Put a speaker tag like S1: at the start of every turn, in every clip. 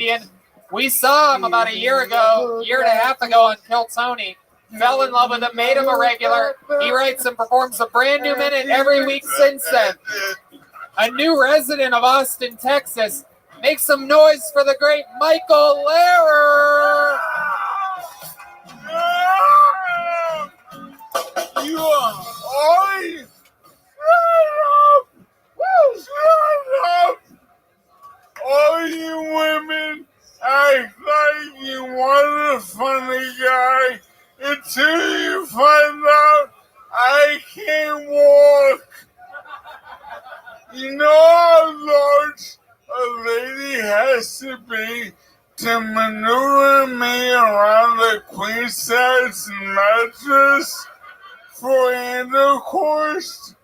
S1: comedian. We saw him about a year and a half ago on Kill Tony. Fell in love with him, made him a regular. He writes and performs a brand new minute every week since then. A new resident of Austin, Texas. Make some noise for the great Michael Lehrer.
S2: You are always shut up! Woo! Shut up! All you women act like you want a funny guy until you find out I can't walk. You know how large a lady has to be to maneuver me around the queen size mattress for intercourse?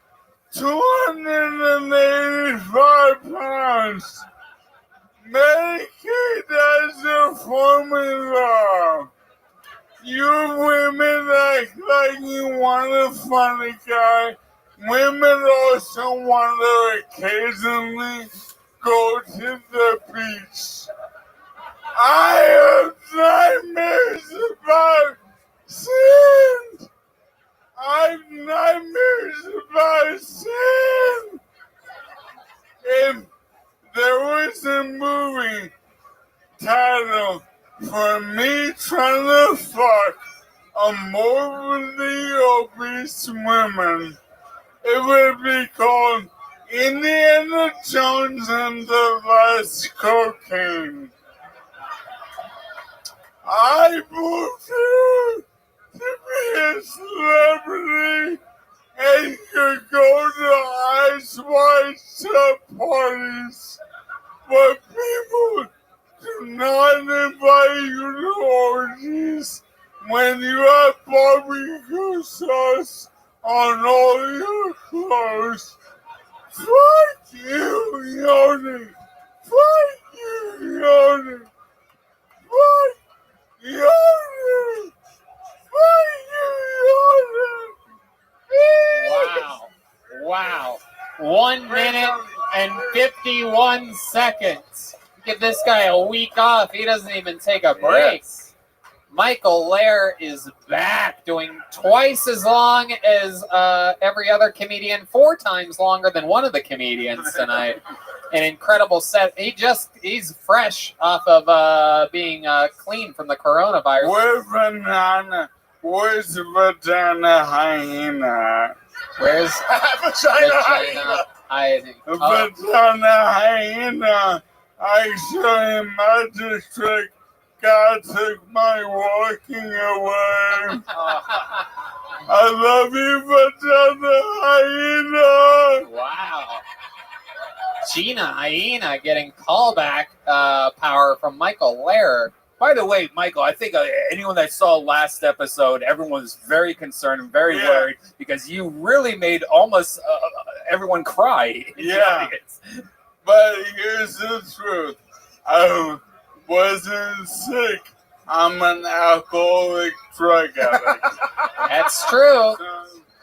S2: 285 pounds. Medicaid as a formula. You women act like you want a funny guy. Women also want to occasionally go to the beach. I have nightmares about sin. I have nightmares about sin. If there was a movie title for me trying to fuck a morbidly obese woman, it would be called Indiana Jones and the Last Cocaine. I moved here to be a celebrity and could go to Ice Wide Shut parties, but people do not invite you to orgies when you have barbecue sauce on all your clothes. Fuck you, Yoni. Fuck you, Yoni. Fuck Yoni. Fuck you, Yoni.
S1: Wow. 1 minute and 51 seconds. Give this guy a week off. He doesn't even take a break. Yes. Michael Lehrer is back, doing twice as long as every other comedian, 4 times longer than one of the comedians tonight. An incredible set. He's fresh off of being clean from the coronavirus.
S2: Where's vagina hyena?
S1: Where's
S2: vagina hyena? Vagina hyena. I show him magic trick. God took my walking away. I love you, vagina hyena.
S1: Wow. Gina Hyena getting callback power from Michael Lehrer.
S3: By the way, Michael, I think anyone that saw last episode, everyone was very concerned and very worried because you really made almost everyone cry.
S2: Yeah. But here's the truth. I wasn't sick. I'm an alcoholic drug addict.
S1: That's true.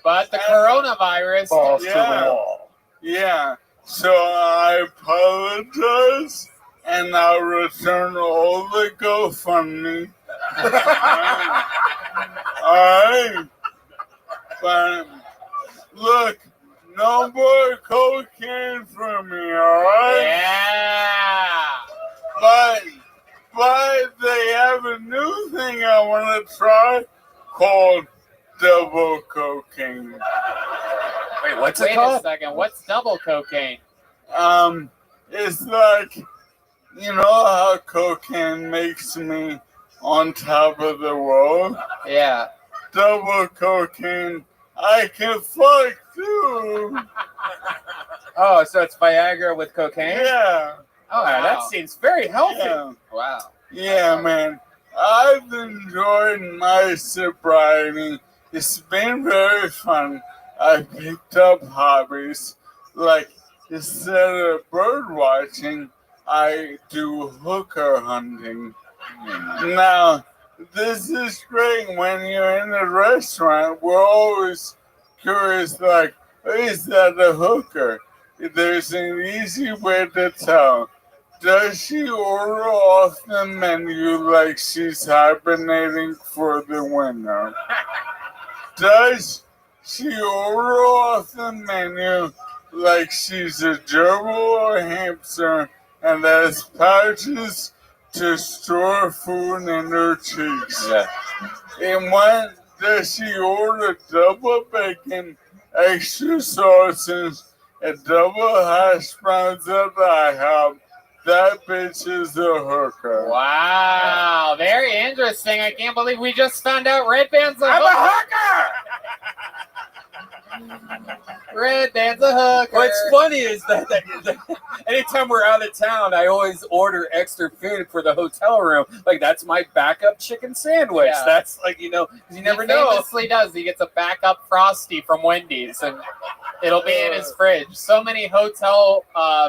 S1: But the coronavirus
S3: falls to the wall.
S2: Yeah. So I apologize. And I'll return all the GoFundMe. Alright? But look, no more cocaine for me, alright?
S1: Yeah.
S2: But they have a new thing I want to try called double cocaine.
S3: Wait, what's it called?
S1: Wait a second. What's double cocaine?
S2: It's like, you know how cocaine makes me on top of the world?
S1: Yeah.
S2: Double cocaine, I can fuck too.
S3: Oh, so it's Viagra with cocaine?
S2: Yeah.
S3: Oh, wow. That seems very healthy.
S2: Yeah.
S1: Wow.
S2: Yeah, man. I've enjoyed my sobriety. It's been very fun. I picked up hobbies. Like, instead of bird watching, I do hooker hunting. Now, this is great when you're in a restaurant. We're always curious, like, is that a hooker? There's an easy way to tell. Does she order off the menu like she's hibernating for the winter? Does she order off the menu like she's a gerbil or hamster and has pouches to store food in her cheeks?
S3: Yeah.
S2: And when does she order double bacon, extra sausage, and double hash browns at IHOP? That bitch is a hooker.
S1: Wow, very interesting. I can't believe we just found out Red Band's a
S3: I'm
S1: hooker.
S3: a hooker!
S1: Red Band's a hooker.
S3: What's funny is that anytime we're out of town, I always order extra food for the hotel room. Like, that's my backup chicken sandwich.
S1: Yeah.
S3: That's like, you know, you never
S1: He
S3: know.
S1: famously does. He gets a backup Frosty from Wendy's, and it'll be in his fridge. So many hotel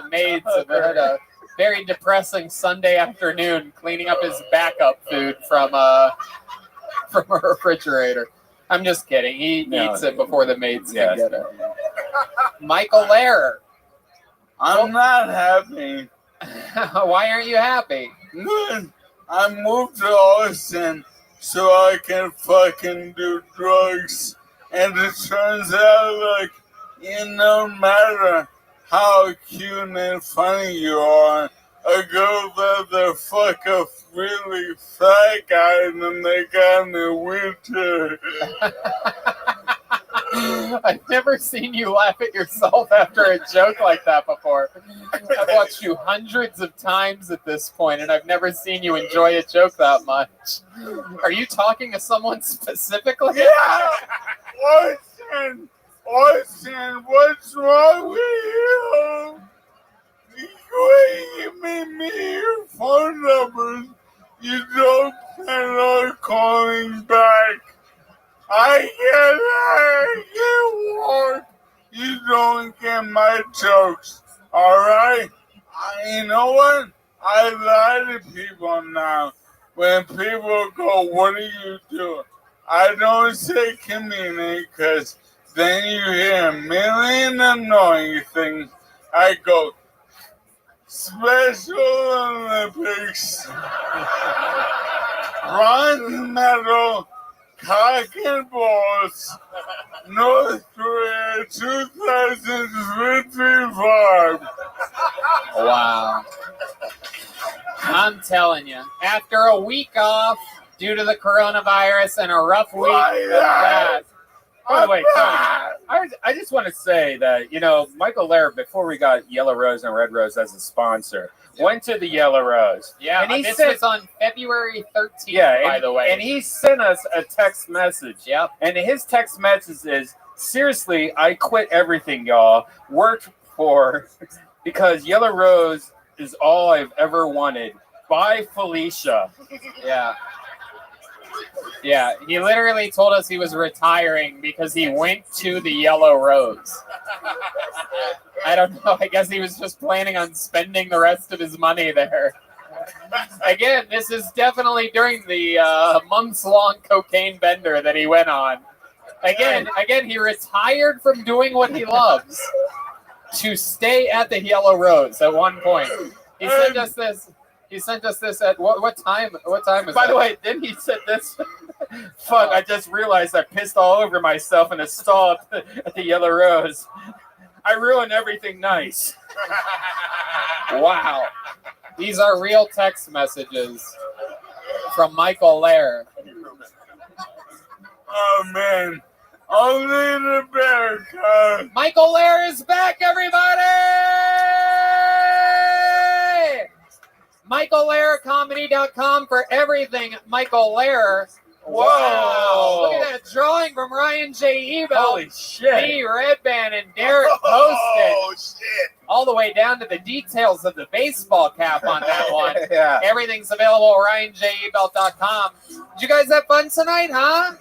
S1: maids have had a very depressing Sunday afternoon cleaning up his backup food from a refrigerator. I'm just kidding. He eats it before the maids can get it. Michael Lehrer.
S2: I'm not happy.
S1: Why aren't you happy?
S2: Good. I moved to Austin so I can fucking do drugs. And it turns out, like, no matter how cute and funny you are, a girl rather fuck a really fat guy than they got in a wheelchair.
S1: I've never seen you laugh at yourself after a joke like that before. I've watched you hundreds of times at this point, and I've never seen you enjoy a joke that much. Are you talking to someone specifically?
S2: Yeah! Austin, what's wrong with you? You give me your phone numbers. You don't plan on calling back. I get work. You don't get my jokes. Alright? You know what? I lie to people now. When people go, what are you doing? I don't say comedian because then you hear a million annoying things. I go, Special Olympics, bronze medal, cock and balls, North Korea 2055.
S1: Wow. I'm telling you, after a week off due to the coronavirus and a rough week of that.
S3: By the way, Tony, I just want to say that, you know, Michael Lehrer, before we got Yellow Rose and Red Rose as a sponsor, went to the Yellow Rose.
S1: Yeah,
S3: and he
S1: this
S3: sent,
S1: was on February 13th,
S3: by
S1: the way.
S3: And he sent us a text message.
S1: Yep.
S3: And his text message is, seriously, I quit everything, y'all. Worked for, because Yellow Rose is all I've ever wanted. Bye, Felicia.
S1: Yeah. Yeah, he literally told us he was retiring because he went to the Yellow Rose. I don't know. I guess he was just planning on spending the rest of his money there. Again, this is definitely during the months-long cocaine bender that he went on. Again, he retired from doing what he loves to stay at the Yellow Rose at one point. He sent us this. He sent us this at what time? What time is
S3: By
S1: that?
S3: the way, then he said this. Fuck, I just realized I pissed all over myself in a stall at the Yellow Rose. I ruined everything nice.
S1: Wow. These are real text messages from Michael Lehrer.
S2: Oh, man. Only the bear.
S1: Michael Lehrer is back, everybody! MichaelLehrerComedy.com for everything Michael Lehrer.
S3: Whoa!
S1: Wow. Look at that drawing from Ryan J. Ebel.
S3: Holy shit.
S1: Me, Red Band, and Derek posted.
S2: Oh, shit.
S1: All the way down to the details of the baseball cap on that one.
S3: Yeah.
S1: Everything's available at RyanJEbel.com. Did you guys have fun tonight, huh?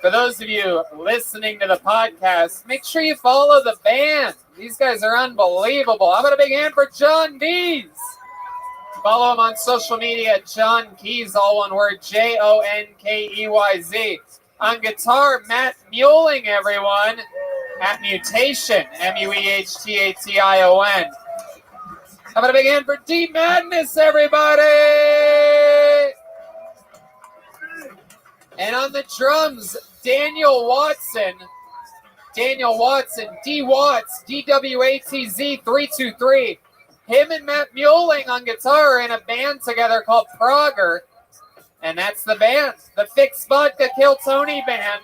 S1: For those of you listening to the podcast, make sure you follow the band. These guys are unbelievable. How about a big hand for John Keys? Follow him on social media at John Keys, all one word, JONKEYZ. On guitar, Matt Muehling, everyone, at Mutation, MUEHTATION. How about a big hand for Deep Madness, everybody? And on the drums, Daniel Watson, D Watts, DWATZ323. Him and Matt Muelling on guitar are in a band together called Prager. And that's the band, the Fix Vodka Kill Tony band.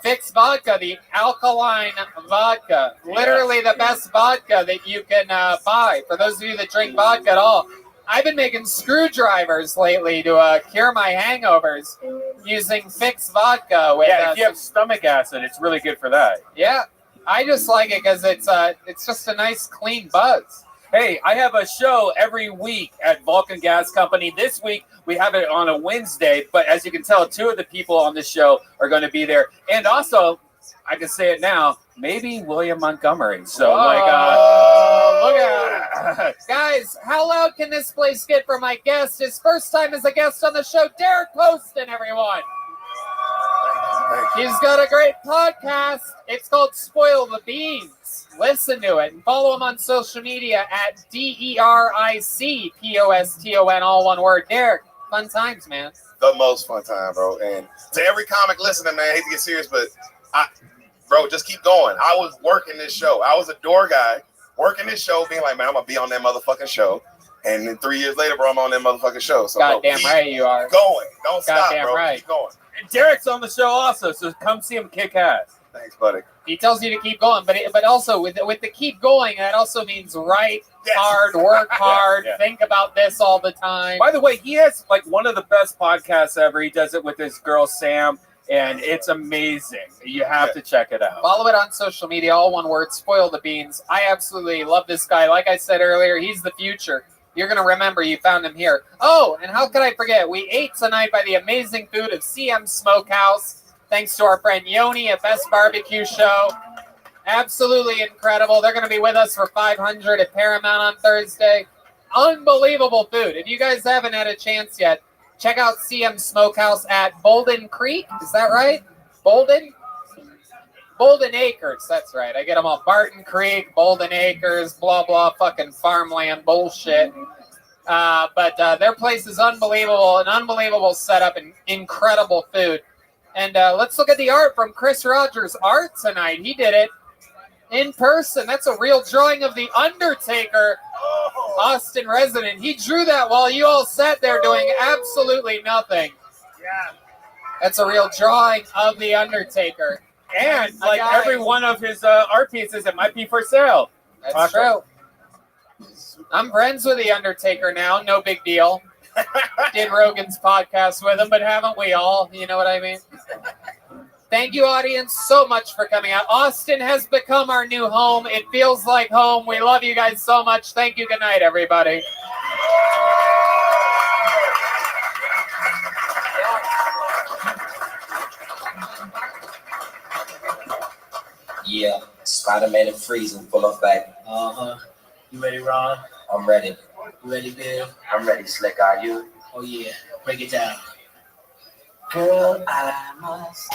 S1: Fix Vodka, the alkaline vodka. Literally the best vodka that you can buy. For those of you that drink vodka at all, I've been making screwdrivers lately to cure my hangovers using Fix Vodka. With,
S3: if you have stomach acid, it's really good for that.
S1: Yeah, I just like it because it's just a nice clean buzz.
S3: Hey, I have a show every week at Vulcan Gas Company. This week, we have it on a Wednesday, but as you can tell, 2 of the people on this show are going to be there. And also, I can say it now, maybe William Montgomery. So,
S1: look out. Guys, how loud can this place get for my guest? His first time as a guest on the show, Derek Poston, everyone. He's got a great podcast. It's called Spoil the Beans. Listen to it and follow him on social media at DERICPOSTON, all one word. Derek, fun times, man.
S4: The most fun time, bro. And to every comic listening, man, I hate to get serious, but bro, just keep going. I was working this show. I was a door guy working this show, being like, man, I'm gonna be on that motherfucking show. And then 3 years later, bro, I'm on that motherfucking show. So
S1: goddamn right you are.
S4: Going. Don't stop, bro.
S1: Right.
S4: Keep going.
S3: And Derek's on the show also, so come see him kick ass.
S4: Thanks, buddy.
S1: He tells you to keep going, but also with the keep going, that also means write hard, work hard, think about this all the time.
S3: By the way, he has like one of the best podcasts ever. He does it with his girl Sam, and it's amazing. You have to check it out.
S1: Follow it on social media, all one word, Spoil the Beans. I absolutely love this guy. Like I said earlier, he's the future. You're going to remember you found him here. Oh, and how could I forget? We ate tonight by the amazing food of CM Smokehouse. Thanks to our friend Yoni at Best Barbecue Show. Absolutely incredible. They're going to be with us for 500 at Paramount on Thursday. Unbelievable food. If you guys haven't had a chance yet, check out CM Smokehouse at Bolden Creek. Is that right? Bolden Acres. That's right. I get them all. Barton Creek, Bolden Acres, blah, blah, fucking farmland bullshit. But their place is unbelievable. An unbelievable setup and incredible food. And let's look at the art from Chris Rogers' art tonight. He did it in person. That's a real drawing of The Undertaker, Austin resident. He drew that while you all sat there doing absolutely nothing.
S3: Yeah.
S1: That's a real drawing of The Undertaker.
S3: And like every one of his art pieces, it might be for sale.
S1: That's true. I'm friends with The Undertaker now. No big deal. Did Rogan's podcast with him, but haven't we all? You know what I mean? Thank you, audience, so much for coming out. Austin has become our new home. It feels like home. We love you guys so much. Thank you. Good night, everybody.
S5: Yeah, Spider-Man and freezing, full effect.
S6: You ready, Ron?
S5: I'm ready.
S6: You ready, Bill?
S5: I'm ready, Slick. Are you?
S6: Oh, yeah. Break it down.
S5: Girl, I must.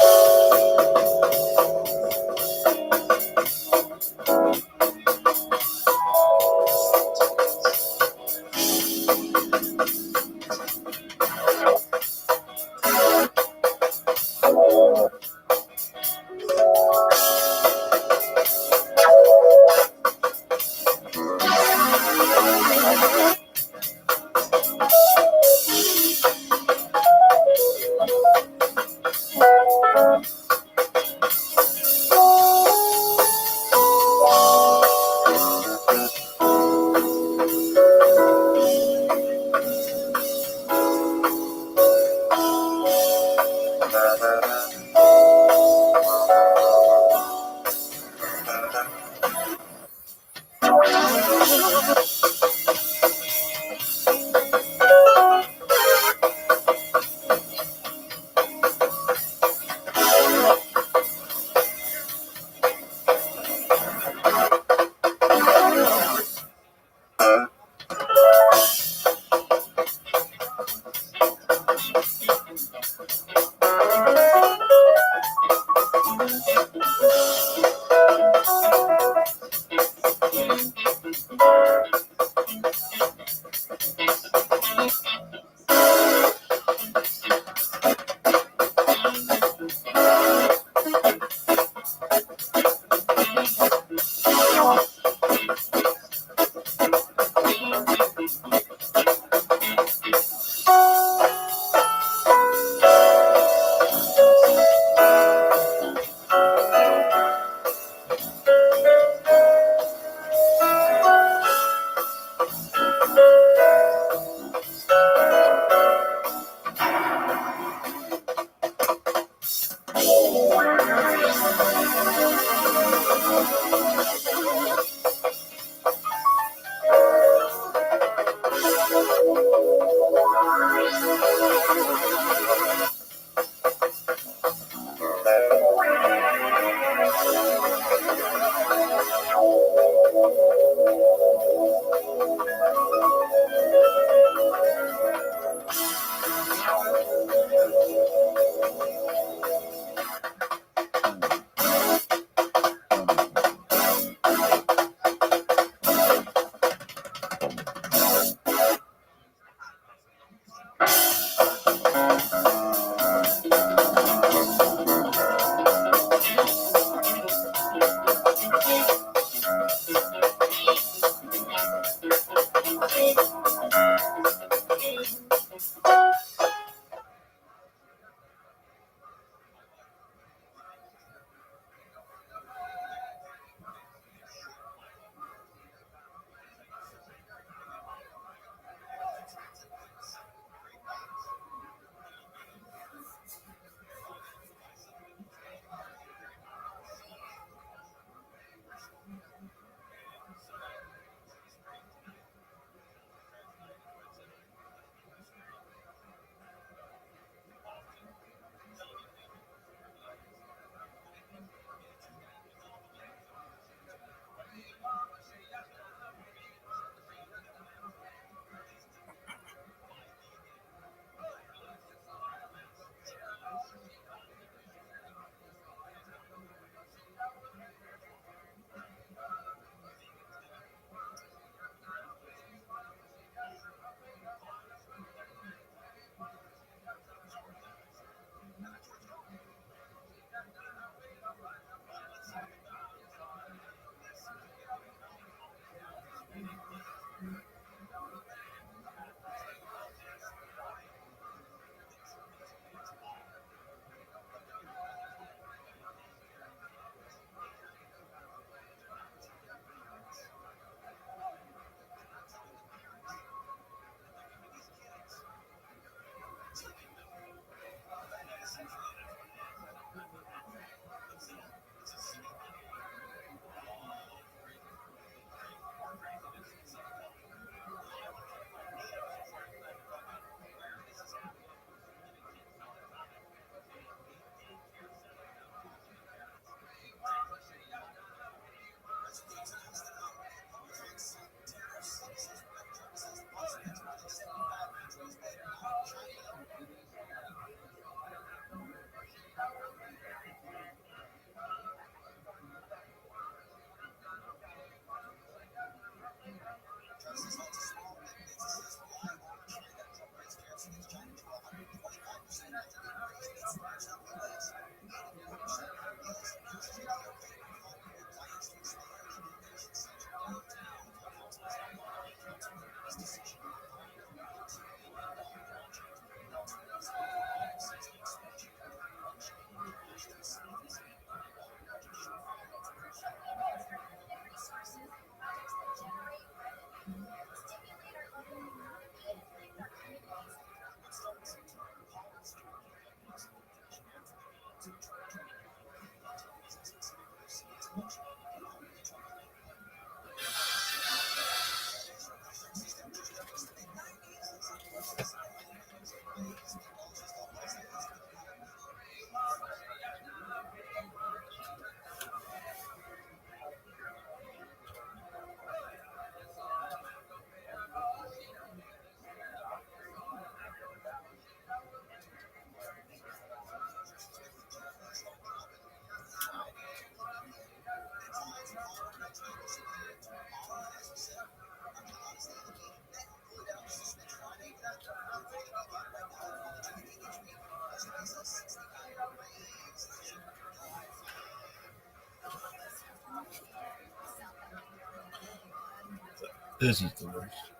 S7: This is the worst.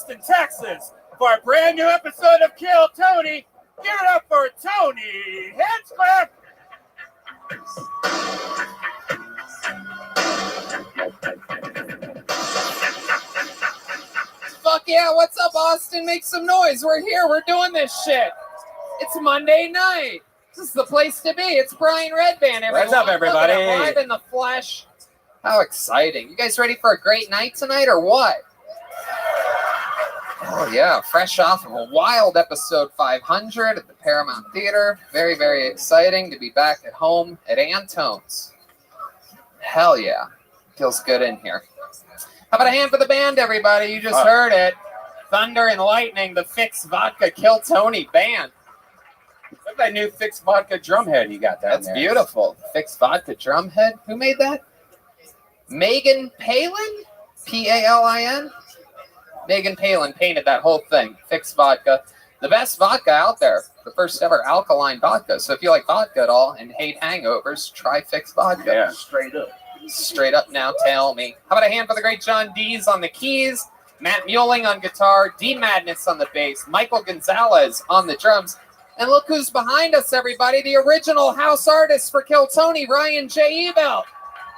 S3: Austin, Texas, for a brand new episode of Kill Tony. Give it up for Tony Hinchcliffe.
S1: Fuck yeah, what's up, Austin? Make some noise. We're here. We're doing this shit. It's Monday night. This is the place to be. It's Brian Redband, everyone.
S3: What's up, everybody?
S1: Look at him, live in the flesh. How exciting. You guys ready for a great night tonight or what? Oh, yeah. Fresh off of a wild episode 500 at the Paramount Theater. Very, very exciting to be back at home at Antone's. Hell yeah. Feels good in here. How about a hand for the band, everybody? You just heard it. Thunder and Lightning, the Fix Vodka Kill Tony band.
S3: Look at that new Fix Vodka drumhead you got down
S1: That's
S3: there.
S1: beautiful. Fix Vodka drumhead. Who made that? Megan Palin? P-A-L-I-N? Megan Palin painted that whole thing. Fix Vodka. The best vodka out there. The first ever alkaline vodka. So if you like vodka at all and hate hangovers, try Fix Vodka.
S3: Yeah.
S6: Straight up.
S1: Straight up now, tell me. How about a hand for the great John Dees on the keys, Matt Muelling on guitar, D Madness on the bass, Michael Gonzalez on the drums. And look who's behind us, everybody. The original house artist for Kill Tony, Ryan J. Ebelt.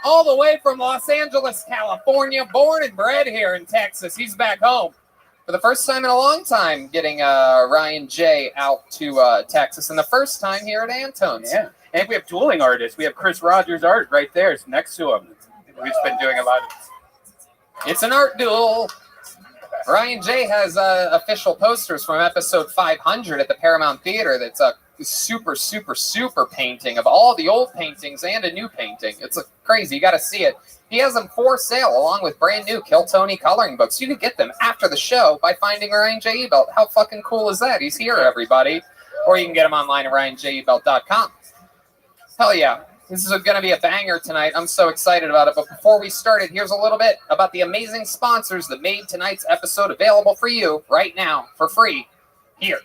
S1: All the way from Los Angeles, California, born and bred here in Texas. He's back home for the first time in a long time, getting Ryan J. out to Texas, and the first time here at Antone's.
S3: Yeah. And we have dueling artists. We have Chris Rogers' art right there. It's next to him. We've been doing a lot of...
S1: It's an art duel. Ryan J. has official posters from episode 500 at the Paramount Theater. That's a super, super, super painting of all the old paintings and a new painting. It's crazy. You got to see it. He has them for sale along with brand new Kill Tony coloring books. You can get them after the show by finding Ryan J. Ebelt. How fucking cool is that? He's here, everybody. Or you can get them online at ryanjebelt.com. Hell yeah. This is going to be a banger tonight. I'm so excited about it. But before we started, here's a little bit about the amazing sponsors that made tonight's episode available for you right now for free here.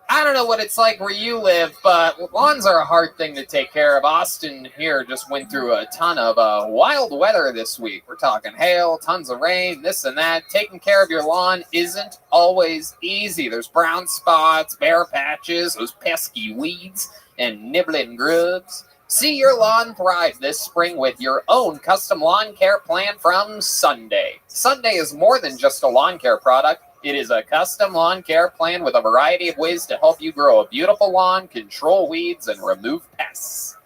S1: I don't know what it's like where you live, but lawns are a hard thing to take care of. Austin here just went through a ton of wild weather this week. We're talking hail, tons of rain, this and that. Taking care of your lawn isn't always easy. There's brown spots, bare patches, those pesky weeds, and nibbling grubs. See your lawn thrive this spring with your own custom lawn care plan from Sunday. Sunday is more than just a lawn care product. It is a custom lawn care plan with a variety of ways to help you grow a beautiful lawn, control weeds, and remove pests.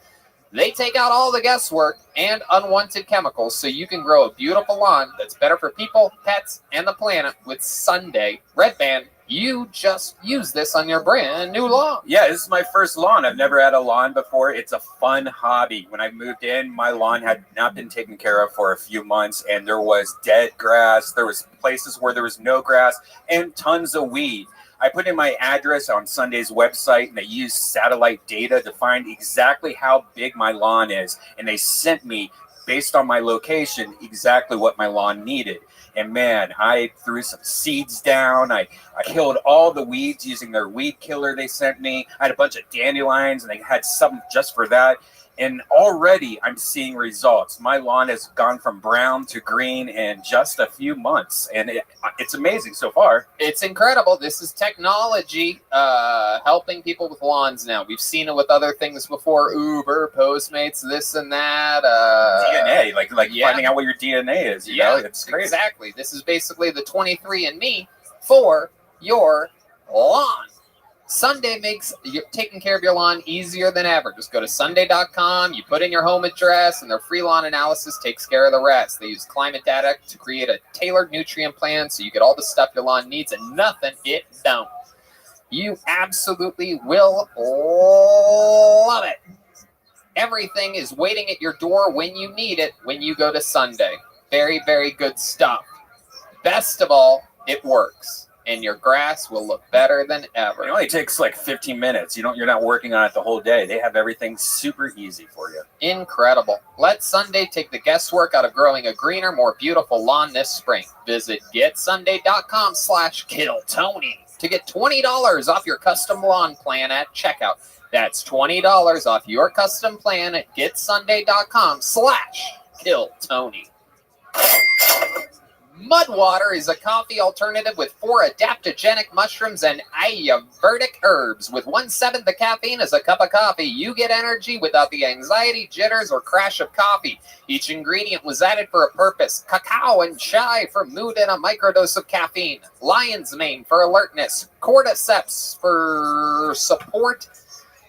S1: They take out all the guesswork and unwanted chemicals so you can grow a beautiful lawn that's better for people, pets, and the planet with Sunday. Red Band, you just use this on your brand new lawn.
S3: Yeah, this is my first lawn. I've never had a lawn before. It's a fun hobby. When I moved in, my lawn had not been taken care of for a few months, and there was dead grass. There was places where there was no grass and tons of weed. I put in my address on Sunday's website, and they used satellite data to find exactly how big my lawn is. And they sent me, based on my location, exactly what my lawn needed. And man, I threw some seeds down. I killed all the weeds using their weed killer they sent me. I had a bunch of dandelions, and they had something just for that. And already I'm seeing results. My lawn has gone from brown to green in just a few months. And it's amazing so far.
S1: It's incredible. This is technology helping people with lawns now. We've seen it with other things before. Uber, Postmates, this and that.
S3: DNA, like
S1: yeah.
S3: finding out what your DNA is. You know? It's crazy.
S1: Exactly. This is basically the 23andMe for your lawn. Sunday makes taking care of your lawn easier than ever. Just go to sunday.com, you put in your home address, and their free lawn analysis takes care of the rest. They use climate data to create a tailored nutrient plan so you get all the stuff your lawn needs and nothing it don't. You absolutely will love it. Everything is waiting at your door when you need it when you go to Sunday. Very, very good stuff. Best of all, it works. And your grass will look better than ever.
S3: It only takes like 15 minutes. You're not working on it the whole day. They have everything super easy for you.
S1: Incredible. Let Sunday take the guesswork out of growing a greener, more beautiful lawn this spring. Visit getsunday.com/killtony to get $20 off your custom lawn plan at checkout. That's $20 off your custom plan at getsunday.com/killtony. Mud water is a coffee alternative with 4 adaptogenic mushrooms and Ayurvedic herbs. With 1/7 the caffeine as a cup of coffee, you get energy without the anxiety, jitters, or crash of coffee. Each ingredient was added for a purpose. Cacao and chai for mood and a microdose of caffeine. Lion's mane for alertness. Cordyceps for support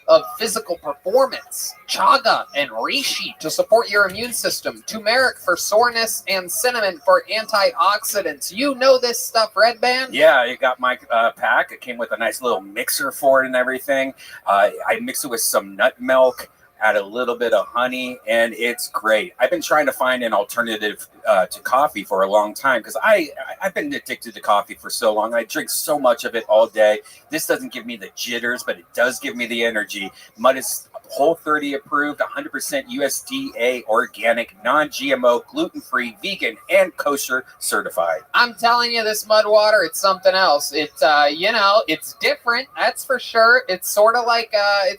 S1: of physical performance, chaga and reishi to support your immune system, turmeric for soreness, and cinnamon for antioxidants. You know this stuff, Red Band?
S3: Yeah, you got my pack. It came with a nice little mixer for it and everything. I mix it with some nut milk, add a little bit of honey, and it's great. I've been trying to find an alternative to coffee for a long time because I've been addicted to coffee for so long. I drink so much of it all day. This doesn't give me the jitters, but it does give me the energy. Mud is Whole30 approved, 100% USDA organic, non-GMO, gluten-free, vegan, and kosher certified.
S1: I'm telling you, this mud water, it's something else. It's it's different. That's for sure. It's sort of like I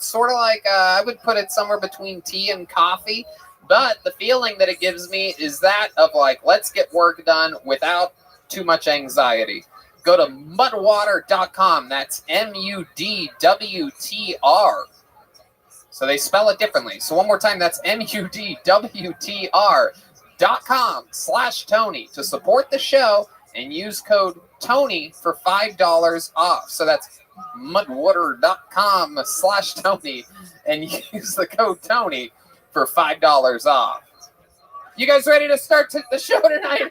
S1: would put it somewhere between tea and coffee. But the feeling that it gives me is that of like, let's get work done without too much anxiety. Go to mudwater.com. That's MUDWTR. So they spell it differently. So one more time, that's MUDWTR.com/Tony to support the show and use code Tony for $5 off. So that's mudwater.com/Tony and use the code Tony for $5 off. You guys ready to start the show tonight?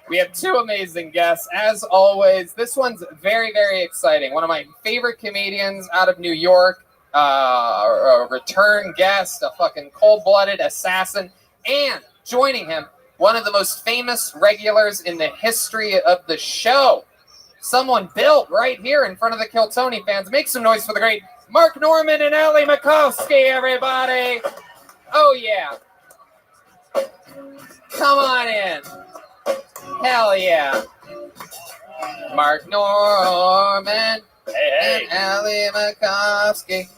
S1: We have 2 amazing guests, as always. This one's very, very exciting. One of my favorite comedians out of New York, a return guest, a fucking cold-blooded assassin, and joining him, one of the most famous regulars in the history of the show. Someone built right here in front of the Kill Tony fans. Make some noise for the great Mark Norman and Ali Makovsky, everybody. Oh, yeah. Come on in. Hell yeah. Mark Norman and Ali Makovsky.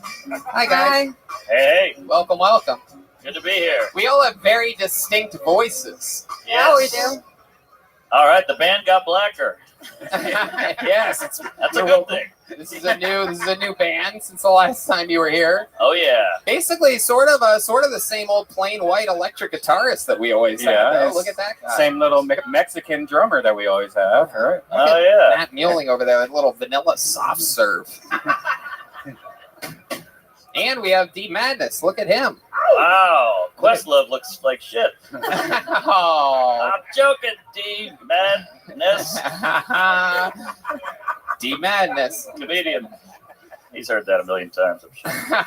S1: Hi, guys.
S7: Hey,
S1: Welcome, welcome.
S7: good to be here.
S1: We all have very distinct voices.
S7: Yes.
S1: we do.
S7: All right, the band got blacker.
S1: Yes,
S7: That's a good thing.
S1: this is a new band since the last time you were here.
S7: Oh yeah.
S1: Basically, sort of the same old plain white electric guitarist that we always
S3: Yeah,
S1: have. Oh,
S3: it's
S1: look at that guy.
S3: Same little Mexican drummer that we always have, right?
S7: Oh yeah.
S1: Matt Mueling over there, a little vanilla soft serve. And we have D Madness. Look at him.
S7: Wow. Questlove looks like shit.
S1: Oh.
S7: I'm joking, D Madness.
S1: D Madness.
S7: Comedian. He's heard that a million times, I'm sure.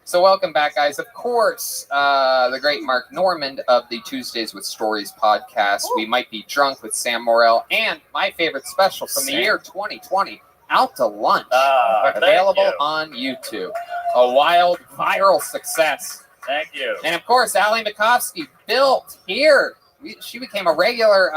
S1: So welcome back, guys. Of course, the great Mark Norman of the Tuesdays with Stories podcast. We Might Be Drunk with Sam Morrell, and my favorite special from the year 2020, Out to Lunch, available on YouTube. A wild, viral success.
S7: Thank you.
S1: And of course, Ali Makovsky built here. She became a regular,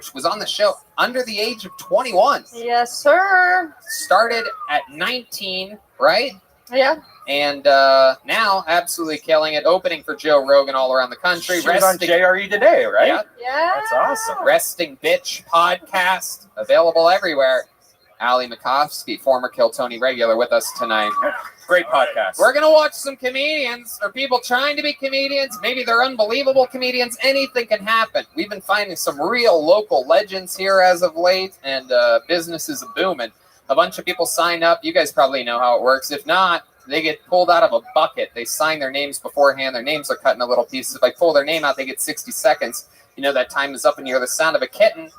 S1: she was on the show under the age of 21.
S8: Yes, sir.
S1: Started at 19, right?
S8: Yeah.
S1: And now absolutely killing it, opening for Joe Rogan all around the country.
S3: She was on JRE today, right?
S1: Yeah.
S8: Yeah.
S3: That's awesome.
S1: Resting Bitch podcast, available everywhere. Ali Makovsky, former Kill Tony regular, with us tonight.
S3: Great podcast.
S1: We're going to watch some comedians, or people trying to be comedians. Maybe they're unbelievable comedians. Anything can happen. We've been finding some real local legends here as of late, and business is booming. A bunch of people sign up. You guys probably know how it works. If not, they get pulled out of a bucket. They sign their names beforehand. Their names are cut into little pieces. If I pull their name out, they get 60 seconds. You know that time is up and you hear the sound of a kitten.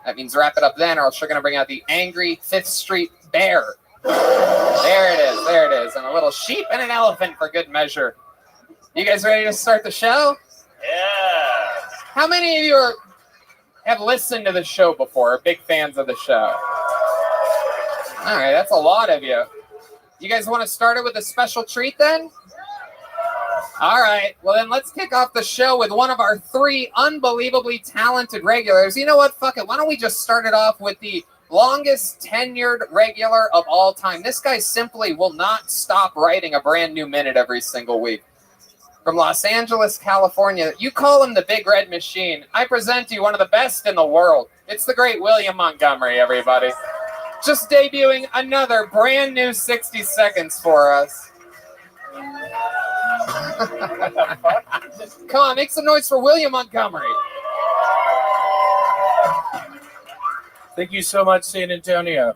S1: That means wrap it up then, or else you're going to bring out the angry 5th Street Bear. There it is. There it is. And a little sheep and an elephant for good measure. You guys ready to start the show?
S7: Yeah.
S1: How many of you have listened to the show before, are big fans of the show? All right, that's a lot of you. You guys want to start it with a special treat then? All right, well then let's kick off the show with one of our 3 unbelievably talented regulars. You know what? Fuck it. Why don't we just start it off with the longest tenured regular of all time. This guy simply will not stop writing a brand new minute every single week. from Los Angeles, California. You call him the Big Red Machine. I present to you one of the best in the world. It's the great William Montgomery, everybody. Just debuting another brand new 60 seconds for us. Come on, make some noise for William Montgomery.
S8: Thank you so much, San Antonio.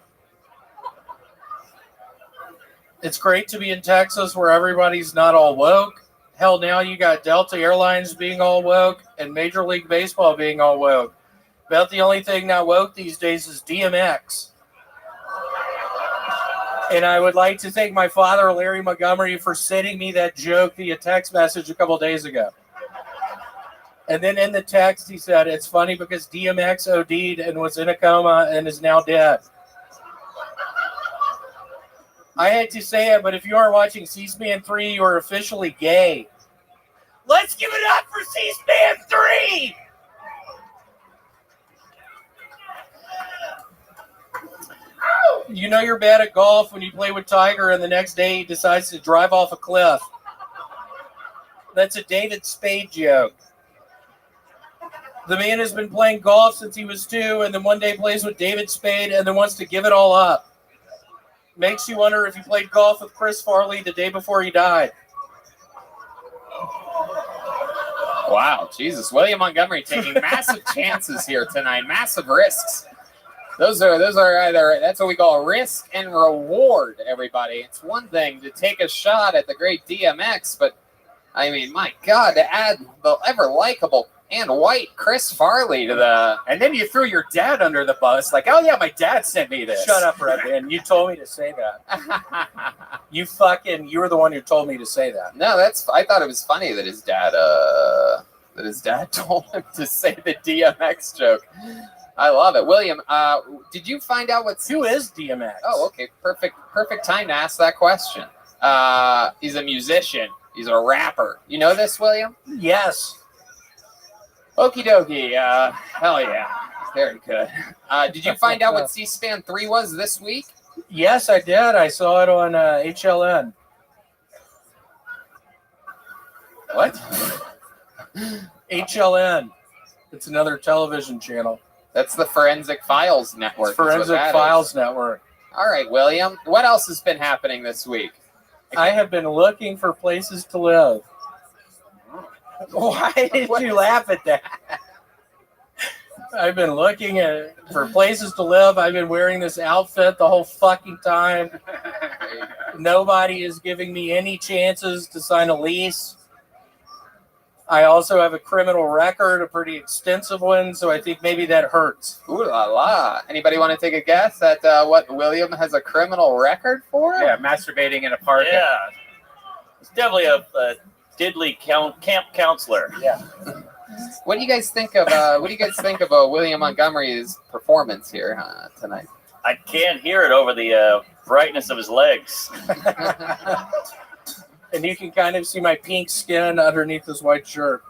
S8: It's great to be in Texas where everybody's not all woke. Hell, now you got Delta Airlines being all woke and Major League Baseball being all woke. About the only thing not woke these days is DMX. And I would like to thank my father, Larry Montgomery, for sending me that joke via text message a couple days ago. And then in the text, he said, it's funny because DMX OD'd and was in a coma and is now dead. I hate to say it, but if you are watching C-SPAN 3, you are officially gay. Let's give it up for C-SPAN 3! You know you're bad at golf when you play with Tiger and the next day he decides to drive off a cliff. That's a David Spade joke. The man has been playing golf since he was 2 and then one day plays with David Spade and then wants to give it all up. Makes you wonder if he played golf with Chris Farley the day before he died.
S1: Wow, Jesus. William Montgomery taking massive chances here tonight, massive risks. Those are either, that's what we call a risk and reward, everybody. It's one thing to take a shot at the great DMX, but I mean, my God, to add the ever likable and white Chris Farley to the,
S3: And then you threw your dad under the bus, like, oh yeah, my dad sent me this.
S8: Shut up, Rabbi. You told me to say that. You were the one who told me to say that.
S1: No, I thought it was funny that his dad told him to say the DMX joke. I love it. William, did you find out
S8: Who is DMX?
S1: Oh, okay. Perfect time to ask that question. He's a musician. He's a rapper. You know this, William?
S8: Yes.
S1: Okie dokie. Hell yeah. Very good. Did you find out what C-SPAN 3 was this week?
S8: Yes, I did. I saw it on HLN.
S1: What?
S8: HLN. It's another television channel.
S1: That's the Forensic Files Network.
S8: It's Forensic Files Network.
S1: All right, William. What else has been happening this week?
S8: I have been looking for places to live. Why did you laugh at that? I've been looking for places to live. I've been wearing this outfit the whole fucking time. Nobody is giving me any chances to sign a lease. I also have a criminal record, a pretty extensive one, so I think maybe that hurts.
S1: Ooh la la. Anybody want to take a guess at what William has a criminal record for?
S3: Yeah, masturbating in a park.
S7: Yeah. It's definitely a diddly camp counselor.
S8: Yeah.
S1: What do you guys think of William Montgomery's performance here tonight?
S7: I can't hear it over the brightness of his legs.
S8: And you can kind of see my pink skin underneath this white shirt.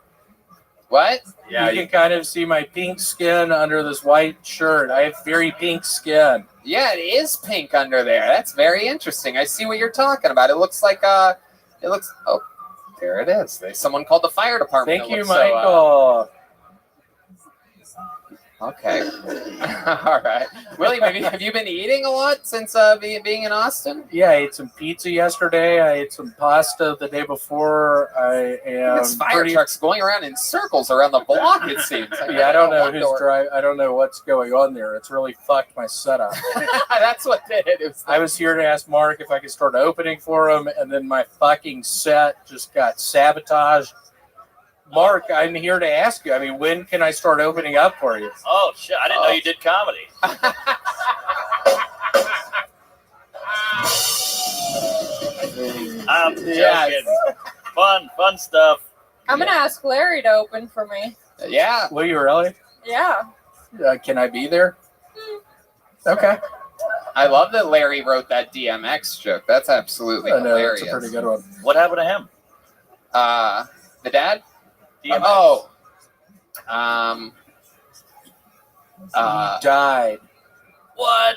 S1: What?
S3: Yeah,
S8: You can kind of see my pink skin under this white shirt. I have very pink skin.
S1: Yeah, it is pink under there. That's very interesting. I see what you're talking about. It looks like oh, there it is. Someone called the fire department.
S8: Thank you,
S1: It looks so,
S8: Michael.
S1: okay. All right. William, have you been eating a lot since being in Austin?
S8: Yeah, I ate some pizza yesterday. I ate some pasta the day before. I am
S1: This fire truck's going around in circles around the block, it seems.
S8: Yeah, I don't know who's driving. I don't know what's going on there. It's really fucked my setup.
S1: That's what did it.
S8: I was here to ask Mark if I could start opening for him, and then my fucking set just got sabotaged. Mark, I'm here to ask you. I mean, when can I start opening up for you?
S7: Oh, shit. I didn't know you did comedy. I'm joking.
S1: Yes.
S7: Fun stuff.
S9: I'm gonna ask Larry to open for me.
S1: Yeah.
S8: Will you really?
S9: Yeah.
S8: Can I be there? Okay.
S1: I love that Larry wrote that DMX joke. That's absolutely
S8: I know,
S1: hilarious.
S8: it's a pretty good one.
S7: What happened to him?
S1: The dad?
S7: DMX.
S1: Oh.
S8: He died.
S7: What?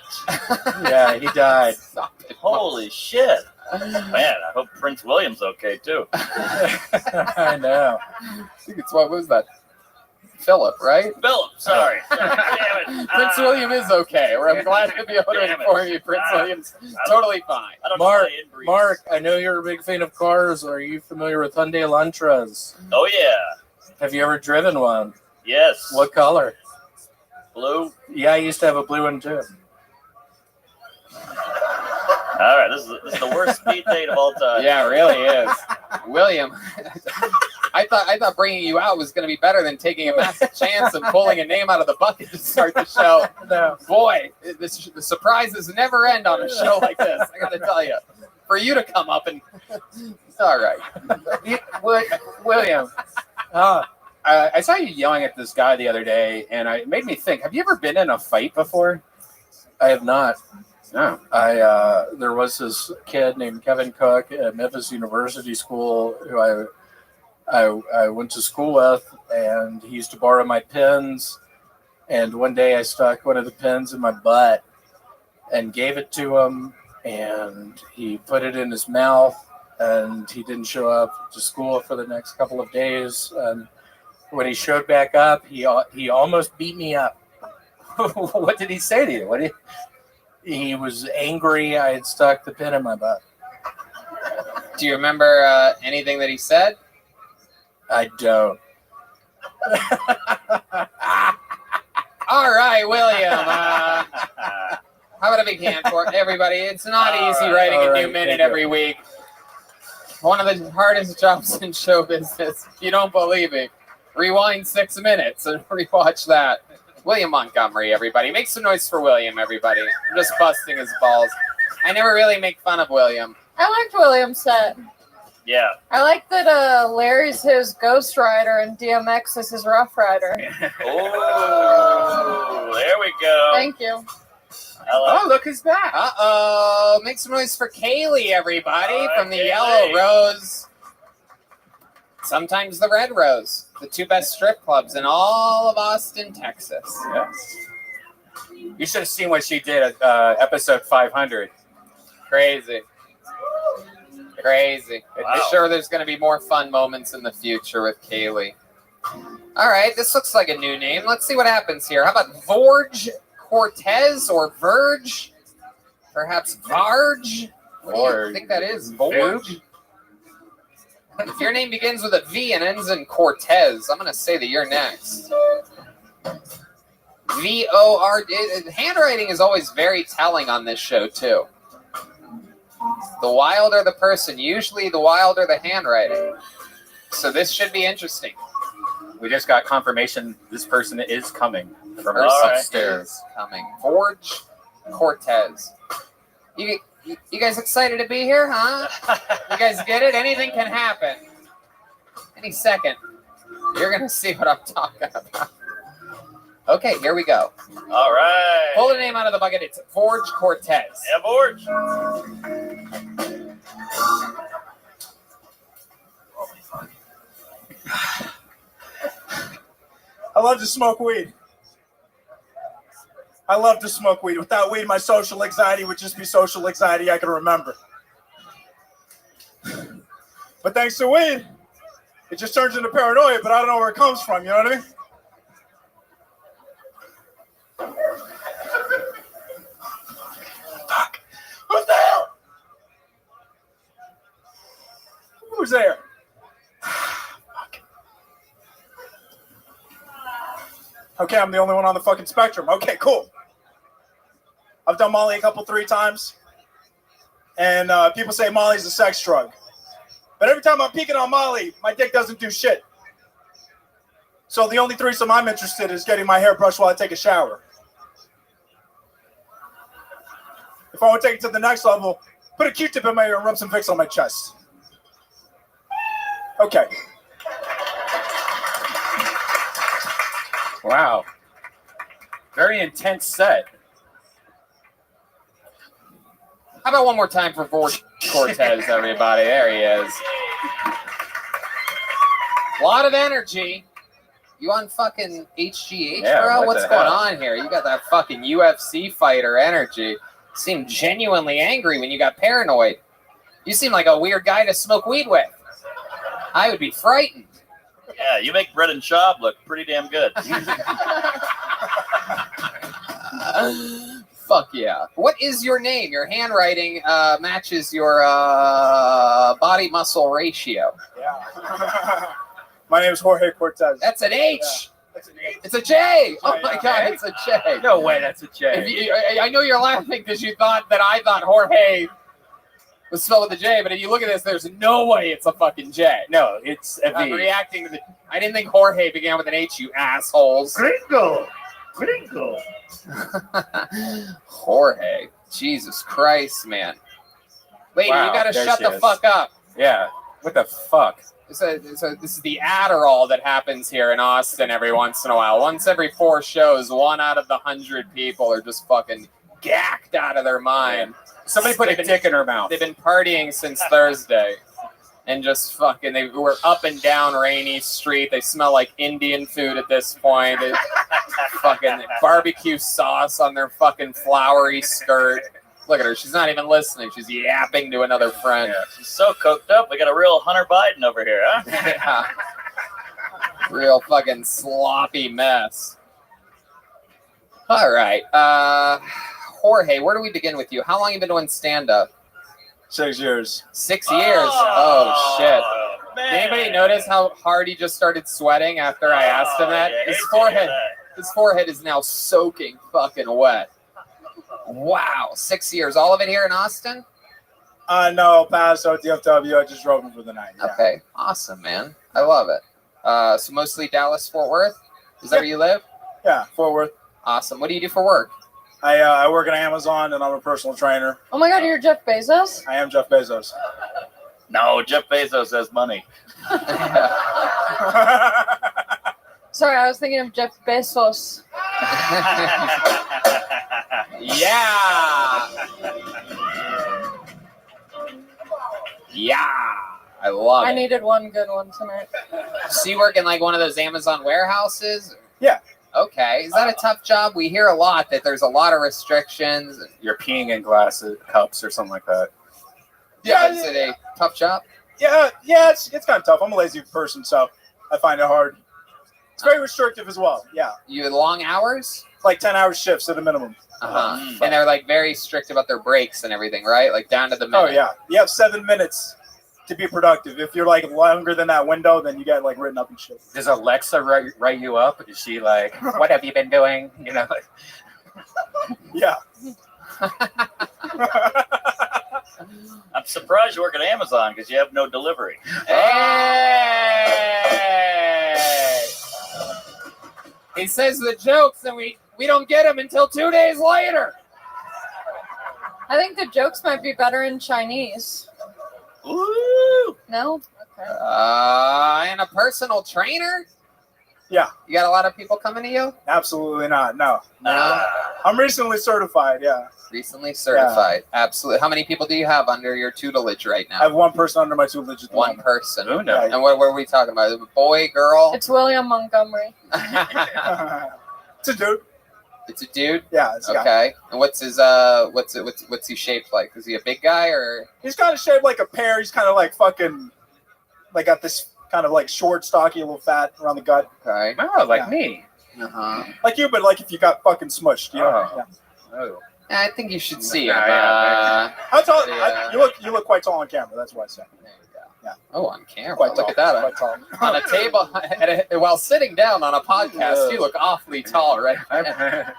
S8: Yeah, he died.
S1: Stop it.
S7: Holy shit. Man, I hope Prince William's okay too.
S8: I know.
S1: I think it's what was that? Philip, right?
S7: Philip, sorry. Damn it.
S1: Prince William is okay. I'm glad to be able to
S7: Damn it.
S1: inform you. Prince William's totally fine.
S7: I don't
S8: Mark,
S7: know my inbreeds.
S8: Mark, I know you're a big fan of cars. Are you familiar with Hyundai Elantras?
S7: Oh yeah.
S8: Have you ever driven one?
S7: Yes.
S8: What color?
S7: Blue.
S8: Yeah, I used to have a blue one too.
S7: All right, this is the worst speed date of all time.
S1: Yeah, it really is. William, I thought bringing you out was going to be better than taking a massive chance and pulling a name out of the bucket to start the show.
S8: No.
S1: Boy, the surprises never end on a show like this. I got to tell you, for you to come up and it's all right.
S3: William, I saw you yelling at this guy the other day, and it made me think, have you ever been in a fight before?
S8: I have not.
S3: No.
S8: There was this kid named Kevin Cook at Memphis University School who I went to school with, and he used to borrow my pens. And one day I stuck one of the pens in my butt and gave it to him, and he put it in his mouth, and he didn't show up to school for the next couple of days. And when he showed back up, he almost beat me up.
S3: What did he say to you?
S8: He was angry I had stuck the pin in my butt.
S1: Do you remember anything that he said?
S8: I don't.
S1: All right, William. How about a big hand for everybody? It's not easy writing a new minute every week. One of the hardest jobs in show business. If you don't believe me, rewind 6 minutes and rewatch that. William Montgomery, everybody. Make some noise for William, everybody. I'm just busting his balls. I never really make fun of William.
S9: I liked William's set.
S7: Yeah.
S9: I like that Larry's his Ghost Rider and DMX is his Rough Rider.
S7: Oh, there we go.
S9: Thank you.
S7: I like
S3: Look who's back.
S1: Uh-oh. Make some noise for Kaylee, everybody,
S7: All right,
S1: from the
S7: Kaylee.
S1: Yellow Rose. Sometimes the Red Rose. The two best strip clubs in all of Austin, Texas.
S3: Yes. You should have seen what she did at episode 500.
S1: Crazy. Crazy.
S7: Wow.
S1: I'm sure there's going to be more fun moments in the future with Kaylee. All right, this looks like a new name. Let's see what happens here. How about Vorge Cortez or Verge? Perhaps Varge? What do you
S3: Vorge.
S1: think that is? Vorge? If your name begins with a V and ends in Cortez, I'm going to say that you're next. V-O-R-D. Handwriting is always very telling on this show, too. The wilder the person, usually the wilder the handwriting. So this should be interesting.
S3: We just got confirmation this person is coming from
S1: Person
S3: upstairs.
S1: is coming. Forge Cortez. You guys excited to be here, huh? You guys get it? Anything can happen. Any second. You're going to see what I'm talking about. Okay, here we go.
S7: All right.
S1: Pull the name out of the bucket. It's Forge Cortez.
S7: Yeah, Borge.
S10: I love to smoke weed. I love to smoke weed. Without weed, my social anxiety would just be social anxiety I can remember. But thanks to weed, it just turns into paranoia, but I don't know where it comes from, you know what I mean? Fuck. Who's there? Who's there? Fuck. Okay, I'm the only one on the fucking spectrum. Okay, cool. I've done Molly a couple, 3 times. And people say Molly's a sex drug. But every time I'm peeking on Molly, my dick doesn't do shit. So the only threesome I'm interested in is getting my hair brushed while I take a shower. If I want to take it to the next level, put a Q-tip in my ear and rub some Vicks on my chest. Okay.
S3: Wow. Very intense set.
S1: How about one more time for Forge Cortez, everybody? There he is. A lot of energy. You on fucking HGH,
S3: Yeah,
S1: bro?
S3: what
S1: What's
S3: the
S1: going
S3: hell?
S1: on here? You got that fucking UFC fighter energy. You seem genuinely angry when you got paranoid. You seem like a weird guy to smoke weed with. I would be frightened.
S7: Yeah, you make Bread and Schaub look pretty damn good.
S1: Fuck yeah. What is your name? Your handwriting matches your body muscle ratio.
S10: Yeah. My name is Jorge Cortez.
S1: That's an H.
S10: Yeah. That's an H.
S1: It's a J. Oh
S10: Yeah,
S1: my
S10: yeah.
S1: God, it's a J.
S3: No way, that's a J.
S1: If you, I know you're laughing because you thought that I thought Jorge was spelled with a J, but if you look at this, there's no way it's a fucking J.
S3: No, it's a
S1: I'm
S3: V.
S1: reacting to the. I didn't think Jorge began with an H, you assholes.
S3: Gringo.
S1: Jorge. Jesus Christ, man. Lady,
S3: Wow,
S1: you gotta
S3: there
S1: shut
S3: she
S1: the
S3: is.
S1: fuck up.
S3: Yeah. What the fuck?
S1: This is the Adderall that happens here in Austin every once in a while. Once every 4 shows, 1 out of the 100 people are just fucking gacked out of their mind.
S3: Somebody put a dick in her mouth.
S1: They've been partying since Thursday. And just fucking, they were up and down Rainy Street. They smell like Indian food at this point. They fucking barbecue sauce on their fucking flowery skirt. Look at her. She's not even listening. She's yapping to another friend.
S7: Yeah, she's so coked up. We got a real Hunter Biden over here, huh?
S1: Yeah. Real fucking sloppy mess. All right. Jorge, where do we begin with you? How long have you been doing stand-up?
S10: 6 years.
S1: 6 years. Oh, shit.
S7: Man.
S1: Did anybody notice how hard he just started sweating after I asked him that?
S7: Yeah,
S1: His
S7: hate to
S1: forehead,
S7: hear that.
S1: his forehead is now soaking fucking wet. Wow, 6 years. All of it here in Austin?
S10: No, Paso, DFW. I just drove him for the night. Yeah.
S1: Okay, awesome, man. I love it. So mostly Dallas, Fort Worth? Is that where you live?
S10: Yeah, Fort Worth.
S1: Awesome. What do you do for work?
S10: I work at Amazon and I'm a personal trainer.
S9: Oh my God, you're Jeff Bezos?
S10: I am Jeff Bezos.
S7: No, Jeff Bezos has money.
S9: Sorry, I was thinking of Jeff Bezos.
S1: Yeah. Yeah. I love
S9: I
S1: it.
S9: needed one good one tonight.
S1: So you work in like one of those Amazon warehouses?
S10: Yeah.
S1: Okay. Is that a tough job? We hear a lot that there's a lot of restrictions.
S3: You're peeing in glasses, cups, or something like that.
S1: Yeah. Is it a tough job?
S10: Yeah, it's kind of tough. I'm a lazy person, so I find it hard. It's very restrictive as well. Yeah,
S1: You had long hours?
S10: like 10-hour shifts at a minimum.
S1: Uh-huh. And they're like very strict about their breaks and everything, right? Like down to the minute.
S10: Oh yeah, you have 7 minutes to be productive. If you're like longer than that window, then you get like written up and shit.
S3: Does Alexa write you up? Is she like, what have you been doing? You know, like,
S10: Yeah.
S7: I'm surprised you work at Amazon because you have no delivery.
S1: Hey! He says the jokes and we don't get them until 2 days later.
S9: I think the jokes might be better in Chinese.
S7: Ooh.
S9: No? Okay.
S1: And a personal trainer?
S10: Yeah,
S1: You got a lot of people coming to you?
S10: absolutely not. No,
S1: No.
S10: I'm recently certified. Yeah,
S1: Recently certified. Absolutely. How many people do you have under your tutelage right
S10: I
S1: now?
S10: have one person under my tutelage at the
S1: One
S10: moment.
S1: person.
S3: Who knows?
S1: And what are we talking about? A boy, girl?
S9: It's William Montgomery.
S10: It's a dude.
S1: It's a dude?
S10: Yeah, it's a guy.
S1: Okay. And what's his what's he shaped like? Is he a big guy or
S10: He's kind of shaped like a pear. He's kind of like fucking, like got this kind of like short, stocky, a little fat around the gut,
S1: okay?
S3: oh, like
S10: Yeah.
S3: me.
S1: Uh-huh.
S10: like you, but like if you got fucking smushed. You know.
S3: Oh.
S10: Yeah.
S3: Oh.
S1: I think you should see him.
S3: Yeah,
S10: How tall?
S1: Yeah.
S10: You look quite tall on camera. That's why I said.
S1: There you go.
S10: Yeah.
S1: Oh, on camera.
S10: Quite
S1: Look
S10: tall.
S1: at that.
S10: Quite tall.
S1: On a table, while sitting down on a podcast, you look awfully tall right now.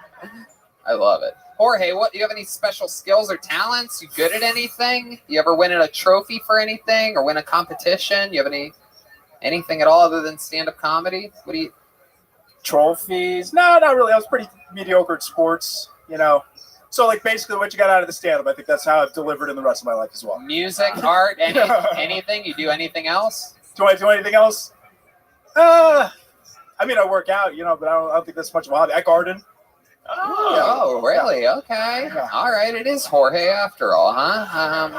S1: I love it. Jorge, what do you have any special skills or talents? You good at anything? You ever win a trophy for anything or win a competition? You have anything at all other than stand-up comedy? What do you?
S10: Trophies? No, not really. I was pretty mediocre at sports. You know. So like basically, what you got out of the stand-up, I think that's how I've delivered in the rest of my life as well.
S1: Music, art, anything? You do anything else?
S10: Do I do anything else? I mean, I work out, you know, but I don't think that's much of a hobby. I garden.
S1: Oh, really? Okay.
S10: Yeah.
S1: All right. It is Jorge after all, huh?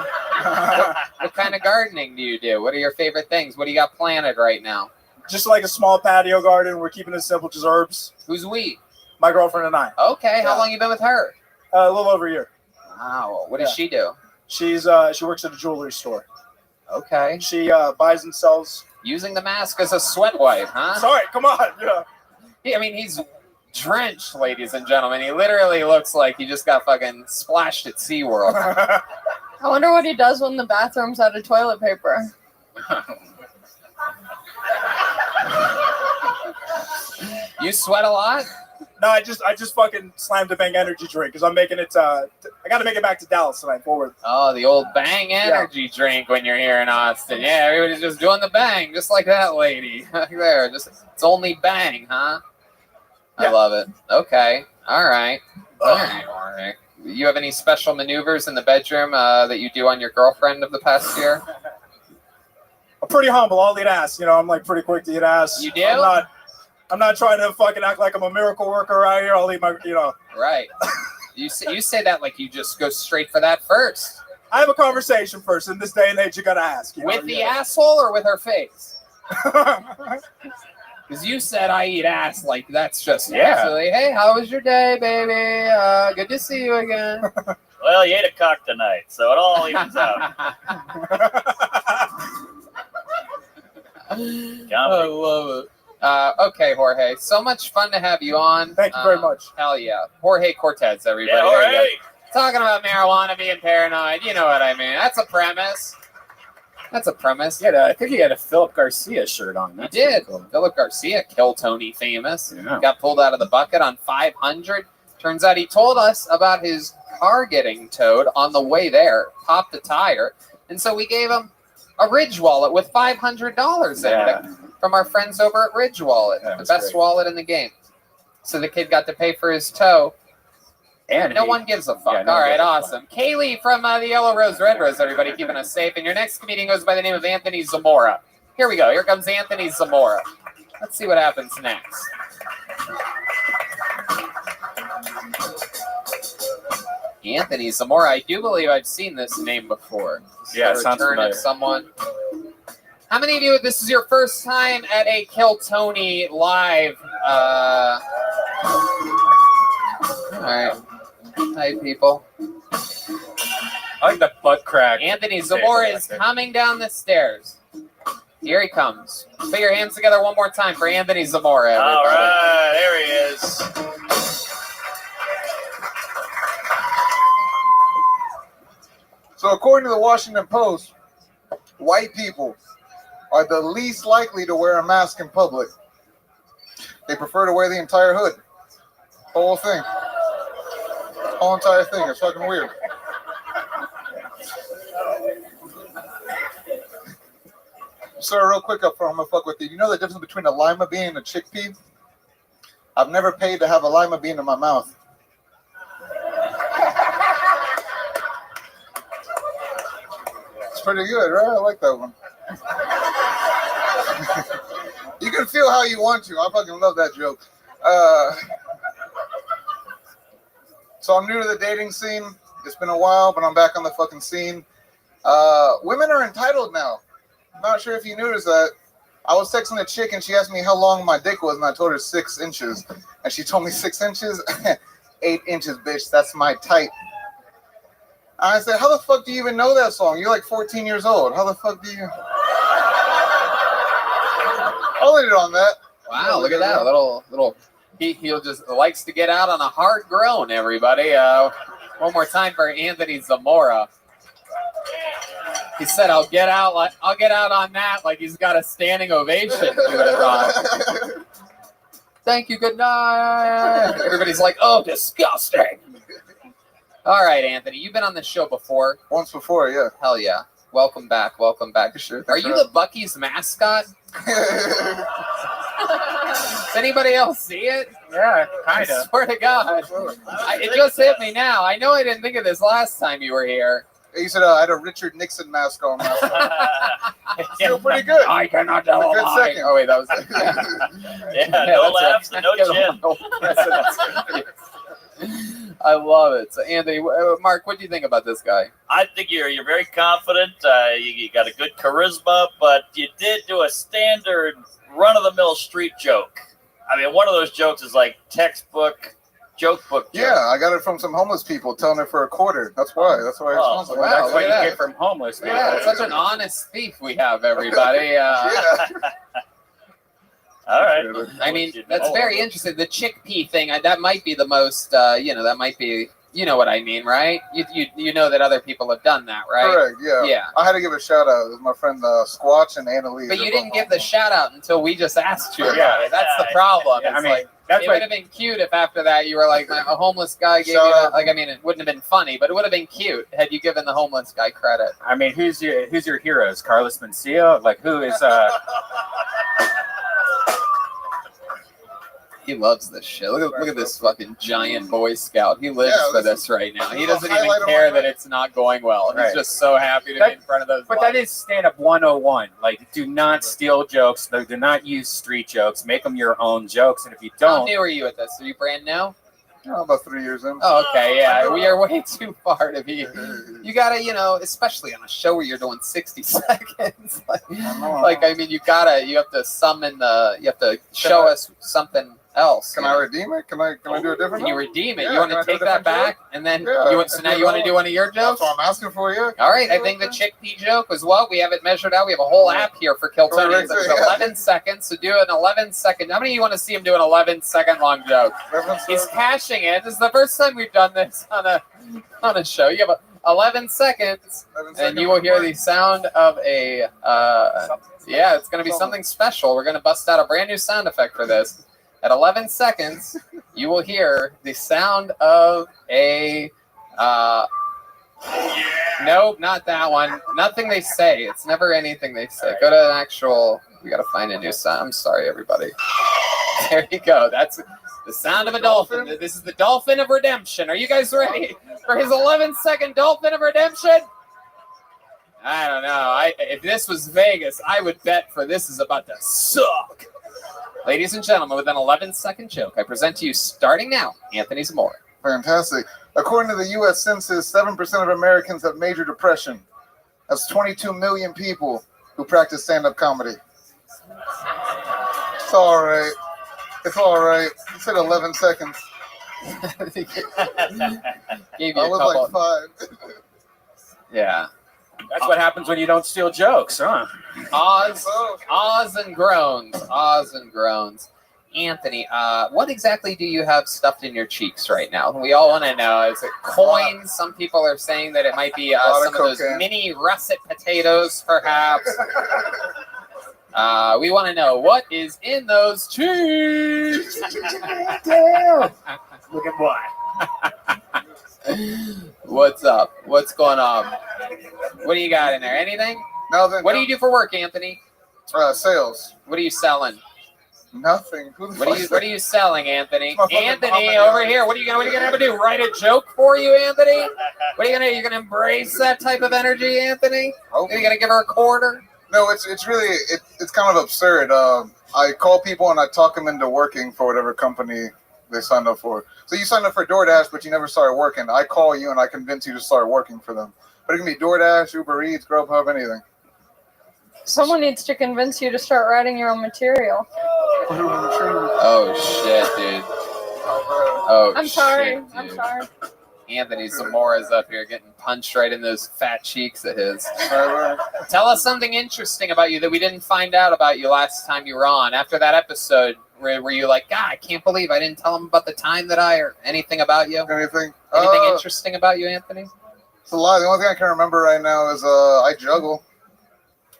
S1: What kind of gardening do you do? What are your favorite things? What do you got planted right now?
S10: Just like a small patio garden. We're keeping it simple, just herbs.
S1: Who's we?
S10: My girlfriend and I.
S1: Okay. How
S10: Yeah.
S1: long you been with her?
S10: A little over a year.
S1: Wow. What does
S10: Yeah.
S1: she do?
S10: She works at a jewelry store.
S1: Okay.
S10: She buys and sells.
S1: Using the mask as a sweat wipe, huh?
S10: Sorry, come on. Yeah.
S1: I mean, he's drenched, ladies and gentlemen. He literally looks like he just got fucking splashed at SeaWorld.
S9: I wonder what he does when the bathroom's out of toilet paper.
S1: You sweat a lot?
S10: No, I just fucking slammed a Bang energy drink because I'm making it. I got to make it back to Dallas tonight. Forward.
S1: Oh, the old Bang energy drink when you're here in Austin. Yeah, everybody's just doing the Bang, just like that lady. There, it's only Bang, huh? I love it. Okay, all right. You have any special maneuvers in the bedroom that you do on your girlfriend of the past year?
S10: I'm pretty humble. I'll eat ass. I'm like pretty quick to eat ass.
S1: You do?
S10: I'm not trying to fucking act like I'm a miracle worker around here. I'll eat my,
S1: Right. You say that like you just go straight for that first.
S10: I have a conversation first. In this day and age, you gotta ask.
S1: With the asshole or with her face? Because you said I eat ass, like that's just actually, hey, how was your day, baby? Good to see you again.
S7: Well, you ate a cock tonight, so it all evens out.
S1: I love it. Okay, Jorge. So much fun to have you on.
S10: Thank you very much.
S1: Hell yeah. Jorge Cortez, everybody.
S7: Yeah,
S1: There you
S7: Jorge.
S1: go. Talking about marijuana, being paranoid. You know what I mean. That's a premise.
S3: Yeah, I think he had a Philip Garcia shirt on.
S1: He
S3: That's
S1: did.
S3: pretty cool.
S1: Philip Garcia, Kill Tony famous.
S3: Yeah.
S1: Got pulled out of the bucket on 500. Turns out he told us about his car getting towed on the way there. Popped a tire. And so we gave him a Ridge wallet with $500 in it from our friends over at Ridge Wallet, the best wallet in the game. So the kid got to pay for his tow.
S3: And
S1: no one gives a fuck.
S3: Yeah, no
S1: All
S3: one
S1: right,
S3: gives a
S1: awesome. Kaylee from the Yellow Rose, Red Rose, everybody keeping us safe. And your next comedian goes by the name of Anthony Zamora. Here we go. Here comes Anthony Zamora. Let's see what happens next. Anthony Zamora. I do believe I've seen this name before.
S3: Yeah, it
S1: The
S3: sounds
S1: return
S3: familiar.
S1: of someone. How many of you, this is your first time at a Kill Tony live? All right. Hi, people.
S3: I like the butt crack.
S1: Anthony Zamora is coming down the stairs. Here he comes. Put your hands together one more time for Anthony Zamora, everybody.
S7: All right, there he is.
S11: So according to the Washington Post, white people are the least likely to wear a mask in public. They prefer to wear the entire hood. Whole thing. Whole entire thing. It's fucking weird. Sir, real quick up front, I'm gonna fuck with you. You know the difference between a lima bean and a chickpea? I've never paid to have a lima bean in my mouth. It's pretty good, right? I like that one. You can feel how you want to. I fucking love that joke. So I'm new to the dating scene. It's been a while, but I'm back on the fucking scene. Women are entitled now. I'm not sure if you noticed that. I was texting a chick and she asked me how long my dick was, and I told her 6 inches. And she told me 6 inches? 8 inches, bitch. That's my type. And I said, how the fuck do you even know that song? You're like 14 years old. How the fuck do you... I'll leave it on that.
S1: Wow, look at that. Little he'll just likes to get out on a hard groan, everybody. One more time for Anthony Zamora. He said, I'll get out on that like he's got a standing ovation. Thank you, good night. Everybody's like, oh, disgusting. All right, Anthony, you've been on this show before.
S11: Once before, yeah.
S1: Hell yeah. Welcome back.
S11: Sure,
S1: Are you the Buc-ee's mascot? Does anybody else see it?
S3: Yeah,
S1: I
S3: kind of.
S1: swear to God. It just hit me now. I know I didn't think of this last time you were here.
S11: He said I had a Richard Nixon mask on. Still pretty good.
S1: I cannot tell
S11: a good
S1: lie.
S11: second.
S1: Oh, wait, that was it.
S7: Yeah, no
S1: that's
S7: laughs and no chin.
S1: I love it. So, Anthony, Mark, what do you think about this guy?
S7: I think you're very confident. You got a good charisma, but you did do a standard run-of-the-mill street joke. I mean, one of those jokes is like textbook joke book.
S11: Yeah, I got it from some homeless people telling it for a quarter. That's why. That's why it
S7: Oh,
S11: sounds like
S1: wow,
S11: that.
S3: That's what
S1: look
S3: you
S1: at
S3: get
S1: that.
S3: from homeless people.
S1: Yeah, such an honest thief we have, everybody.
S11: Yeah.
S7: All right.
S1: I mean, that's very interesting. The chickpea thing, that might be the most, that might be, you know what I mean, right? You know that other people have done that, right?
S11: Correct, yeah.
S1: Yeah.
S11: I had to give a shout out. It was my friend Squatch and Annalise.
S1: But you
S11: They're
S1: didn't
S11: both
S1: give the
S11: homeless.
S1: shout out until we just asked you about
S3: Yeah.
S1: it. That's the problem.
S3: Yeah, I
S1: It's
S3: mean,
S1: like,
S3: that's
S1: it
S3: why
S1: would have been cute if after that you were like, a homeless guy gave
S11: Shout
S1: you
S11: out.
S1: that. Like, I mean, it wouldn't have been funny, but it would have been cute had you given the homeless guy credit.
S3: I mean, who's your heroes? Carlos Mencia? Like, who is
S1: He loves this shit. Look at this fucking giant Boy Scout. He lives
S11: Yeah,
S1: for
S11: this
S1: this right now.
S11: this
S1: He
S11: is a
S1: doesn't even
S11: highlight of
S1: care
S11: my
S1: that
S11: life.
S1: it's not going well. He's
S3: Right.
S1: just so happy to be in front of those.
S3: But that is stand-up 101. Like, do not steal jokes. Do not use street jokes. Make them your own jokes. And if you
S1: How
S3: don't,
S1: new are you at this? Are you brand new?
S11: Oh, about 3 years in.
S1: Oh, okay, yeah. We are way too far to be. You gotta, especially on a show where you're doing 60 seconds. I mean, you have to you have to show us something else.
S11: Can I redeem it? Can I do a different
S1: Can you
S11: one?
S1: redeem it?
S11: Yeah,
S1: you want
S11: can I
S1: to
S11: do a
S1: take that
S11: different
S1: back, and then
S11: Yeah,
S1: so
S11: and
S1: now
S11: do
S1: you want to
S11: another
S1: do one of your jokes?
S11: That's what I'm asking for you.
S1: All right, I think the chickpea joke was what? We have it measured out. We have a whole app here for Kiltonians.
S11: Correct,
S1: There's
S11: yeah.
S1: 11 seconds, so do an 11-second. How many of you want to see him do an 11-second long joke? He's cashing it. This is the first time we've done this on a show. You have 11 seconds, and you will hear the sound of a, yeah, it's going to be something special. We're going to bust out a brand new sound effect for this. At 11 seconds, you will hear the sound of a, nope, not that one. Nothing they say. It's never anything they say. Go to an actual, we got to find a new sound. I'm sorry, everybody. There you go. That's the sound of a dolphin. This is the dolphin of redemption. Are you guys ready for his 11-second dolphin of redemption? I don't know. If this was Vegas, I would bet for this is about to suck. Ladies and gentlemen, with an 11-second joke, I present to you, starting now, Anthony Zamora.
S11: Fantastic. According to the U.S. Census, 7% of Americans have major depression. That's 22 million people who practice stand-up comedy. It's all right. It's all right. You said 11 seconds.
S1: Gave you
S11: I
S1: a
S11: was
S1: couple.
S11: like 5.
S1: Yeah.
S3: that's what happens when you don't steal jokes, huh?
S1: Ahs and groans. Ahs and groans. Anthony, what exactly do you have stuffed in your cheeks right now? We all want to know. Is it coins? Some people are saying that it might be some of those
S11: cocaine.
S1: mini russet potatoes, perhaps. We want to know what is in those cheeks.
S3: Look at what?
S1: What's up? What's going on? What do you got in there? Anything?
S11: Nothing.
S1: What do you do for work, Anthony?
S11: Sales.
S1: What are you selling?
S11: Nothing. Who the
S1: What
S11: fuck
S1: are you selling, Anthony?
S11: My fucking
S1: Anthony,
S11: mama
S1: over
S11: knows.
S1: here. What are you gonna have to do? Write a joke for you, Anthony? What are you gonna embrace that type of energy, Anthony? Are you gonna give her a quarter?
S11: No, it's really it's kind of absurd. I call people and I talk them into working for whatever company they signed up for. So you signed up for DoorDash, but you never started working. I call you and I convince you to start working for them. But it can be DoorDash, Uber Eats, Grubhub, anything.
S9: Someone needs to convince you to start writing your own material.
S1: Oh shit, dude. Oh,
S9: I'm sorry.
S1: shit,
S9: I'm
S1: dude.
S9: sorry.
S1: Anthony Zamora's up here getting punched right in those fat cheeks of his. Tell us something interesting about you that we didn't find out about you last time you were on. After that episode, were you like, God, I can't believe I didn't tell him about the time that or anything about you?
S11: Anything?
S1: Anything interesting about you, Anthony?
S11: It's a lot. The only thing I can remember right now is I juggle.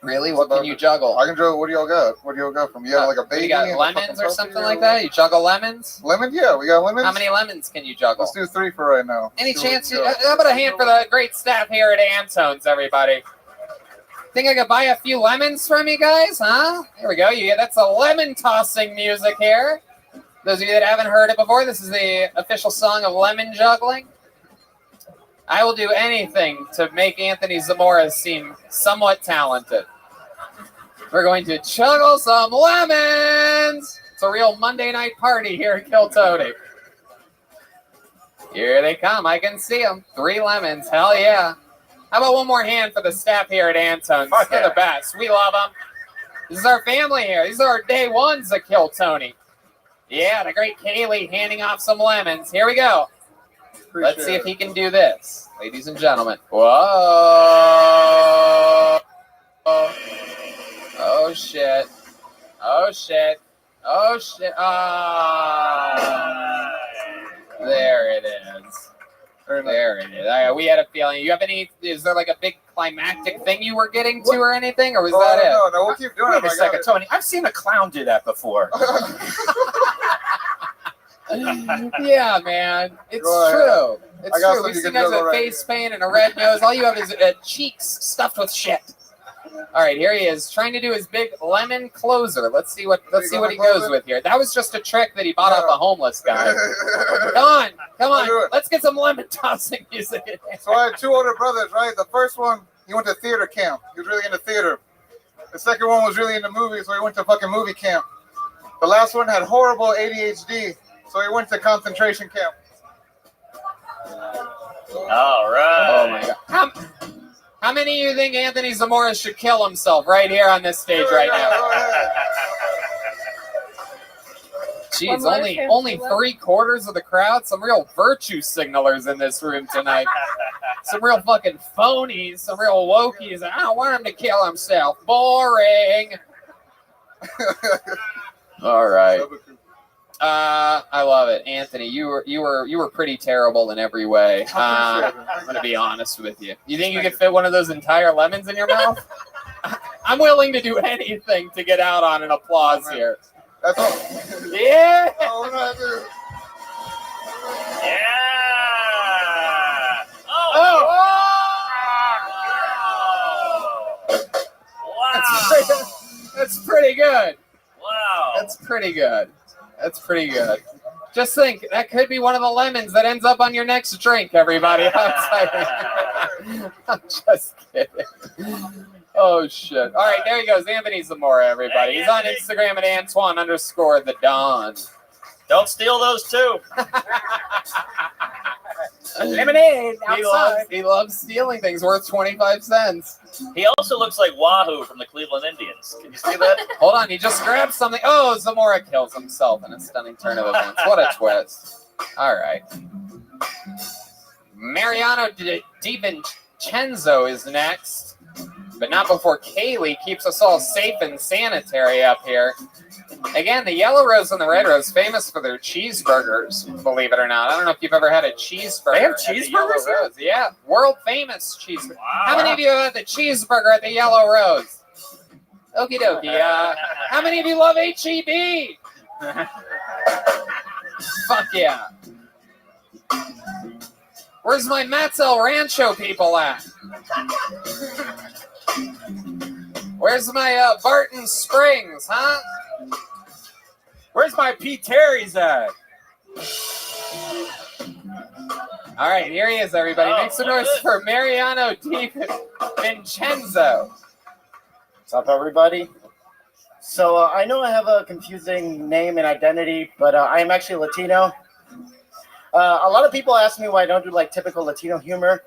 S1: Really? What can you juggle?
S11: I can juggle. What do y'all got? What do y'all got from you? Have like a baby?
S1: You got
S11: and a
S1: lemons
S11: fucking
S1: or
S11: puppy
S1: something like that? You juggle lemons?
S11: Lemon? Yeah, we got lemons.
S1: How many lemons can you juggle?
S11: Let's do 3 for right now.
S1: Any
S11: See what
S1: chance?
S11: we got.
S1: How about a hand for the great staff here at Antone's, everybody? Think I could buy a few lemons from you guys, huh? Here we go. That's a lemon tossing music here. Those of you that haven't heard it before, this is the official song of lemon juggling. I will do anything to make Anthony Zamora seem somewhat talented. We're going to juggle some lemons. It's a real Monday night party here at Kiltony. Here they come. I can see them. 3 lemons. Hell yeah. How about one more hand for the staff here at Antone's? They're the best. We love them. This is our family here. These are our day ones at Kiltony. Yeah, the great Kaylee handing off some lemons. Here we go. Let's see if he can do this, ladies and gentlemen. Whoa! Oh shit! Oh shit! Oh shit! Ah! There it is. There it is. We had a feeling. You have any? Is there like a big climactic thing you were getting to or anything, or was that it?
S11: No, we'll keep doing it.
S7: Wait a second, Tony. I've seen a clown do that before.
S1: Yeah, man, it's true. It's true. We've seen guys with face paint and a red nose. All you have is cheeks stuffed with shit. All right, here he is trying to do his big lemon closer. Let's see what he goes with here. That was just a trick that he bought off a homeless guy. Come on, let's get some lemon tossing music.
S11: So I had two older brothers, right? The first one, he went to theater camp. He was really into theater. The second one was really into movies, so he went to fucking movie camp. The last one had horrible ADHD, so he went to concentration camp.
S7: All right.
S1: Oh my god. How many of you think Anthony Zamora should kill himself right here on this stage right now? Jeez, only 3/4 of the crowd. Some real virtue signalers in this room tonight. Some real fucking phonies. Some real wokies. I don't want him to kill himself. Boring. All right. I love it, Anthony. You were pretty terrible in every way. I'm gonna be honest with you. You think you could fit one of those entire lemons in your mouth? I'm willing to do anything to get out on an applause here.
S11: That's all.
S1: Yeah.
S11: Oh, no, dude.
S7: Yeah.
S1: Oh.
S7: Wow.
S1: That's pretty good.
S7: Wow.
S1: That's pretty good. That's pretty good. Just think, that could be one of the lemons that ends up on your next drink, everybody. I'm just kidding. Oh, shit. All right, there he goes. Anthony Zamora, everybody. He's on Instagram at Antoine_the Don.
S7: Don't steal those too.
S1: Lemonade outside. He loves stealing things worth 25 cents.
S7: He also looks like Wahoo from the Cleveland Indians. Can you see that?
S1: Hold on, he just grabbed something. Oh, Zamora kills himself in a stunning turn of events. What a twist. All right. Mariano DiVincenzo is next, but not before Kaylee keeps us all safe and sanitary up here. Again, the Yellow Rose and the Red Rose, famous for their cheeseburgers, believe it or not. I don't know if you've ever had a cheeseburger.
S7: They have
S1: at the
S7: cheeseburgers
S1: Yellow Rose. Yeah, world famous cheeseburger.
S7: Wow.
S1: How many of you have had the cheeseburger at the Yellow Rose? Okie dokie. How many of you love HEB? Fuck yeah. Where's my Matt's El Rancho people at? Where's my Barton Springs, huh?
S3: Where's my Pete Terry's at?
S1: All right, here he is, everybody. Make some noise for Mariano DiVincenzo.
S12: What's up, everybody? So I know I have a confusing name and identity, but I am actually Latino. A lot of people ask me why I don't do like typical Latino humor,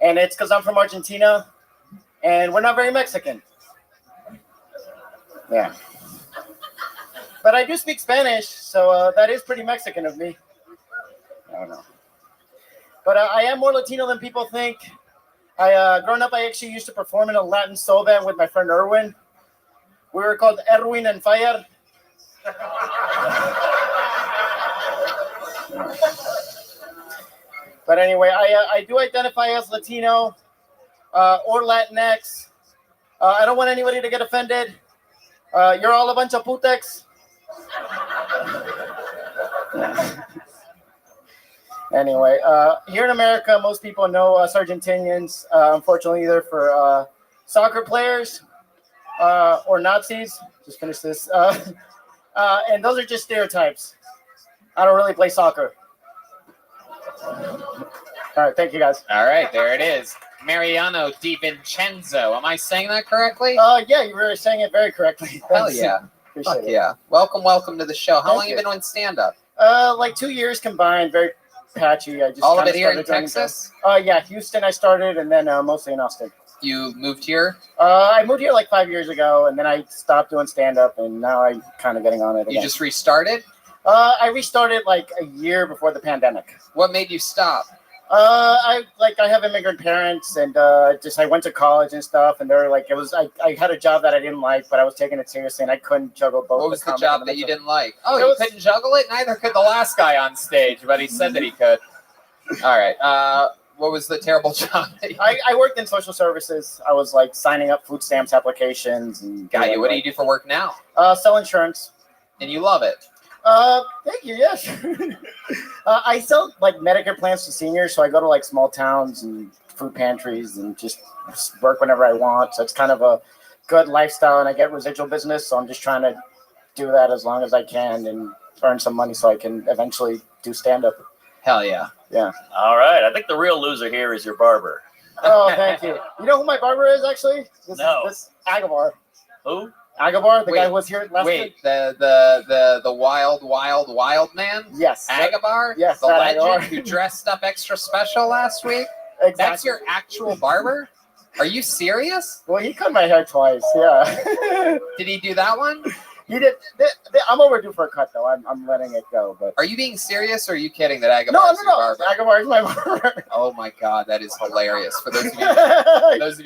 S12: and it's because I'm from Argentina, and we're not very Mexican. Yeah. But I do speak Spanish, so that is pretty Mexican of me. I don't know. But I am more Latino than people think. Growing up, I actually used to perform in a Latin soul band with my friend Erwin. We were called Erwin and Fire. But anyway, I do identify as Latino or Latinx. I don't want anybody to get offended. You're all a bunch of putex. Anyway, here in America, most people know us Argentinians, unfortunately, either for soccer players or Nazis. Just finish this. And those are just stereotypes. I don't really play soccer. All right, thank you, guys.
S1: All right, there it is. Mariano DiVincenzo. Am I saying that correctly?
S12: Yeah, you were saying it very correctly.
S1: Hell yeah.
S12: Appreciate
S1: Fuck
S12: it.
S1: yeah. Welcome to the show. How
S12: Thank
S1: long have you been doing stand-up?
S12: Like 2 years combined, very patchy. I just
S1: All of
S12: kinda
S1: it here in
S12: started doing
S1: Texas?
S12: Yeah, Houston I started, and then mostly in Austin.
S1: You moved here?
S12: I moved here like 5 years ago, and then I stopped doing stand-up, and now I'm kind of getting on it again.
S1: You just restarted?
S12: I restarted like a year before the pandemic.
S1: What made you stop?
S12: I have immigrant parents, and I went to college and stuff, and they were like, I had a job that I didn't like, but I was taking it seriously, and I couldn't juggle both.
S1: What was the
S12: comic
S1: job
S12: and
S1: that you
S12: mental.
S1: didn't like? Oh, you couldn't juggle it? Neither could the last guy on stage, but he said that he could. All right. What was the terrible job?
S12: I worked in social services. I was like signing up food stamps applications and
S1: Got you. What do you do for work now?
S12: Sell insurance.
S1: And you love it.
S12: Thank you. Yes. I sell like Medicare plans to seniors, so I go to like small towns and food pantries and just work whenever I want. So it's kind of a good lifestyle, and I get residual business. So I'm just trying to do that as long as I can and earn some money so I can eventually do stand up.
S1: Hell yeah.
S12: Yeah.
S7: All right. I think the real loser here is your barber.
S12: Oh, thank you. You know who my barber is actually?
S7: No.
S12: This Agabar.
S7: Who?
S12: Agabar, the guy who was here last week.
S1: The wild man?
S12: Yes.
S1: Agabar?
S12: Yes,
S1: The
S12: that
S1: legend
S12: Agabar.
S1: who dressed up extra special last week?
S12: Exactly.
S1: That's your actual barber? Are you serious?
S12: Well, he cut my hair twice, yeah.
S1: Did he do that one?
S12: He did. I'm overdue for a cut, though. I'm letting it go. But
S1: are you being serious, or are you kidding that Agabar
S12: no,
S1: is your barber?
S12: Agabar is my barber.
S1: Oh my God, that is hilarious. For those of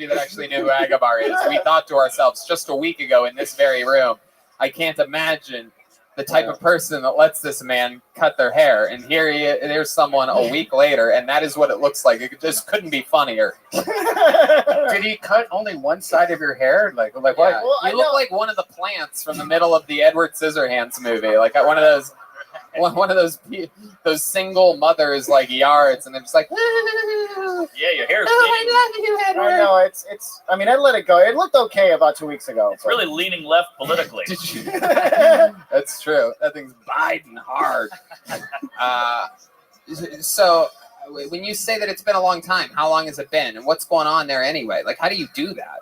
S1: you that actually knew who Agabar is, we thought to ourselves just a week ago in this very room, I can't imagine the type of person that lets this man cut their hair. And there's someone a week later, and that is what it looks like. It just couldn't be funnier.
S3: Did he cut only one side of your hair? Like what?
S1: Yeah. You look like one of the plants from the middle of the Edward Scissorhands movie, like one of those single mothers like yards, and they're just like,
S7: Yeah, your hair's
S12: I know it's. I mean, I let it go. It looked okay about 2 weeks ago.
S7: It's really leaning left politically.
S1: That's true. That thing's Biden hard. So, when you say that it's been a long time, how long has it been, and what's going on there anyway? Like, how do you do that?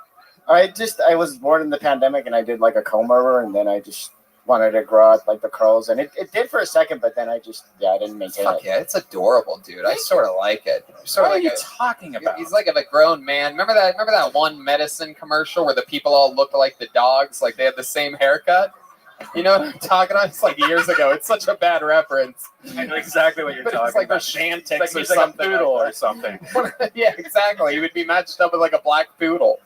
S12: I was born in the pandemic, and I did like a comb over, and then I just wanted to grow out like the curls, and it did for a second, but then I didn't maintain
S1: Fuck
S12: it.
S1: yeah, it's adorable, dude. I sort of like it.
S3: What are you talking about?
S1: He's like a grown man. Remember that one medicine commercial where the people all look like the dogs, like they had the same haircut? You know what I'm talking about? It's like years ago. It's such a bad reference.
S3: I know exactly what you're
S1: But
S3: talking
S1: it's like
S3: about.
S1: the Shantix
S3: Like
S1: or
S3: he's like a
S1: something.
S3: poodle or something.
S1: Yeah, exactly. He would be matched up with like a black poodle.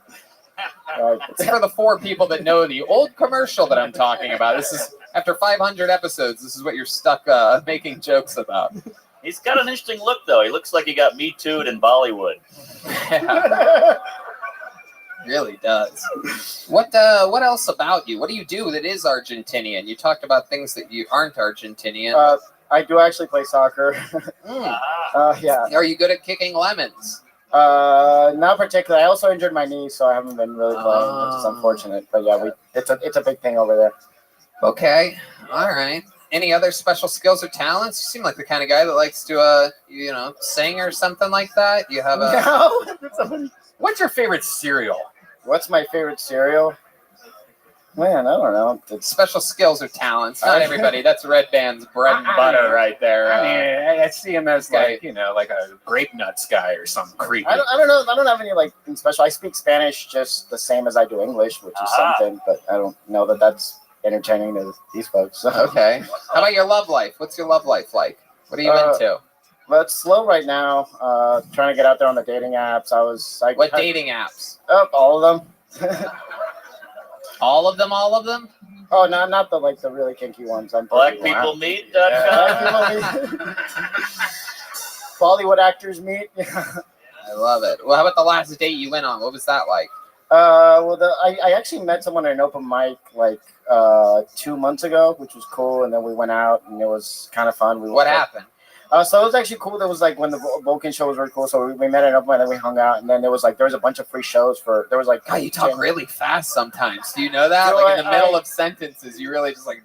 S1: It's for the 4 people that know the old commercial that I'm talking about. This is after 500 episodes. This is what you're stuck making jokes about.
S7: He's got an interesting look, though. He looks like he got Me Too'd in Bollywood.
S1: Yeah. Really does. What else about you? What do you do that is Argentinian? You talked about things that you aren't Argentinian.
S12: I do actually play soccer. Yeah.
S1: Are you good at kicking lemons?
S12: Not particularly. I also injured my knee, so I haven't been really playing, which is unfortunate. But yeah, it's a big thing over there.
S1: Okay. All right. Any other special skills or talents? You seem like the kind of guy that likes to, sing or something like that. You have a.
S12: No.
S3: What's your favorite cereal?
S12: What's my favorite cereal? Man, I don't know. It's
S1: special skills or talents. Not everybody. That's Red Band's bread and butter right there.
S3: I mean, I see him as like a grape nuts guy or some creepy.
S12: I don't know. I don't have any like thing special. I speak Spanish just the same as I do English, which is something, but I don't know that that's entertaining to these folks. So.
S1: Okay. How about your love life? What's your love life like? What are you into?
S12: Well, it's slow right now. Trying to get out there on the dating apps.
S1: What dating apps?
S12: Oh, all of them.
S1: All of them? All of them?
S12: Oh, not the really kinky ones.
S7: BlackPeopleMeet.com.
S12: Bollywood actors meet.
S1: I love it. Well, how about the last date you went on? What was that like?
S12: I actually met someone at an open mic like 2 months ago, which was cool, and then we went out and it was kind of fun.
S1: What happened?
S12: So it was actually cool. There was like when the Vulcan show was really cool. So we met at an open mic and then we hung out, and then there was a bunch of free shows for. There was like.
S1: God, you talk really fast sometimes. Do you know that? In the middle of sentences, you really just like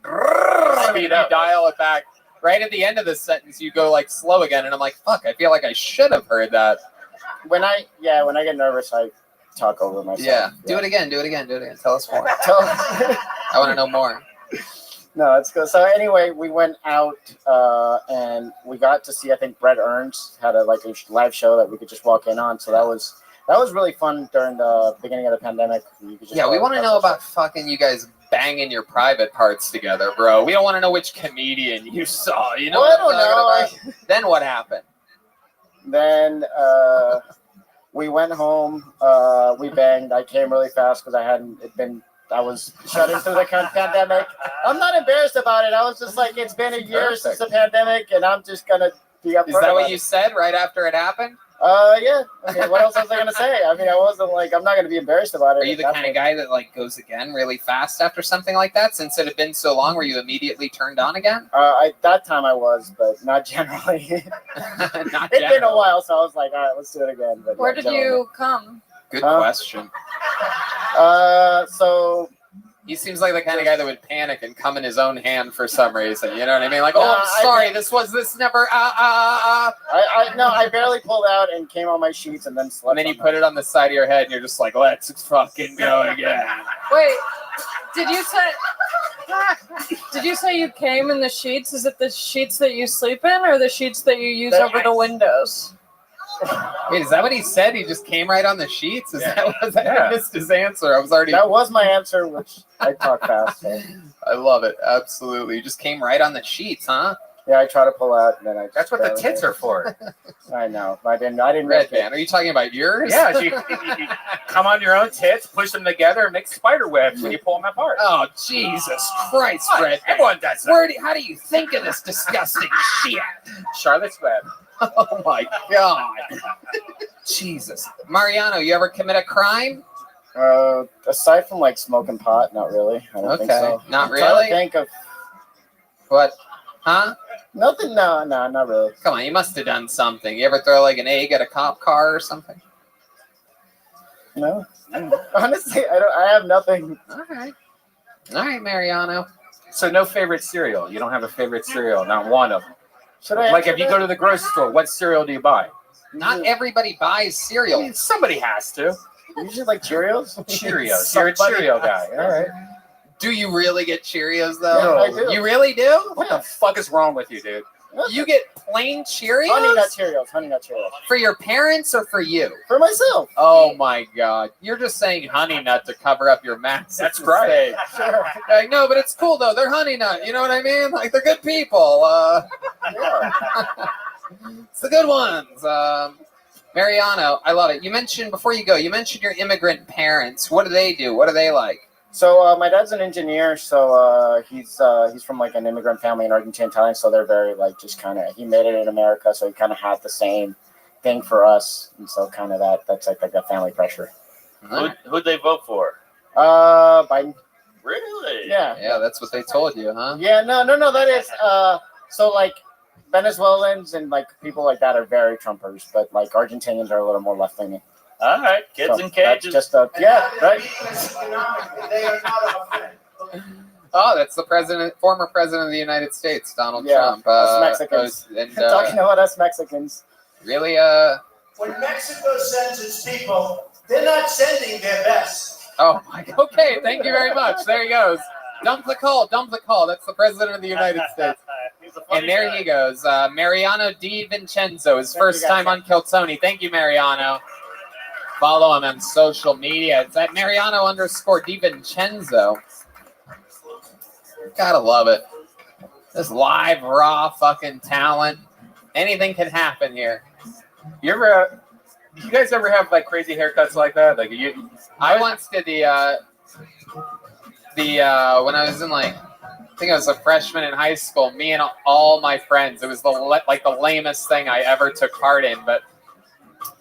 S1: speed up, dial it back. Right at the end of the sentence, you go like slow again, and I'm like, fuck. I feel like I should have heard that.
S12: When I get nervous, I talk over myself.
S1: Yeah. Do it again. Tell us more. I want to know more.
S12: No, it's good. So anyway, we went out and we got to see. I think Brett Ernst had a live show that we could just walk in on. So that was really fun during the beginning of the pandemic.
S1: We want to know about fucking you guys banging your private parts together, bro. We don't want to know which comedian you saw. You know
S12: Well,
S1: what
S12: I don't
S1: I'm talking
S12: know.
S1: about? Then what happened?
S12: Then we went home. We banged. I came really fast because I was shut into the pandemic. I'm not embarrassed about it. I was just like, it's been a year since the pandemic, and I'm just gonna be upfront.
S1: Is that
S12: about
S1: what you
S12: it.
S1: said right after it happened?
S12: Yeah. I mean, what else was I gonna say? I mean, I wasn't like, I'm not gonna be embarrassed about it.
S1: Are you the kind of guy that like goes again really fast after something like that? Since it had been so long, were you immediately turned on again?
S12: That time I was, but not generally.
S1: Not
S12: It's been a
S1: generally.
S12: while, so I was like, all right, let's do it again. But
S9: Where
S12: not
S9: did
S12: generally.
S9: you come?
S1: Good question.
S12: So
S1: He seems like the kind of guy that would panic and come in his own hand for some reason. You know what I mean? Like, oh,
S12: No,
S1: I'm sorry, this never.
S12: I barely pulled out and came on my sheets and then slept.
S1: And then you put it on the side of your head, and you're just like, let's fucking go again.
S9: Wait, did you say? Did you say you came in the sheets? Is it the sheets that you sleep in, or the sheets that you use over the windows?
S1: Wait, is that what he said? He just came right on the sheets? Is that was that? I missed his answer. I was already.
S12: That was my answer, which I talk fast. So.
S1: I love it. Absolutely. You just came right on the sheets, huh?
S12: Yeah, I try to pull out, and then I.
S3: That's what the tits are for.
S12: I know. I didn't. Red
S1: Red band. Are you talking about yours?
S3: Yeah, you come on your own tits, push them together, and make spider webs when you pull them apart.
S1: Oh, Jesus Christ, Red.
S3: Everyone does that.
S1: How do you think of this disgusting shit?
S3: Charlotte's Web.
S1: Oh my God. Jesus. Mariano, you ever commit a crime?
S12: Aside from like smoking pot, not really. I don't think so.
S1: Not
S12: I'm trying
S1: really?
S12: to think of
S1: What? Huh?
S12: nothing. No, not really.
S1: Come on, you must have done something. You ever throw like an egg at a cop car or something?
S12: No. Honestly, I have nothing.
S1: All right, Mariano.
S3: So no favorite cereal. You don't have a favorite cereal, not one of them.
S12: Should I?
S3: Like if you go to the grocery store, what cereal do you buy?
S1: Not everybody buys cereal.
S3: Somebody has to.
S12: Usually like Cheerios.
S3: Cheerios. You're a Cheerio guy. All right.
S1: Do you really get Cheerios though?
S12: Yeah, I do.
S1: You really do?
S3: What the fuck is wrong with you, dude?
S1: You get plain Cheerios?
S12: Honey Nut Cheerios.
S1: For your parents or for you?
S12: For myself.
S1: Oh my God. You're just saying Honey Nut to cover up your massive
S3: That's right.
S1: mistake.
S12: Sure.
S1: Like, no, but it's cool though. They're Honey Nut. You know what I mean? Like they're good people. It's the good ones. Mariano, I love it. You mentioned before you go, you mentioned your immigrant parents. What do they do? What are they like?
S12: So my dad's an engineer, so he's from like an immigrant family in Argentina, Thailand. So they're very like just kind of, he made it in America, so he kind of had the same thing for us, and so kind of that's like that family pressure.
S7: Who'd they vote for?
S12: Biden.
S7: Really?
S12: Yeah,
S1: that's what they told you, huh?
S12: Yeah, no. That is so like Venezuelans and like people like that are very Trumpers, but like Argentinians are a little more left leaning.
S7: All right, kids in cages.
S12: Just yeah, right.
S1: Oh, that's the former president of the United States, Donald Trump.
S12: Us Mexicans. Talking about us Mexicans.
S1: Really,
S13: When Mexico sends its people, they're not sending their best.
S1: Oh my. Okay, thank you very much. There he goes. Dump the call. That's the president of the United States. And there he goes. Mariano Di Vincenzo, his first time on Kiltony. Thank you, Mariano. Follow him on social media. It's at Mariano_Di Vincenzo. Gotta love it. This live, raw fucking talent. Anything can happen here.
S3: You guys ever have like crazy haircuts like that? Like
S1: I once did the when I was in like, I think I was a freshman in high school, me and all my friends, it was the lamest thing I ever took part in, but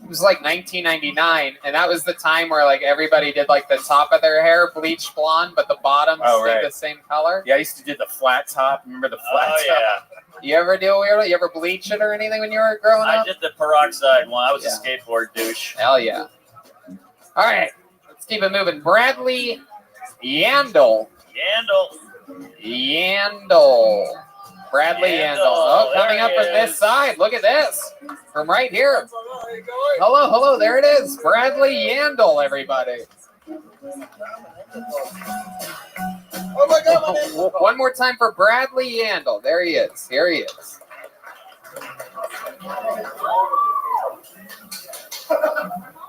S1: it was like 1999, and that was the time where like everybody did like the top of their hair bleach blonde, but the bottom stayed the same color.
S3: Yeah, I used to do the flat top. Remember the flat top?
S7: Yeah.
S1: You ever do a weirdo? You ever bleach it or anything when you were growing up?
S7: I did the peroxide one. I was a skateboard douche.
S1: Hell yeah. All right, let's keep it moving. Bradley Yandel. Bradley Yandel. Oh, coming up from this side. Look at this. From right here. Hello. There it is. Bradley Yandel, everybody.
S11: Oh my God.
S1: One more time for Bradley Yandel. There he is. Here he is.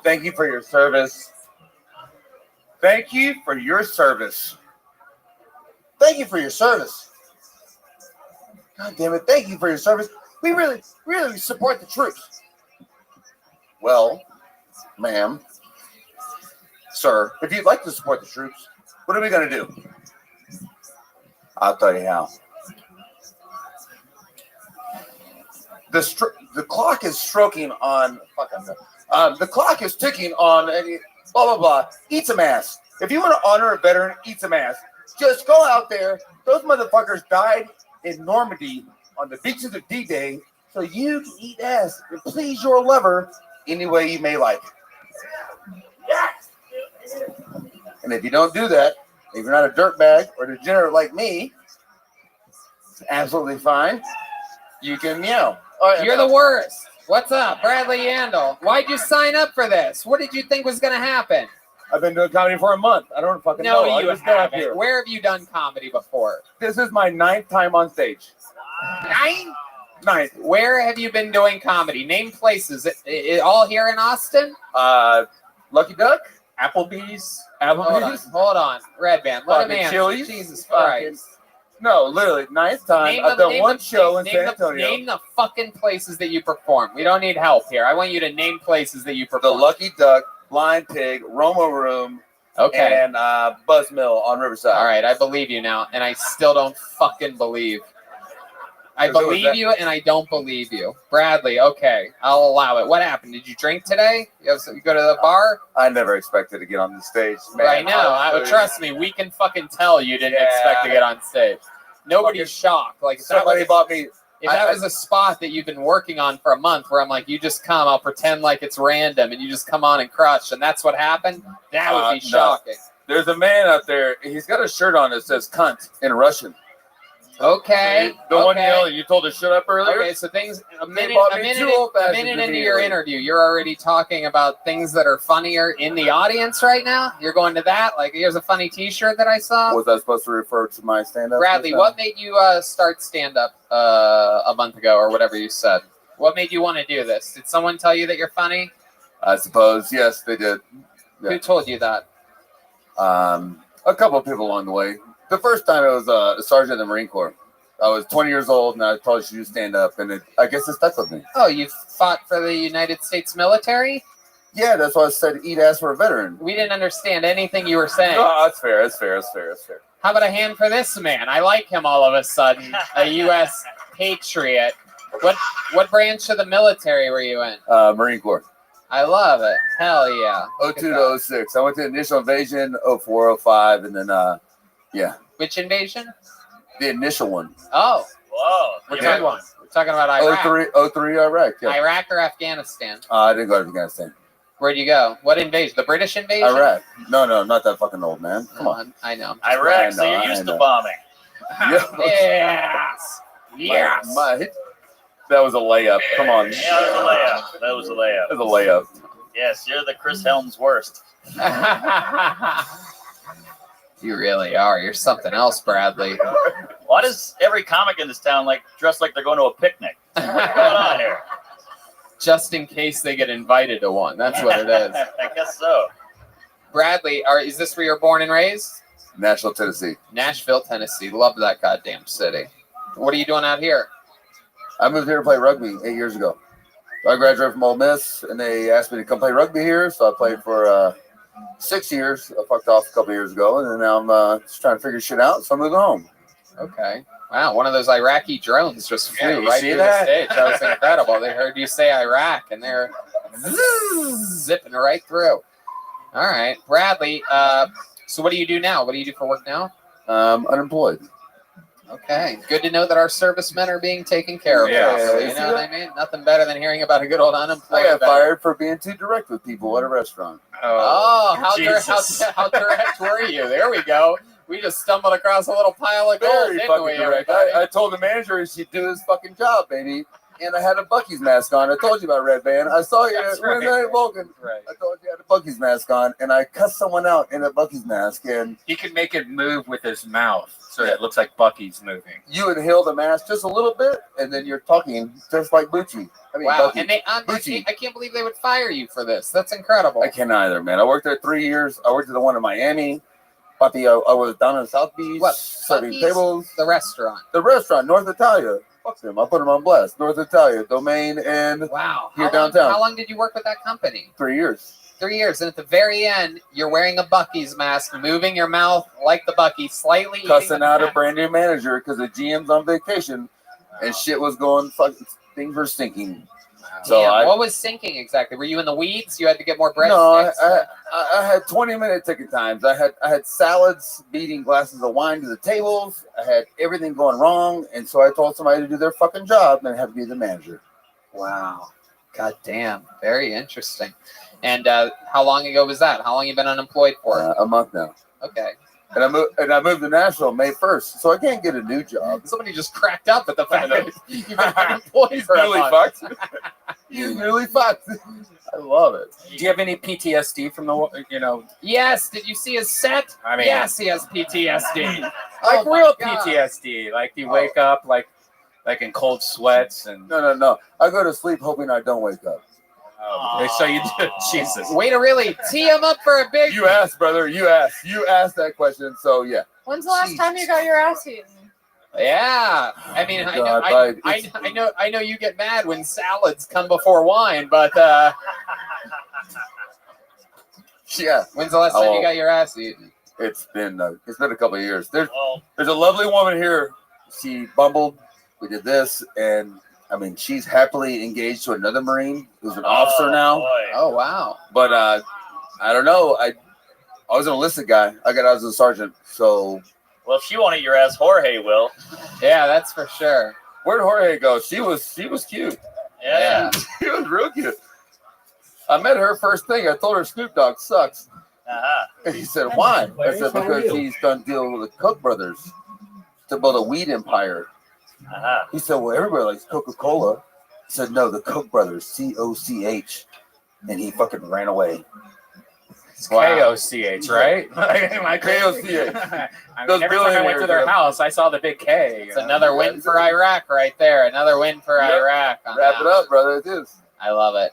S14: Thank you for your service. Thank you for your service. Thank you for your service. God damn it, thank you for your service. We really, really support the troops. Well, ma'am, sir, if you'd like to support the troops, what are we going to do? I'll tell you how. The clock is stroking on. The clock is ticking on. Blah blah blah. Eat some ass. If you want to honor a veteran, eat some ass. Just go out there. Those motherfuckers died in Normandy on the beaches of D-Day, so you can eat ass and please your lover any way you may like. And if you don't do that, if you're not a dirtbag or degenerate like me, it's absolutely fine. You can meow.
S1: You're the worst. What's up, Bradley Yandel? Why'd you sign up for this? What did you think was going to happen?
S14: I've been doing comedy for a month. I don't fucking know.
S1: No, you
S14: I just got up
S1: haven't.
S14: here.
S1: Where have you done comedy before?
S14: This is my 9th time on stage. 9th.
S1: Where have you been doing comedy? Name places. All here in Austin?
S14: Lucky Duck,
S1: Applebee's. Hold on. Red Band. Let him answer.
S14: Chili's.
S1: Jesus Christ.
S14: No, literally, 9th time. I've done one show in San Antonio.
S1: Name the fucking places that you perform. We don't need help here. I want you to name places that you
S14: The
S1: perform.
S14: Lucky Duck, Blind Pig, Roma Room,
S1: Okay.
S14: and Buzz Mill on Riverside.
S1: All right, I believe you now, and I still don't fucking believe. I believe you, and I don't believe you. Bradley, okay, I'll allow it. What happened? Did you drink today? You go to the bar?
S14: I never expected to get on the stage. Man,
S1: I know. Trust me, we can fucking tell you didn't expect to get on stage. Nobody's shocked. Like if
S14: Somebody bought me.
S1: If that was a spot that you've been working on for a month, where I'm like, you just come, I'll pretend like it's random, and you just come on and crush, and that's what happened, that would be shocking.
S14: No. There's a man out there. He's got a shirt on that says "cunt" in Russian.
S1: Okay.
S14: The one you told to shut up earlier.
S1: Okay, so things a minute into your interview, you're already talking about things that are funnier in the audience right now. You're going to that. Like, here's a funny T-shirt that I saw.
S14: Was I supposed to refer to my stand-up?
S1: Bradley, what made you start stand-up a month ago, or whatever you said? What made you want to do this? Did someone tell you that you're funny?
S14: I suppose yes, they did. Yeah.
S1: Who told you that?
S14: A couple of people along the way. The first time it was a sergeant in the Marine Corps. I was 20 years old, and I probably should do stand-up, and I guess it stuck with me.
S1: Oh, you fought for the United States military?
S14: Yeah, that's why I said eat ass for a veteran.
S1: We didn't understand anything you were saying.
S14: No, that's fair. That's fair.
S1: How about a hand for this man? I like him all of a sudden. A U.S. patriot. What branch of the military were you in?
S14: Marine Corps.
S1: I love it. Hell yeah.
S14: 02 to 06. I went to the initial invasion, 04, 05, and then, yeah.
S1: Which invasion?
S14: The initial one.
S1: Oh.
S7: Whoa.
S1: Which one? We're talking about Iraq.
S14: 03 Iraq. Yeah.
S1: Iraq or Afghanistan?
S14: I didn't go to Afghanistan.
S1: Where'd you go? What invasion? The British invasion?
S14: Iraq. No, not that fucking old, man. Come on.
S1: I know.
S7: Iraq, so you're used to bombing.
S1: Yes. Yes.
S14: That was a layup. Come on.
S7: Yeah, that was a layup. Yes, you're the Chris Helms worst.
S1: You really are. You're something else, Bradley.
S7: Why does every comic in this town dress like they're going to a picnic? What's going on here?
S1: Just in case they get invited to one. That's what it is.
S7: I guess so.
S1: Bradley, is this where you're born and raised?
S14: Nashville, Tennessee.
S1: Nashville, Tennessee. Love that goddamn city. What are you doing out here?
S14: I moved here to play rugby 8 years ago. I graduated from Ole Miss, and they asked me to come play rugby here, so I played for 6 years. I fucked off a couple years ago, and then now I'm just trying to figure shit out, so I'm moving home.
S1: Okay. Wow, one of those Iraqi drones just flew right through the stage. That was incredible. They heard you say Iraq, and they're zipping right through. All right. Bradley, so what do you do now? What do you do for work now?
S14: Unemployed.
S1: Okay. Good to know that our servicemen are being taken care of.
S14: Yeah,
S1: you know what I mean? Nothing better than hearing about a good old unemployed.
S14: I got fired for being too direct with people at a restaurant.
S1: Oh, how direct were you? There we go. We just stumbled across a little pile of gold,
S14: Very
S1: didn't
S14: fucking
S1: we?
S14: direct. I told the manager he should do his fucking job, baby. And I had a Buc-ee's mask on. I told you about Red Band. I saw you at Wednesday Night Vulcan.
S3: Right.
S14: I told you I had a Buc-ee's mask on, and I cussed someone out in a Buc-ee's mask. And
S3: he can make it move with his mouth, so it looks like Bucky's moving.
S14: You inhale the mask just a little bit, and then you're talking just like Bucci. I mean,
S1: Wow,
S14: Bucky.
S1: and I can't believe they would fire you for this. That's incredible.
S14: I can't either, man. I worked there 3 years. I worked at the one in Miami. Papi, I was down in South Beach
S1: What?
S14: serving
S1: Buc-ee's?
S14: tables.
S1: The restaurant.
S14: The restaurant, North Italia. Fuck them. I put them on blast. North Italia, domain, and
S1: Wow.
S14: here
S1: How long,
S14: downtown.
S1: how long did you work with that company?
S14: 3 years.
S1: 3 years. And at the very end, you're wearing a Buc-ee's mask, moving your mouth like the Buc-ee, slightly
S14: Cussing
S1: eating the
S14: out a
S1: mask.
S14: brand new manager because the GM's on vacation and shit was going fucking, things were stinking. So
S1: Damn, what was sinking exactly? Were you in the weeds? You had to get more breadsticks?
S14: No, I had 20-minute ticket times. I had salads beating glasses of wine to the tables. I had everything going wrong, and so I told somebody to do their fucking job and have to be the manager.
S1: Wow. God damn. Very interesting. And how long ago was that? How long you been unemployed for?
S14: A month now.
S1: Okay.
S14: And I moved to Nashville May 1st, so I can't get a new job.
S1: Somebody just cracked up at the fact that you've been unemployed for a
S14: Newly
S1: month.
S14: fucked. Newly fucked. I love it.
S3: Do you have any PTSD from the,
S1: Yes. Did you see his set?
S3: I mean-
S1: yes, he has PTSD.
S3: like
S1: Oh my
S3: real
S1: God.
S3: PTSD? Like you wake up like in cold sweats and.
S14: No. I go to sleep hoping I don't wake up.
S3: So you do. Jesus.
S1: Way to really tee him up for a big.
S14: You asked, brother. You asked. You asked that question, so yeah.
S9: When's the last time you got your ass eaten?
S1: Yeah, I mean,
S14: God,
S1: I know you get mad when salads come before wine, but
S14: yeah.
S1: When's the last time you got your ass eaten?
S14: It's been a couple of years. There's a lovely woman here. She bumbled. We did this, and I mean, she's happily engaged to another Marine who's an officer now.
S7: Boy.
S1: Oh wow!
S14: But I don't know. I was an enlisted guy. I got out as a sergeant. So
S7: Well, if she won't eat your ass, Jorge will.
S1: Yeah, that's for sure.
S14: Where'd Jorge go? She was cute.
S7: Yeah.
S14: She was real cute. I met her first thing. I told her Snoop Dogg sucks.
S7: Uh-huh.
S14: And he said, why? I said, because he's done deal with the Koch brothers to build a weed empire.
S7: Uh-huh.
S14: He said, well, everybody likes Coca-Cola. He said, no, the Koch brothers, C-O-C-H. And he fucking ran away.
S3: K-O-C-H, right? My
S14: K-O-C-H.
S3: I mean,
S14: Those
S3: every time I went to
S14: billionaires
S3: their
S14: are-
S3: house, I saw the big K.
S1: It's another win for Iraq right there. Another win for
S14: Yep.
S1: Iraq. on
S14: Wrap
S1: that
S14: it up,
S1: one.
S14: brother. It is.
S1: I love it.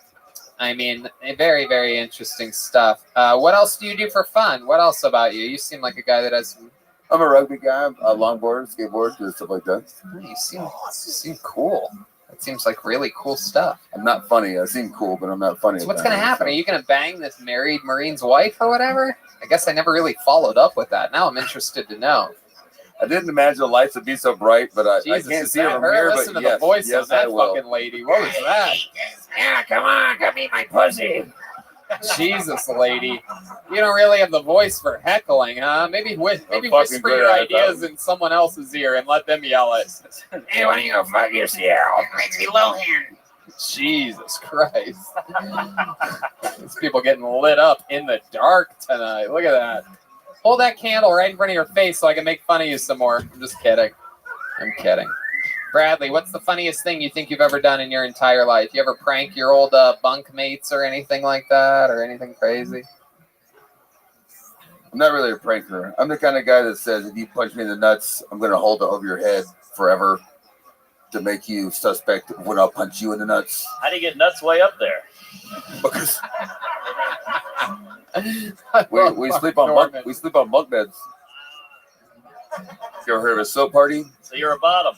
S1: I mean, very, very interesting stuff. What else do you do for fun? What else about you? You seem like a guy that has some.
S14: I'm a rugby guy. I longboard, skateboard, do stuff like that.
S1: You seem cool. That seems like really cool stuff.
S14: I'm not funny. I seem cool, but I'm not funny.
S1: So what's going to happen? Are you going to bang this married Marine's wife or whatever? I guess I never really followed up with that. Now I'm interested to know.
S14: I didn't imagine the lights would be so bright, but I
S1: Jesus,
S14: can't
S1: is
S14: see her
S1: that
S14: from
S1: her?
S14: here.
S1: Listen
S14: But
S1: to
S14: yes,
S1: the voice
S14: yes,
S1: of that
S14: I will.
S1: fucking lady. What was that?
S3: Yeah, come on, come eat my pussy.
S1: Jesus, lady. You don't really have the voice for heckling, huh? Maybe
S14: fucking
S1: whisper
S14: good
S1: your
S14: at that.
S1: ideas in someone else's ear and let them yell it.
S3: Hey, why don't you go fuck yourself? Lindsay Lohan.
S1: Jesus Christ. These people getting lit up in the dark tonight. Look at that. Hold that candle right in front of your face so I can make fun of you some more. I'm just kidding. I'm kidding. Bradley, what's the funniest thing you think you've ever done in your entire life? You ever prank your old bunk mates or anything like that, or anything crazy?
S14: I'm not really a pranker. I'm the kind of guy that says if you punch me in the nuts, I'm going to hold it over your head forever to make you suspect when I'll punch you in the nuts.
S7: How do you get nuts way up there?
S14: Because we sleep on bunk beds. You ever heard of a soap party?
S7: So you're a bottom.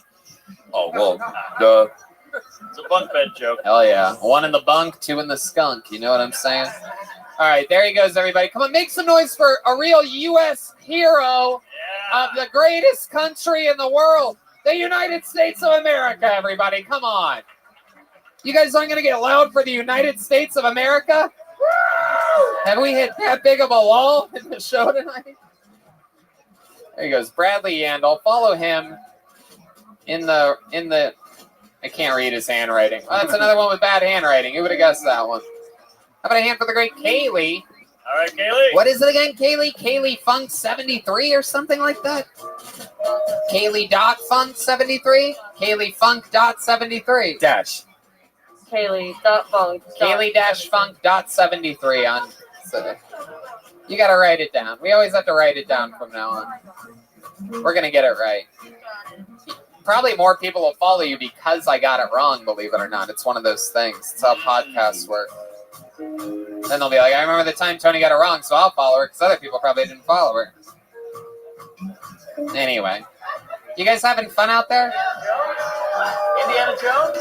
S14: Oh well, duh.
S7: It's a bunk bed joke.
S1: Hell yeah. One in the bunk, two in the skunk. You know what I'm saying? All right, there he goes, everybody. Come on, make some noise for a real U.S. hero of the greatest country in the world, the United States of America, everybody. Come on. You guys aren't going to get loud for the United States of America? Have we hit that big of a lull in the show tonight? There he goes, Bradley Yandel. Follow him in the. I can't read his handwriting. Oh, that's another one with bad handwriting. Who would have guessed that one? How about a hand for the great Kaylee?
S7: All right, Kaylee.
S1: What is it again, Kaylee? Kaylee Funk 73 or something like that? Kaylee dot Funk 73? Kaylee Funk dot 73.
S3: Dash.
S9: Kaylee dot funk.
S1: Kaylee dash Funk dot 73 on. So you got to write it down. We always have to write it down from now on. We're going to get it right. Probably more people will follow you because I got it wrong, believe it or not. It's one of those things. It's how podcasts work. Then they'll be like, I remember the time Tony got it wrong, so I'll follow her because other people probably didn't follow her. Anyway, you guys having fun out there?
S6: Indiana Jones?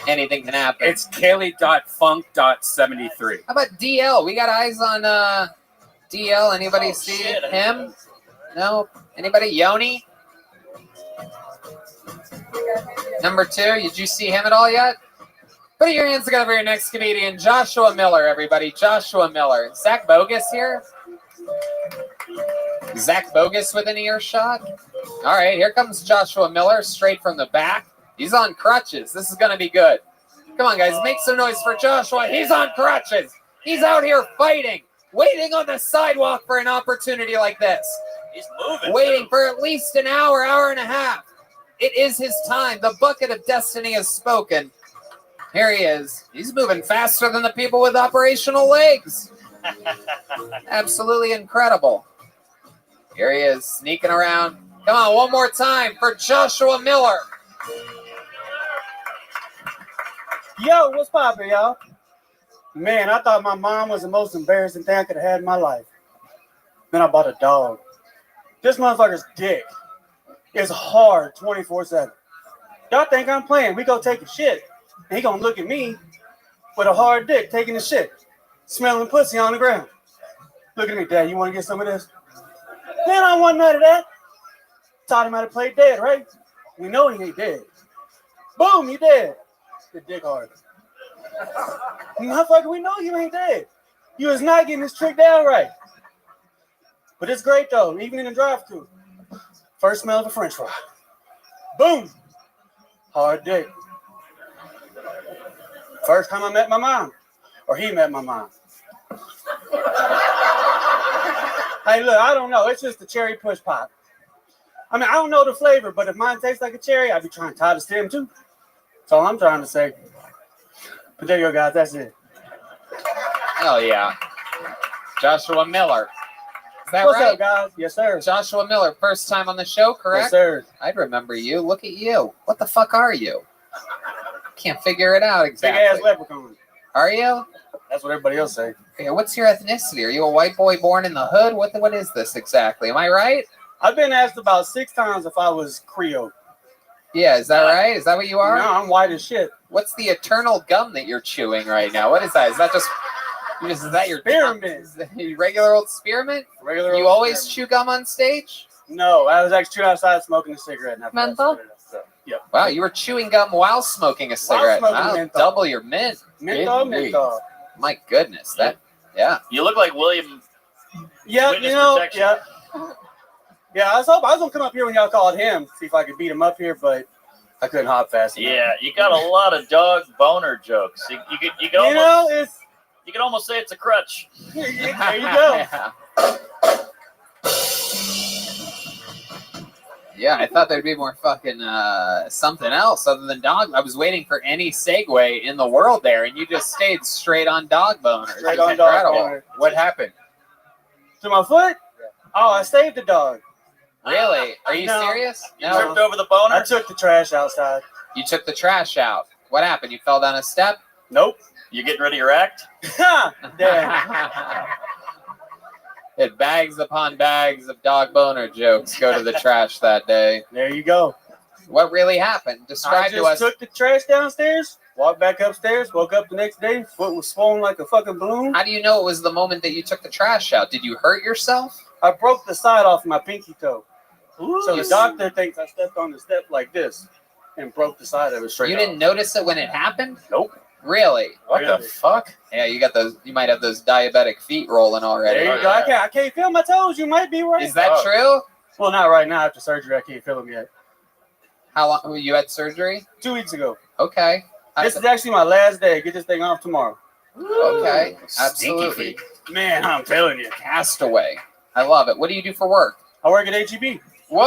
S1: Anything can happen.
S3: It's Kaylee.funk.73.
S1: How about DL? We got eyes on DL. Anybody see
S7: shit.
S1: him? No? Anybody? Yoni? Number 2, did you see him at all yet? Put your hands together for your next comedian, Joshua Miller, everybody. Joshua Miller. Zach Bogus here? Zach Bogus with an earshot? All right, here comes Joshua Miller, straight from the back. He's on crutches. This is going to be good. Come on, guys, make some noise for Joshua. He's on crutches. He's out here fighting, waiting on the sidewalk for an opportunity like this.
S7: He's moving.
S1: Waiting for at least an hour, hour and a half. It is his time. The bucket of destiny has spoken. Here he is. He's moving faster than the people with operational legs. Absolutely incredible. Here he is, sneaking around. Come on, one more time for Joshua Miller.
S15: Yo, what's poppin', y'all? Man, I thought my mom was the most embarrassing thing I could have had in my life. Then I bought a dog. This motherfucker's dick is hard 24/7. Y'all think I'm playing? We go take a shit, and he gonna look at me with a hard dick taking a shit, smelling pussy on the ground. Look at me, Dad. You want to get some of this? Man, I want none of that. Taught him how to play dead, right? We know he ain't dead. Boom, you dead. The dick hard. Motherfucker, we know you ain't dead. You is not getting this trick down right. But it's great though, even in the drive-thru. First smell of a French fry. Boom. Hard dick. First time I met my mom, or he met my mom. Hey, look, I don't know. It's just a cherry push pop. I mean, I don't know the flavor, but if mine tastes like a cherry, I'd be trying to tie the stem too. That's all I'm trying to say. But there you go, guys. That's it.
S1: Hell yeah. Joshua Miller. Is that
S15: What's
S1: right?
S15: up, guys? Yes, sir.
S1: Joshua Miller, first time on the show, correct?
S15: Yes, sir.
S1: I'd remember you. Look at you. What the fuck are you? Can't figure it out exactly.
S15: Big ass leprechaun.
S1: Are you?
S15: That's what everybody else say.
S1: Okay, what's your ethnicity? Are you a white boy born in the hood? What is this exactly? Am I right?
S15: I've been asked about 6 times if I was Creole.
S1: Yeah, is that right? Is that what you are?
S15: No, I'm white as shit.
S1: What's the eternal gum that you're chewing right now? What is that? Is that just is that your
S15: spearmint?
S1: Regular old spearmint?
S15: Regular.
S1: You
S15: old
S1: always
S15: spearmint.
S1: chew gum on stage?
S15: No, I was actually outside smoking a cigarette. And
S9: Menthol?
S15: Yeah.
S1: Wow, you were chewing gum while smoking a cigarette.
S15: smoking
S1: Wow,
S15: menthol.
S1: double your mint.
S15: Menthol,
S1: Indeed.
S15: menthol.
S1: My goodness, that yeah.
S7: You look like William.
S15: Yeah,
S7: Witness
S15: you know,
S7: protection.
S15: yeah. Yeah, I was gonna come up here when y'all called him, see if I could beat him up here, but I couldn't hop fast enough.
S7: Yeah, you got a lot of dog boner jokes. You can almost,
S15: You know, it's
S7: you can almost say it's a crutch.
S15: there you go.
S1: Yeah, I thought there'd be more fucking something else other than dog. I was waiting for any segue in the world there, and you just stayed straight on dog boners.
S15: Straight
S1: It was
S15: on dog
S1: incredible.
S15: boner.
S1: What happened?
S15: To my foot? Oh, I saved the dog.
S1: Really? Are you
S15: No.
S1: serious?
S7: You tripped over the boner?
S15: I took the trash outside.
S1: You took the trash out. What happened? You fell down a step?
S15: Nope.
S7: You getting rid of your act?
S15: Damn.
S1: It bags upon bags of dog boner jokes go to the trash that day.
S15: There you go.
S1: What really happened?
S15: I
S1: Describe to
S15: just
S1: us.
S15: took the trash downstairs, walked back upstairs, woke up the next day, foot was swollen like a fucking balloon.
S1: How do you know it was the moment that you took the trash out? Did you hurt yourself?
S15: I broke the side off my pinky toe. So
S1: You
S15: the doctor thinks I stepped on the step like this and broke the side of it straight
S1: You
S15: off.
S1: didn't notice it when it happened?
S15: Nope.
S1: Really?
S15: What the
S1: fuck? Yeah, you got those. You might have those diabetic feet rolling already.
S15: There you go. I can't feel my toes. You might be right.
S1: Is that true?
S15: Well, not right now. After surgery, I can't feel them yet.
S1: How long? You had surgery?
S15: 2 weeks ago.
S1: Okay.
S15: This is actually my last day. Get this thing off tomorrow.
S1: Okay.
S15: Stinky
S1: Absolutely.
S15: Man, I'm telling you.
S1: Castaway. I love it. What do you do for work?
S15: I work at HEB.
S1: Whoa!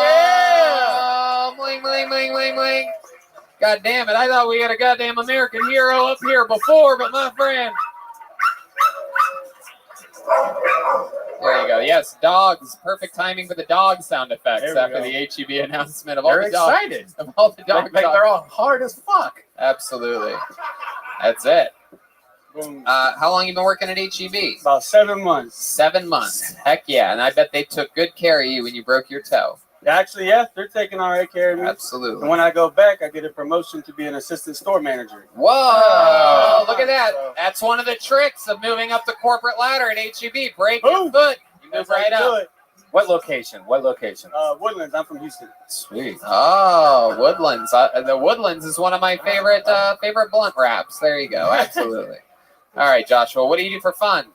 S15: Yeah!
S1: Bling, bling, bling, bling, bling. God damn it. I thought we had a goddamn American hero up here before, but my friend. There you go. Yes, dogs. Perfect timing for the dog sound effects
S15: There we
S1: after
S15: go.
S1: the HEB announcement of all
S3: They're
S1: the dogs.
S3: excited.
S1: Of all the dog
S3: Like
S1: talk.
S3: they're all hard as fuck.
S1: Absolutely. That's it.
S15: Boom.
S1: How long you been working at HEB?
S15: About 7 months.
S1: 7 months. Heck yeah. And I bet they took good care of you when you broke your toe.
S15: Actually, yeah, they're taking all right care of me.
S1: Absolutely.
S15: And when I go back, I get a promotion to be an assistant store manager.
S1: Whoa! Look at that. That's one of the tricks of moving up the corporate ladder at HEB. Break your foot. You move right up.
S3: What location? What location?
S15: Woodlands. I'm from Houston.
S3: Sweet.
S1: Oh, Woodlands. The Woodlands is one of my favorite blunt wraps. There you go. Absolutely. All right, Joshua. What do you do for fun?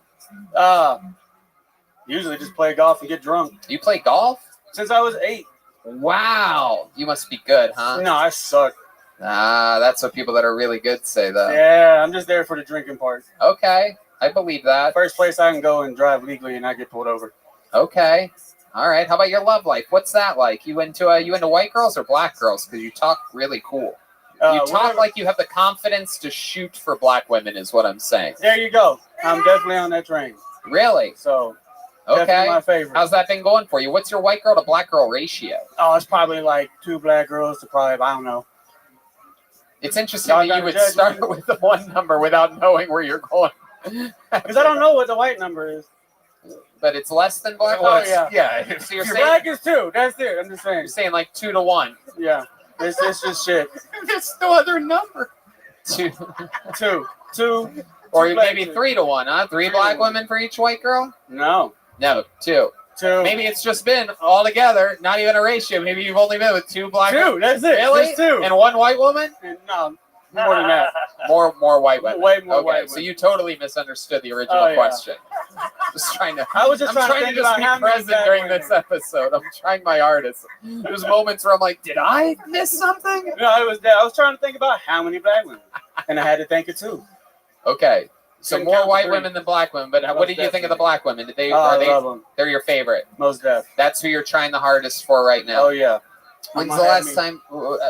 S15: Usually just play golf and get drunk.
S1: You play golf?
S15: Since I was 8.
S1: Wow. You must be good, huh?
S15: No, I suck.
S1: That's what people that are really good say, though.
S15: Yeah, I'm just there for the drinking part.
S1: Okay. I believe that.
S15: First place I can go and drive legally and not get pulled over.
S1: Okay. All right. How about your love life? What's that like? You into white girls or black girls? Because you talk really cool. You talk like you have the confidence to shoot for black women is what I'm saying.
S15: There you go. I'm definitely on that train.
S1: Really?
S15: So,
S1: okay.
S15: definitely my favorite.
S1: How's that been going for you? What's your white girl to black girl ratio?
S15: Oh, it's probably like 2 black girls to probably, I don't know.
S1: It's interesting that you would start with the one number without knowing where you're going.
S15: Because I don't know what the white number is.
S1: But it's less than black?
S15: Oh, yeah.
S3: Yeah.
S1: So you're saying
S15: black is 2. That's it. I'm just saying.
S1: You're saying like 2 to 1.
S15: Yeah. It's just shit.
S1: There's no other number. 2.
S15: 2.
S1: Or maybe 3 to 1, huh? 3 black women for each white girl?
S15: No.
S1: No, 2.
S15: 2.
S1: Maybe it's just been all together, not even a ratio. Maybe you've only been with 2 black women.
S15: 2, that's it.
S1: Really?
S15: Just 2.
S1: And 1 white woman?
S15: No, more than that.
S1: More white women.
S15: Way more
S1: okay,
S15: white women.
S1: so you totally misunderstood the original question. Just trying to.
S15: I was just
S1: I'm
S15: trying
S1: trying
S15: to
S1: to just
S15: think about
S1: be
S15: how many
S1: present
S15: black
S1: during
S15: women.
S1: this episode. I'm trying my hardest. There's moments where I'm like, did I miss something?
S15: No, I was trying to think about how many black women, and I had to think of 2.
S1: Okay, so
S15: Couldn't
S1: more
S15: count to
S1: white
S15: 3.
S1: women than black women. But what
S15: Most
S1: did you think of
S15: definitely.
S1: the black women? Did they?
S15: I love them.
S1: They're your favorite.
S15: Most def.
S1: That's who you're trying the hardest for right now.
S15: Oh yeah.
S1: When's
S15: I'ma
S1: the
S15: have
S1: last
S15: me.
S1: time?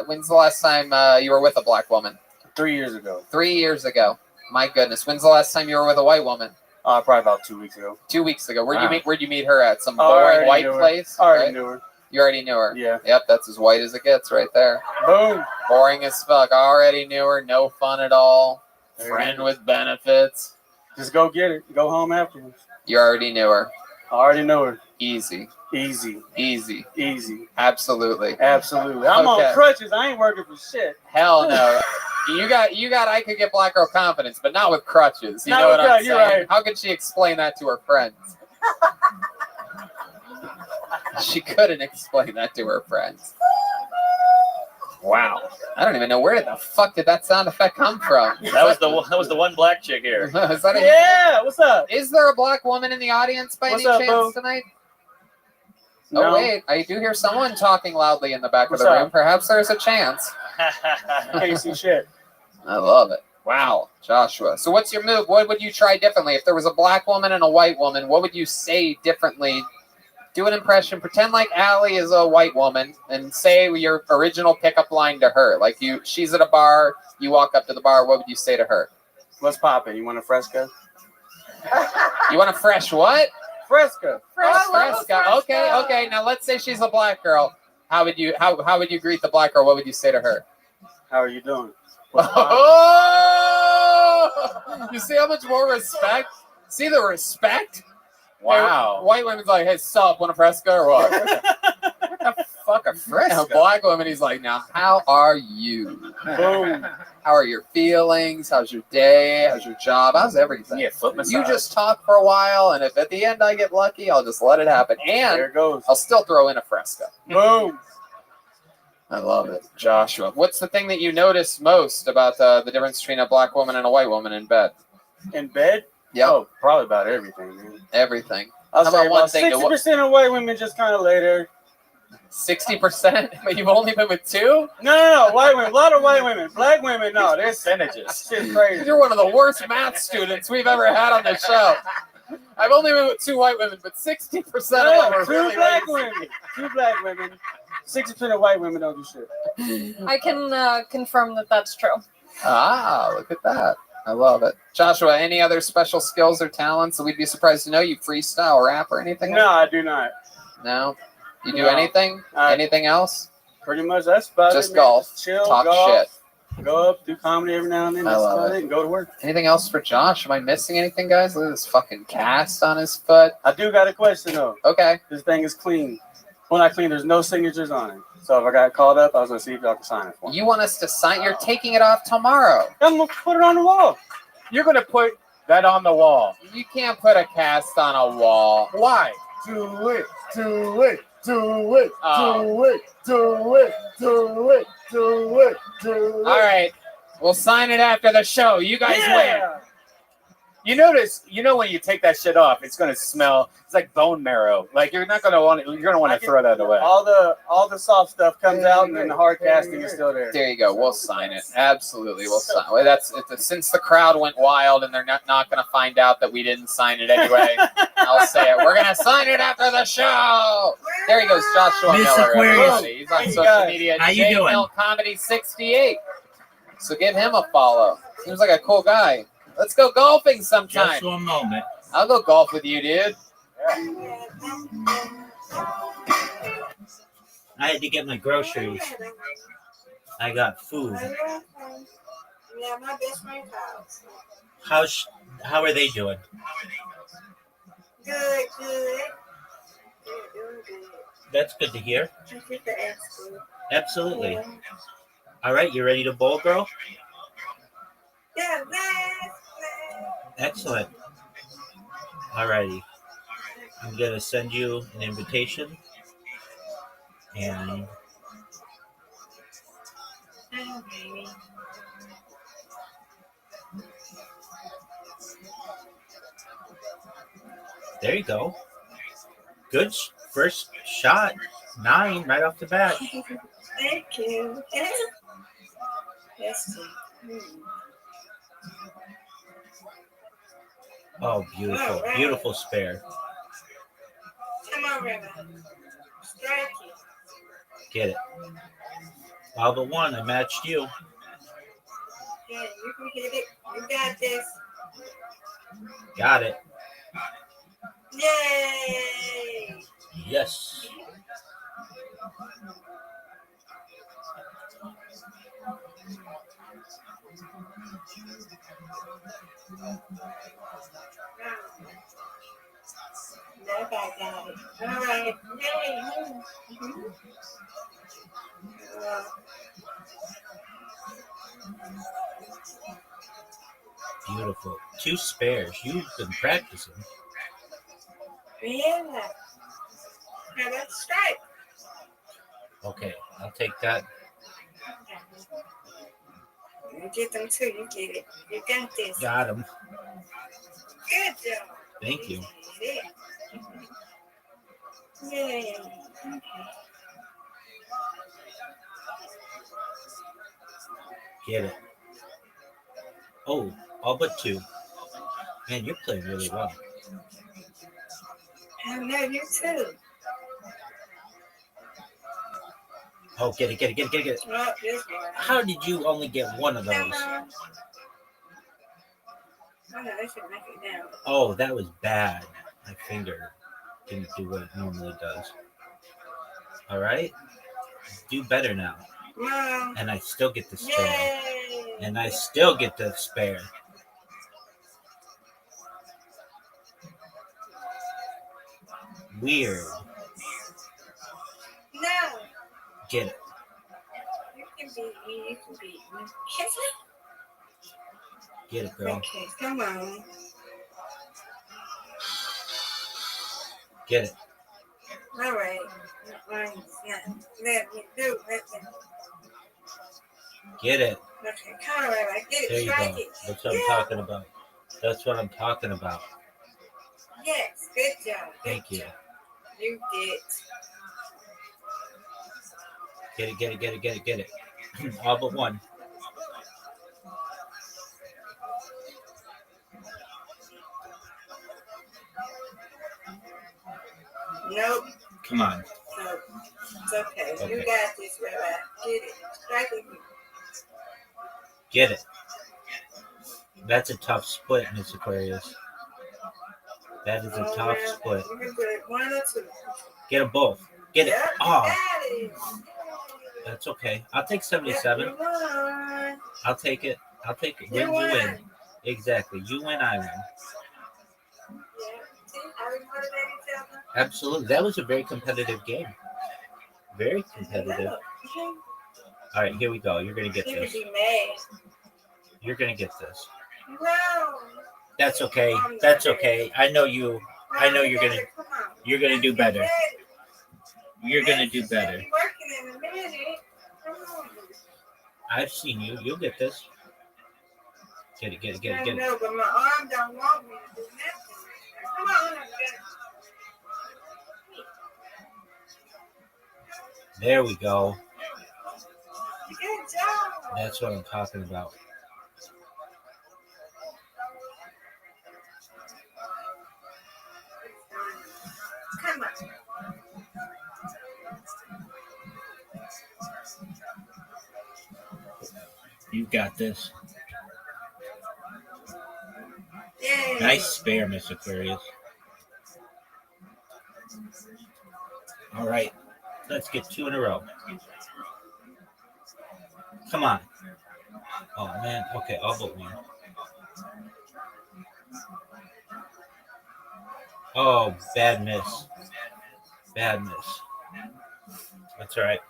S1: When's the last time you were with a black woman?
S15: 3 years ago.
S1: 3 years ago. My goodness. When's the last time you were with a white woman?
S15: Probably about 2 weeks ago.
S1: 2 weeks ago.
S15: Wow.
S1: Where'd you meet her at? Some
S15: Oh, I
S1: boring
S15: already
S1: white
S15: knew her.
S1: place?
S15: I already
S1: right?
S15: knew her.
S1: You already knew her?
S15: Yeah.
S1: Yep, that's as white as it gets right there.
S15: Boom.
S1: Boring as fuck. Already knew her. No fun at all.
S15: There you
S1: Friend
S15: go.
S1: with benefits.
S15: Just go get it. Go home afterwards.
S1: You already knew her.
S15: I already know her.
S1: Easy.
S15: Easy.
S1: Easy.
S15: Easy.
S1: Absolutely.
S15: Absolutely. I'm
S1: Okay.
S15: on crutches. I ain't working for shit.
S1: Hell no. You got I could get black girl confidence, but not with crutches. You
S15: Not
S1: know
S15: with
S1: what I'm
S15: crutches,
S1: saying?
S15: you're right.
S1: How could she explain that to her friends? She couldn't explain that to her friends. Wow. I don't even know where the fuck did that sound effect come from?
S7: That was the one black chick here.
S1: Is that a,
S15: Yeah. What's up?
S1: Is there a black woman in the audience by
S15: What's
S1: any
S15: up,
S1: chance
S15: boo?
S1: tonight?
S15: No.
S1: Oh wait, I do hear someone talking loudly in the back
S15: What's
S1: of the room.
S15: up?
S1: Perhaps there's a chance.
S15: Can't see shit.
S1: I love it. Wow, Joshua. So what's your move? What would you try differently? If there was a black woman and a white woman, what would you say differently? Do an impression. Pretend like Allie is a white woman and say your original pickup line to her. Like she's at a bar, you walk up to the bar, what would you say to her?
S15: What's poppin'? You want a fresca?
S1: You want a fresh what?
S15: Fresca.
S1: Fresca. Okay. Now let's say she's a black girl. How would you greet the black girl? What would you say to her?
S15: How are you doing?
S1: Oh! You see how much more respect? See the respect?
S3: Wow.
S1: Hey, white women's like, hey, sup, want a fresca or what? What the fuck, a fresca? Black woman, he's like, now, how are you?
S15: Boom.
S1: How are your feelings? How's your day? How's your job? How's everything?
S3: Yeah, foot massage.
S1: You just talk for a while, and if at the end I get lucky, I'll just let it happen. And
S15: There it goes.
S1: I'll still throw in a fresca.
S15: Boom.
S1: I love it. Joshua, what's the thing that you notice most about the difference between a black woman and a white woman in bed?
S15: In bed?
S1: Yeah,
S15: Oh, probably about everything, man.
S1: everything.
S15: I'll
S1: How
S15: say
S1: about one
S15: about
S1: thing?
S15: 60% of white women just kind of lay there.
S1: 60%? But you've only been with 2?
S15: No. White women. A lot of white women. Black women, no. They're
S3: Percentages.
S15: shit's crazy.
S1: You're one of the worst math students we've ever had on the show. I've only been with 2 white women, but 60% of them are
S15: Two
S1: really
S15: black
S1: lazy.
S15: women. 2 black women. 60% of white women don't do shit.
S9: I can confirm that that's true.
S1: Ah, look at that. I love it. Joshua, any other special skills or talents that we'd be surprised to know? You freestyle, rap, or anything?
S15: No, I do not.
S1: No? You do
S15: No.
S1: anything? Anything else?
S15: Pretty much that's about
S1: Just
S15: it. man.
S1: golf.
S15: Chill,
S1: Talk
S15: golf.
S1: shit.
S15: Go up, do comedy every now and then.
S1: I
S15: That's
S1: love
S15: about
S1: it.
S15: it. And go to work.
S1: Anything else for Josh? Am I missing anything, guys? Look at this fucking cast on his foot.
S15: I do got a question though.
S1: Okay.
S15: This thing is clean. When I clean, there's no signatures on it. So if I got called up, I was gonna see if y'all can sign it for me.
S1: You want us to sign? You're taking it off tomorrow.
S15: I'm gonna put it on the wall.
S3: You're gonna put that on the wall.
S1: You can't put a cast on a wall.
S3: Why?
S15: Do it, do it, do it,
S1: Oh.
S15: do it, do it, do it, do it, do it.
S1: All right. We'll sign it after the show. You guys win.
S15: Yeah.
S3: You notice, when you take that shit off, it's gonna smell. It's like bone marrow. Like you're not gonna want it. You're gonna want to throw that away.
S15: All the soft stuff comes out, and then the hard casting is still there.
S1: There you go. We'll sign it. Absolutely, we'll sign. Well, that's since the crowd went wild and they're not going to find out that we didn't sign it anyway. I'll say it. We're going to sign it after the show. There he goes, Joshua
S16: Mr.
S1: Miller.
S16: Aquarius.
S1: Everybody. He's on social media.
S16: How you doing?
S1: Mill Comedy 68. So give him a follow. Seems like a cool guy. Let's go golfing sometime.
S16: Just one moment.
S1: I'll go golf with you, dude.
S16: I had to get my groceries. I got food.
S17: Yeah, my best friend's house.
S16: How are they doing?
S17: Good. They're doing good.
S16: That's good to hear.
S17: Thank you for asking.
S16: Absolutely.
S17: Yeah.
S16: All right, you ready to bowl, girl?
S17: Yeah,
S16: Excellent. All righty. I'm going to send you an invitation. And there you go. Good first shot. 9 right off the bat.
S17: Thank you. Yes.
S16: Oh, beautiful.
S17: All right.
S16: Beautiful spare.
S17: Come on, Rabbi. Strike it.
S16: Get it. All but one. I matched you.
S17: Yeah, you can hit it. You got this.
S16: Got it.
S17: Yay!
S16: Yes.
S17: That guy got it. All right. Yay!
S16: Beautiful. 2 spares. You've been practicing.
S17: Yeah. Now let's strike.
S16: Okay, I'll take that.
S17: You get them too. You get it. You got this.
S16: Got him.
S17: Good job.
S16: Thank you.
S17: Yay.
S16: Get it. Oh, all but 2. Man, you're playing really well.
S17: I know you too.
S16: Oh, get it.
S17: Oh, this one.
S16: How did you only get 1 of those?
S17: Oh, no, they should make it down.
S16: Oh, that was bad. My finger didn't do what it normally does. All right. Do better now.
S17: Mom.
S16: And I still get the spare.
S17: Yay.
S16: And I still get the spare. Weird.
S17: No.
S16: Get it.
S17: You can beat me. You can beat me. Kiss it?
S16: Get it, girl.
S17: Okay, come on.
S16: Get it.
S17: All right. Let me do it.
S16: Get it.
S17: Okay, come on, Rabbi. Get it.
S16: There you
S17: Strike
S16: go.
S17: it.
S16: That's what I'm talking about. That's what I'm talking about.
S17: Yes, good job.
S16: Thank you.
S17: You did.
S16: Get it. All but 1.
S17: Nope.
S16: Come on.
S17: Nope. It's okay.
S16: Okay.
S17: You got this, Rabbi. Get it. Strike it.
S16: Get it. That's a tough split, Miss Aquarius. That is a
S17: All
S16: tough
S17: right.
S16: split.
S17: You can do it 1 or 2.
S16: Get them both. Get it.
S17: Yep, you
S16: Oh,
S17: got it.
S16: that's okay. I'll take 77.
S17: Yep, you won.
S16: I'll take it. I'll take it. Win, you win. Exactly. You win, I win. Absolutely. That was a very competitive game. Very competitive. All right, here we go. You're gonna get this. You're gonna get this. That's okay. That's okay. I know you. I know you're gonna. You're gonna do better. You're gonna do better. I've seen you. You'll get this. Get it. Get it. Get it. Get it.
S17: No, but my arm don't want me to do nothing. Come on.
S16: There we go.
S17: Good job.
S16: That's what I'm talking about.
S17: Come on.
S16: You got this.
S17: Yay.
S16: Nice spare, Miss Aquarius. All right. Let's get 2 in a row. Come on. Oh, man. Okay, all but one. Oh, bad miss. Bad miss. That's all right.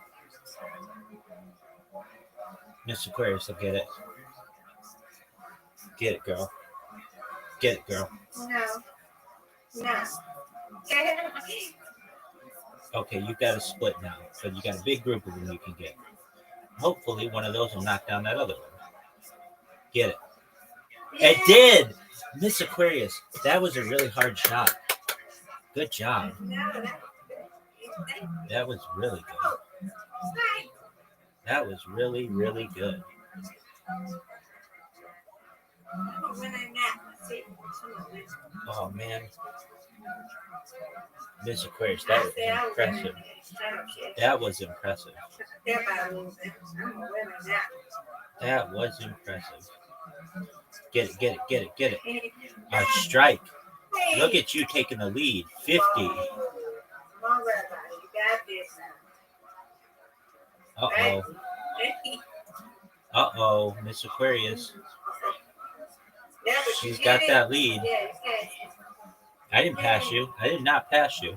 S16: Miss Aquarius will get it. Get it, girl. Get it, girl.
S17: No. No.
S16: Okay, you got a split now, but you got a big group of them you can get. Hopefully, one of those will knock down that other one. Get it. It did! Miss Aquarius, that was a really hard shot. Good job. That was really good. That was really, really good. Oh, man. Miss Aquarius, that was impressive. That was impressive. That was impressive. Get it, get it, get it, get it. A strike. Look at you taking the lead. 50. Uh-oh. Uh-oh, Miss Aquarius. She's got that lead. I didn't pass you. I did not pass you.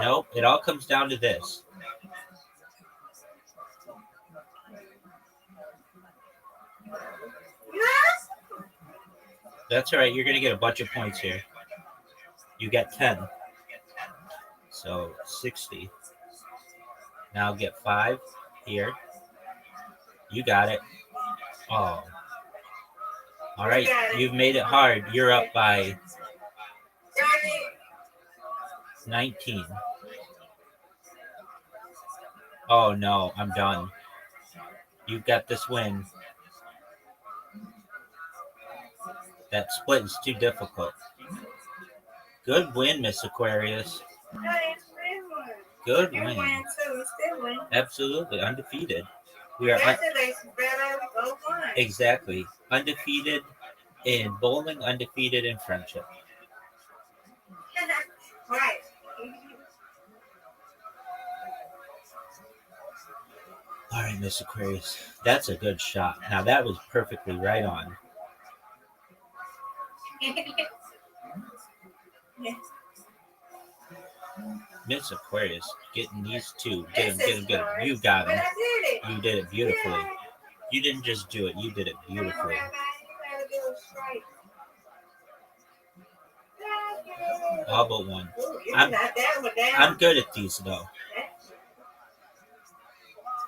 S16: Nope, it all comes down to this. That's all right. You're going to get a bunch of points here. You got 10. So 60. Now get 5 here. You got it. Oh. All right. You've made it hard. You're up by 19. Oh, no. I'm done. You've got this win. That split is too difficult. Good win, Miss Aquarius. Good win. Absolutely. Undefeated. We are exactly undefeated in bowling, undefeated in friendship.
S17: Right.
S16: All right, Miss Aquarius. That's a good shot. Now that was perfectly right on. Miss Aquarius, getting these two. Get him. You got him. You did it beautifully. You didn't just do it. You did it beautifully. All but one. I'm good at these, though.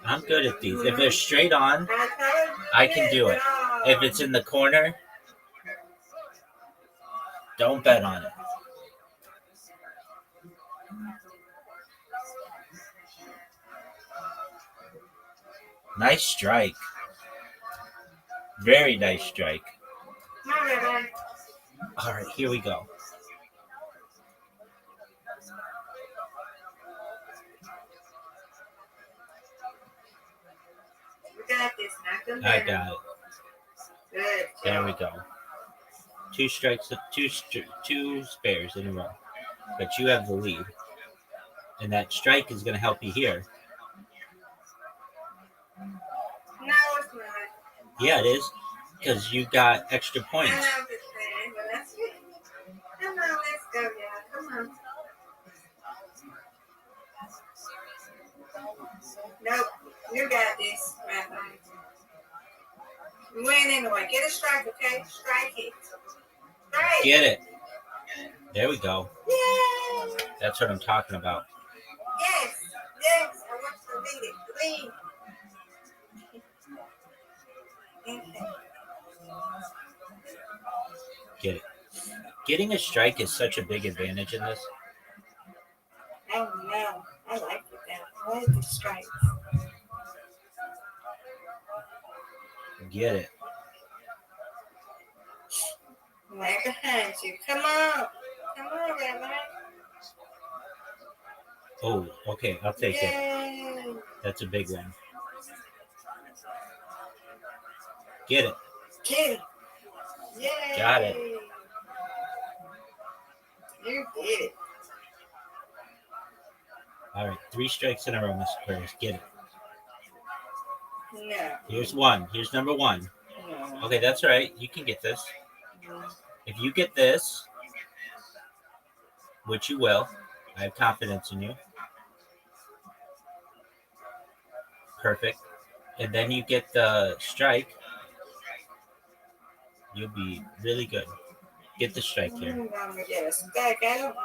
S16: I'm good at these. If they're straight on, I can do it. If it's in the corner, don't bet on it. Nice strike. Very nice strike. All right, here we go. I got it. There we go. 2 strikes, two spares in a row. But you have the lead. And that strike is going to help you here.
S17: No, it's not.
S16: Yeah, it is. Because you got extra points.
S17: Come on, let's go, y'all. Come on. Nope, you got this, Rabbi. Win anyway. Get a strike, okay? Strike it. Strike.
S16: Get it. There we go.
S17: Yay!
S16: That's what I'm talking about.
S17: Yes, yes. I want you to lead it. Lead. Okay.
S16: Get it. Getting a strike is such a big advantage in this.
S17: Oh no, I like it now. I like the stripes.
S16: Get it.
S17: Right behind you. Come on. Come on, Rabbi.
S16: Oh, okay. I'll take it.
S17: Yay.
S16: That's a big one. Get it.
S17: Get it. Yay.
S16: Got it.
S17: You did it.
S16: All right. 3 strikes in a row, Mr. Aquarius. Get it.
S17: No.
S16: Here's one. Here's number 1.
S17: No.
S16: Okay, that's all right. You can get this. If you get this, which you will, I have confidence in you. Perfect. And then you get the strike. You'll be really good. Get the strike here.
S17: I'm gonna get a strike. I don't know.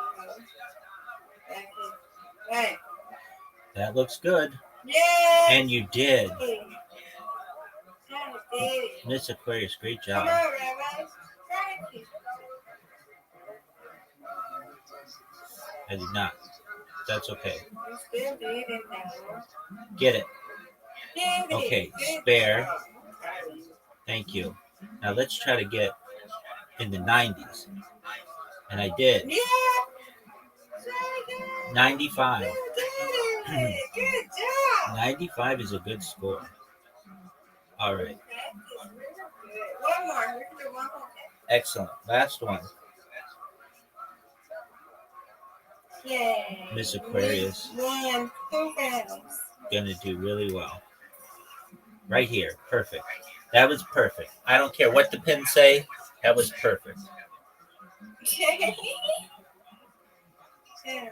S17: Right.
S16: That looks good.
S17: Yay.
S16: And you did.
S17: I did it.
S16: Miss Aquarius, great
S17: Come
S16: job.
S17: on, Rabbi. Thank you.
S16: I did not. That's okay.
S17: You still did it now.
S16: Get it.
S17: Did it.
S16: Okay,
S17: Good
S16: spare.
S17: job.
S16: Thank you. Now let's try to get in the 90s. And I did.
S17: Yeah.
S16: 95.
S17: You did it. Good job.
S16: 95 is a good score. All right.
S17: One more. We can do one more.
S16: Excellent. Last one.
S17: Yay.
S16: Miss Aquarius.
S17: Won 2 rounds.
S16: Gonna do really well. Right here. Perfect. That was perfect. I don't care what the pins say. That was perfect.
S17: Okay. Okay.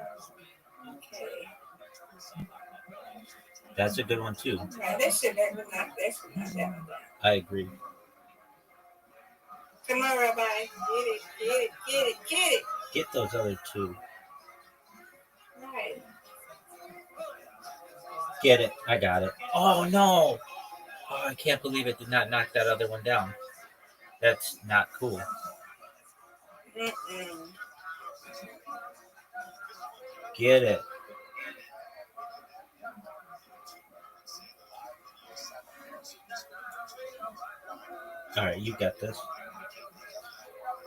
S16: That's a good one too.
S17: Right, this should never knock this one down.
S16: I agree.
S17: Come on, Rabbi. Get it, get it, get it, get it.
S16: Get those other 2.
S17: Right.
S16: Get it. I got it. Oh no. Oh, I can't believe it did not knock that other one down. That's not cool.
S17: Mm-mm.
S16: Get it. All right, you got this.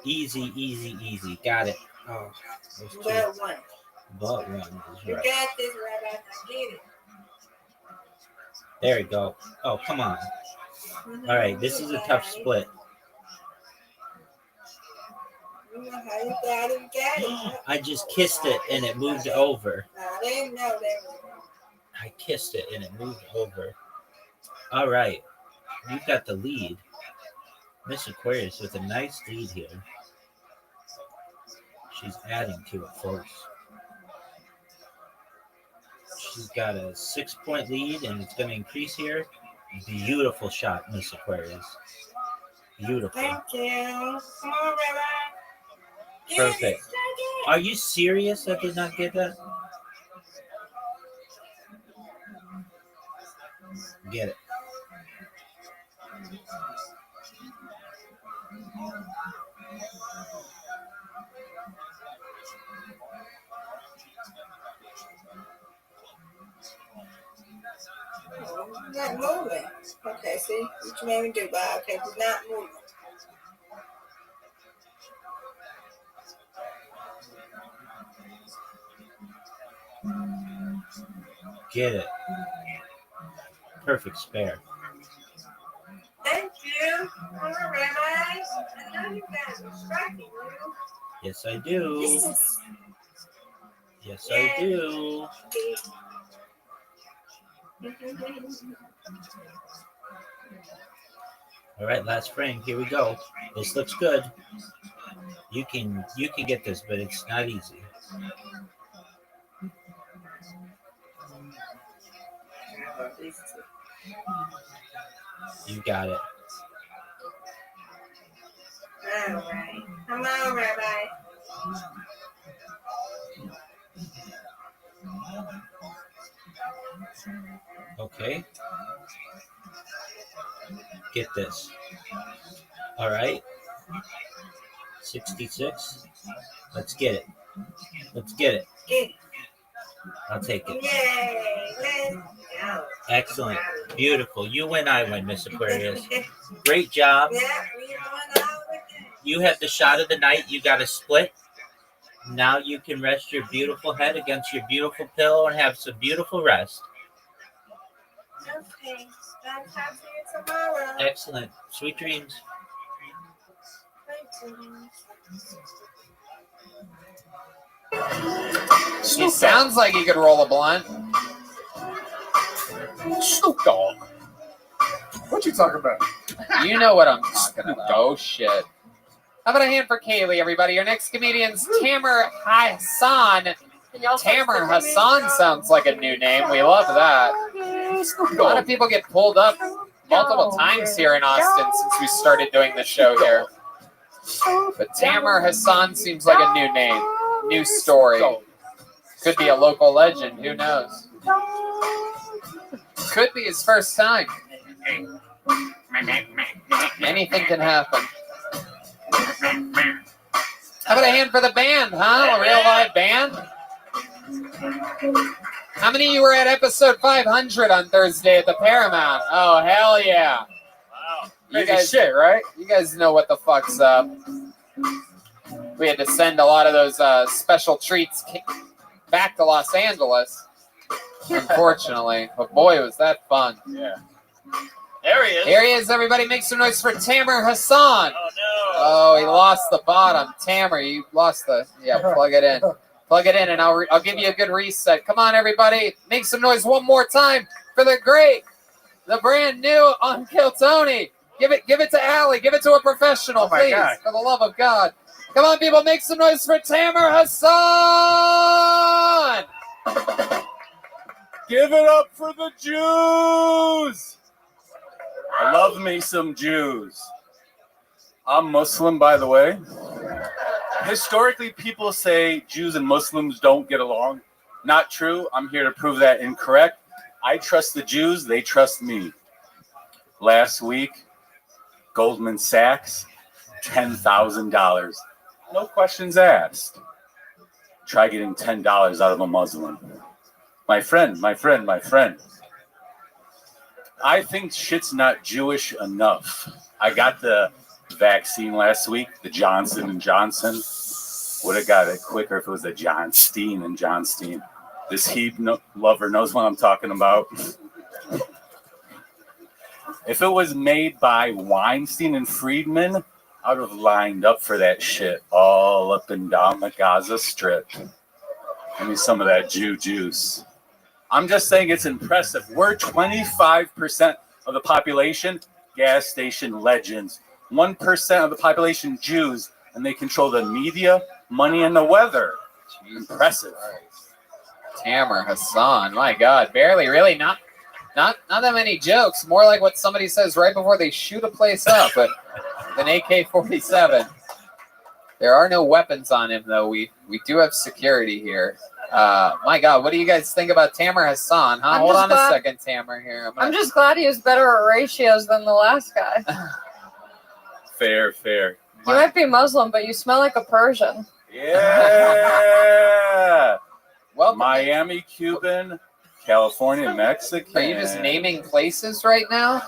S16: Easy, easy, easy. Got it. Oh, those 2.
S17: But one.
S16: But one is
S17: You
S16: right.
S17: got this, Rabbi. Now get it.
S16: There you go. Oh, come on. All right, this is a tough split.
S17: You know how you got it, you got it.
S16: I just kissed it and it moved over.
S17: I didn't know that was
S16: I kissed it and it moved over. All right, you've got the lead. Miss Aquarius with a nice lead here. She's adding to it, folks. She's got a 6-point lead and it's going to increase here. Beautiful shot, Miss Aquarius. Beautiful.
S17: Thank you. Come on, Rabbi. Get
S16: Perfect.
S17: it, strike it.
S16: Are you serious? I did not get that. Get it.
S17: Oh, not moving. Okay, see what you made me do, Bob. Okay, he's not moving.
S16: Get it. Perfect spare.
S17: Thank you. Come on, Rabbi. I know you guys are striking you.
S16: Yes, I do.
S17: Yes.
S16: Yes, I do. All right, last frame. Here we go. This looks good. You can get this, but it's not easy. You got it.
S17: All right. Come on, Rabbi.
S16: Okay. Get this. All right. 66. Let's get it. Let's get it. I'll take it.
S17: Yay. Let's go.
S16: Excellent. Beautiful. You win, I win, Miss Aquarius. Great job.
S17: Yeah, we won all the game.
S16: You had the shot of the night. You got a split. Now you can rest your beautiful head against your beautiful pillow and have some beautiful rest.
S17: Okay. I'll talk to you tomorrow.
S16: Excellent. Sweet dreams.
S1: He sounds like he could roll a blunt.
S10: Snoop Dogg. What you talking about?
S1: You know what I'm talking about. Oh, shit. How about a hand for Kaylee, everybody? Your next comedian's Tamer Hassan. Tamer Hassan sounds like a new name. We love that. A lot of people get pulled up multiple times here in Austin since we started doing the show here. But Tamer Hassan seems like a new name. New story. Could be a local legend. Who knows? Could be his first time. Anything can happen. How about a hand for the band, huh? A real live band? How many of you were at episode 500 on Thursday at the Paramount? Oh, hell yeah.
S3: Wow.
S1: You guys, shit, right? You guys know what the fuck's up. We had to send a lot of those special treats back to Los Angeles, unfortunately. But boy, was that fun.
S3: Yeah. There he is.
S1: Here he is, everybody. Make some noise for Tamer Hassan.
S3: Oh, no.
S1: Oh, he lost the bottom. Tamer, you lost the... Yeah, plug it in. Plug it in, and I'll give you a good reset. Come on, everybody. Make some noise one more time for the great, the brand new Unkill Tony. Give it to Allie. Give it to a professional, please,
S10: God.
S1: for the love of God. Come on, people. Make some noise for Tamer Hassan.
S2: Give it up for the Jews. I love me some Jews. I'm Muslim, by the way. Historically, people say Jews and Muslims don't get along. Not true. I'm here to prove that incorrect. I trust the Jews. They trust me. Last week, Goldman Sachs, $10,000. No questions asked. Try getting $10 out of a Muslim. My friend. I think shit's not Jewish enough. I got the vaccine last week, the Johnson & Johnson. Would have got it quicker if it was a Johnsteen & Johnsteen. This lover knows what I'm talking about. If it was made by Weinstein and Friedman, I would have lined up for that shit all up and down the Gaza Strip. Give me some of that Jew juice. I'm just saying it's impressive. We're 25% of the population, gas station legends. 1% of the population, Jews, and they control the media, money, and the weather. Impressive.
S1: Tamer Hassan, my God, barely, really not that many jokes. More like what somebody says right before they shoot a place up. But an AK-47. There are no weapons on him, though. We do have security here. My God, what do you guys think about Tamer Hassan? Huh? Hold on a second, Tamer. Here,
S9: I'm just glad he was better at ratios than the last guy.
S2: Fair.
S9: You might be Muslim, but you smell like a Persian.
S2: Yeah.
S1: Well,
S2: Miami, Cuban, California, Mexican.
S1: Are you just naming places right now?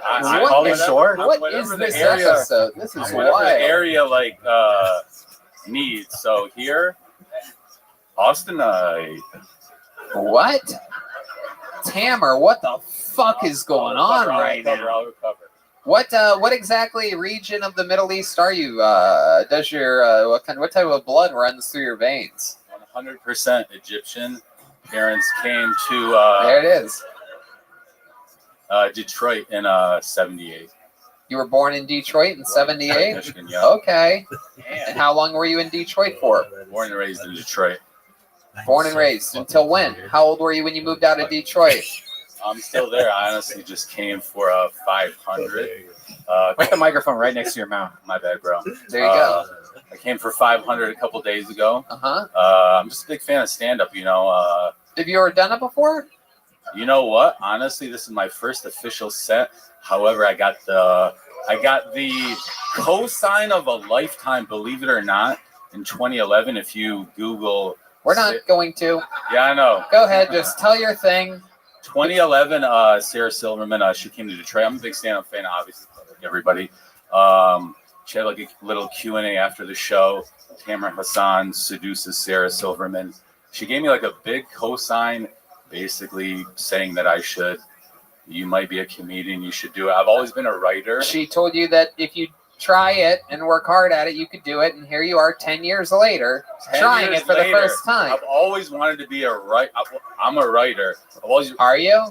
S2: I'm Holly Shore.
S1: What is this episode? This is
S2: whatever
S1: wild.
S2: the area needs. So here, Austinite.
S1: What? Tamer, what the fuck is going on right now?
S2: I'll recover.
S1: What exactly region of the Middle East are you? Does your what type of blood runs through your veins?
S2: 100% Egyptian. Parents came to
S1: there it is.
S2: Detroit in '78.
S1: You were born in Detroit in '78.
S18: Michigan, yeah.
S1: Okay. And how long were you in Detroit for?
S18: Born and raised in Detroit.
S1: Born and raised. Until when? How old were you when you moved out of Detroit?
S18: I'm still there. I honestly just came for a 500.
S3: Put the microphone right next to your mouth.
S18: My bad, bro.
S1: There you go.
S18: I came for 500 a couple days ago.
S1: Uh-huh.
S18: I'm just a big fan of stand-up, you know.
S1: Have you ever done it before?
S18: You know what? Honestly, this is my first official set. However, I got the cosign of a lifetime, believe it or not, in 2011. If you Google,
S1: We're not going to.
S18: Yeah, I know.
S1: Go ahead, just tell your thing.
S18: 2011, Sarah Silverman, she came to Detroit. I'm a big stand-up fan, obviously, like everybody. She had like a little Q&A after the show. Tamara Hassan seduces Sarah Silverman. She gave me like a big cosign, basically saying that you might be a comedian, you should do it. I've always been a writer.
S1: She told you that if you try it and work hard at it, you could do it. And here you are 10 years later, trying it for the first time.
S18: I've always wanted to be a writer. I'm a writer. I've always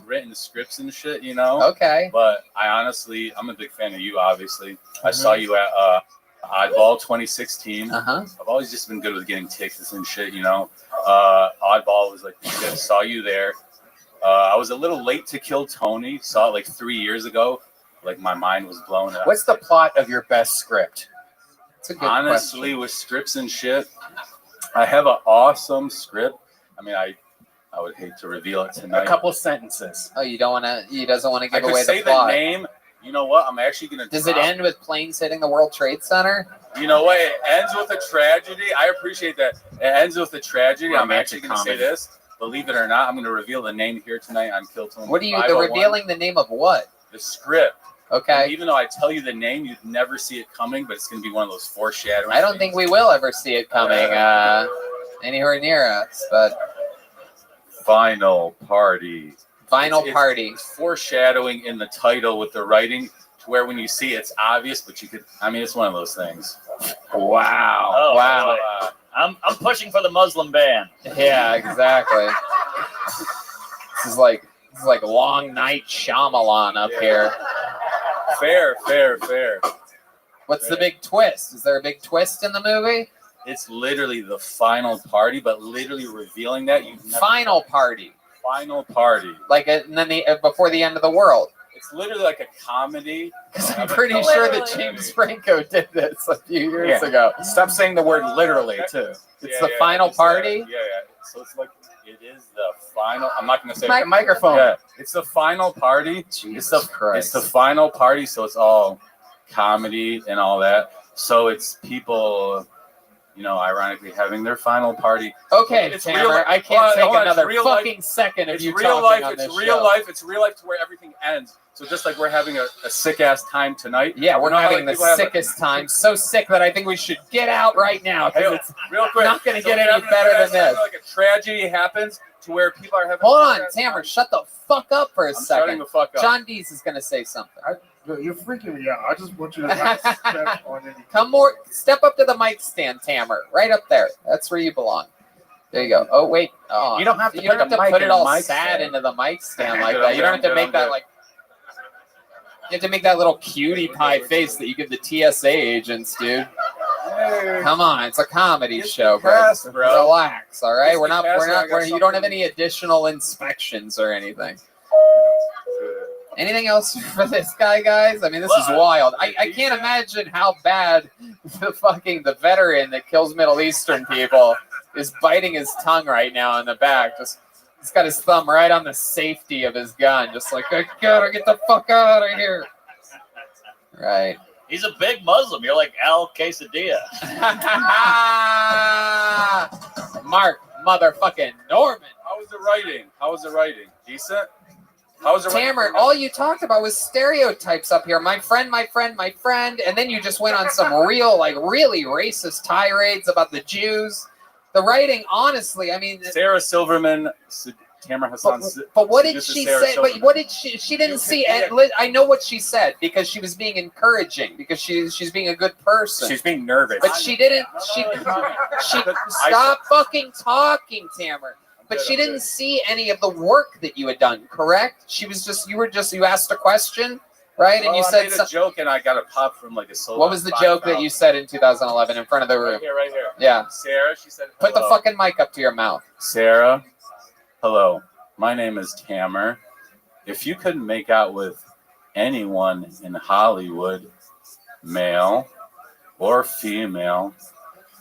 S18: written scripts and shit, you know?
S1: Okay.
S18: But I'm a big fan of you, obviously. I saw you at Oddball 2016.
S1: Uh-huh.
S18: I've always just been good with getting tickets and shit, you know? Oddball was like, I saw you there. I was a little late to Kill Tony. Saw it like 3 years ago. Like my mind was blown up.
S3: What's the plot of your best script?
S1: It's a good
S18: Honestly,
S1: question.
S18: with scripts and shit, I have an awesome script. I mean, I would hate to reveal it tonight.
S3: A couple sentences.
S1: Oh, you don't want to? He doesn't want to
S18: I
S1: give
S18: could
S1: away
S18: say
S1: the plot.
S18: the name. You know what? I'm actually gonna.
S1: Does it end with planes hitting the World Trade Center?
S18: You know what? It ends with a tragedy. I appreciate that. It ends with a tragedy. I'm actually gonna say this. Believe it or not, I'm gonna reveal the name here tonight on Kill Tony.
S1: What are you? They're revealing the name of what?
S18: The script.
S1: Okay.
S18: And even though I tell you the name, you'd never see it coming, but it's going to be one of those foreshadowing.
S1: I don't think we will ever see it coming anywhere near us, but
S18: Final Party.
S1: Party.
S18: It's foreshadowing in the title with the writing to where when you see it's obvious, but you could. I mean, it's one of those things.
S1: Wow.
S7: Oh,
S1: wow.
S7: boy. I'm pushing for the Muslim ban.
S1: Yeah, exactly. This is like Long Night Shyamalan up here.
S18: Fair.
S1: What's the big twist? Is there a big twist in the movie?
S18: It's literally the final party, but literally revealing that
S1: Final party.
S18: Final party.
S1: Like and then before the end of the world.
S18: It's literally like a comedy.
S1: Because I'm pretty sure that James Franco did this a few years ago.
S3: Stop saying the word literally too.
S1: It's the final party.
S18: Yeah. So it's like it is the final. I'm not going to say
S3: the microphone.
S18: Yeah, it's the final party. It's the final party. So it's all comedy and all that. So it's people, you know, ironically having their final party.
S1: Okay,
S18: it's
S1: Tamara,
S18: real.
S1: I can't take another
S18: real
S1: fucking
S18: life.
S1: second of
S18: It's
S1: you
S18: real
S1: talking
S18: life.
S1: on
S18: It's
S1: this
S18: real
S1: show.
S18: life. It's real life to where everything ends. So just like we're having a sick ass time tonight.
S1: Yeah, we're
S18: you know how,
S1: having
S18: like,
S1: the
S18: people have,
S1: sickest time. So sick that I think we should get out right now because it's
S18: real quick.
S1: not going to
S18: So
S1: get
S18: we're
S1: any
S18: having
S1: better
S18: a
S1: than this.
S18: Like a tragedy happens to where people are having.
S1: Hold on, Tamara, shut the fuck up for a second.
S18: shutting the fuck up.
S1: John Dees is going to say something.
S19: You're freaking me out. I just want you to not step on any.
S1: Come more, step up to the mic stand, Tamara. Right up there. That's where you belong. There you go. Oh wait,
S3: You don't have to
S1: you don't
S3: put
S1: have
S3: the
S1: to
S3: mic
S1: put
S3: in
S1: it
S3: the
S1: all
S3: mic
S1: sad
S3: stand.
S1: into the mic stand like that. You don't have to make that like. You have to make that little cutie pie face that you give the TSA agents, dude. Come on, it's a comedy show, bro. Relax, all right? You don't have any additional inspections or anything. Anything else for this guy, guys? I mean, this is wild. I can't imagine how bad the veteran that kills Middle Eastern people is biting his tongue right now in the back. He's got his thumb right on the safety of his gun, just like, I gotta get the fuck out of here. Right.
S7: He's a big Muslim. You're like Al Quesadilla.
S1: Mark motherfucking Norman.
S18: How was the writing? Decent? How was the writing?
S1: Tamara, all you talked about was stereotypes up here. My friend, and then you just went on some really racist tirades about the Jews. The writing, honestly, I mean,
S18: Sarah Silverman, Tamara Hassan.
S1: But what did she say? But what did she didn't see? I know what she said because she was being encouraging because she's being a good person.
S3: She's being nervous.
S1: But she didn't. She stop fucking talking, Tamara. But she didn't see any of the work that you had done. Correct? You asked a question, right? And you
S18: I
S1: said
S18: made a joke and I got a pop from like a sold.
S1: What was the joke that you said in 2011 in front of the room?
S18: Right here.
S1: Yeah.
S18: Sarah, she said,
S1: Put the
S18: hello.
S1: fucking mic up to your mouth.
S18: Sarah, hello. My name is Tamer. If you could make out with anyone in Hollywood, male or female,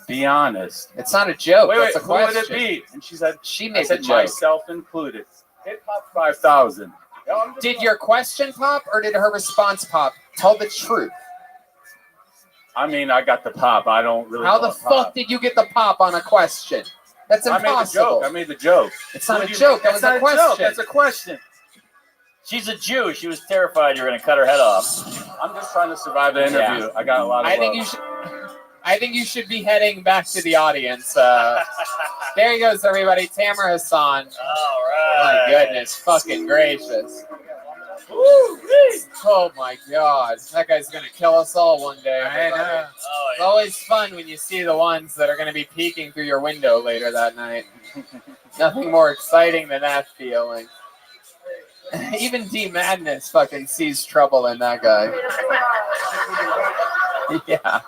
S18: be honest.
S1: It's not a joke.
S18: Wait,
S1: That's a
S18: who would
S1: question.
S18: it be? And she said,
S1: She
S18: I
S1: made the
S18: said,
S1: joke.
S18: myself included. It popped 5,000.
S1: Did your question pop or did her response pop? Tell the truth.
S18: I mean, I got the pop. I don't really
S1: How
S18: know
S1: the
S18: what pop.
S1: fuck did you get the pop on a question? That's impossible.
S18: I made the joke.
S1: It's not a joke. That was a question.
S7: That's a question. She's a Jew. She was terrified you were going to cut her head off.
S18: I'm just trying to survive the interview.
S7: Yeah.
S18: I got a lot of
S1: I think you should be heading back to the audience. There he goes, everybody. Tamer Hassan.
S7: All right.
S1: My goodness, fucking gracious. Woo, oh my God, that guy's gonna kill us all one day.
S8: I know.
S1: It's always fun when you see the ones that are gonna be peeking through your window later that night. Nothing more exciting than that feeling. Even D Madness fucking sees trouble in that guy. Yeah.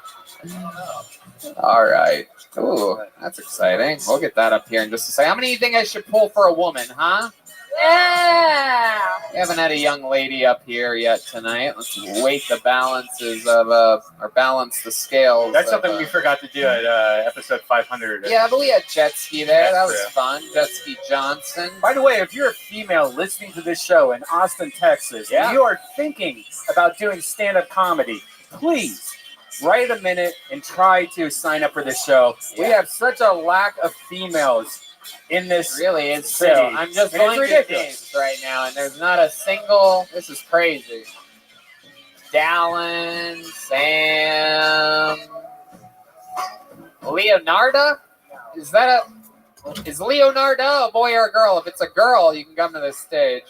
S1: All right. Ooh, that's exciting. We'll get that up here in just a second. How many do you think I should pull for a woman, huh?
S9: Yeah.
S1: We haven't had a young lady up here yet tonight. Let's weight the balances of, or balance the scales.
S3: That's something we forgot to do at episode 500.
S1: Yeah, but we had Jet Ski there.
S3: That's
S1: That was
S3: true.
S1: fun. Jet Ski Johnson.
S3: By the way, if you're a female listening to this show in Austin, Texas,
S1: Yeah.
S3: and you are thinking about doing stand-up comedy, please write a minute and try to sign up for this show. We have such a lack of females in this
S1: Really, it's true.
S3: city.
S1: I'm just
S3: And it's
S1: going through
S3: ridiculous.
S1: names right now, and there's not a single. This is crazy. Dallin, Sam, Leonarda. Is Leonarda a boy or a girl? If it's a girl, you can come to the stage.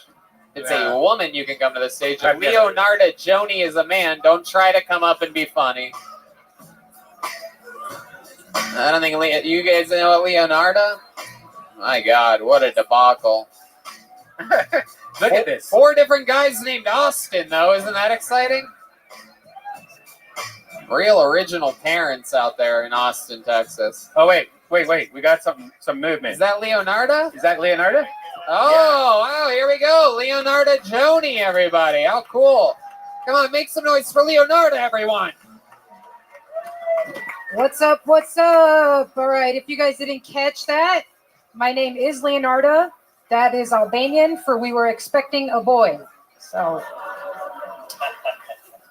S1: If it's a woman, you can come to the stage. If
S3: I've never-
S1: Leonarda Joni is a man, don't try to come up and be funny. I don't think you guys know what Leonarda. My God, what a debacle.
S3: Look at this.
S1: 4 different guys named Austin, though. Isn't that exciting? Real original parents out there in Austin, Texas.
S3: Oh, wait. We got some movement.
S1: Is that Leonarda?
S3: Is that Leonarda?
S1: Oh, wow, here we go. Leonarda Joni, everybody. How cool. Come on, make some noise for Leonarda, everyone.
S20: What's up? What's up? All right, if you guys didn't catch that, my name is Leonarda. That is Albanian for we were expecting a boy. So,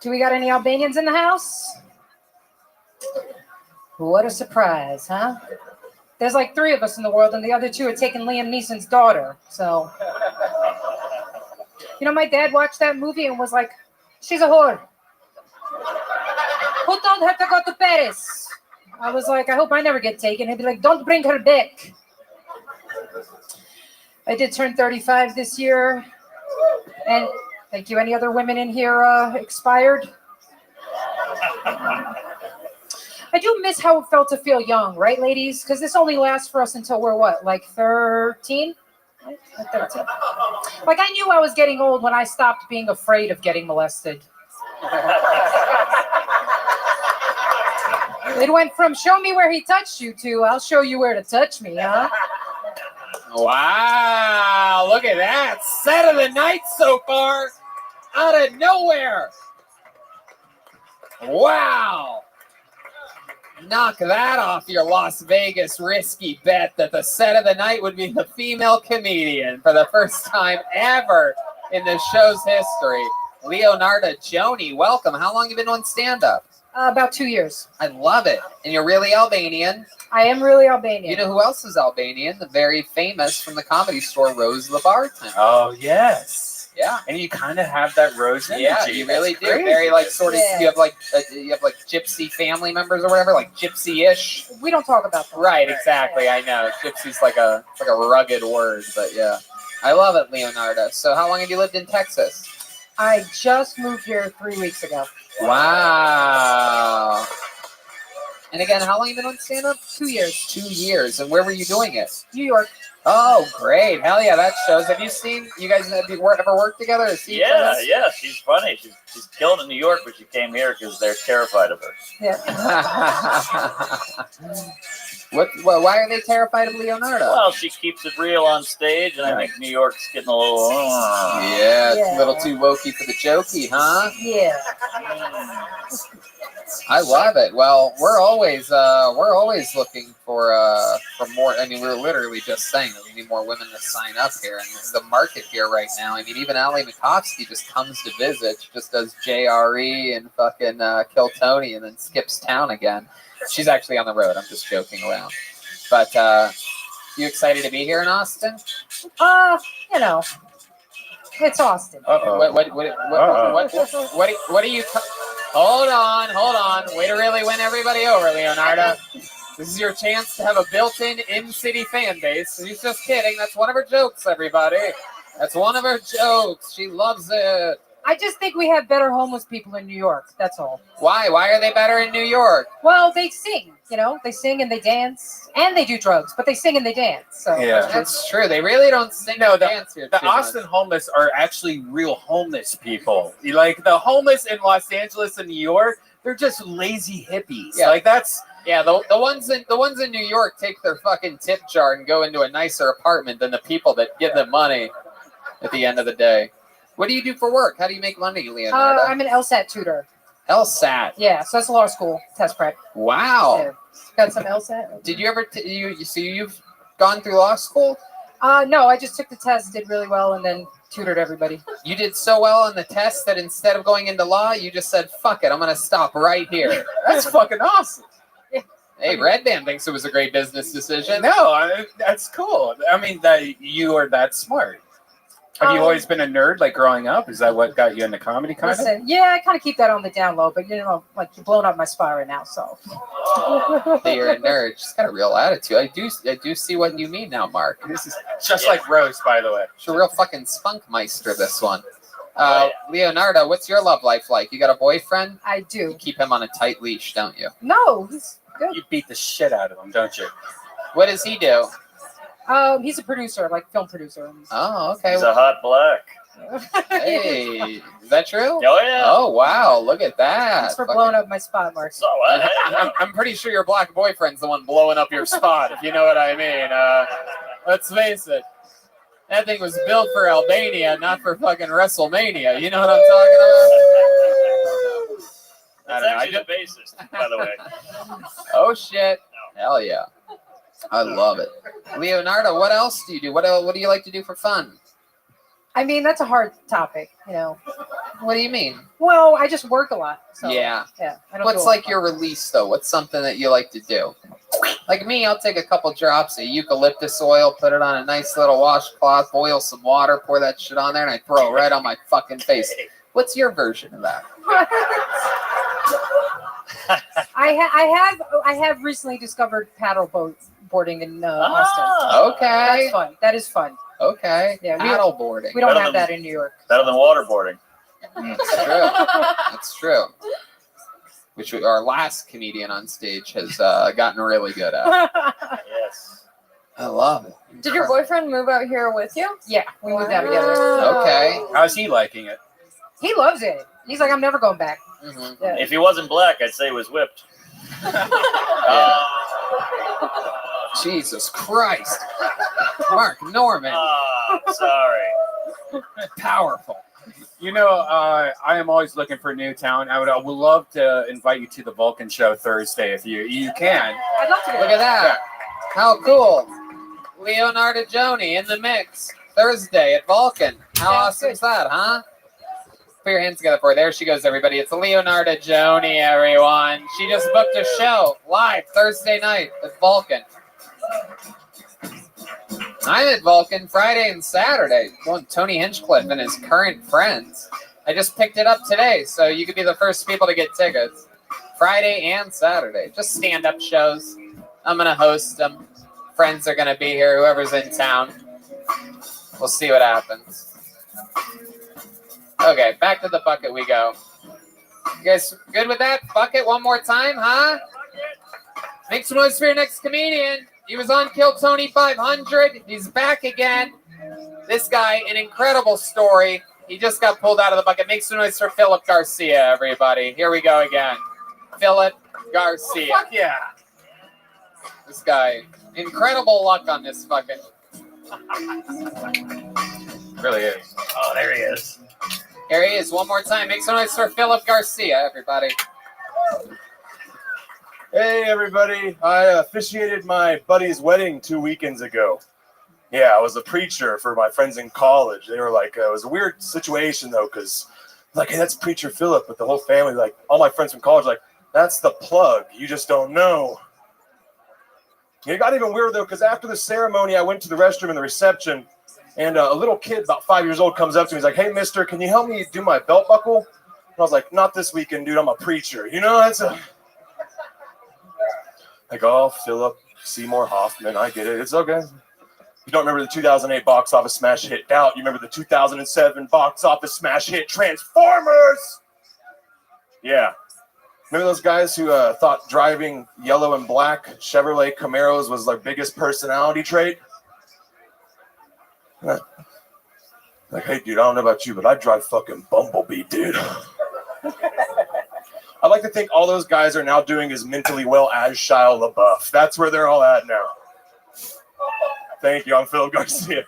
S20: do we got any Albanians in the house? What a surprise, huh? There's like 3 of us in the world, and the other 2 are taking Liam Neeson's daughter. So, you know, my dad watched that movie and was like, she's a whore. Who told her to go to Paris? I was like, I hope I never get taken. He'd be like, don't bring her back. I did turn 35 this year. And thank you. Any other women in here expired? I do miss how it felt to feel young, right, ladies? Because this only lasts for us until we're what, like 13? Like 13. Like I knew I was getting old when I stopped being afraid of getting molested. It went from show me where he touched you to I'll show you where to touch me, huh?
S1: Wow, look at that. Set of the night so far. Out of nowhere. Wow. Knock that off your Las Vegas risky bet that the set of the night would be the female comedian for the first time ever in the show's history. Leonarda Joni, welcome. How long have you been doing stand-up?
S20: About 2 years.
S1: I love it. And you're really Albanian.
S20: I am really Albanian.
S1: You know who else is Albanian? The very famous from the Comedy Store, Rose the bartender.
S3: Oh, yes.
S1: Yeah.
S3: And you kind of have that Rose energy.
S1: Yeah, you really
S3: That's
S1: do.
S3: crazy.
S1: Very like sort of
S20: Yeah.
S1: you have like gypsy family members or whatever, like gypsy-ish.
S20: We don't talk about that.
S1: Right, exactly. I know. Gypsy's like a rugged word, but yeah. I love it, Leonarda. So how long have you lived in Texas?
S20: I just moved here 3 weeks ago.
S1: Wow. And again, how long have you been on stand-up?
S20: 2 years.
S1: 2 years. And where were you doing it?
S20: New York.
S1: Oh, great. Hell yeah, that shows. Have you guys ever worked together or seen each
S7: Yeah,
S1: other?
S7: yeah, she's funny. She's killed in New York, but she came here because they're terrified of her.
S20: Yeah.
S1: Why are they terrified of Leonardo?
S7: Well, she keeps it real on stage, and I think New York's getting a little.
S1: Yeah, it's a little too wokey for the jokey, huh?
S20: Yeah.
S1: I love it. Well, we're always looking for more. I mean, we're literally just saying that we need more women to sign up here, and the market here right now. I mean, even Ali Makovsky just comes to visit. She just does JRE and fucking Kill Tony, and then skips town again. She's actually on the road. I'm just joking around. But you excited to be here in Austin?
S20: You know, it's Austin.
S1: What do you? Hold on. Way to really win everybody over, Leonardo. This is your chance to have a built-in in-city fan base. She's just kidding. That's one of her jokes, everybody. That's one of her jokes. She loves it.
S20: I just think we have better homeless people in New York. That's all.
S1: Why? Why are they better in New York?
S20: Well, they sing. You know, they sing and they dance and they do drugs, but they sing and they dance. So
S18: Yeah.
S1: That's true. They really don't sing no dance here.
S18: The Austin homeless are actually real homeless people. Like the homeless in Los Angeles and New York, they're just lazy hippies.
S1: Yeah.
S18: Like that's
S1: the ones in New York take their fucking tip jar and go into a nicer apartment than the people that give them money at the end of the day. What do you do for work? How do you make money, Leonardo?
S20: I'm an LSAT tutor.
S1: LSAT.
S20: Yeah, so that's law school test prep.
S1: Wow.
S20: Yeah. Got some LSAT.
S1: Did you ever? You've gone through law school?
S20: No, I just took the test, did really well, and then tutored everybody.
S1: You did so well on the test that instead of going into law, you just said, "Fuck it, I'm gonna stop right here." That's fucking awesome. Hey, Red Band thinks it was a great business decision.
S18: No, that's cool. I mean, that you are that smart. Have you always been a nerd, like growing up? Is that what got you into comedy, kind of?
S20: Listen, yeah, I kind of keep that on the down low, but you know, like you're blowing up my spot right now, so.
S1: Hey, you're a nerd. She's got a real attitude. I do see what you mean now, Mark.
S18: This is just like Rose, by the way.
S1: She's a real fucking spunkmeister, this one. Leonardo, what's your love life like? You got a boyfriend?
S20: I do.
S1: You keep him on a tight leash, don't you?
S20: No, he's good.
S18: You beat the shit out of him, don't you?
S1: What does he do?
S20: He's a producer, like film producer.
S1: Oh, okay.
S7: He's a hot black.
S1: Hey, is that true?
S7: Oh, yeah.
S1: Oh, wow. Look at that.
S20: Thanks for blowing up my spot, Mark.
S7: So,
S1: I'm pretty sure your black boyfriend's the one blowing up your spot, if you know what I mean. Let's face it. That thing was built for Albania, not for fucking WrestleMania. You know what I'm talking about?
S7: That's actually the bassist, by the way.
S1: Oh, shit. Hell yeah. I love it. Leonardo, what else do you do? What do you like to do for fun?
S20: I mean, that's a hard topic, you know.
S1: What do you mean?
S20: Well, I just work a lot. So,
S1: Yeah.
S20: I don't
S1: What's
S20: do a
S1: like
S20: lot.
S1: your release, though? What's something that you like to do? Like me, I'll take a couple drops of eucalyptus oil, put it on a nice little washcloth, boil some water, pour that shit on there, and I throw it right on my fucking face. What's your version of that?
S20: I have recently discovered paddle boarding in Austin.
S1: Okay.
S20: That's fun. That is fun.
S1: Okay.
S20: Yeah,
S1: Paddle boarding.
S20: We don't have that in New York.
S7: Better than waterboarding.
S1: That's true. That's true. Which our last comedian on stage has gotten really good at.
S7: Yes.
S1: I love it.
S9: Did your boyfriend move out here with you?
S20: Yeah, we moved out together.
S1: Okay.
S18: How's he liking it?
S20: He loves it. He's like, I'm never going back.
S1: Mm-hmm.
S20: Yeah.
S7: If he wasn't black, I'd say he was whipped.
S1: Jesus Christ. Mark Norman.
S7: Sorry.
S1: Powerful.
S18: You know, I am always looking for new talent. I would love to invite you to the Vulcan show Thursday if you can.
S20: I'd love to go.
S1: Look at that. How cool. Leonardo Joni in the mix Thursday at Vulcan. How awesome is that, huh? Put your hands together for her. There she goes, everybody. It's Leonardo Joni, everyone. She just booked a show live Thursday night at Vulcan. I'm at Vulcan Friday and Saturday. Going Tony Hinchcliffe and his current friends. I just picked it up today, so you could be the first people to get tickets. Friday and Saturday. Just stand-up shows. I'm going to host them. Friends are going to be here, whoever's in town. We'll see what happens. Okay, back to the bucket we go. You guys good with that? Bucket one more time, huh? Make some noise for your next comedian. He was on Kill Tony 500. He's back again. This guy, an incredible story. He just got pulled out of the bucket. Make some noise for Philip Garcia, everybody. Here we go again. Philip Garcia.
S3: Oh, fuck yeah.
S1: This guy, incredible luck on this fucking.
S3: Really is.
S7: Oh, there he is.
S1: Here he is one more time. Make some noise for Philip Garcia, everybody.
S21: Hey, everybody. I officiated my buddy's wedding 2 weekends ago. Yeah, I was a preacher for my friends in college. They were like, it was a weird situation, though, because, like, hey, that's Preacher Philip. But the whole family, like, all my friends from college, like, that's the plug. You just don't know. It got even weirder, though, because after the ceremony, I went to the restroom in the reception, and a little kid, about 5 years old, comes up to me. He's like, hey, mister, can you help me do my belt buckle? And I was like, not this weekend, dude. I'm a preacher. You know, that's a... Like, oh, Philip Seymour Hoffman, I get it. It's okay. You don't remember the 2008 box office smash hit Doubt. You remember the 2007 box office smash hit Transformers. Yeah. Remember those guys who thought driving yellow and black Chevrolet Camaros was their biggest personality trait? Like, hey, dude, I don't know about you, but I drive fucking Bumblebee, dude. I like to think all those guys are now doing as mentally well as Shia LaBeouf. That's where they're all at now. Thank you. I'm Philip Garcia.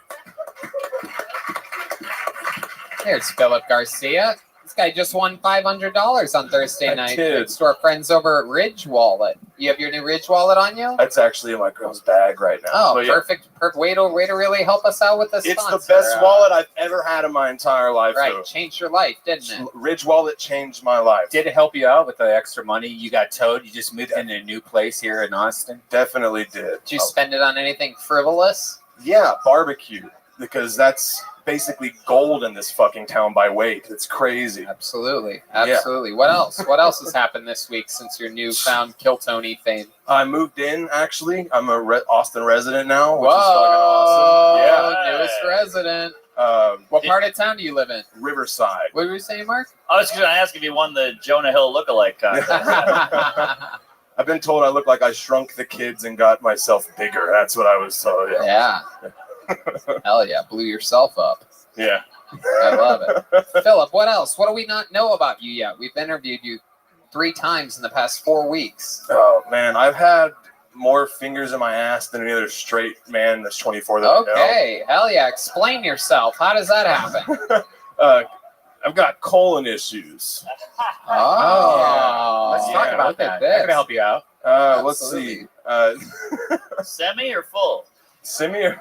S1: There's Philip Garcia. This guy just won $500 on Thursday night.
S21: did.
S1: Thanks to our friends over at Ridge Wallet. You have your new Ridge Wallet on you?
S21: That's actually in my girl's bag right now.
S1: Oh,
S21: But yeah,
S1: perfect way to really help us out with this.
S21: it's the best wallet I've ever had in my entire life.
S1: Right,
S21: though.
S1: changed your life, didn't it?
S21: Ridge Wallet changed my life.
S3: Did it help you out with the extra money you got towed? You just moved into a new place here in Austin?
S21: Definitely did.
S1: Did you spend it on anything frivolous?
S21: Yeah, barbecue. Because that's basically gold in this fucking town by weight. It's crazy.
S1: Absolutely. Absolutely. What else? What else has happened this week since your newfound Kill Tony fame?
S21: I moved in, actually. I'm a Austin resident now, which
S1: Whoa,
S21: is fucking awesome. Yeah.
S1: newest resident. What part of town do you live in?
S21: Riverside.
S1: What were you saying, Mark?
S7: I was going to ask if you won the Jonah Hill lookalike contest.
S21: I've been told I look like I shrunk the kids and got myself bigger. That's what I was told.
S1: Yeah. Hell yeah, blew yourself up.
S21: Yeah.
S1: I love it. Philip, what else? What do we not know about you yet? We've interviewed you 3 times in the past 4 weeks.
S21: Oh, man. I've had more fingers in my ass than any other straight man that's 24 that I know.
S1: Okay, hell yeah. Explain yourself. How does that happen?
S21: I've got colon issues.
S1: Oh.
S3: Let's talk about that.
S1: This.
S3: I'm going to help you out.
S21: Let's see.
S7: Semi or full?
S21: Semi or...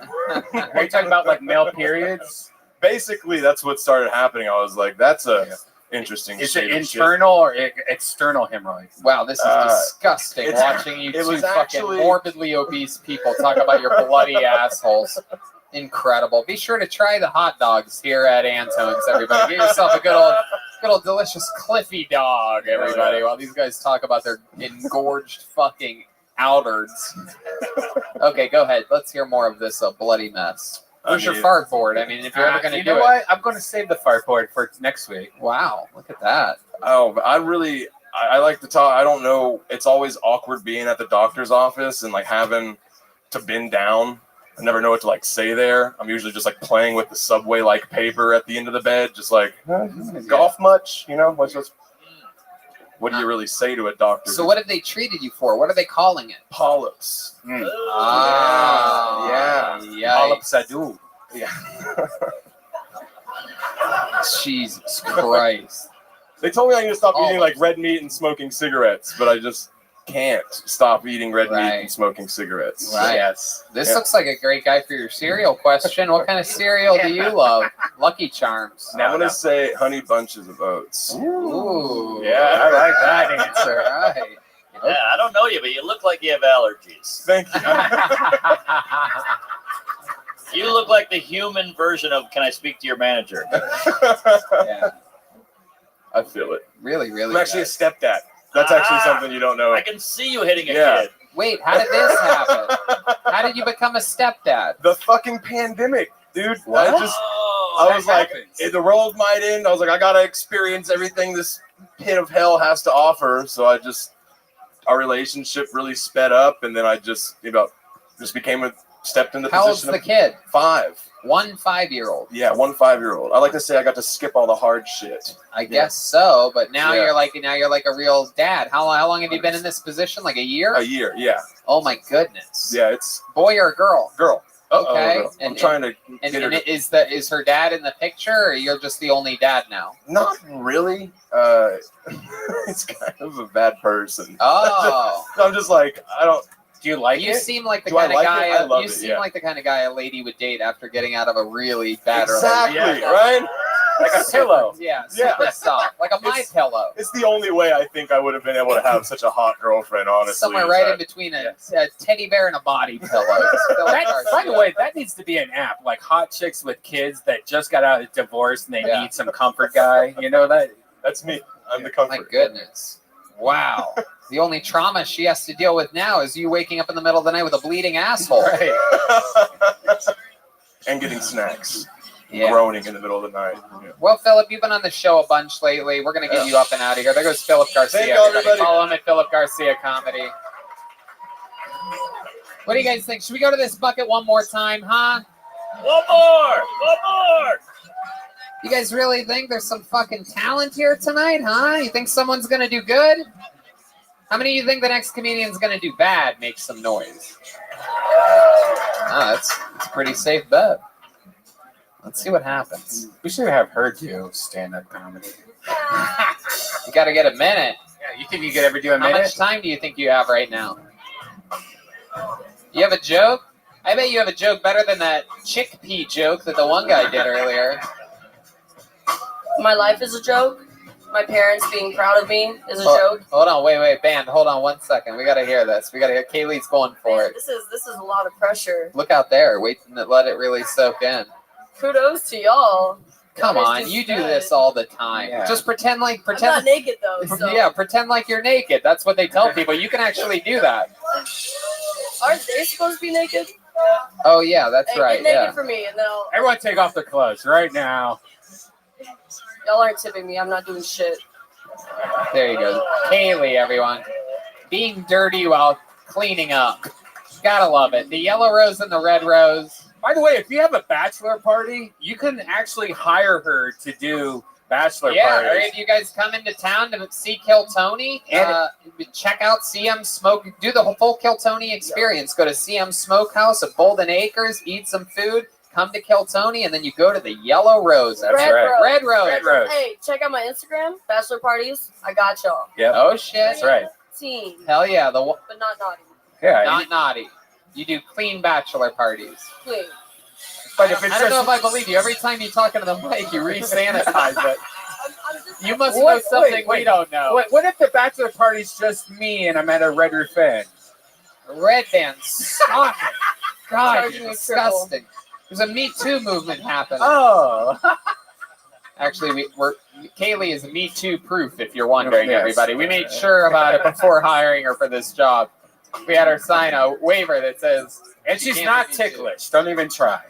S3: Are you talking about like male periods?
S21: Basically, that's what started happening. I was like, that's a interesting
S3: Is
S21: shade
S3: it
S21: of shit.
S3: internal or external hemorrhoids?
S1: Wow, this is disgusting.
S21: it's-
S1: Watching you
S21: it
S1: two
S21: was
S1: fucking
S21: actually-
S1: morbidly obese people talk about your bloody assholes. Incredible. Be sure to try the hot dogs here at Antone's, everybody. Get yourself a good old delicious Cliffy dog, everybody, while these guys talk about their engorged fucking outwards. Okay, go ahead. Let's hear more of this bloody mess. Where's your fart board? I mean, if you're ever going to
S3: you
S1: do
S3: know
S1: it.
S3: what? I'm going to save the fart board for next week.
S1: Wow, look at that.
S21: Oh, but I like to talk. I don't know. It's always awkward being at the doctor's office and like having to bend down. I never know what to like say there. I'm usually just like playing with the subway like paper at the end of the bed, just like golf much, you know? What do you really say to a doctor?
S1: So what have they treated you for? What are they calling it?
S21: Polyps.
S1: Yeah.
S3: Polyps I do.
S21: Yeah.
S1: Jesus Christ.
S21: They told me I need to stop
S1: Oh.
S21: eating like red meat and smoking cigarettes, but I just can't stop eating red meat and smoking cigarettes.
S1: Right.
S3: Yes.
S1: This
S21: Yeah.
S1: looks like a great guy for your cereal question. What kind of cereal do you love? Lucky Charms.
S21: I'm gonna say Honey Bunches of Oats.
S1: Ooh.
S21: Yeah,
S3: I like that answer.
S1: Right.
S7: Yeah, I don't know you, but you look like you have allergies.
S21: Thank you.
S7: You look like the human version of "Can I speak to your manager?"
S1: Yeah.
S21: I feel it.
S1: Really, really.
S21: I'm actually
S1: does.
S21: a stepdad. That's actually something you don't know.
S7: I can see you hitting a
S21: Yeah.
S7: kid.
S1: Wait, how did this happen? How did you become a stepdad?
S21: The fucking pandemic, dude.
S1: What?
S21: I was
S1: that
S21: like,
S1: happens.
S21: the world might end. I was like, I gotta experience everything this pit of hell has to offer. So I just our relationship really sped up, and then I just stepped in the
S1: How old's
S21: position
S1: the
S21: of
S1: kid?
S21: 5.
S1: 1 5-year-old.
S21: Yeah, 1 5-year-old. I like to say I got to skip all the hard shit.
S1: I guess so, but now
S21: Yeah.
S1: you're like a real dad. How long have you been in this position? Like a year?
S21: A year, yeah.
S1: Oh my goodness.
S21: Yeah, it's
S1: boy or girl?
S21: Girl.
S1: Okay.
S21: Girl. I'm trying to get her to...
S1: Is her dad in the picture, or you're just the only dad now?
S21: Not really. It's kind of a bad person.
S1: Oh.
S21: I'm just like, I don't...
S3: Do you like
S1: You
S3: it?
S1: seem like the
S21: Do I
S1: kind of
S21: like
S1: guy.
S21: it? I love
S1: You
S21: it,
S1: seem
S21: yeah.
S1: like the kind of guy a lady would date after getting out of a really bad
S21: Exactly,
S1: relationship.
S21: right?
S3: Like a pillow.
S1: Yeah, super soft, like a my pillow.
S21: It's the only way I think I would have been able to have such a hot girlfriend, honestly.
S1: Somewhere
S21: is
S1: right
S21: that-
S1: in between a teddy bear and a body pillow.
S3: By the way, that needs to be an app, like hot chicks with kids that just got out of divorce and they need some comfort guy. You know that?
S21: That's me. I'm the comfort.
S1: My goodness. Wow. The only trauma she has to deal with now is you waking up in the middle of the night with a bleeding asshole.
S21: Right. And getting snacks.
S1: Yeah.
S21: Groaning in the middle of the night. Yeah.
S1: Well, Philip, you've been on the show a bunch lately. We're going to get you up and out of here. There goes Philip Garcia.
S21: Thank you, everybody.
S1: Follow him at Philip Garcia Comedy. What do you guys think? Should we go to this bucket one more time, huh?
S7: One more.
S1: You guys really think there's some fucking talent here tonight, huh? You think someone's going to do good? How many of you think the next comedian's going to do bad? Make some noise. Oh, that's a pretty safe bet. Let's see what happens.
S3: We should have her do stand-up comedy.
S1: You got to get a minute.
S3: Yeah, you think you could ever do a
S1: How
S3: minute?
S1: much time do you think you have right now? You have a joke? I bet you have a joke better than that chickpea joke that the one guy did earlier.
S4: My life is a joke. My parents being proud of me is a joke.
S1: Hold on, wait, band. Hold on 1 second. We got to hear this. We got to hear. Kaylee's going for it.
S4: This is a lot of pressure.
S1: Look out there. Wait and let it really soak in.
S4: Kudos to y'all.
S1: Come
S4: Y'all
S1: on,
S4: just
S1: you do
S4: good.
S1: this all the time.
S3: Yeah.
S1: Just pretend.
S4: I'm not naked though. So.
S1: Yeah, pretend like you're naked. That's what they tell people. You can actually do that.
S4: Aren't they supposed to be naked?
S1: Oh yeah, that's
S4: Hey,
S1: right.
S4: Get naked
S1: Yeah.
S4: for me, and then
S3: Everyone take off their clothes right now.
S4: y'all aren't tipping me. I'm not doing shit.
S1: There you go. Kaylee, everyone. Being dirty while cleaning up. Gotta love it. The yellow rose and the red rose.
S3: By the way, if you have a bachelor party, you can actually hire her to do bachelor
S1: Yeah,
S3: parties.
S1: or if you guys come into town to see Kill Tony, check out CM Smoke. Do the full Kill Tony experience. Go to CM Smokehouse at Bolden Acres, eat some food, come to Kill Tony, and then you go to the Yellow Rose. That's
S4: Red
S1: right.
S4: Rose.
S1: Red Rose.
S3: Red Rose.
S4: Hey, check out my Instagram, bachelor parties. I got y'all.
S3: Yeah.
S1: Oh shit.
S3: That's right.
S4: Team,
S1: Hell yeah.
S4: but not naughty.
S3: Yeah.
S1: Not naughty. You do clean bachelor parties.
S4: Please.
S3: But if it's
S1: I don't know
S3: just-
S1: if I believe you. Every time you talk into the mic, you re-sanitize it. You must know
S3: Wait,
S1: something
S3: wait.
S1: we don't know.
S3: What if the bachelor party's just me and I'm at a Red Roof Inn?
S1: Red band, stop it. God,
S4: Charging
S1: you're
S4: me triple.
S1: disgusting. There's a Me Too movement happening.
S3: Oh.
S1: Actually, Kaylee is Me Too proof, if you're wondering,
S3: Yes.
S1: everybody. We made sure about it before hiring her for this job. We had her sign a waiver that says...
S3: And she's
S1: can't
S3: not
S1: be Me Too.
S3: ticklish. Don't even try.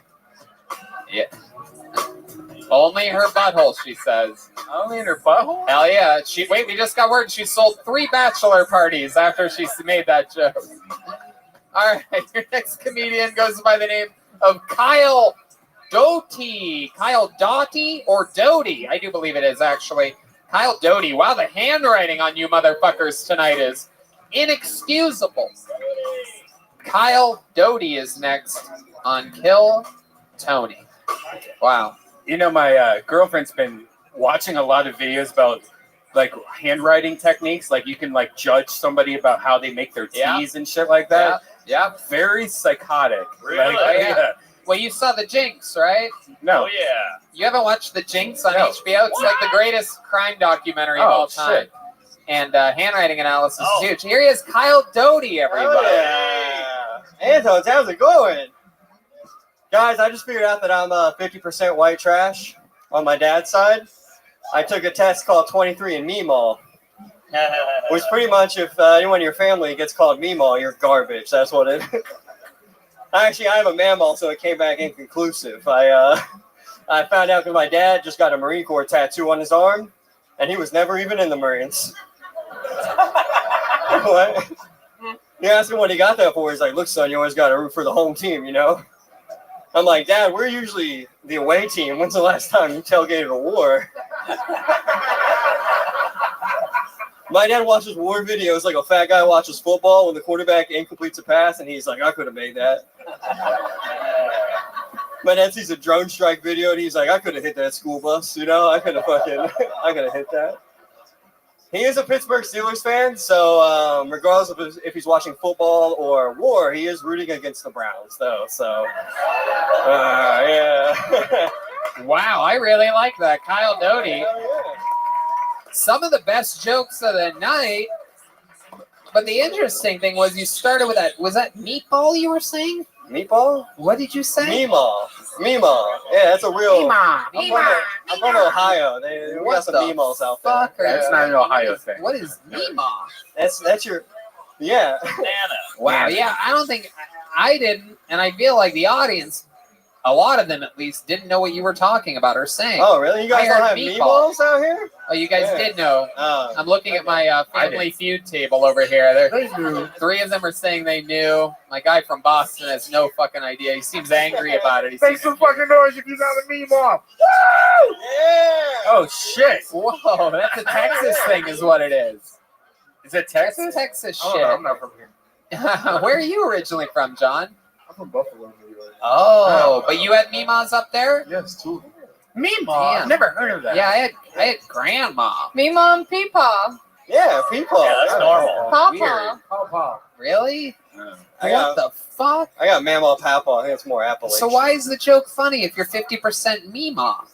S1: Yeah. Only her butthole, she says.
S3: Only in her butthole?
S1: Hell yeah. We just got word she sold 3 bachelor parties after she made that joke. All right, your next comedian goes by the name of Kyle Doty. Kyle Doughty or Doty? I do believe it is, actually. Kyle Doty. Wow, the handwriting on you motherfuckers tonight is inexcusable. Kyle Doty is next on Kill Tony. Wow.
S3: You know, my girlfriend's been watching a lot of videos about like handwriting techniques. Like you can like judge somebody about how they make their T's and shit like that.
S1: Yeah.
S3: Very psychotic.
S7: Really?
S1: Oh, yeah. Well, you saw The Jinx, right?
S3: No.
S7: Oh yeah.
S1: You haven't watched The Jinx on
S3: No.
S1: HBO? It's like the greatest crime documentary of all time.
S3: shit.
S1: And handwriting analysis is huge. Here he is, Kyle Doty, everybody.
S22: Anton, how's it going? Guys, I just figured out that I'm 50% white trash on my dad's side. I took a test called 23andMe Mall, which pretty much if anyone in your family gets called Meemaw, you're garbage. That's what it is. Actually, I have a mammal, so it came back inconclusive. I found out that my dad just got a Marine Corps tattoo on his arm, and he was never even in the Marines. What? You ask him what he got that for. He's like, look, son, you always got to root for the home team, you know? I'm like, Dad, we're usually the away team. When's the last time you tailgated a war? My dad watches war videos like a fat guy watches football when the quarterback incompletes a pass, and he's like, I could have made that. My dad sees a drone strike video, and he's like, I could have hit that school bus, you know? I could have hit that. He is a Pittsburgh Steelers fan, so regardless of if he's watching football or war, he is rooting against the Browns, though. So, yeah.
S1: Wow, I really like that. Kyle Doty. Some of the best jokes of the night. But the interesting thing was you started with that. Was that meatball you were saying?
S22: Meatball?
S1: What did you say?
S22: Meemaw. Yeah, that's a real.
S1: Meemaw.
S22: I'm from Ohio. We got some meemaws out there.
S1: Fuck
S22: That's not an Ohio
S21: thing.
S1: What is meemaw?
S22: That's your. Yeah.
S1: Wow. Yeah, I don't think I didn't, and I feel like the audience, a lot of them at least, didn't know what you were talking about or saying.
S22: Oh, really? You guys
S1: I
S22: don't
S1: heard
S22: have meatballs out here?
S1: Oh, you guys
S22: Yeah.
S1: did know. I'm looking at my Family Feud table over here. Three of them are saying they knew. My guy from Boston has no fucking idea. He seems angry about it.
S19: Make some fucking noise if you got a meme off.
S22: Woo! Yeah!
S1: Oh, shit. Whoa, that's a Texas thing is what it is.
S21: Is it Texas?
S1: Texas
S21: Oh,
S1: shit.
S21: no, I'm not from here.
S1: Where are you originally from, John?
S19: I'm from Buffalo, New York.
S1: Oh, but you had meemaws up there?
S19: Yes, two.
S1: Meemaw?
S21: I've never heard of that.
S1: Yeah, I had grandma.
S9: Meemaw and Peepaw.
S22: Yeah, people.
S7: Yeah, that's normal.
S9: Pawpaw.
S19: Pawpaw.
S1: Really?
S22: I
S1: What
S22: got,
S1: the fuck?
S22: I got Mamaw Papaw. I think it's more Appalachian.
S1: So why is the joke funny if you're 50% meemaw?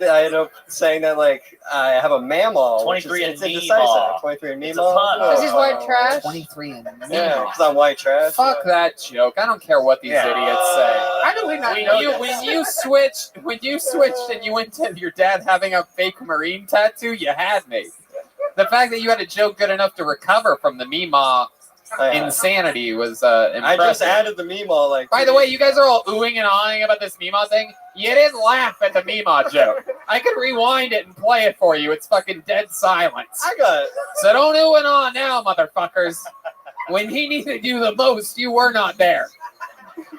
S22: I end up saying that like I have a mammal.
S7: 23 and
S22: it's
S7: Meemaw.
S22: indecisive. 23 and
S7: It's a
S22: Meemaw.
S7: pun.
S9: Because he's white trash.
S1: 23 and
S22: Yeah, because I'm white trash.
S1: Fuck that joke. I don't care what these idiots say.
S21: How do we not
S1: When
S21: know
S1: you
S21: this?
S1: when you switched and you went to your dad having a fake marine tattoo, you had me. The fact that you had a joke good enough to recover from the meemaw insanity was impressive.
S22: I just added the Meemaw like.
S1: By the way, you guys are all oohing and ahhing about this Meemaw thing. You didn't laugh at the Meemaw joke. I could rewind it and play it for you. It's fucking dead silence.
S22: I got it.
S1: So don't ooh and ah now, motherfuckers. When he needed you the most, you were not there.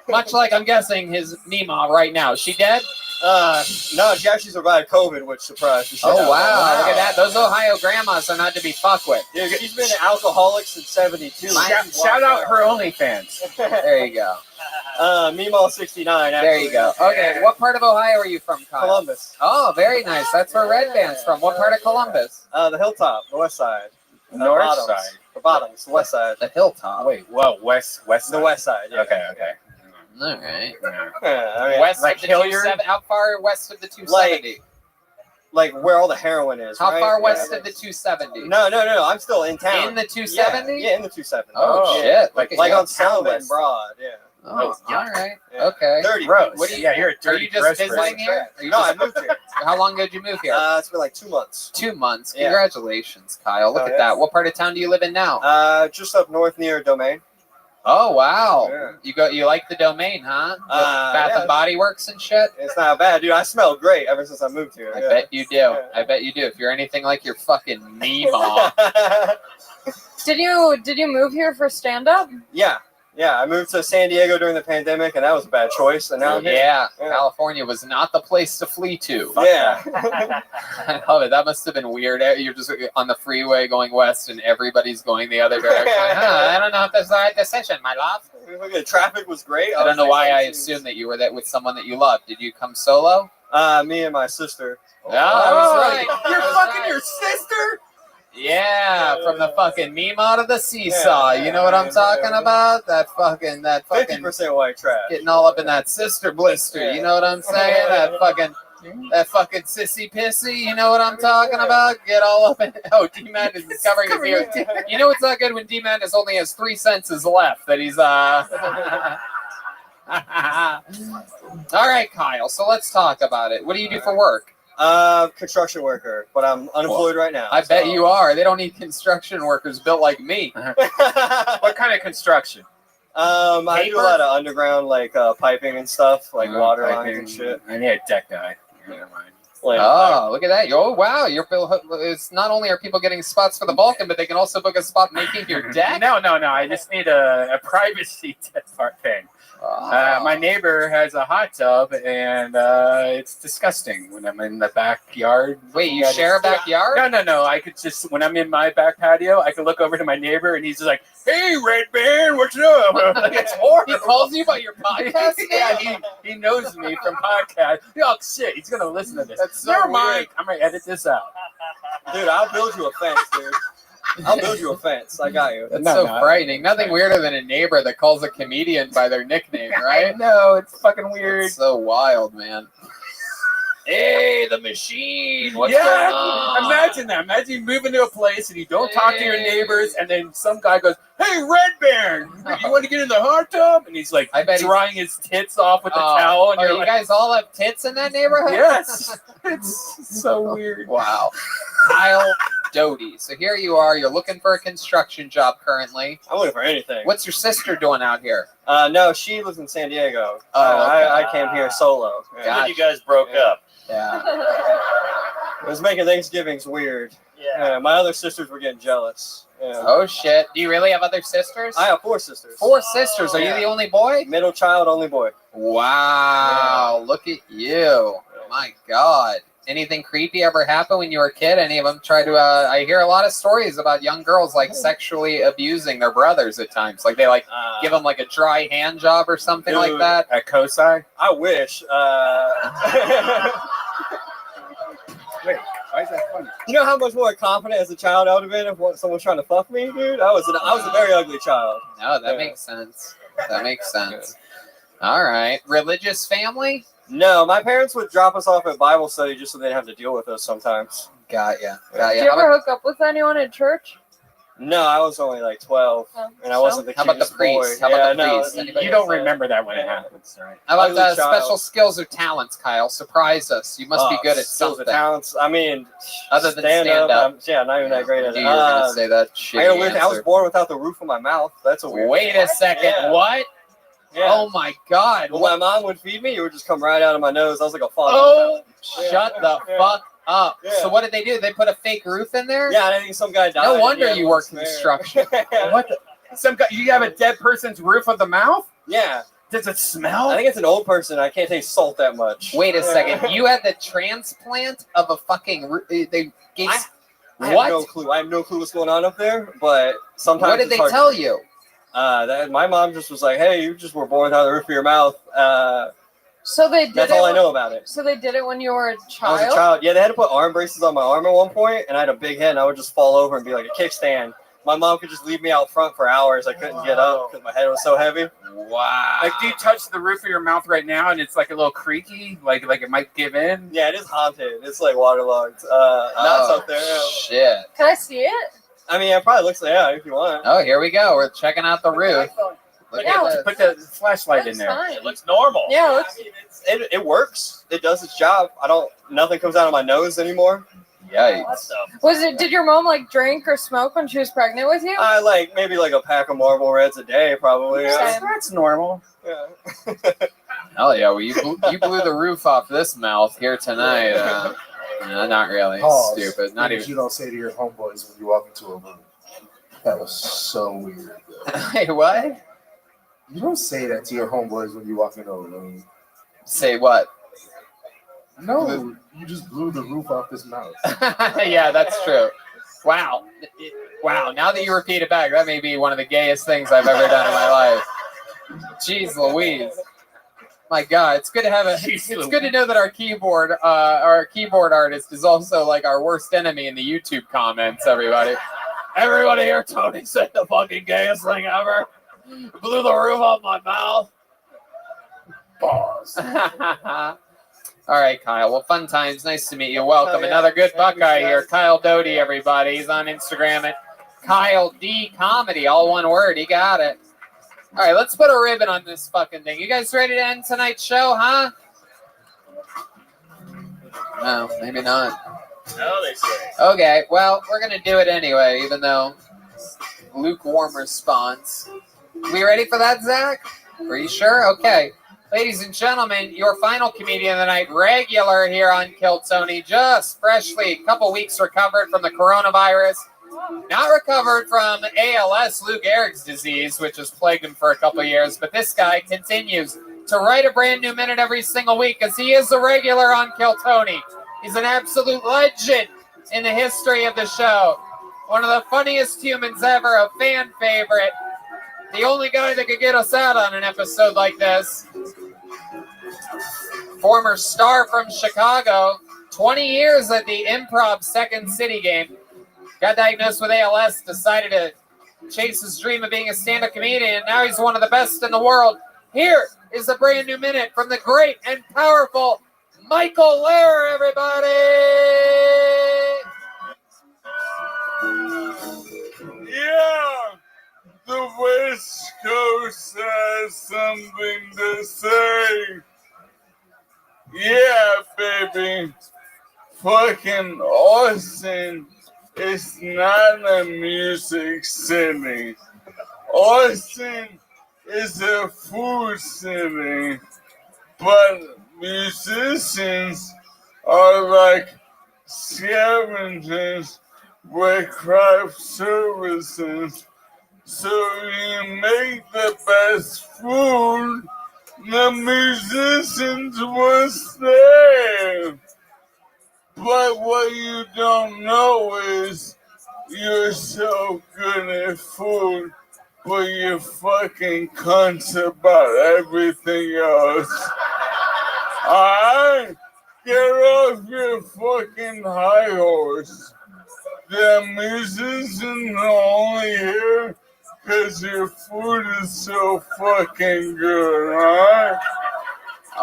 S1: Much like I'm guessing his Meemaw right now. Is she dead?
S22: No, she actually survived COVID, which surprised the shit out
S1: Oh
S22: of me.
S1: wow! Look at that. Those Ohio grandmas are not to be fucked with.
S22: Dude, she's been an alcoholic since '72.
S21: Shout out her OnlyFans.
S1: There you go.
S22: Meemaw 69.
S1: There you go. Okay, what part of Ohio are you from, Kyle?
S22: Columbus.
S1: Oh, very nice. That's where Red Band's from. What part of Columbus?
S22: The hilltop, the west side.
S21: North
S22: bottoms.
S21: side.
S22: The bottoms, the west side.
S1: The hilltop.
S21: Wait, well, west.
S22: The west side. Yeah.
S21: Okay.
S1: All right.
S22: Yeah, I mean,
S1: West
S21: like
S1: of the
S21: Hilliard?
S1: 270. How far west of the 270?
S22: like where all the heroin is.
S1: How
S22: right?
S1: far west
S22: Yeah.
S1: of the 270?
S22: No. I'm still in town.
S1: In the 270?
S22: Yeah, in the 270.
S1: Oh,
S22: Yeah.
S1: shit. Look at
S22: Like
S1: you.
S22: on Selma and Broad. Yeah.
S1: Oh, all right.
S22: Yeah.
S1: Okay.
S22: Dirty.
S21: Gross.
S1: What do you,
S21: Yeah, you're a
S1: Are
S21: dirty
S1: you just
S21: gross
S1: visiting
S21: person.
S1: here? Are you
S22: No,
S1: just-
S22: I moved here.
S1: How long did you move here?
S22: It's been like 2 months.
S1: 2 months.
S22: Yeah.
S1: Congratulations, Kyle. Look
S22: Oh,
S1: at
S22: yeah.
S1: that. What part of town do you live in now?
S22: Just up north near Domain.
S1: Oh wow.
S22: Yeah.
S1: You like the Domain, huh? Bath
S22: yeah.
S1: and Body Works and shit.
S22: It's not bad, dude. I smell great ever since I moved here.
S1: I bet you do. I bet you do. If you're anything like your fucking Meemaw.
S9: Did you move here for stand up?
S22: Yeah, I moved to San Diego during the pandemic, and that was a bad choice. And now I'm here.
S1: Yeah, California was not the place to flee to.
S22: Yeah.
S1: I love it. That must have been weird. You're just on the freeway going west, and everybody's going the other direction. I don't know if that's the right decision, my love.
S22: The traffic was great.
S1: I don't know why I assumed that you were there with someone that you loved. Did you come solo?
S22: Me and my sister.
S1: Oh, I was right.
S21: You're fucking your sister?
S1: Yeah, from the fucking Meemaw to the seesaw. You know what I'm talking about? That fucking
S22: 50% white trash.
S1: getting all up in that sister blister. You know what I'm saying? That fucking sissy pissy. You know what I'm talking about? Get all up in. Oh, D-Man is covering his ears. You know it's not good when D-Man only has 3 senses left. That he's All right, Kyle. So let's talk about it. What do you do for work?
S22: Construction worker, but I'm unemployed right now.
S1: I bet you are. They don't need construction workers built like me.
S21: What kind of construction?
S22: I do a lot of underground, like piping and stuff, like water lines
S21: Piping.
S22: and shit.
S21: I need a deck guy. Never mind.
S1: Oh, look at that! Oh, wow! It's not only are people getting spots for the Vulcan, but they can also book a spot making your deck.
S3: No. I just need a privacy thing. My neighbor has a hot tub, and it's disgusting when I'm in the backyard.
S1: Wait, you share a backyard?
S3: No. I could just, when I'm in my back patio, I could look over to my neighbor, and he's just like, "Hey, Red Band, what's up?" Like, it's horrible.
S1: He calls you by your podcast name?
S3: Yeah, he knows me from podcast. Oh shit, he's gonna listen to this.
S1: That's so
S3: Never mind.
S1: weird.
S3: I'm gonna edit this out.
S22: Dude, I'll build you a fence, dude. I'll build you a fence. I got you.
S1: That's so frightening. Nothing weirder than a neighbor that calls a comedian by their nickname, right?
S3: No, it's fucking weird.
S1: It's so wild, man. Hey, the machine. What's
S3: yeah,
S1: going on?
S3: imagine that. Imagine you move into a place and you don't talk to your neighbors, and then some guy goes, "Hey, Red Baron, you want to get in the hot tub?" And he's like drying his tits off with a towel. And
S1: you
S3: like,
S1: guys all have tits in that neighborhood?
S3: Yes. It's so weird.
S1: Wow. Kyle Doty. So here you are. You're looking for a construction job currently.
S22: I'm looking for anything.
S1: What's your sister doing out here?
S22: No, she lives in San Diego.
S1: Okay.
S22: I came here solo.
S7: Good you guys broke up.
S1: Yeah.
S22: It was making Thanksgivings weird. Yeah. My other sisters were getting jealous. Yeah.
S1: Oh shit! Do you really have other sisters?
S22: I have 4 sisters.
S1: 4 sisters. Are you the only boy?
S22: Middle child, only boy.
S1: Wow! Look at you! My God! Anything creepy ever happen when you were a kid? Any of them try to? I hear a lot of stories about young girls like sexually abusing their brothers at times. Like they give them like a dry hand job or something like that.
S3: At COSI?
S22: I wish.
S3: Wait, why is that funny?
S22: You know how much more confident as a child I would have been if someone was trying to fuck me, dude? I was a very ugly child.
S1: No, that makes sense. That makes sense. All right. Religious family?
S22: No, my parents would drop us off at Bible study just so they didn't have to deal with us sometimes.
S1: Got ya.
S9: Did you ever hook up with anyone at church?
S22: No, I was only like 12, and I wasn't the
S1: How about the
S22: cutest
S1: priest?
S22: boy.
S1: How about the
S22: Yeah, no,
S1: priest?
S3: You don't remember that when it happens, right?
S1: How about
S22: Ugly
S1: the
S22: child.
S1: special skills or talents, Kyle? Surprise us. You must be good at
S22: skills
S1: something.
S22: or talents. I mean,
S1: Other than
S22: stand
S1: stand up.
S22: yeah, not even that great at
S1: I
S22: it.
S1: knew you were gonna say that shitty
S22: I got a weird. I was
S1: answer.
S22: born without the roof of my mouth. That's a weird.
S1: Wait a second.
S22: Yeah.
S1: What?
S22: Yeah.
S1: Oh my God.
S22: When my mom would feed me, it would just come right out of my nose. I was like a father.
S1: Oh, shut the fuck up.
S22: Yeah.
S1: So what did they do? They put a fake roof in there?
S22: Yeah, I think some guy died.
S1: No wonder
S22: Yeah,
S1: you work
S22: man.
S1: construction.
S3: What? Some guy? You have a dead person's roof of the mouth?
S22: Yeah.
S3: Does it smell?
S22: I think it's an old person. I can't taste salt that much.
S1: Wait a second. You had the transplant of a fucking roof. They gave.
S22: I have
S1: What?
S22: no clue. I have no clue what's going on up there. But sometimes.
S1: What did
S22: it's
S1: they
S22: hard
S1: tell
S22: to-
S1: you?
S22: That my mom just was like, "Hey, you just were born without the roof of your mouth."
S9: So they did
S22: That's
S9: it.
S22: all I know about it.
S9: So they did it when you were a
S22: I
S9: child.
S22: was a child. Yeah, they had to put arm braces on my arm at one point, and I had a big head, and I would just fall over and be like a kickstand. My mom could just leave me out front for hours. I couldn't get up because my head was so heavy.
S1: Wow.
S3: Like, do you touch the roof of your mouth right now and it's like a little creaky? Like it might give in?
S22: Yeah, it is haunted. It's like waterlogged. Nuts up there. Yeah.
S1: Shit.
S9: Can I see it?
S22: I mean, it probably looks like, yeah, if you want.
S1: Oh, here we go. We're checking out the roof. Look
S9: Yeah,
S1: at this.
S3: Put the flashlight in
S9: That's
S3: there.
S9: fine.
S7: It looks normal.
S9: Yeah, it looks.
S22: It works. It does its job. Nothing comes out of my nose anymore.
S1: Yikes.
S9: Was it? Did your mom like drink or smoke when she was pregnant with you?
S22: I like maybe like a pack of Marlboro Reds a day, probably.
S9: Same.
S3: That's normal.
S22: Yeah.
S1: Hell yeah. Well, you blew the roof off this mouth here tonight. No, not really.
S19: Pause.
S1: Stupid. Not
S19: Things
S1: even.
S19: You don't say to your homeboys when you walk into a room. That was so weird.
S1: Hey, what?
S19: You don't say that to your homeboys when you walk into a room.
S1: Say what?
S19: No, you just blew the roof off his mouth.
S1: Yeah, that's true. Wow. Wow. Now that you repeat it back, that may be one of the gayest things I've ever done in my life. Jeez Louise. My God, it's good to have it's good to know that our keyboard artist is also like our worst enemy in the YouTube comments, everybody. Everybody here, Tony said the fucking gayest thing ever. Blew the roof off my mouth.
S19: Pause.
S1: All right, Kyle. Well, fun times. Nice to meet you. Welcome.
S22: Oh, yeah.
S1: Another good Buckeye here. Kyle Doty, everybody. He's on Instagram at Kyle D Comedy. All one word. He got it. All right, let's put a ribbon on this fucking thing. You guys ready to end tonight's show, huh? No, maybe not.
S7: No, they say.
S1: Okay, well, we're going to do it anyway, even though lukewarm response. We ready for that, Zach? Are you sure? Okay. Ladies and gentlemen, your final comedian of the night, regular here on Kill Tony, just freshly, a couple weeks recovered from the coronavirus, not recovered from ALS, Lou Gehrig's disease, which has plagued him for a couple years, but this guy continues to write a brand new minute every single week as he is a regular on Kill Tony. He's an absolute legend in the history of the show. One of the funniest humans ever, a fan favorite. The only guy that could get us out on an episode like this. Former star from Chicago, 20 years at the Improv Second City game. Got diagnosed with ALS, decided to chase his dream of being a stand-up comedian, and now he's one of the best in the world. Here is a brand new minute from the great and powerful Michael Lehrer, everybody!
S2: Yeah! The West Coast has something to say. Yeah, baby. Fucking Austin is not a music city. Austin is a food city. But musicians are like scavengers with craft services. So you make the best food, the musicians will stay. But what you don't know is you're so good at food, but you're fucking cunts about everything else. Alright? Get off your fucking high horse. The musicians are only here because your food is so fucking good, alright?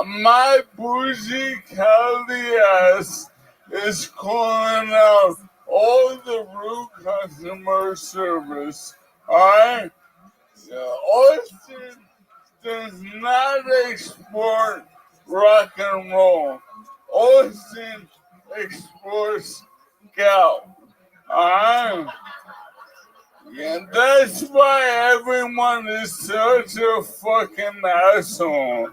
S2: My bougie Cali ass is calling out all the rude customer service, alright? Austin does not export rock and roll. Austin exports gout. Alright? Yeah, that's why everyone is such a fucking asshole.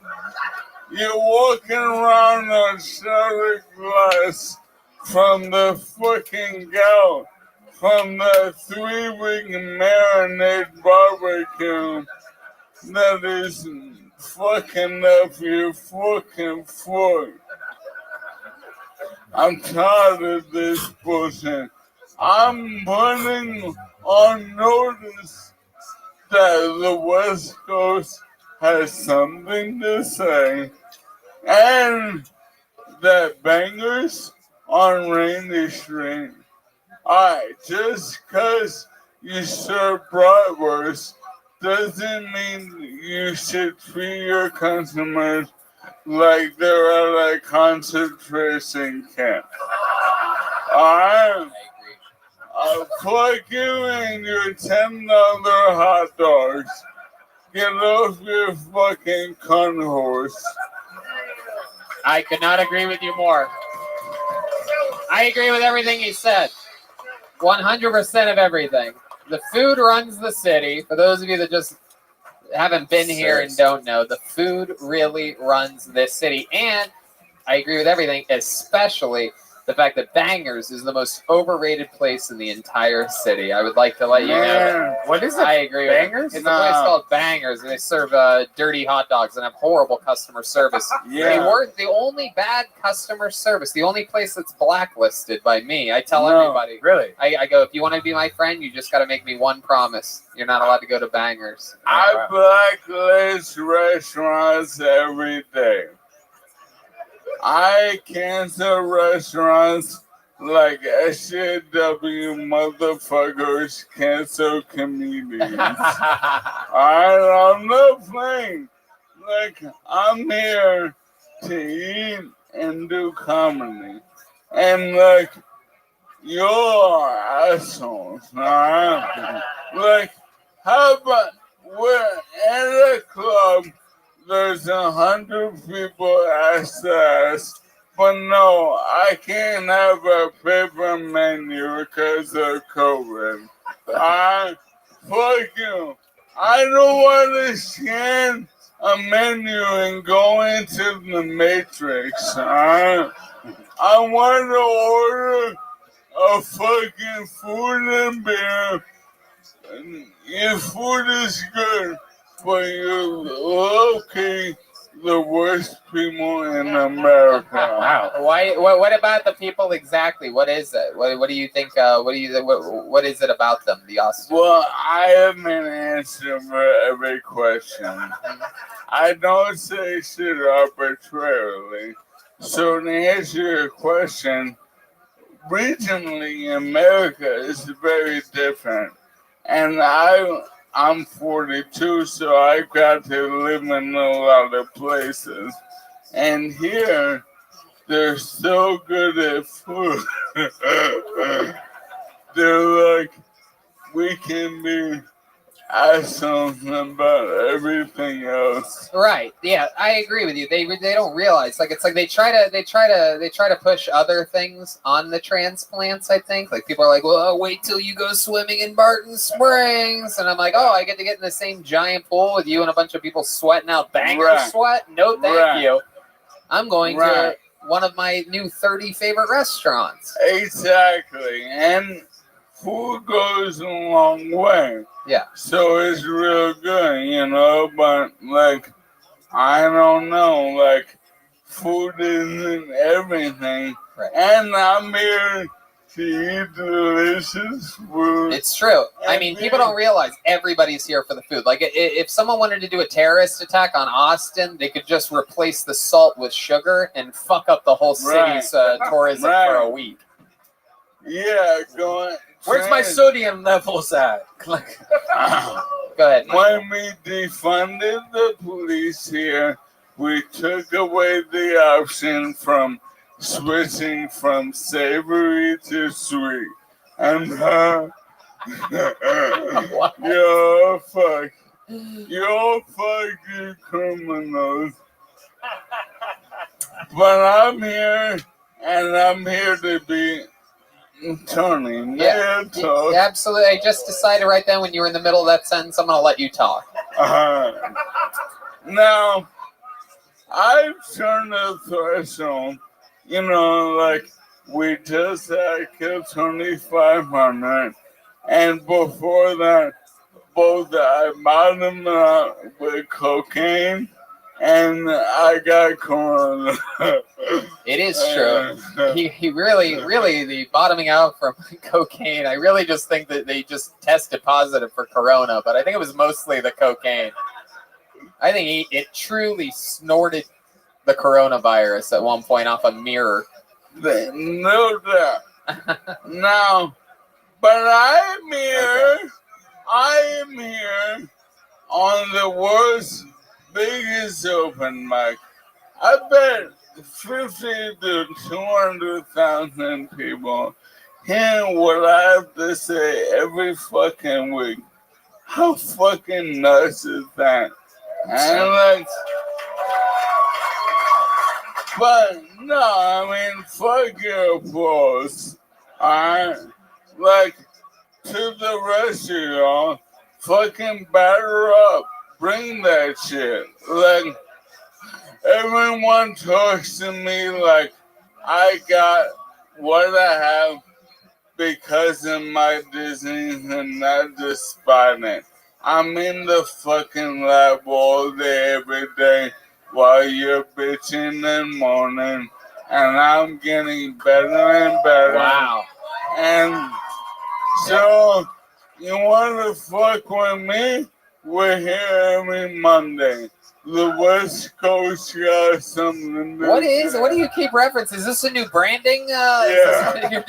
S2: You're walking around on shattered glass from the fucking gout, from the 3-week marinade barbecue that is fucking up your fucking foot. I'm tired of this bullshit. I'm putting on notice that the West Coast has something to say and that bangers on Rainy Street. Alright, just because you serve bratwurst doesn't mean you should treat your customers like they're at a concentration camp. Alright? I'll fuck you and your $10 hot dogs. Get off your fucking cunt horse.
S1: I could not agree with you more. I agree with everything he said. 100% of everything. The food runs the city. For those of you that just haven't been here and don't know, the food really runs this city. And I agree with everything, especially the fact that Bangers is the most overrated place in the entire city. I would like to let you know that.
S2: What is it?
S1: I agree with
S2: Bangers?
S1: it. It's a place called Bangers, and they serve dirty hot dogs and have horrible customer service.
S2: Yeah.
S1: They weren't the only bad customer service, the only place that's blacklisted by me. I tell
S2: No,
S1: everybody.
S2: really?
S1: I go, if you want to be my friend, you just got to make me one promise. You're not allowed to go to Bangers.
S2: I blacklist restaurants every day. I cancel restaurants like SJW motherfuckers cancel comedians. I'm not playing. Like, I'm here to eat and do comedy. And, like, you're assholes, alright? Like, how about we're at a club, there's 100 people ass to ass, but no, I can't have a paper menu because of COVID. Fuck you. I don't want to scan a menu and go into the Matrix. I want to order a fucking food and beer. Your food is good, but you're low-key the worst people in America.
S1: Wow. Why? What about the people exactly? What is it? What do you think? What is it about them? The Austin.
S2: Well, I have an answer for every question. I don't say shit arbitrarily. So to answer your question, regionally, America is very different. And I'm 42, so I got to live in a lot of places. And here, they're so good at food. They're like, we can be assholes about everything else.
S1: Right. Yeah, I agree with you. They don't realize it's like they try to push other things on the transplants. I think like people are like, well, wait till you go swimming in Barton Springs, and I'm like, oh, I get to get in the same giant pool with you and a bunch of people sweating out banger sweat. No, thank you. I'm going to one of my new 30 favorite restaurants.
S2: Exactly, and food goes a long way.
S1: Yeah.
S2: So it's real good, but like, I don't know, like, food isn't everything.
S1: Right.
S2: And I'm here to eat delicious food.
S1: It's true. I mean, people don't realize everybody's here for the food. Like, if someone wanted to do a terrorist attack on Austin, they could just replace the salt with sugar and fuck up the whole city's tourism for a week.
S2: Yeah, going.
S8: Where's my sodium levels at?
S1: Go ahead.
S2: When we defunded the police here, we took away the option from switching from savory to sweet. And you're fucking criminals. But I'm here, and I'm here to be Tony.
S1: Yeah, absolutely. I just decided right then when you were in the middle of that sentence, I'm going to let you talk.
S2: Now, I've turned the threshold. Like, we just had killed 2,500. And before that, both I bottomed out with cocaine and I got corona.
S1: It is true. He really, the bottoming out from cocaine, I really just think that they just tested positive for corona, but I think it was mostly the cocaine. I think it truly snorted the coronavirus at one point off a mirror.
S2: No doubt. Now, but I am here on the world's biggest open mic. I bet 50 to 200,000 people hearing what I have to say every fucking week. How fucking nuts is that? And like, but no, I mean, fuck your applause. Alright? Like, to the rest of y'all, fucking batter up. Bring that shit. Like, everyone talks to me like I got what I have because of my disease and not despite it. I'm in the fucking lab all day, every day, while you're bitching and moaning, and I'm getting better and better.
S1: Wow.
S2: And so, you want to fuck with me? We're here every Monday. The West Coast got something to
S1: What do you keep referencing? Is this a new branding?
S2: Yeah.
S1: You're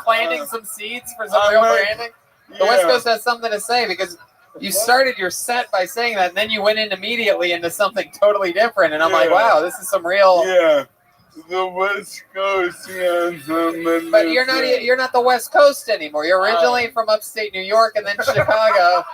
S1: planting some seeds for some real branding? The West Coast has something to say because you started your set by saying that, and then you went in immediately into something totally different, and I'm like, wow, this is some real.
S2: Yeah, the West Coast has something.
S1: But you're not the West Coast anymore. You're originally from upstate New York and then Chicago.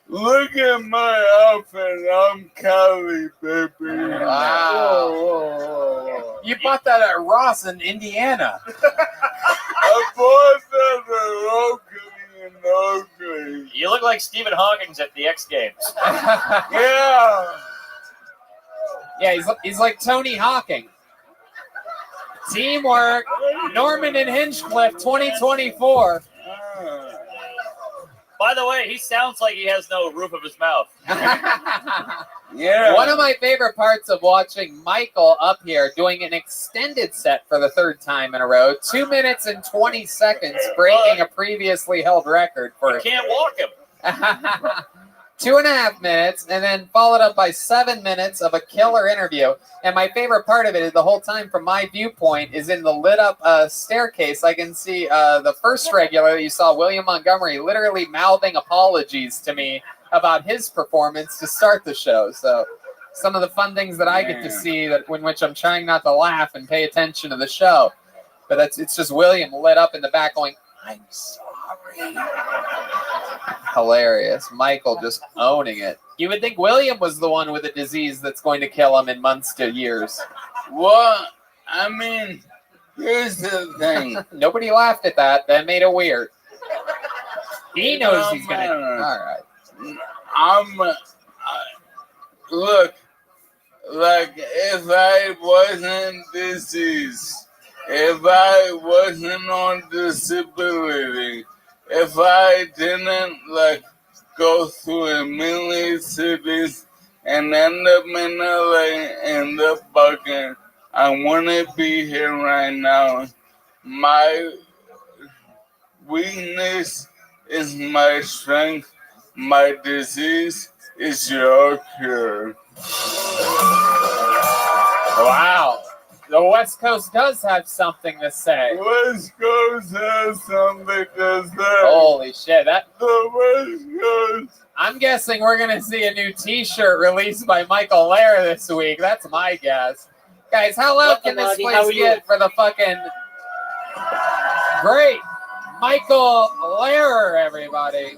S2: Look at my outfit. I'm Cali, baby.
S1: Wow.
S8: Whoa. You bought that at Ross in Indiana.
S2: I bought that at locally fucking ugly.
S7: You look like Stephen Hawking at the X Games.
S2: Yeah.
S1: Yeah, he's like Tony Hawking. Teamwork. Norman and Hinchcliffe 2024.
S7: By the way, he sounds like he has no roof of his mouth.
S2: Yeah.
S1: One of my favorite parts of watching Michael up here doing an extended set for the third time in a row, 2 minutes and 20 seconds, breaking a previously held record for.
S7: You can't walk him.
S1: 2.5 minutes, and then followed up by 7 minutes of a killer interview. And my favorite part of it is the whole time from my viewpoint is in the lit up staircase. I can see the first regular that you saw, William Montgomery, literally mouthing apologies to me about his performance to start the show. So some of the fun things that I get to see that in which I'm trying not to laugh and pay attention to the show. But it's just William lit up in the back going, I'm sorry. Hilarious. Michael just owning it. You would think William was the one with a disease that's going to kill him in months to years.
S2: What? I mean, here's the thing.
S1: Nobody laughed at that. That made it weird. He knows he's going to. All right.
S2: Look, like if I wasn't diseased, if I wasn't on disability, if I didn't like go through a million cities and end up in LA, end up bugging, I wouldn't be here right now. My weakness is my strength. My disease is your cure.
S1: Wow. The West Coast does have something to say.
S2: West Coast has something to say.
S1: Holy shit.
S2: The West Coast.
S1: I'm guessing we're going to see a new t-shirt released by Michael Lair this week. That's my guess. Guys, how loud can this place get for the fucking great Michael Lair, everybody?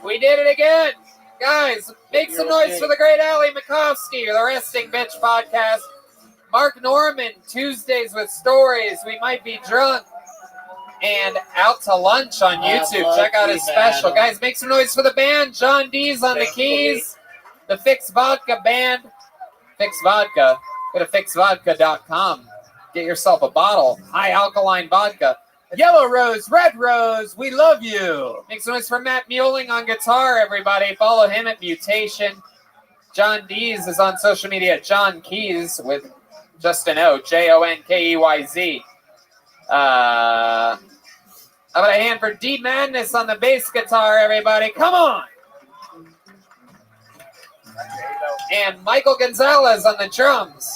S1: We did it again. Guys, make some noise for the great Ali Makovsky, the Resting Bitch podcast. Mark Norman, Tuesdays with Stories. We might be drunk. And Out to Lunch on YouTube. Check out his special. Guys, make some noise for the band. John D's on the keys. The Fix Vodka band. Fix Vodka. Go to fixvodka.com. Get yourself a bottle. High alkaline vodka.
S3: Yellow Rose, Red Rose, we love you.
S1: Make some noise for Matt Mueling on guitar, everybody. Follow him at Mutation. John Dees is on social media at John Keys with just an O, Jonkeyz. How about a hand for D Madness on the bass guitar, everybody? Come on. And Michael Gonzalez on the drums.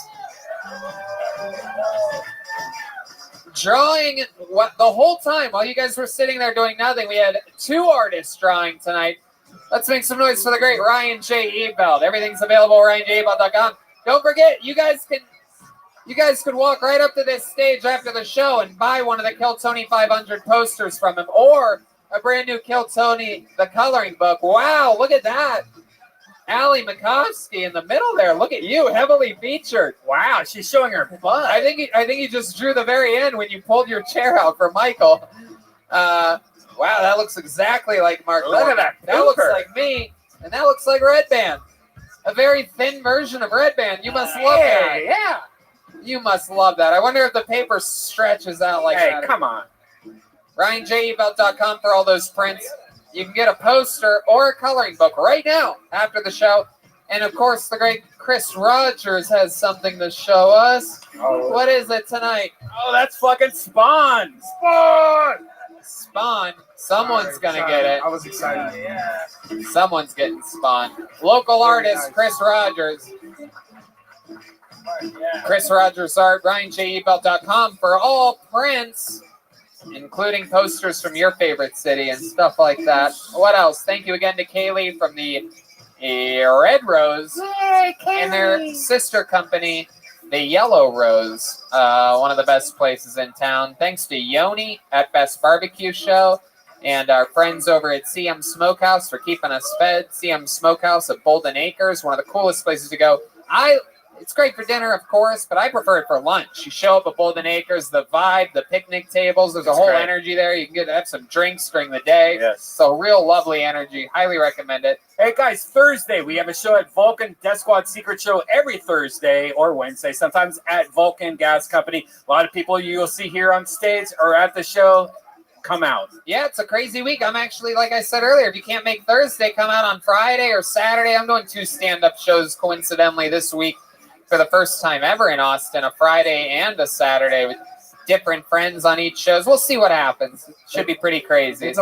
S1: Drawing what the whole time while you guys were sitting there doing nothing, we had 2 artists drawing tonight. Let's make some noise for the great Ryan J. Ebelt. Everything's available at RyanJEbelt.com. Don't forget, you guys could walk right up to this stage after the show and buy one of the Kill Tony 500 posters from him, or a brand new Kill Tony the coloring book. Wow, look at that. Ali Makovsky in the middle there. Look at you, heavily featured.
S3: Wow, she's showing her butt.
S1: I think you just drew the very end when you pulled your chair out for Michael. Wow, that looks exactly like Mark.
S3: Look at that.
S1: That looks like me, and that looks like Red Band. A very thin version of Red Band. You must love that.
S3: Yeah.
S1: You must love that. I wonder if the paper stretches out like that.
S3: Hey, come on.
S1: RyanJEbelt.com for all those prints. You can get a poster or a coloring book right now after the show. And, of course, the great Chris Rogers has something to show us.
S3: Oh.
S1: What is it tonight?
S3: Oh, that's fucking Spawn.
S1: Spawn. Someone's going to get it.
S10: I was excited.
S1: Someone's getting Spawn. Local artist, Chris Rogers. Chris Rogers Art, RyanJEbelt.com for all prints, including posters from your favorite city and stuff like that. What else? Thank you again to Kaylee from the Red Rose and their sister company, the Yellow Rose, one of the best places in town. Thanks to Yoni at Best Barbecue Show and our friends over at CM Smokehouse for keeping us fed. CM Smokehouse at Bolden Acres, one of the coolest places to go. It's great for dinner, of course, but I prefer it for lunch. You show up at Bolden Acres, the vibe, the picnic tables, there's a whole
S3: great.
S1: energy there. You can have some drinks during the day.
S3: Yes.
S1: So real lovely energy. Highly recommend it.
S3: Hey guys, Thursday we have a show at Vulcan Death Squad Secret Show every Thursday or Wednesday, sometimes at Vulcan Gas Company. A lot of people you'll see here on stage or at the show come out.
S1: Yeah, it's a crazy week. I'm actually, like I said earlier, if you can't make Thursday, come out on Friday or Saturday. I'm doing 2 stand-up shows coincidentally this week for the first time ever in Austin, a Friday and a Saturday with different friends on each shows. We'll see what happens. It should be pretty crazy.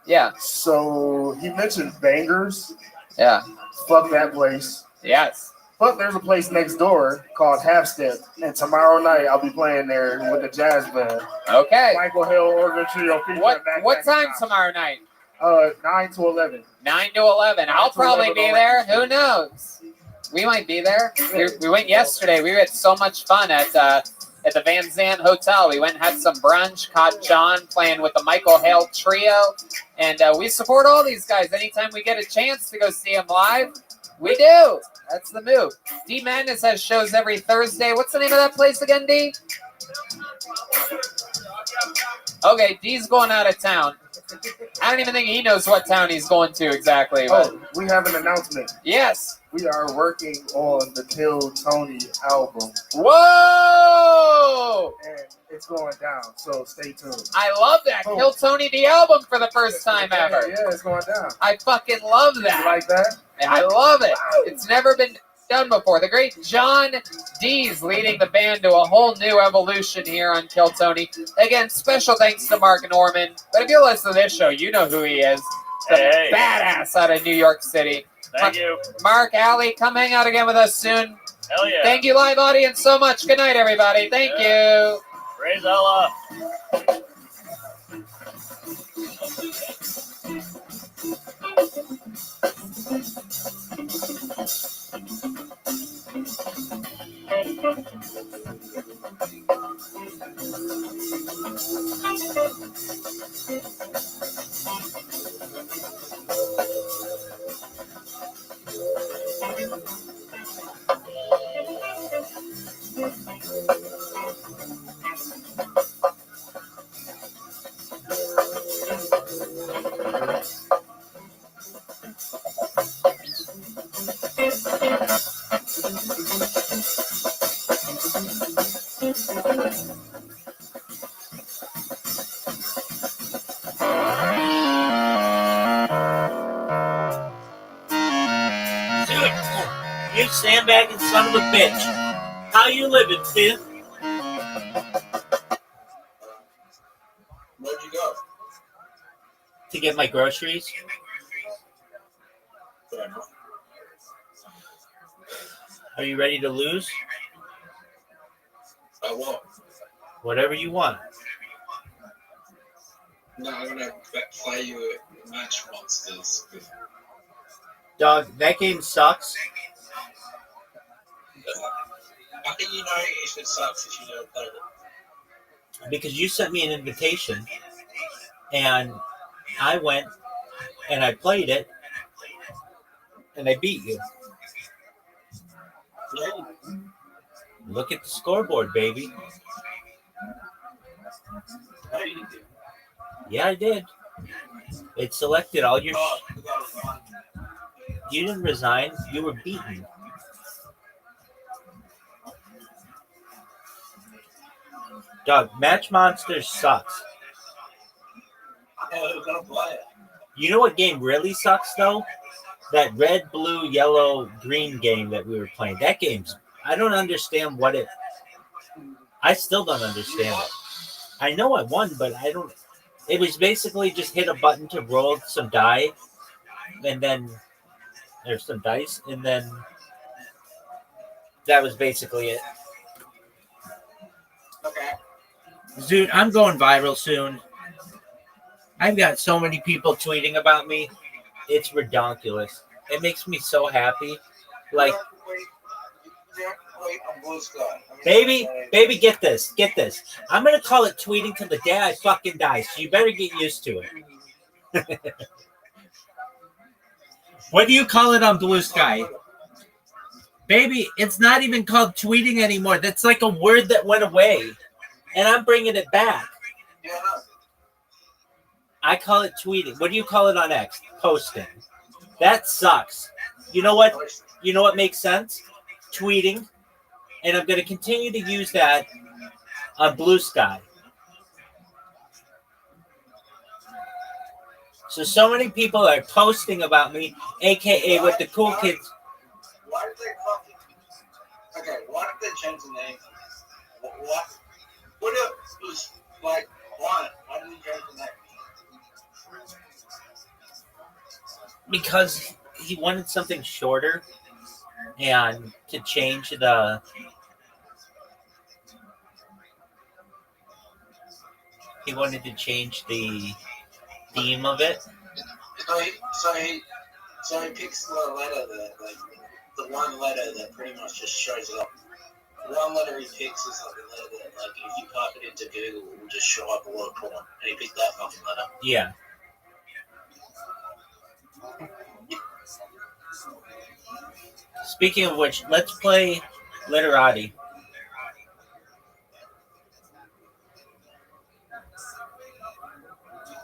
S1: Yeah.
S19: So he mentioned Bangers.
S1: Yeah.
S19: Fuck that place.
S1: Yes.
S19: But there's a place next door called Half Step, and tomorrow night I'll be playing there with the jazz band.
S1: Okay.
S19: Michael Hill, Organ Trio.
S1: What time tomorrow night?
S19: 9 to 11.
S1: 9 to 11. I'll
S19: 9 to
S1: probably
S19: 11
S1: be
S19: on
S1: there. Who knows? We might be there. We went yesterday. We had so much fun at the Van Zandt Hotel. We went and had some brunch, caught John playing with the Michael Hale Trio, and we support all these guys. Anytime we get a chance to go see them live, we do. That's the move. D Madness has shows every Thursday. What's the name of that place again, D? Okay, D's going out of town. I don't even think he knows what town he's going to exactly. But
S19: we have an announcement.
S1: Yes.
S19: We are working on the Kill Tony album.
S1: Whoa!
S19: And it's going down, so stay tuned.
S1: I love that. Kill Tony the album for the first time ever.
S19: Yeah, it's going down.
S1: I fucking love that.
S19: You like that?
S1: I love it. It's never been done before. The great John D's leading the band to a whole new evolution here on Kill Tony. Again, special thanks to Mark Norman. But if you listen to this show, you know who he is. The badass out of New York City.
S7: Thank you.
S1: Mark, Allie, come hang out again with us soon.
S7: Hell yeah.
S1: Thank you, live audience, so much. Good night, everybody. Thank you.
S7: Praise Allah.
S16: You sandbagging son of a bitch. How you living, Tim?
S5: Where'd you go?
S16: To get my groceries. Are you ready to lose?
S5: I won't.
S16: Whatever you want.
S5: No, I'm gonna play you at Match Monsters.
S16: Dog, that game sucks.
S5: How can you know if it sucks if you never played it?
S16: Because you sent me an invitation, and I went, and I played it, and I beat you.
S5: No.
S16: Look at the scoreboard, baby.
S5: No, you didn't.
S16: Yeah, I did. It selected all your... You didn't resign. You were beaten. Dog, Match Monsters sucks. You know what game really sucks, though? That red, blue, yellow, green game that we were playing. That game's... I don't understand what it... I still don't understand it. I know I won, but I don't... It was basically just hit a button to roll some die, and then... There's some dice, and then... That was basically it.
S5: Okay.
S16: Dude, I'm going viral soon. I've got so many people tweeting about me. It's redonkulous. It makes me so happy. Like, baby, get this. I'm going to call it tweeting till the day I fucking die, so you better get used to it. What do you call it on Blue Sky? Baby, it's not even called tweeting anymore. That's like a word that went away. And I'm bringing it back. I call it tweeting. What do you call it on X? Posting. That sucks. You know what? You know what makes sense? Tweeting. And I'm going to continue to use that on Blue Sky. So many people are posting about me, aka with the cool kids.
S5: Why did they fucking... Okay, why did they change the name? What if it was like, why? Why did they change the name?
S16: Because he wanted something shorter and to change the... He wanted to change the theme of it.
S5: So he picks the letter that, like, the one letter that pretty much just shows up. The one letter he picks is like a letter that, like, if you type it into Google, it will just show up a lot of porn. And he picked that fucking letter.
S16: Yeah. Speaking of which, let's play Literati.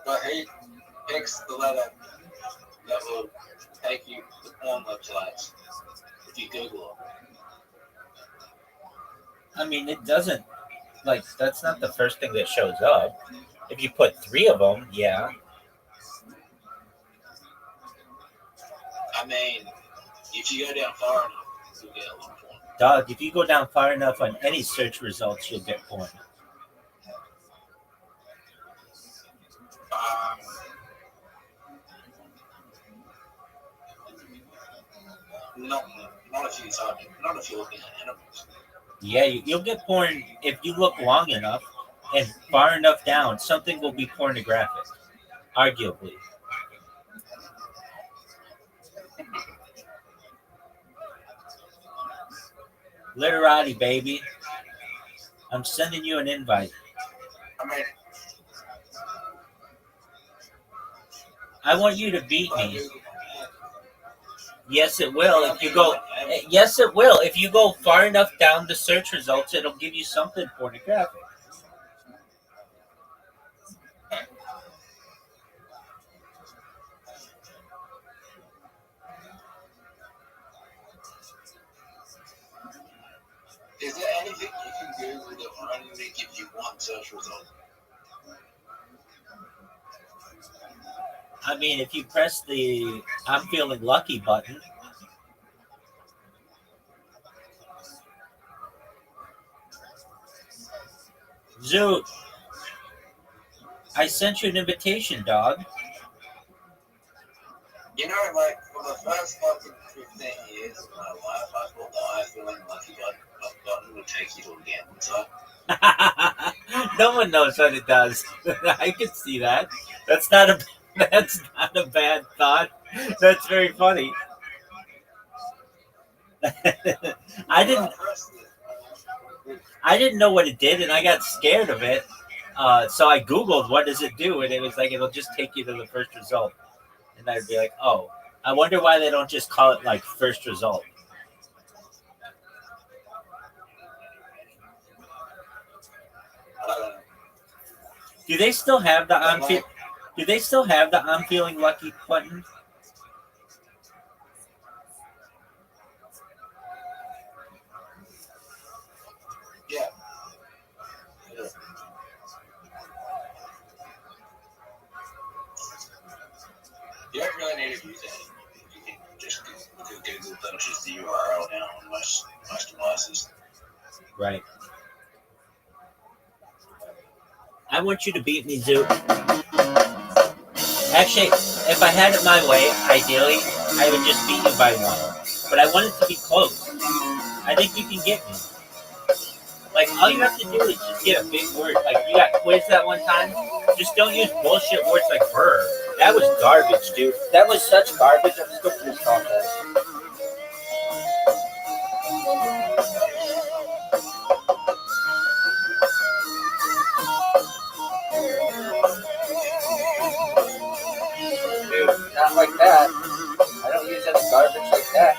S5: But he picks the letter that will take you to porn websites if you Google it.
S16: I mean, it doesn't, like, that's not the first thing that shows up. If you put 3 of them, yeah.
S5: I mean, if you go down far enough, you'll get a lot of porn.
S16: Dog, if you go down far enough on any search results, you'll get porn.
S5: Not if you type it. Not if you're looking at animals.
S16: Yeah, you'll get porn if you look long enough and far enough down. Something will be pornographic, arguably. Literati, baby. I'm sending you an invite.
S5: I mean,
S16: I want you to beat me. Yes, it will. If you go, yes, it will. If you go far enough down the search results, it'll give you something pornographic.
S5: is there anything you can Google that will only give you one search result?
S16: I mean, if you press the "I'm feeling lucky" button, Zoot, I sent you an invitation, dog.
S5: You know, like, for the first fucking 15 years of my life, I thought the I feeling lucky button would take you to a gambling site.
S16: No one knows what it does. I can see that. That's not a bad thought. That's very funny. I didn't know what it did, and I got scared of it. So I Googled what does it do, and it was like it'll just take you to the first result. And I'd be like, oh, I wonder why they don't just call it like first result. Do they still have the Do they still have the "I'm feeling lucky" button?
S5: Yeah. You don't really need to use that. You can just Google punches the URL now on most devices.
S16: Right. I want you to beat me, Zoo. Actually, if I had it my way, ideally, I would just beat you by 1. But I want it to be close. I think you can get me. Like, all you have to do is just get a big word. Like, you got quiz that one time. Just don't use bullshit words like "brr." That was garbage, dude. That was such garbage. I'm just going to stop that. Dude, not like that. I don't use any garbage like that.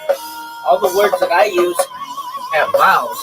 S16: All the words that I use have vowels.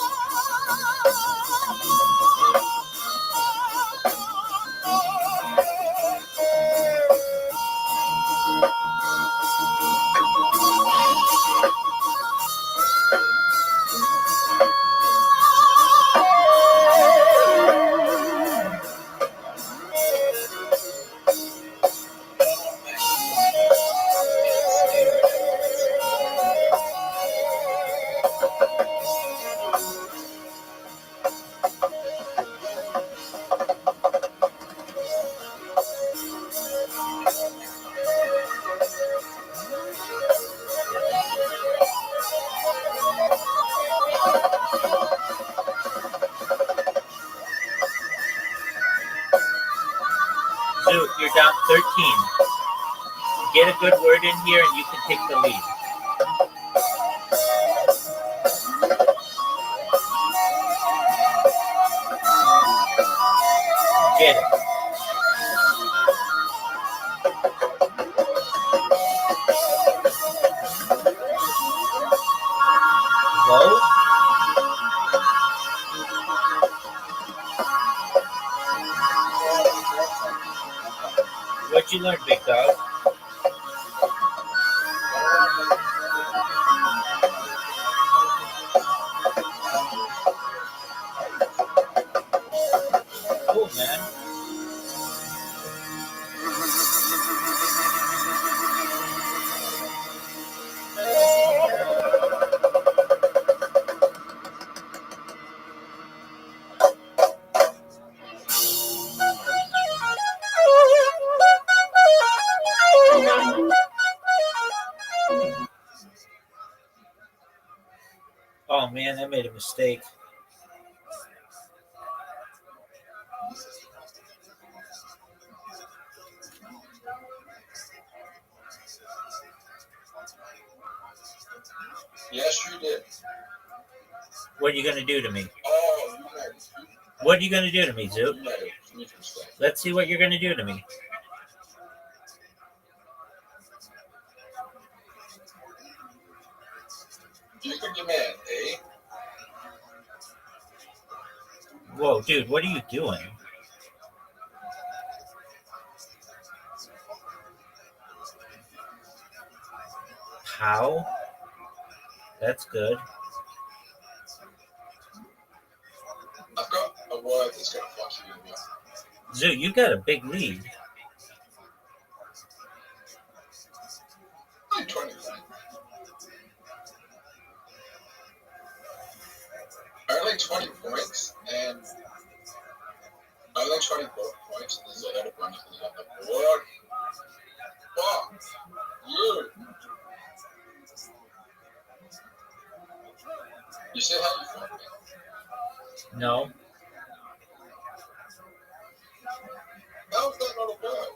S16: Dude, you're down 13. Get a good word in here and you can take the lead. Get it. Low. What'd you learn, big dog? Cool, man. Oh man, I made a mistake.
S5: Yes, you did.
S16: What are you gonna do to me?
S5: Oh, you made it.
S16: What are you gonna do to me, Zoot?
S5: You made it. You made a mistake.
S16: Let's see what you're gonna do to me.
S5: You can demand, eh?
S16: Whoa, dude, what are you doing? How? That's good.
S5: I've got a word that's going to fuck you in the
S16: Zoot, you got a big lead.
S5: I'm 20. Only 20 points, and only 24 points, and there's a lot of bonuses on the board. Fuck you. You see how you fucked me?
S16: No.
S5: How's that not a word?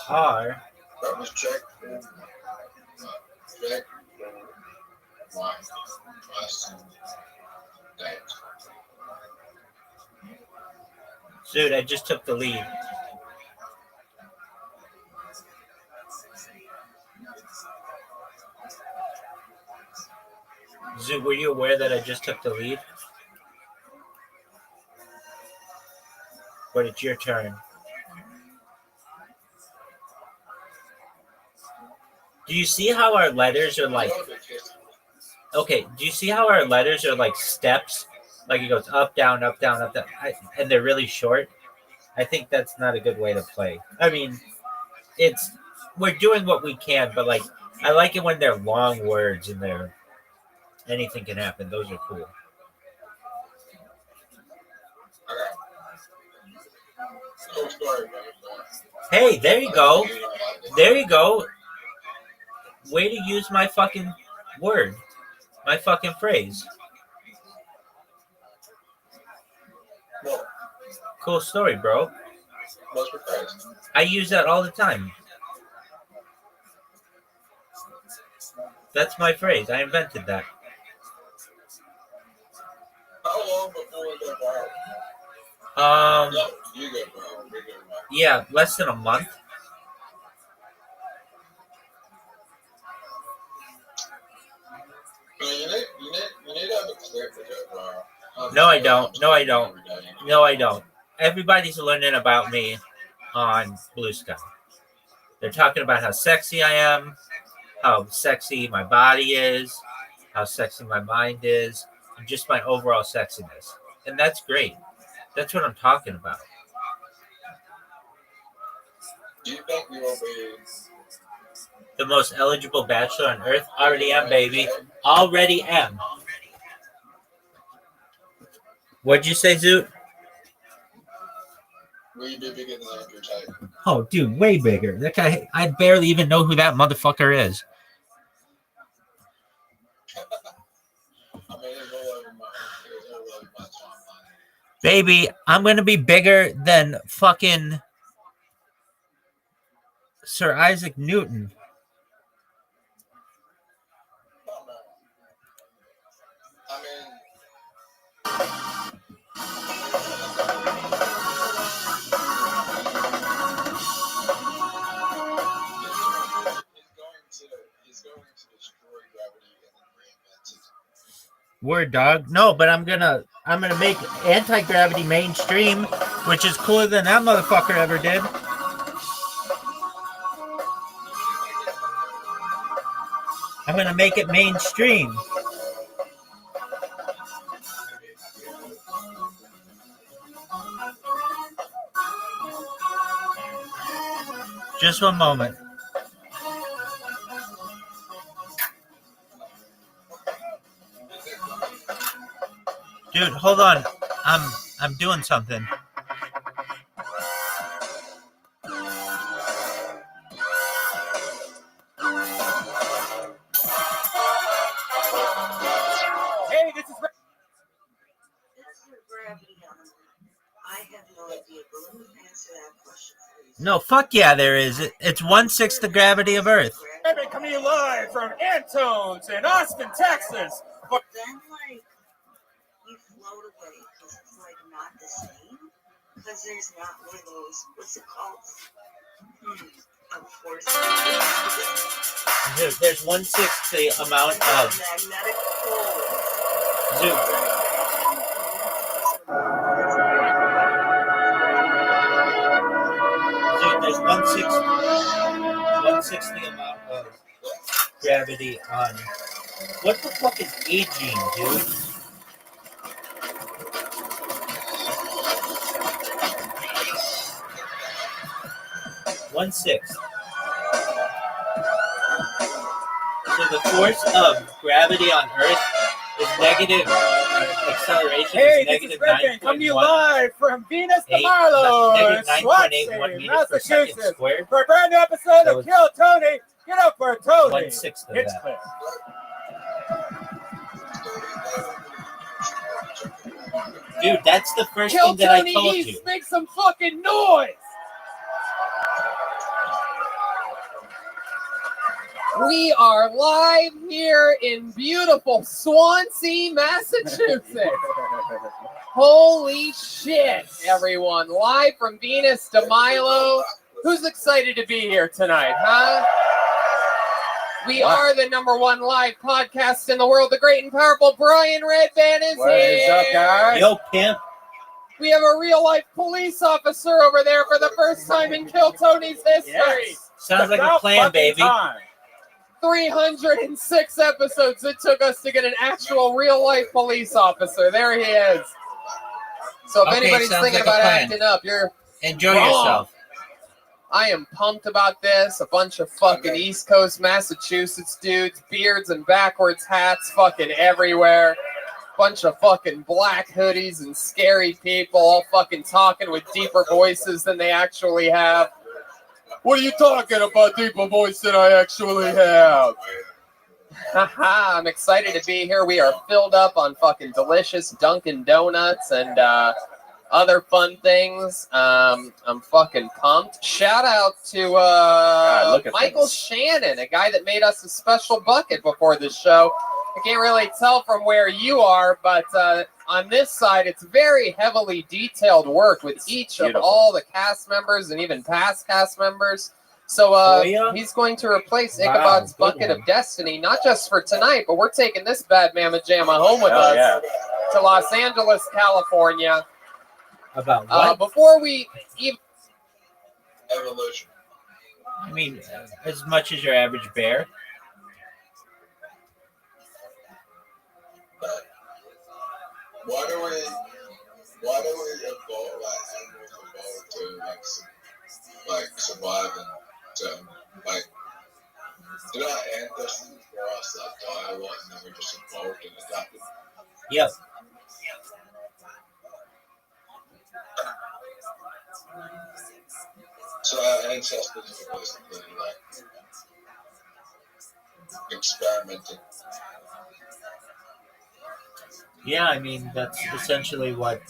S16: Par.
S5: That was check. Check. One. Plus. That.
S16: Zoot, I just took the lead. Zoot, were you aware that I just took the lead? But it's your turn. Do you see how our letters are like... Okay, do you see how our letters are like steps? Like it goes up, down, up, down, up, down. And they're really short? I think that's not a good way to play. I mean, we're doing what we can, but like, I like it when they're long words and they're... Anything can happen. Those are cool. Hey, there you go. There you go. Way to use my fucking word. My fucking phrase. Cool story, bro. I use that all the time. That's my phrase. I invented that. Yeah, less than a month. No, I don't. No, I don't. No, I don't. Everybody's learning about me on Blue Sky. They're talking about how sexy I am, how sexy my body is, how sexy my mind is, and just my overall sexiness. And that's great. That's what I'm talking about.
S5: Do you think you will be
S16: The most eligible bachelor on earth? Already am, baby. Already am. What'd you say, Zoot?
S5: will you be bigger than Andrew Tate?
S16: Oh, dude, way bigger. That guy, I barely even know who that motherfucker is.
S5: I mean, it's all over my timeline.
S16: Baby, I'm going to be bigger than fucking Sir Isaac Newton.
S5: I mean, he's going to destroy gravity and then reinvent it.
S16: Word, dog. No, but I'm gonna make anti-gravity mainstream, which is cooler than that motherfucker ever did. I'm gonna make it mainstream. Just one moment. Dude, hold on. I'm doing something.
S6: Hey, this is Rabbi.
S17: I have no idea, but let me answer that question.
S16: No, fuck yeah, there is. It's 1/6 the gravity of Earth.
S6: Rabbi coming to you live from Antones in Austin, Texas.
S17: Then, like, you float away because it's, like, not the same. Because there's not one of those, what's it called? Of course.
S16: There's 1/6 the amount of.
S17: Magnetic poles.
S16: Dude. There's 1/6 the amount of gravity on. What the fuck is aging, dude? One-sixth. So the force of gravity on Earth is negative acceleration.
S6: Hey,
S16: is
S6: this is
S16: negative
S6: Rabbi coming to you live from Venus de
S16: Eight-
S6: Milo,
S16: negative 9.81
S6: Swansea,
S16: meters per second
S6: Massachusetts,
S16: squared.
S6: for a brand new episode
S16: So
S6: of Kill Tony. Get up for Tony.
S16: 1/6 of that.
S6: Hinchcliffe.
S16: Dude, that's the first
S6: Kill
S16: thing that I
S6: Tony
S16: told
S6: East,
S16: you.
S6: make some fucking noise. We are live here in beautiful Swansea, Massachusetts. Holy shit, everyone. Live from Venus de Milo. Who's excited to be here tonight, huh? We are the #1 live podcast in the world. The great and powerful Brian Redban is here.
S8: What's up, guys?
S16: Yo, pimp.
S6: We have a real-life police officer over there for the first time in Kill Tony's history.
S8: Yes.
S16: Sounds like a
S8: About
S16: plan,
S8: fucking
S16: baby.
S8: time.
S6: 306 episodes it took us to get an actual real-life police officer. There he is. So if
S16: Okay,
S6: anybody's
S16: sounds
S6: thinking
S16: like a
S6: about
S16: plan.
S6: acting up, you're
S16: Enjoy
S6: wrong.
S16: yourself.
S6: I am pumped about this. A bunch of fucking East Coast Massachusetts dudes, beards and backwards hats fucking everywhere. Bunch of fucking black hoodies and scary people all fucking talking with deeper voices than they actually have. What are you talking about, deeper voice than I actually have? Haha, I'm excited to be here. We are filled up on fucking delicious Dunkin' Donuts and other fun things. I'm fucking pumped. Shout out to
S8: look at
S6: Michael
S8: this.
S6: Shannon, a guy that made us a special bucket before the show. I can't really tell from where you are, but on this side, it's very heavily detailed work with each of
S3: Beautiful.
S6: all the cast members and even past cast members. So
S16: Oh, yeah?
S6: he's going to replace
S16: Wow,
S6: Ichabod's
S16: good
S6: Bucket
S16: one.
S6: of Destiny, not just for tonight, but we're taking this bad mamma jamma home with
S3: Hell
S6: us
S3: yeah.
S6: to Los Angeles, California.
S16: About what?
S6: Before we even
S5: Evolution.
S16: I mean, as much as your average bear.
S5: Why do we evolve like animals evolve to like survive and to like did our ancestors before us like die a lot and then we just evolved and adapted?
S16: Yep.
S5: So our ancestors were basically like experimenting.
S16: Yeah, I mean, that's essentially what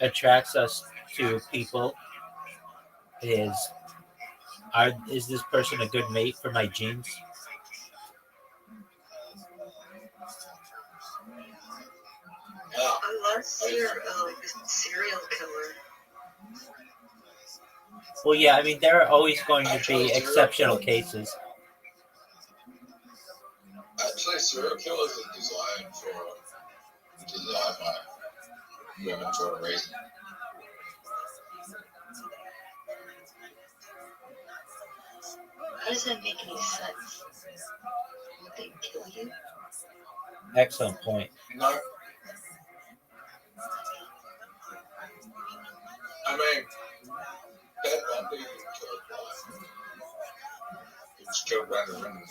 S16: attracts us to people is this person a good mate for my genes?
S17: Unless you're a serial killer.
S16: Well, yeah, I mean, there are always going to be exceptional cases.
S5: Actually, serial killers are designed by women for a reason.
S17: How does that make any sense? Would they kill you?
S16: Excellent point.
S5: No. I mean, Ted Bundy killed Roth. He was killed randomly.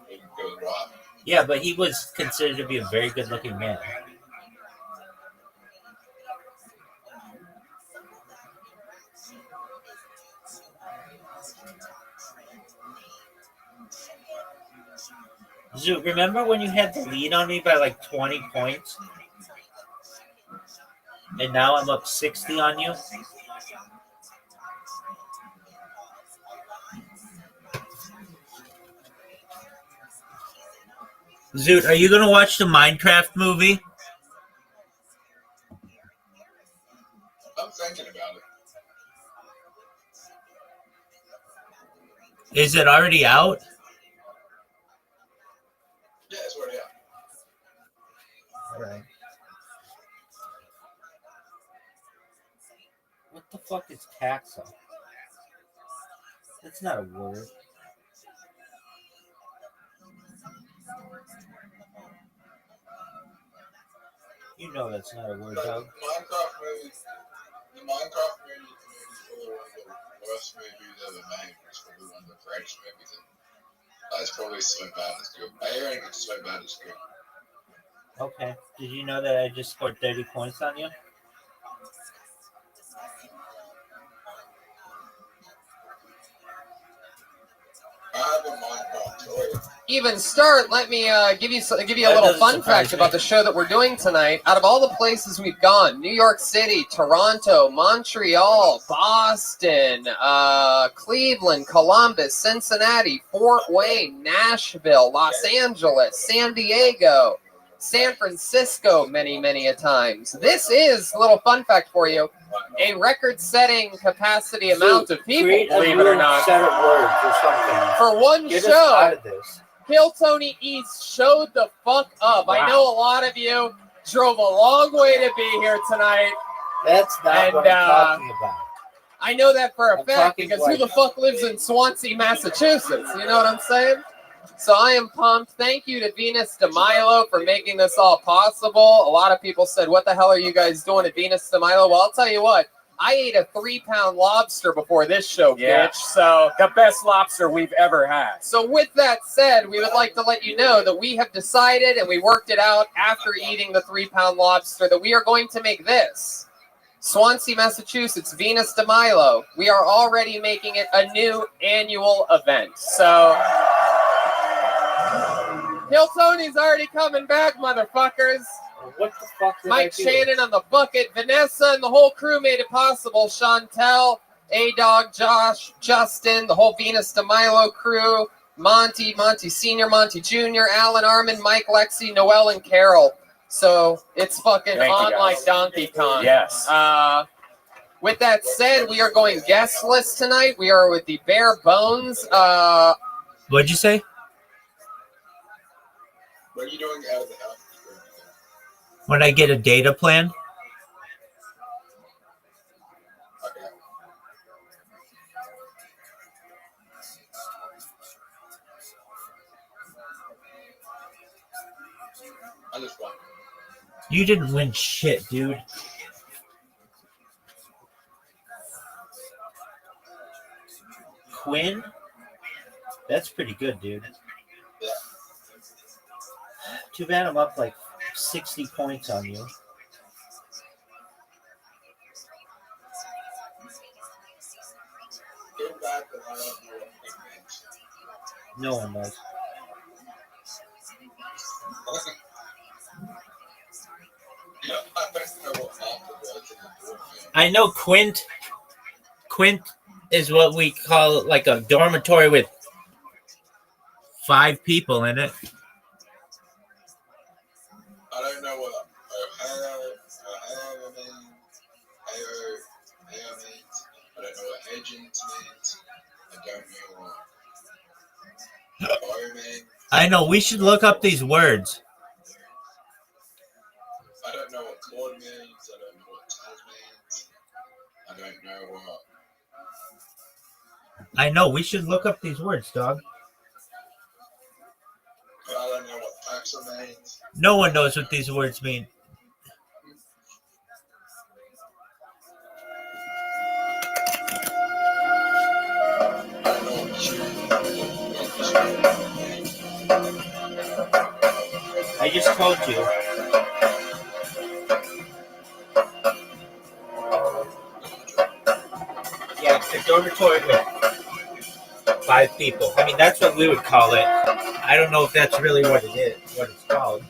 S5: He killed Roth.
S16: Yeah, but he was considered to be a very good-looking man. Zoot, remember when you had the lead on me by like 20 points? And now I'm up 60 on you? Zoot, are you going to watch the Minecraft movie?
S5: I'm thinking about it.
S16: Is it already out?
S5: Yeah, it's already out.
S16: All right. What the fuck is taxa? That's not a word. You know that's not a word,
S5: The
S16: Doug.
S5: Minecraft movie is probably one of the worst movies ever made. It's probably one of the greatest movies ever. It's probably so bad it's good. I think it's so bad it's good.
S16: Okay. Did you know that I just scored 30 points on you?
S5: I have a Minecraft toy.
S6: even start, let me give you a little fun fact about the show that we're doing tonight. Out of all the places we've gone, New York City, Toronto, Montreal, Boston, Cleveland, Columbus, Cincinnati, Fort Wayne, Nashville, Los Angeles, San Diego, San Francisco, many a times. This is a little fun fact for you. A record-setting capacity amount of people, believe it or not.
S16: Set of words or something.
S6: For one
S16: Get us out
S6: show,
S16: of this.
S6: Hill Tony East showed the fuck up.
S16: Wow.
S6: I know a lot of you drove a long way to be here tonight.
S16: That's not what I'm talking about.
S6: I know that for a fact
S16: talking
S6: because
S16: like-
S6: who the fuck lives in Swansea, Massachusetts? You know what I'm saying? So I am pumped. Thank you to Venus de Milo for making this all possible. A lot of people said, what the hell are you guys doing at Venus de Milo? Well, I'll tell you what. I ate a 3-pound lobster before this show, bitch. So
S3: the best lobster we've ever had.
S6: So with that said, we would like to let you know that we have decided, and we worked it out after eating the 3-pound lobster, that we are going to make this. Swansea, Massachusetts, Venus de Milo. We are already making it a new annual event. So Hill Tony's already coming back, motherfuckers.
S16: What the fuck did
S6: Mike
S16: I do?
S6: Shannon on the bucket. Vanessa and the whole crew made it possible. Chantel, A-Dog, Josh, Justin, the whole Venus de Milo crew. Monty Senior, Monty Junior, Alan, Armin, Mike, Lexi, Noel, and Carol. So it's fucking
S3: Thank you,
S6: on
S3: guys.
S6: like Donkey Kong.
S3: Yes.
S6: With that said, we are going guestless tonight. We are with the Bare Bones.
S16: What'd you say?
S5: What are you doing out of the house?
S16: When I get a data plan?
S5: I just won.
S16: You didn't win shit, dude. Quinn? That's pretty good, dude.
S5: Yeah.
S16: Too bad I'm up like 60 points on you.
S5: Go back and I don't know what it means.
S16: No one knows. I know Quint. Quint is what we call like a dormitory with 5 people in it.
S5: I don't know what Ohio means. I don't know what agent means. I don't know what Ohio means.
S16: I know. We should look up these words.
S5: I don't know what Claude means. I don't know what Taz means. I don't know what.
S16: I know. We should look up these words, dog.
S5: I don't know what Paxa means.
S16: No one knows what these words mean. I just told you. Yeah, it's a dormitory with 5 people. I mean, that's what we would call it. I don't know if that's really what it is, what it's called.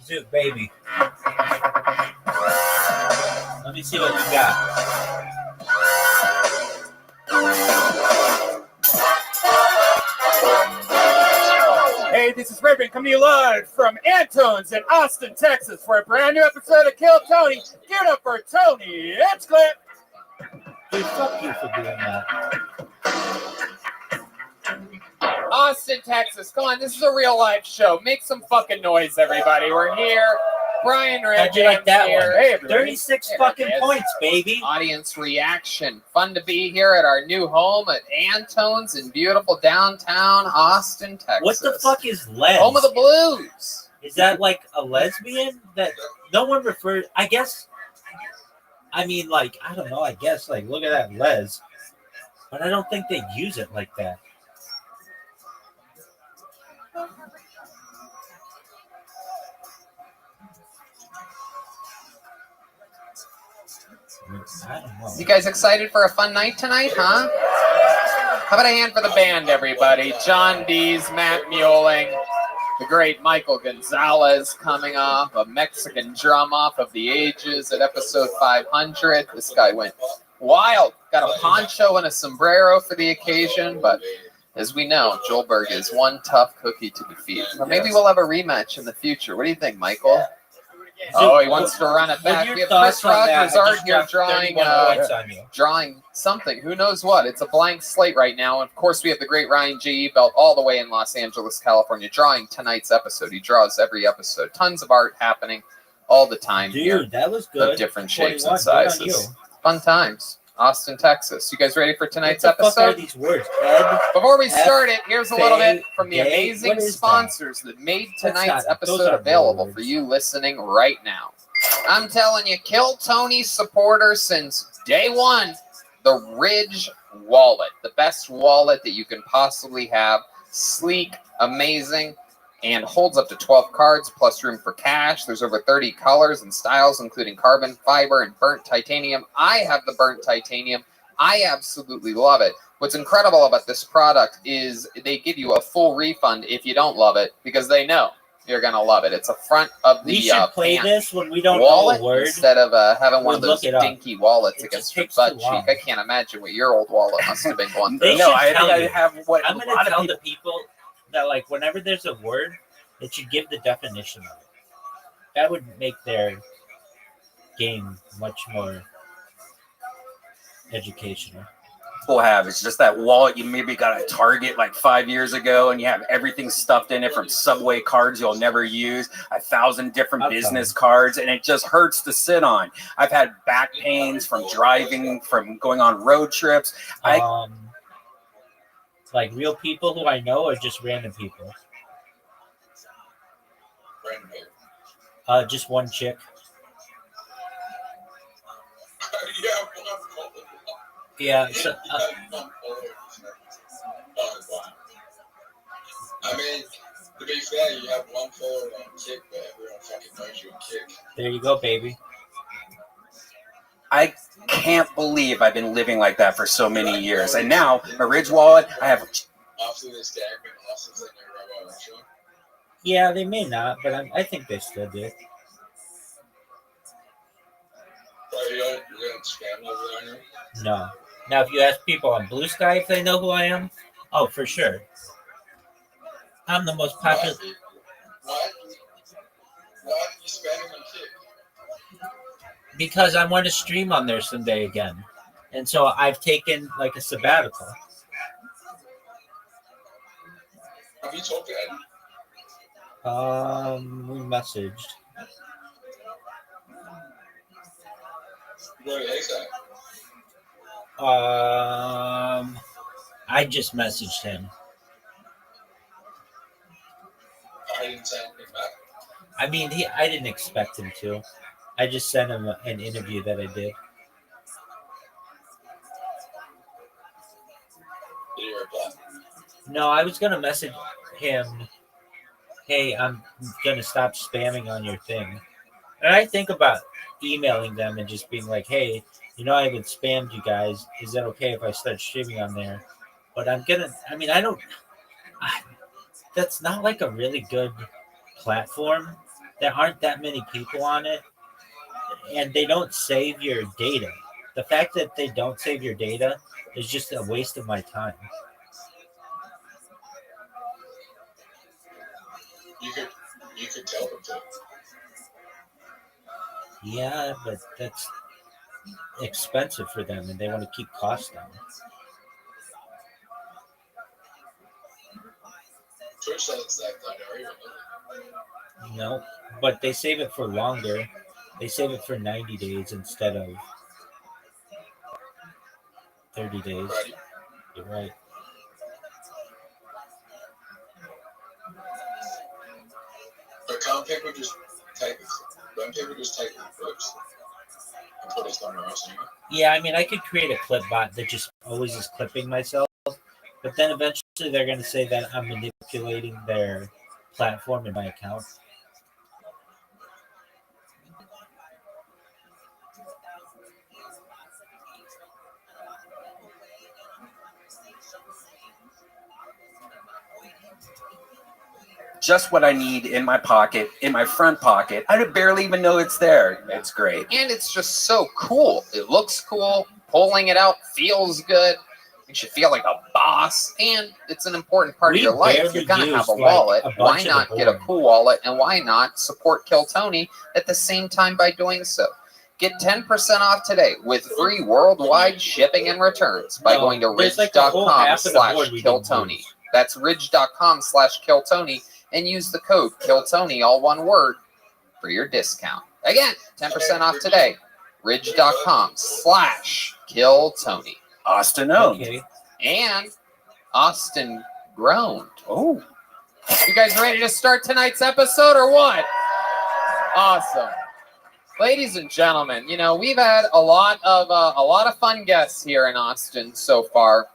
S16: Zoot, baby. Let me see what you got.
S3: Hey, this is Rabbi coming to you live from Antone's in Austin, Texas, for a brand new episode of Kill Tony. Give it up for Tony Hinchcliffe.
S16: Dude, fuck you for doing that.
S6: Austin, Texas. Come on, this is a real life show. Make some fucking noise, everybody. We're here. Brian Red.
S16: How'd you like that
S6: here.
S16: one?
S6: Hey, everybody.
S16: 36
S6: There
S16: fucking
S6: it is.
S16: points, baby.
S6: Audience reaction. Fun to be here at our new home at Antone's in beautiful downtown Austin, Texas.
S16: What the fuck is Les?
S6: Home of the Blues.
S16: Is that like a lesbian that no one refers? I guess. I mean, like, I don't know. I guess, like, look at that Les. But I don't think they use it like that. I don't know.
S6: You guys excited for a fun night tonight, huh? How about a hand for the band, everybody? John Dees, Matt Mueling, the great Michael Gonzalez coming off a Mexican drum off of the ages at episode 500. This guy went wild. Got a poncho and a sombrero for the occasion, but as we know, Joelberg is one tough cookie to defeat. Or maybe we'll have a rematch in the future. What do you think, Michael? Oh, he wants to run it back. We have Chris Rogers art here drawing something. Who knows what? It's a blank slate right now. And of course, we have the great Ryan G. Ebelt all the way in Los Angeles, California, drawing tonight's episode. He draws every episode. Tons of art happening all the time.
S16: Dude,
S6: here
S16: that was good.
S6: of different shapes
S16: 21,
S6: and sizes. Fun times. Austin, Texas. You guys ready for tonight's
S16: What the fuck are
S6: episode?
S16: these words? Ed,
S6: Before we start it, here's a little bit
S16: F,
S6: from the
S16: Day?
S6: amazing
S16: What is
S6: sponsors that made tonight's
S16: not- those
S6: episode
S16: aren't
S6: available
S16: real
S6: for you listening right now. I'm telling you, Kill Tony supporter since day one, the Ridge wallet, the best wallet that you can possibly have. Sleek, amazing, and holds up to 12 cards plus room for cash. There's over 30 colors and styles, including carbon fiber and burnt titanium. I have the burnt titanium. I absolutely love it. What's incredible about this product is they give you a full refund if you don't love it, because they know You're gonna love it. It's a front of the
S16: We should play
S6: pant
S16: this when we don't
S6: wallet
S16: know a word.
S6: instead of having one
S16: We'll
S6: of those
S16: look it up.
S6: dinky wallets
S16: It
S6: against
S16: just
S6: your
S16: takes
S6: butt
S16: too
S6: cheek.
S16: long.
S6: I can't imagine what your old wallet must have been going
S16: They
S6: through.
S16: should
S18: I
S16: tell
S18: think
S16: you.
S18: I have what
S16: I'm
S18: a
S16: going
S18: lot
S16: to
S18: of
S16: tell
S18: people.
S16: the people that, like, whenever there's a word, it should give the definition of it. That would make their game much more educational.
S18: People have. It's just that wallet you maybe got at Target like 5 years ago, and you have everything stuffed in it from Subway cards you'll never use, 1,000 different business cards, and it just hurts to sit on. I've had back pains from driving, from going on road trips.
S16: Like real people who I know, or just random people? Just one chick. Yeah. So,
S5: I mean, to be fair, you have one follower on Kick, but everyone fucking knows you on Kick.
S16: there you go, baby.
S18: I can't believe I've been living like that for so many years. And now, my Ridge wallet, I have.
S5: After this game, and after the new Rabbi Rothschild.
S16: Yeah, they may not, but I think they still do.
S5: Bro, you don't spam over there anymore?
S16: No. Now, if you ask people on Blue Sky if they know who I am, oh, for sure. I'm the most popular.
S5: Why are you spamming on Kick?
S16: Because I want to stream on there someday again. And so I've taken like a sabbatical.
S5: Have you talked to Eddie?
S16: We messaged.
S5: What did they say?
S16: I just messaged him.
S5: I didn't say anything back.
S16: I mean, I didn't expect him to. I just sent him an interview that I did.
S5: Did he reply?
S16: No, I was gonna message him. Hey, I'm gonna stop spamming on your thing. And I think about emailing them and just being like, hey, you know, I haven't spammed you guys. Is that okay if I start streaming on there? But that's not like a really good platform. There aren't that many people on it. And they don't save your data. The fact that they don't save your data is just a waste of my time.
S5: You could tell them to.
S16: Yeah, but that's expensive for them, and they want to keep costs down.
S5: Twitch doesn't save that either.
S16: No, but they save it for longer. They save it for 90 days instead of 30 days.
S5: Right.
S16: You're right.
S5: But can't people just take it? Don't people just take the clips and put it somewhere else anyway?
S16: Yeah, I mean, I could create a clip bot that just always is clipping myself, but then eventually they're going to say that I'm manipulating their platform and my account.
S18: Just what I need in my pocket, in my front pocket. I barely even know it's there. It's great.
S6: And it's just so cool. It looks cool. Pulling it out feels good. Makes you feel like a boss. And it's an important part of your life. You're going to have a wallet. Why not get a cool wallet? And why not support Kill Tony at the same time by doing so? Get 10% off today with free worldwide shipping and returns by going to ridge.com/KillTony. That's ridge.com/KillTony. And use the code KillTony, all one word, for your discount. Again, 10% off today. Ridge.com/KillTony.
S18: Austin owned.
S6: Okay. And Austin groaned.
S18: Oh.
S6: You guys ready to start tonight's episode or what? Awesome. Ladies and gentlemen, you know, we've had a lot of fun guests here in Austin so far.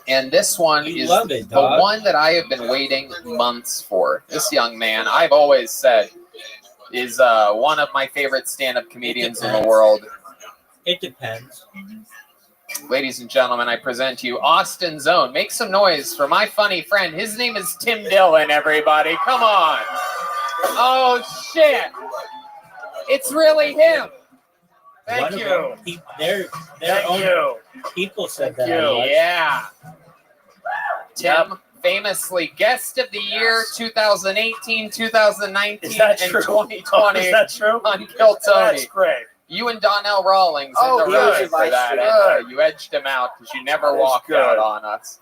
S6: And this one is the one that I have been waiting months for. This young man, I've always said, is one of my favorite stand-up comedians in the world.
S16: It depends.
S1: Ladies and gentlemen, I present to you Austin's own. Make some noise for my funny friend. His name is Tim Dillon, everybody. Come on. Oh, shit. It's really him. Thank you.
S16: Their
S1: Thank
S16: own
S1: you.
S16: people said
S1: Thank
S16: that.
S1: you. Yeah. Tim, famously guest of the year 2018, 2019,
S12: Is that
S1: and
S12: true?
S1: 2020
S12: Oh, is that true?
S1: on Kill Tony.
S12: That's great.
S1: You and Donnell Rawlings in the
S12: good.
S1: running for that.
S12: Good.
S1: And, you edged him out because you never
S12: That is
S1: walked
S12: good.
S1: out on us.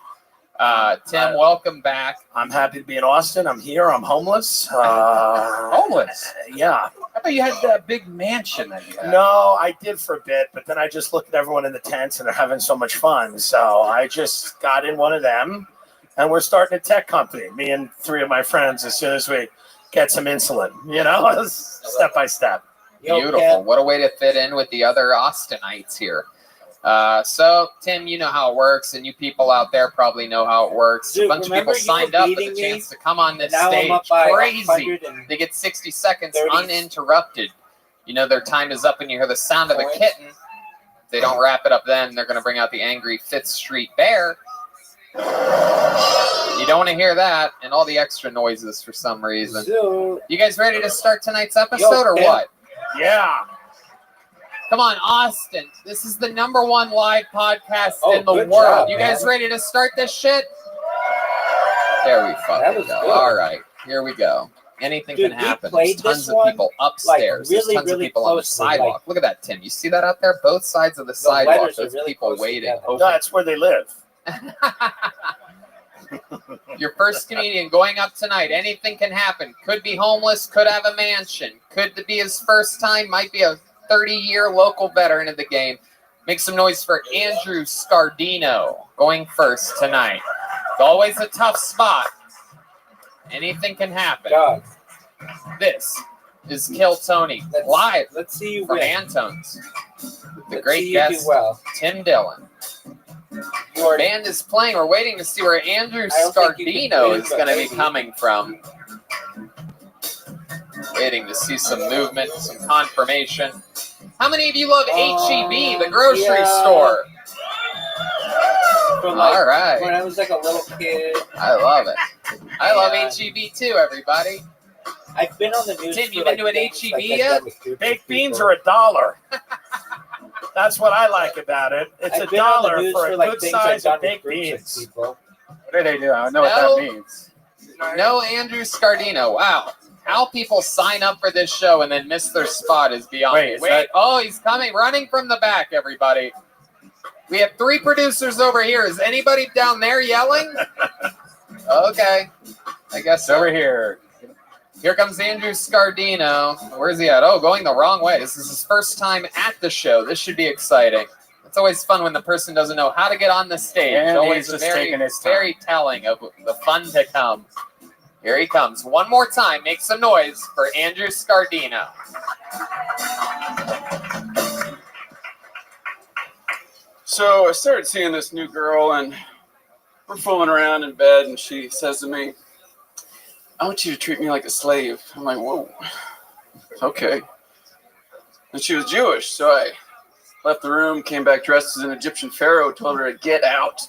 S1: Tim, welcome back.
S12: I'm happy to be in Austin. I'm here. I'm homeless.
S1: Homeless?
S12: Yeah.
S1: I thought you had that big mansion that you had.
S12: No, I did for a bit, but then I just looked at everyone in the tents and they're having so much fun. So I just got in one of them, and we're starting a tech company, me and 3 of my friends, as soon as we get some insulin, step by step.
S1: Beautiful. What a way to fit in with the other Austinites here. So, Tim, you know how it works, and you people out there probably know how it works.
S16: Dude,
S1: a bunch of people
S16: remember you
S1: signed
S16: were
S1: up for the
S16: beating me?
S1: chance to come on this
S16: Now I'm
S1: stage.
S16: up by
S1: Crazy.
S16: 130.
S1: They get 60 seconds uninterrupted. You know their time is up, and you hear the sound of a kitten. If they don't wrap it up then, they're going to bring out the angry 5th Street Bear. You don't want to hear that, and all the extra noises for some reason. You guys ready to start tonight's episode, or what?
S12: Yeah.
S1: Come on, Austin. This is the #1 live podcast in the
S16: good
S1: world.
S16: job,
S1: You guys
S16: man.
S1: ready to start this shit? There we fucking go.
S16: good.
S1: All right, here we go. Anything
S16: Dude,
S1: can
S16: we
S1: happen.
S16: played
S1: There's tons
S16: this
S1: of
S16: one,
S1: people upstairs.
S16: like, really,
S1: There's tons of
S16: really
S1: people on the
S16: closely,
S1: sidewalk.
S16: like-
S1: Look at that, Tim. You see that out there? Both sides of the sidewalk.
S16: letters are
S1: There's
S16: really
S1: people
S16: close
S1: waiting.
S16: together.
S12: No,
S1: hoping.
S12: that's where they live.
S1: Your first comedian going up tonight. Anything can happen. Could be homeless, could have a mansion, could be his first time, might be a 30-year local veteran of the game. Make some noise for Andrew Scardino going first tonight. It's always a tough spot. Anything can happen.
S16: God.
S1: This is Kill Tony live.
S16: Let's see you
S1: from
S16: win.
S1: Antone's. The
S16: Let's
S1: great
S16: see you do
S1: guest,
S16: well.
S1: Tim Dillon. Your band is playing. We're waiting to see where Andrew
S16: I don't think you can
S1: Scardino
S16: win,
S1: is
S16: but
S1: going to be
S16: maybe.
S1: coming from. Waiting to see some movement, some confirmation. How many of you love H-E-B, the grocery store?
S16: From,
S1: All right.
S16: When I was like a little kid.
S1: I love it. I love H-E-B too, everybody.
S16: I've been on the news.
S1: Tim,
S16: for,
S1: you been to an
S16: things
S1: H-E-B
S16: like
S1: yet?
S16: that with stupid
S12: Baked beans
S16: people.
S12: are $1. That's what I like about it. It's
S16: I've been on the
S12: $1
S16: news
S12: for a
S16: like,
S12: good
S16: things I've
S12: size
S16: done
S12: of
S16: with
S12: baked
S16: groups of
S12: beans.
S16: people.
S3: What do they do? I don't know
S1: No.
S3: what that means.
S1: No Andrew Scardino. Wow. How people sign up for this show and then miss their spot is beyond
S3: Wait,
S1: me.
S3: is
S1: Wait.
S3: that-
S1: Oh, he's coming, running from the back, everybody. We have 3 producers over here. Is anybody down there yelling? Okay. I guess so.
S3: Over here.
S1: Here comes Andrew Scardino. Where's he at? Oh, going the wrong way. This is his first time at the show. This should be exciting. It's always fun when the person doesn't know how to get on the stage.
S3: And
S1: Always
S3: he's just
S1: very,
S3: taking his time.
S1: very telling of the fun to come. Here he comes. One more time. Make some noise for Andrew Scardino.
S13: So I started seeing this new girl, and we're fooling around in bed, and she says to me, "I want you to treat me like a slave." I'm like, "Whoa, okay." And she was Jewish, so I left the room, came back dressed as an Egyptian pharaoh, told her to get out.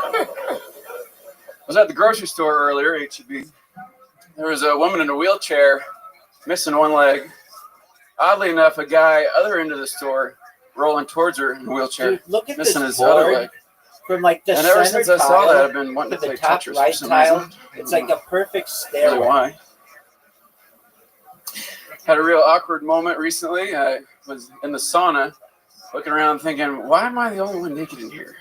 S13: I was at the grocery store earlier, H-E-B. There was a woman in a wheelchair, missing one leg. Oddly enough, a guy other end of the store rolling towards her in a wheelchair,
S16: Dude, look at
S13: missing
S16: this
S13: his other
S16: board.
S13: leg.
S16: From like the
S13: And ever
S16: center
S13: since I saw
S16: tile
S13: that, I've been wanting to
S16: the
S13: play
S16: top
S13: Tetris
S16: right
S13: for some
S16: tile.
S13: reason.
S16: It's like a perfect
S13: Really
S16: stairway.
S13: why? Had a real awkward moment recently. I was in the sauna, looking around thinking, why am I the only one naked in here?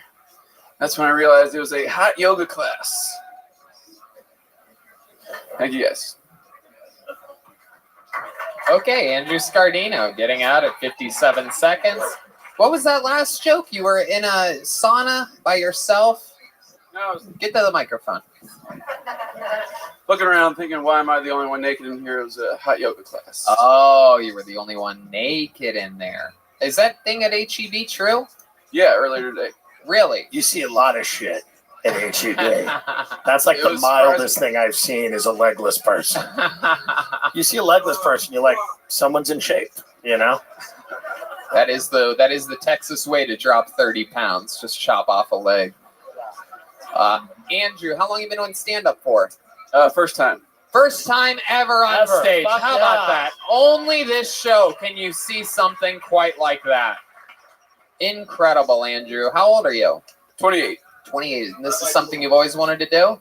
S13: That's when I realized it was a hot yoga class. Thank you guys.
S1: Okay, Andrew Scardino getting out at 57 seconds. What was that last joke? You were in a sauna by yourself?
S13: No,
S1: Get to the microphone.
S13: looking around thinking, why am I the only one naked in here? It was a hot yoga class.
S1: Oh, you were the only one naked in there. Is that thing at H-E-B true?
S13: Yeah, earlier today.
S1: Really?
S12: You see a lot of shit at H-E-B. That's like
S13: It
S12: the
S13: was
S12: mildest thing I've seen is a legless person. You see a legless person, you're like, someone's in shape, you know?
S6: That is the Texas way to drop 30 pounds. Just chop off a leg. Andrew, how long you been on stand-up for?
S13: First time.
S6: First time ever on stage.
S12: Fuck
S6: How
S12: yeah.
S6: about that? Only this show can you see something quite like that. Incredible, Andrew. How old are you?
S13: 28.
S6: 28. And this is something you've always wanted to do?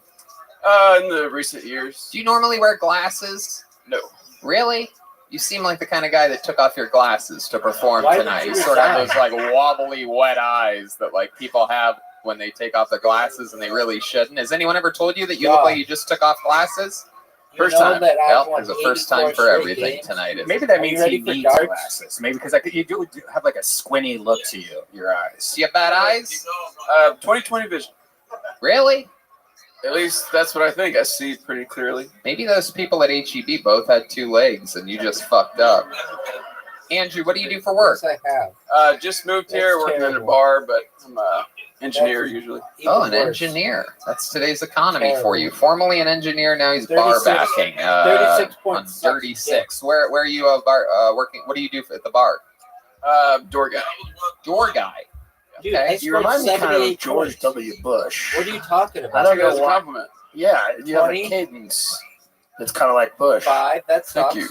S13: In the recent years.
S6: Do you normally wear glasses?
S13: No.
S6: Really? You seem like the kind of guy that took off your glasses to perform
S12: Why
S6: tonight.
S12: did
S6: You
S12: you
S6: sort of have
S12: resign?
S6: those like wobbly, wet eyes that like people have when they take off their glasses and they really shouldn't. Has anyone ever told you that you look like you just took off glasses? First time. Well, there's a first time for everything tonight.
S3: Maybe that
S12: Are you
S3: means
S12: ready
S3: he
S12: for
S3: needs
S12: darts?
S3: glasses. Maybe because like you do have like a squinty look to you, your eyes.
S6: Do you have bad eyes?
S13: 20/20 vision.
S6: Really?
S13: At least that's what I think. I see pretty clearly.
S6: Maybe those people at HEB both had 2 legs and you just fucked up. Andrew, what do you do for work?
S12: Yes, I have.
S13: Just moved here, working in a bar, but I'm an engineer usually.
S6: Oh, an engineer. That's today's economy for you. Formerly an engineer, now he's bar backing.
S12: 36
S6: on 36. Where are you working? What do you do at the bar?
S13: Door guy.
S6: Door guy.
S12: Dude,
S6: Okay.
S12: I You scored remind me kind of 78 George points. W. Bush. What are you talking I about? don't know
S13: That's a
S12: why.
S13: compliment.
S12: Yeah, you have a
S4: 20?
S12: cadence. It's kind of like Bush.
S4: 5. That sucks.
S13: Thank you.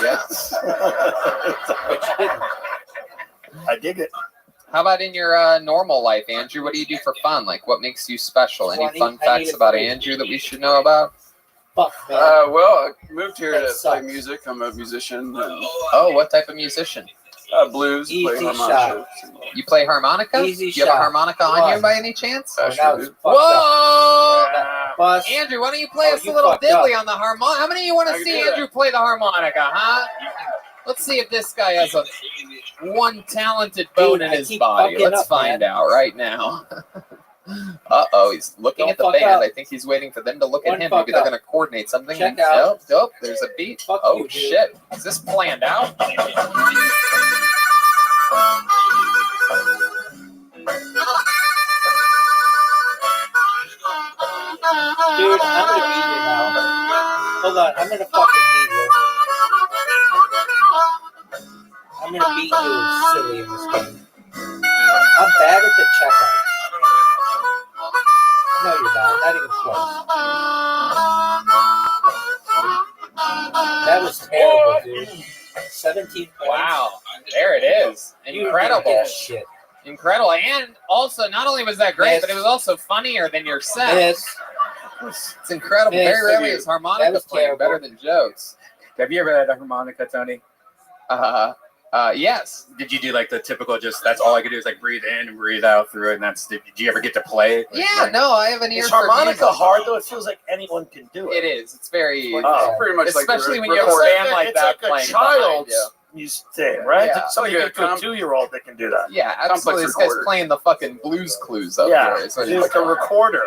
S6: Yes.
S12: But you didn't. I dig it.
S6: How about in your normal life, Andrew? What do you do for fun? Like, what makes you special? Any
S4: 20?
S6: fun
S4: I
S6: facts
S4: need a
S6: about
S4: 3.
S6: Andrew that we should know about?
S4: Fuck, man.
S13: Well, I moved here
S4: That
S13: to play
S4: sucks.
S13: music. I'm a musician. And,
S6: Oh, what type of musician?
S13: blues. Play
S4: Easy
S13: harmonica.
S6: You play harmonica?
S4: Easy
S6: Do you have a
S4: shot.
S6: harmonica on
S4: One.
S6: you by any chance?
S13: I
S4: Oh,
S13: sure
S4: that
S13: do.
S4: was fucked
S6: Whoa!
S4: up. Bust.
S6: Andrew, why don't you play
S4: Oh,
S6: us a
S4: you
S6: little
S4: fucked
S6: diddly on the harmonica? How many of you want
S13: I
S6: to
S13: can
S6: see
S13: do that.
S6: Andrew play the harmonica, huh? Let's see if this guy has one talented bone
S4: Dude,
S6: in
S4: I
S6: his
S4: keep
S6: body.
S4: fucking
S6: Let's
S4: up,
S6: find
S4: man.
S6: out right now. Uh-oh, he's looking
S4: Don't
S6: at the
S4: fuck
S6: band.
S4: up.
S6: I think he's waiting for them to look at
S4: One
S6: him.
S4: fuck
S6: Maybe they're
S4: up.
S6: going to coordinate something.
S4: Check out.
S6: Nope, nope, there's a beat.
S4: Fuck
S6: Oh,
S4: you, dude.
S6: shit. Is this planned out?
S4: Dude, I'm gonna beat you now. Hold on, I'm gonna fucking beat you. I'm gonna beat you, silly, in this game. I'm bad at the checkout. No, you're not even close. That was terrible, dude. 17 points.
S6: Wow, there it is.
S4: You didn't
S6: Incredible.
S4: give a shit.
S6: Incredible. And also, not only was that great,
S4: Miss.
S6: but it was also funnier than your set.
S4: Miss.
S6: It's incredible.
S4: Miss.
S6: Very rarely is
S4: That
S6: harmonica
S4: was
S6: playing
S4: terrible.
S6: better than jokes.
S3: Have you ever had a harmonica, Tony?
S6: Yes.
S3: Did you do like the typical just that's all I could do is like breathe in and breathe out through it? And that's did you ever get to play? Like,
S6: Yeah, no, I have an ear
S12: Is
S6: for
S12: harmonica
S6: music.
S12: hard though? It feels like anyone can do it.
S6: It is. It's very,
S12: Oh.
S13: Pretty much
S6: especially
S13: like
S6: when you have a
S12: It's
S6: band like
S12: it's
S6: that
S12: like
S6: playing
S12: a child's
S6: behind
S12: music thing, right?
S6: Yeah.
S12: It's something
S13: Like
S12: you
S13: a
S12: can do
S13: com-
S12: a 2-year-old that can do that.
S6: Yeah, absolutely. This
S13: recorder.
S6: guy's playing the fucking Blues Clues up
S12: Yeah,
S6: here. Is what
S12: it's
S6: he's
S12: like a
S6: doing.
S12: recorder.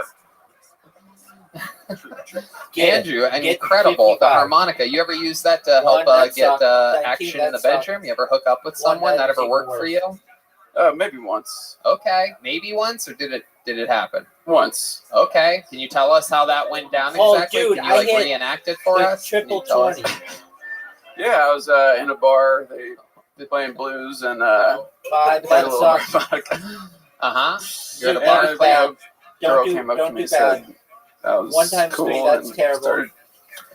S6: Andrew, and
S4: Get
S6: incredible. The
S4: 55.
S6: harmonica. You ever use that to help
S4: One, that
S6: get
S4: sucked. 19,
S6: action in
S4: that
S6: the
S4: sucked.
S6: bedroom? You ever hook up with
S4: One,
S6: someone?
S4: that
S6: That
S4: was
S6: ever
S4: even
S6: worked for
S4: worse.
S6: you?
S13: Maybe once.
S6: Okay, maybe once, or did it happen?
S13: Once.
S6: Okay, can you tell us how that went down
S4: Oh,
S6: exactly?
S4: dude,
S6: can you
S4: I
S6: like
S4: hit
S6: reenact it for
S4: the
S6: us? Can you
S4: triple
S6: tell us?
S4: 20.
S13: Yeah, I was in a bar. They playing blues and
S4: 5.
S13: played a
S4: That
S13: little
S4: sucks.
S13: harmonica.
S6: You're at a
S13: And
S6: bar
S13: a
S6: playing.
S13: girl
S4: Don't
S13: came up
S4: do
S13: to me and
S4: bad.
S13: said that was
S4: One times
S13: cool,
S4: 3, that's
S13: and
S4: terrible.
S13: started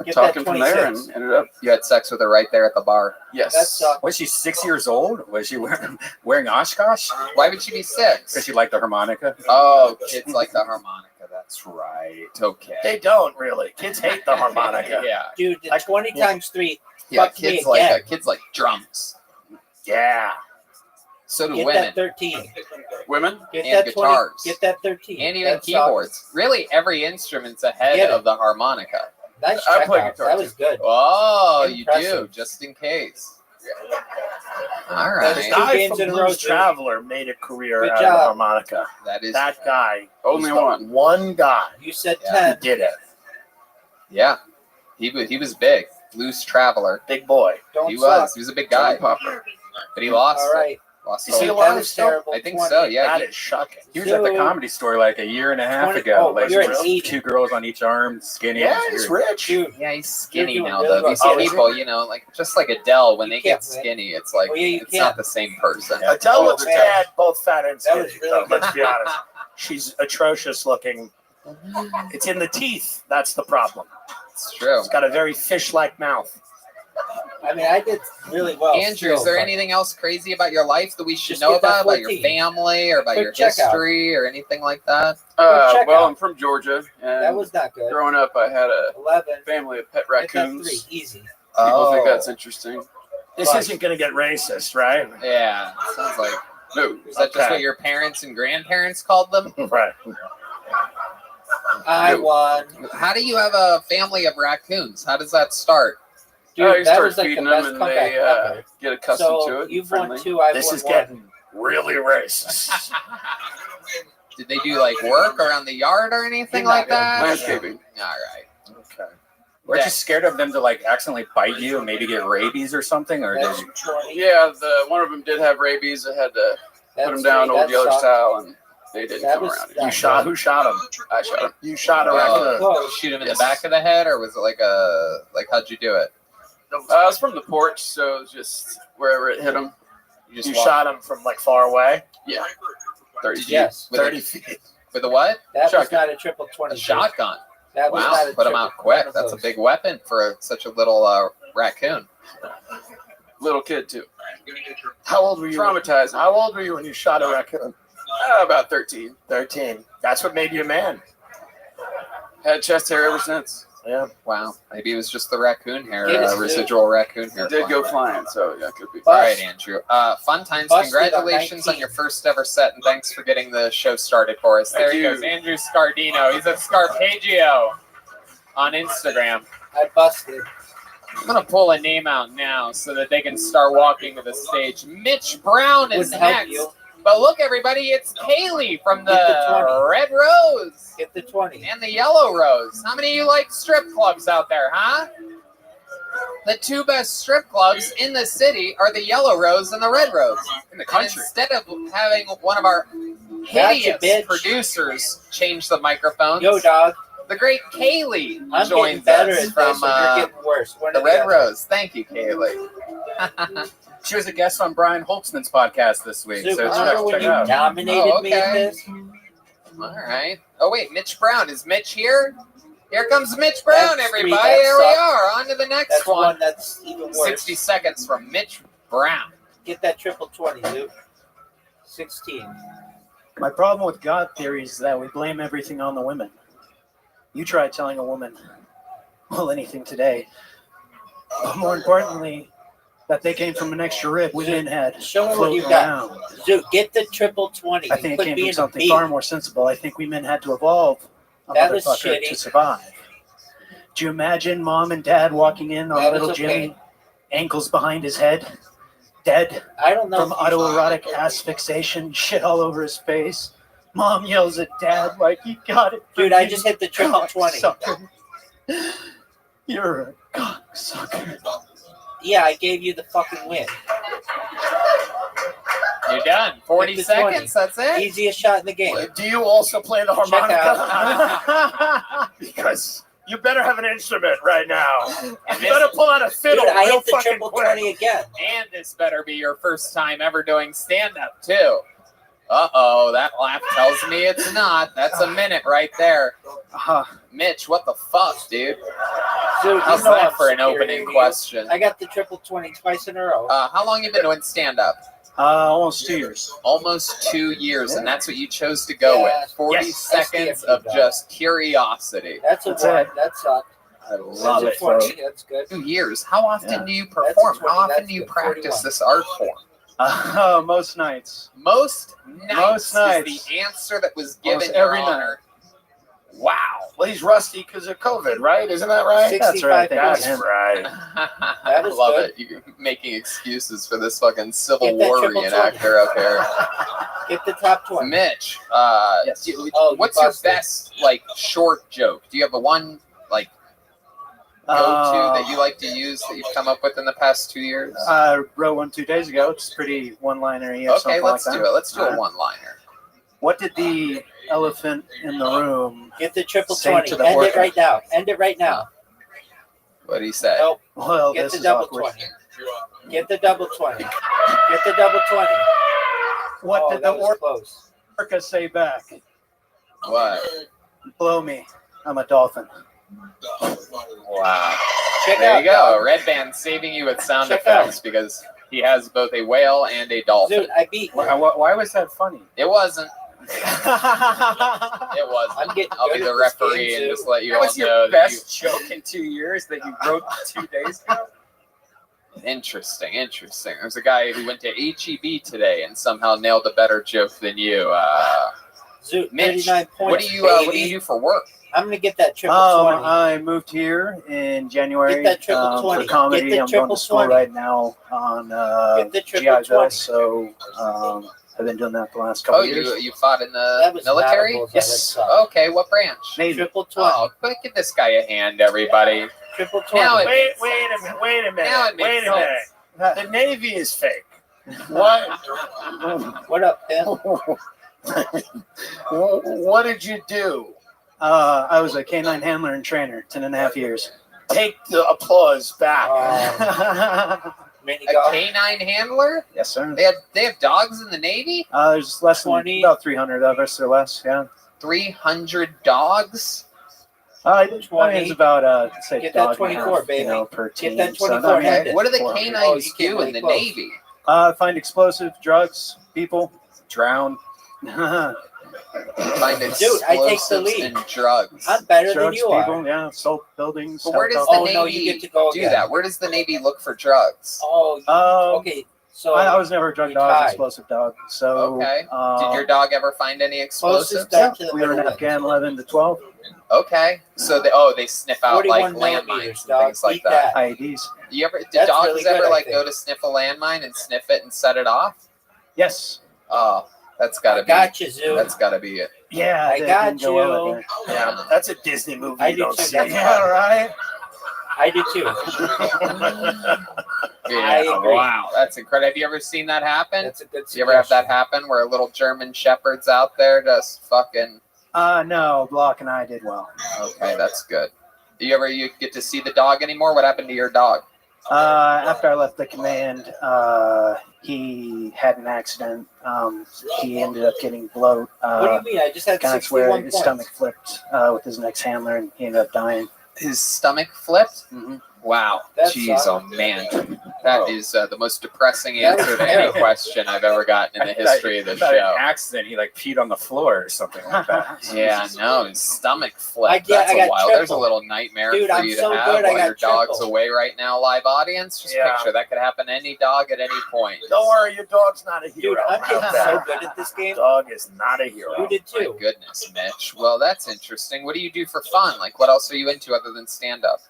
S4: Get that
S13: talking from there
S4: 26.
S13: and ended up
S6: You had sex with her right there at the bar.
S13: yes.
S4: That sucks.
S3: Was she 6 years old? Was she wearing Oshkosh?
S6: Why would she be
S3: Because
S6: 6?
S3: she liked the harmonica.
S6: Oh, kids like the harmonica. That's right. Okay.
S12: They don't really. Kids hate the harmonica.
S6: Yeah.
S4: Dude, the 20 times 3.
S6: Yeah,
S4: Fuck me
S6: kids like drums.
S12: Yeah.
S6: So do
S4: Get
S6: women.
S4: that 13.
S13: Women?
S4: Get
S6: And
S4: that 20.
S6: guitars.
S4: Get that 13.
S6: And even
S4: That sucks.
S6: keyboards. Really, every instrument's ahead
S4: Get it.
S6: of the harmonica.
S4: Nice
S13: I play
S4: checkout.
S13: guitar
S4: That
S13: too.
S4: was good.
S6: Oh, you do,
S4: Impressive.
S6: just in case. All
S4: That
S6: right.
S4: is
S12: The guy
S4: games
S12: from
S4: in a row,
S12: Blues
S4: dude.
S12: Traveler made a career
S4: Good
S12: out
S4: job.
S12: of the harmonica.
S6: That is
S12: That guy.
S13: Only
S12: he's the
S13: one.
S12: One guy
S4: You said
S6: Yeah.
S4: 10.
S12: who did it.
S6: Yeah. He was big. Blues Traveler.
S12: Big boy.
S4: Don't
S6: He
S4: suck.
S6: was. He was a big guy.
S13: Popper.
S6: But he lost
S4: All
S6: it.
S4: right.
S1: Lost
S3: Is he
S1: all-
S3: alive still?
S1: I think so. Yeah,
S12: That
S1: he-
S12: is shocking.
S3: He was at the Comedy Store like a year and a half
S12: 20
S3: ago.
S12: oh,
S3: Like
S12: you're an 80.
S3: 2 girls on each arm, skinny.
S12: Yeah,
S3: It was
S12: he's
S3: weird.
S12: rich.
S1: Yeah, he's skinny
S12: You're doing
S1: now,
S12: really
S1: though. These
S12: well.
S1: people, you know, like just like Adele, when they get
S12: can't win.
S1: skinny, it's like
S12: you
S1: it's
S12: can't.
S1: not the same person.
S12: Adele looks
S1: man.
S12: bad, both fat and
S1: That
S12: skinny.
S1: was really
S12: though,
S1: good.
S12: let's be honest. She's atrocious looking. It's in the teeth. That's the problem.
S1: It's true.
S12: It's got a very fish-like mouth.
S11: I mean, I did really well.
S1: Andrew, is there anything else crazy about your life that we should
S11: Just
S1: know
S11: get that
S1: about your
S11: 14.
S1: family or about
S11: Quick
S1: your
S11: checkout.
S1: history or anything like that?
S13: Well, I'm from Georgia, and
S11: That was not good.
S13: growing up, I had a
S11: 11.
S13: family of pet
S11: Get that
S13: raccoons.
S11: 3, easy.
S13: People think
S1: Oh.
S13: that's interesting.
S12: This isn't going to get racist, right?
S1: Yeah, sounds like.
S13: No.
S1: Is that just what your parents and grandparents called them?
S12: Right.
S11: I won.
S1: How do you have a family of raccoons? How does that start?
S11: Dude,
S13: you
S11: that
S13: start
S11: was like
S13: feeding
S11: the
S13: them,
S11: best
S13: and
S11: comeback
S13: they
S11: ever.
S13: get accustomed
S11: So
S13: to it.
S11: you've
S13: friendly.
S11: won 2, I've
S12: This
S11: won
S12: is
S11: 1.
S12: getting really racist.
S1: Did they do like work around the yard or anything
S11: You're not
S1: like that?
S11: good.
S13: Landscaping.
S1: All right.
S12: Okay.
S3: Weren't you scared of them to like accidentally bite you and maybe get rabies or something? Or did you?
S13: Yeah, one of them did have rabies. I had to put them down old Yeller style, and they didn't come around.
S12: You shot? Who shot him?
S13: I shot him.
S12: You shot a raccoon.
S1: Oh, shoot him in the back of the head, or was it like how'd you do it?
S13: I was from the porch, so it was just wherever it hit him.
S12: You shot him from like far away?
S13: Yeah. 30 feet.
S11: Yes.
S12: 30 feet.
S1: With a what?
S11: That was
S13: Shotgun.
S11: not a triple 20.
S1: A shotgun.
S11: That was
S1: Wow,
S11: not a
S1: put him
S11: triple
S1: out quick.
S11: one of
S1: That's a
S11: those.
S1: big weapon for such a little raccoon.
S13: Little kid, too.
S12: How old were you?
S13: Traumatizing.
S12: How old were you when you shot a raccoon?
S13: About 13.
S12: 13. That's what made you a man.
S13: Had chest hair ever since.
S12: Yeah.
S1: Wow. Maybe it was just the raccoon hair,
S11: It is
S1: residual raccoon hair.
S13: It did go flying, so yeah, it could be.
S1: All right, Andrew. Fun times.
S11: Busted on
S1: Congratulations on
S11: 19.
S1: your first ever set, and thanks for getting the show started for us. There
S13: Thank
S1: he
S13: you.
S1: goes, Andrew Scardino. He's at Scarpagio on Instagram.
S11: I busted.
S1: I'm gonna pull a name out now so that they can start walking to the stage. Mitch Brown is
S11: Wouldn't help
S1: next.
S11: you.
S1: But look, everybody, it's Kaylee from
S11: Get the
S1: the
S11: 20.
S1: Red Rose
S11: Get the 20.
S1: and the Yellow Rose. How many of you like strip clubs out there, huh? The 2 best strip clubs in the city are the Yellow Rose and the Red Rose.
S3: In the country.
S1: Instead of having one of our
S11: Gotcha,
S1: hideous
S11: bitch.
S1: producers change the microphones,
S11: Yo, dog.
S1: the great Kaylee
S11: I'm getting
S1: joins
S11: better
S1: us
S11: at
S1: from
S11: this, and you're getting worse. One
S1: the
S11: or
S1: Red
S11: other.
S1: Rose. Thank you, Kaylee.
S3: She was a guest on Brian Holtzman's podcast this week.
S11: Dude,
S3: So
S11: remember
S3: check
S11: when
S3: it
S11: you
S3: out.
S11: dominated me in
S1: okay.
S11: this?
S1: All right. Oh, wait, Mitch Brown. Is Mitch here? Here comes Mitch Brown,
S11: That's
S1: everybody.
S11: sweet. That
S1: Here we
S11: sucked.
S1: are. On to the next
S11: That's the
S1: one.
S11: one that's even worse.
S1: 60 seconds from Mitch Brown.
S11: Get that triple 20, dude. 16.
S14: My problem with God theory is that we blame everything on the women. You try telling a woman, well, anything today. But more importantly, that they came from an extra rib women had
S11: Show me what you
S14: floating
S11: got.
S14: around.
S11: Dude, get the triple 20.
S14: I think it
S11: Quit
S14: came
S11: being
S14: from
S11: a
S14: something
S11: bee.
S14: far more sensible. I think we men had to evolve a
S11: That was
S14: motherfucker
S11: shitty.
S14: to survive. Do you imagine mom and dad walking in on
S11: That was
S14: little
S11: okay.
S14: Jimmy, ankles behind his head, dead
S11: I don't know.
S14: from autoerotic asphyxiation, shit all over his face? Mom yells at dad like, "You got it,
S11: Dude, I just hit the triple 20.
S14: cocksucker. You're a cocksucker."
S11: Yeah, I gave you the fucking win.
S1: You're done. 40
S11: Get the 20.
S1: seconds. That's it.
S11: Easiest shot in the game.
S12: Do you also play the
S11: Check
S12: harmonica? Because you better have an instrument right now. You better pull out a fiddle
S11: Dude, I
S12: real
S11: hit the
S12: fucking
S11: triple
S12: quick.
S11: 20 again.
S1: And this better be your first time ever doing stand-up, too. Uh-oh, that laugh tells me it's not. That's a minute right there. Mitch, what the fuck, dude?
S11: Dude,
S1: How's
S11: you know
S1: that
S11: I'm
S1: for an
S11: superior
S1: opening
S11: to you.
S1: question?
S11: I got the triple 20 twice in a row.
S1: How long you been doing stand-up?
S14: Almost 2 years.
S1: Almost 2 years, and that's what you chose to go
S11: Yeah.
S1: with. 40
S11: Yes.
S1: seconds
S11: SDFU,
S1: of
S11: dog.
S1: just curiosity.
S11: That's a
S14: That's
S11: one.
S14: it.
S11: That sucked.
S14: I love
S11: That's
S14: it.
S11: a 20. That's good.
S1: 2 years. How often
S14: Yeah.
S1: do you
S11: That's a
S1: perform?
S11: 20.
S1: How often
S11: That's
S1: do you
S11: good.
S1: practice
S11: 41.
S1: this art form?
S14: Most nights.
S1: Most nights,
S14: Most nights.
S1: is the answer that was
S14: Almost
S1: given, Your
S14: every night.
S1: Honor. Wow.
S12: Well, he's rusty because of COVID, right? Isn't that right?
S11: 65
S12: That's
S11: points.
S12: right.
S1: I
S11: was
S1: love
S11: good.
S1: it. You're making excuses for this fucking Civil
S11: Get that
S1: War
S11: triple
S1: reenactor up here.
S11: Get the top 20.
S1: Mitch,
S14: Yes.
S1: do-
S11: Oh, you
S1: what's your
S11: busted.
S1: best, like, short joke? Do you have a one, like,
S6: go-to that you like to use that you've come up with in the past 2 years?
S14: I wrote one 2 days ago. It's pretty one-liner.
S6: Okay, let's do it. Let's do a one-liner.
S14: What did the elephant in the room
S16: Get the triple
S14: say
S16: 20.
S14: to the
S16: End
S14: worker?
S16: it right now. End it right now.
S6: What did he say?
S16: Nope.
S14: Well,
S16: Get
S14: this
S16: the
S14: is
S16: double
S14: awkward.
S16: 20. Get the double 20. Get the double 20.
S14: What
S16: Oh,
S14: did
S16: that
S14: the
S16: was close.
S14: orca say back?
S6: What?
S14: Blow me. I'm a dolphin.
S6: Wow.
S16: Check
S6: There
S16: out,
S6: you go.
S16: dog.
S6: Red Band saving you with sound
S16: Check
S6: effects because he has both a whale and a dolphin.
S16: Dude, I beat you.
S14: Why was that funny?
S6: It wasn't. It wasn't.
S16: I'm getting
S6: I'll be
S16: good
S6: the
S16: at this
S6: referee
S16: game,
S6: and
S16: too.
S6: just let you
S3: That
S6: all
S3: was
S6: know
S3: your
S6: that
S3: best joke in 2 years that you wrote 2 days ago?
S6: Interesting. There's a guy who went to HEB today and somehow nailed a better joke than you.
S16: Zoot,
S6: Mitch,
S16: 39 points,
S6: what do you do for work?
S16: I'm going to get that triple 20.
S14: I moved here in January
S16: Get that triple 20.
S14: for comedy.
S16: Get the
S14: I'm going
S16: triple
S14: to school
S16: 20.
S14: right now on
S16: Get the triple
S14: GI
S16: 20.
S14: Bill, so I've been doing that the last couple
S6: Oh,
S14: of years.
S6: you fought in
S16: That
S6: the
S16: was
S6: military?
S16: Madable's
S14: Yes.
S16: other side.
S6: Okay, what branch?
S14: Navy.
S16: Triple 20.
S6: Oh, quick, give this guy a hand, everybody.
S16: Triple 20.
S6: Now it
S12: Wait
S6: makes
S12: a
S6: sense.
S12: minute.
S6: Now it makes
S12: Wait a
S6: sense.
S12: minute. The Navy is fake.
S6: What?
S16: What up, Tim?
S12: What did you do?
S14: I was a canine handler and trainer, 10.5 years.
S12: Take the applause back.
S16: Mini
S6: A
S16: golf.
S6: canine handler?
S14: Yes, sir.
S6: They have dogs in the Navy?
S14: There's less than
S16: 20.
S14: about 300 of us or less, yeah.
S6: 300 dogs?
S14: I mean, it's about, say,
S16: Get that
S14: dog and a
S16: 24,
S14: half,
S16: baby.
S14: per
S16: Get
S14: team.
S16: that
S14: So,
S16: 24
S14: no,
S16: handed.
S6: What do the
S14: 400.
S6: canines
S16: you can't
S6: do
S16: really
S6: in the
S16: close.
S6: Navy?
S14: Find explosive drugs, people.
S6: Drown. Find
S16: Dude, I take the
S6: explosives
S16: lead.
S6: and drugs.
S16: I'm better than
S14: drugs,
S16: you
S14: people,
S16: are.
S14: yeah, assault buildings.
S6: But where does the
S16: Oh,
S6: Navy
S16: no, you get to go
S6: do
S16: again.
S6: that? Where does the Navy look for drugs?
S16: Oh,
S14: Okay,
S16: so
S14: I was never a drug
S16: you
S14: dog,
S16: tied.
S14: explosive dog. So,
S6: Okay. Did your dog ever find any explosives?
S16: Closest
S14: yeah,
S16: back to the
S14: we were in
S16: middle
S14: Afghan 11 to 12.
S6: Okay. So they sniff out like
S16: 41 millimeters,
S6: landmines and
S16: dog.
S6: things like
S16: Eat
S6: that.
S14: IEDs.
S6: Do you ever did
S16: That's
S6: dogs
S16: really good,
S6: ever
S16: I
S6: like
S16: think.
S6: go to sniff a landmine and sniff it and set it off?
S14: Yes.
S6: Oh, that's gotta be
S16: Gotcha, Zoo.
S6: that's gotta be it.
S14: Yeah,
S16: I
S14: that
S16: got
S14: didn't go well
S16: you.
S14: with
S12: Yeah, that's a Disney movie
S16: I
S12: you
S16: do
S12: don't
S16: too.
S12: see.
S16: That's
S14: Yeah,
S16: fine.
S14: right.
S16: I do too.
S6: Yeah,
S16: I agree.
S6: wow, that's incredible. Have you ever seen that happen?
S16: That's a good
S6: Do you ever have that
S16: suggestion.
S6: happen where little German shepherds out there just fucking?
S14: No, Block and I did well.
S6: Okay, that's good. Do you get to see the dog anymore? What happened to your dog?
S14: After I left the command, he had an accident. He ended up getting bloat.
S16: What do you mean? I just had
S14: That's where
S16: 61
S14: his
S16: points.
S14: stomach flipped with his next handler, and he ended up dying.
S6: His stomach flipped?
S14: Mhm.
S6: Wow.
S16: That
S6: Jeez,
S16: sucks.
S6: oh man. That is the most depressing
S16: That
S6: answer
S16: was
S6: to any
S16: terrible.
S6: question I've ever gotten in the history of the
S3: I thought
S6: show.
S3: An accident. He like peed on the floor or something like that.
S6: Yeah, no, his stomach flipped.
S16: I
S6: That's
S16: got
S6: a wild. There's a
S16: triple.
S6: little nightmare
S16: Dude,
S6: for
S16: I'm
S6: you
S16: so
S6: to have
S16: good, I
S6: while
S16: got
S6: your dog's
S16: triple.
S6: away right now, live audience. Just
S12: Yeah.
S6: picture that could happen to any dog at any point.
S12: Don't worry, your dog's not a hero.
S16: Dude, I'm getting
S12: How's
S16: so
S12: that?
S16: good at this game.
S12: Dog is not a hero.
S16: You did
S6: My
S16: too.
S6: goodness, Mitch. Well, that's interesting. What do you do for fun? Like, what else are you into other than stand-up?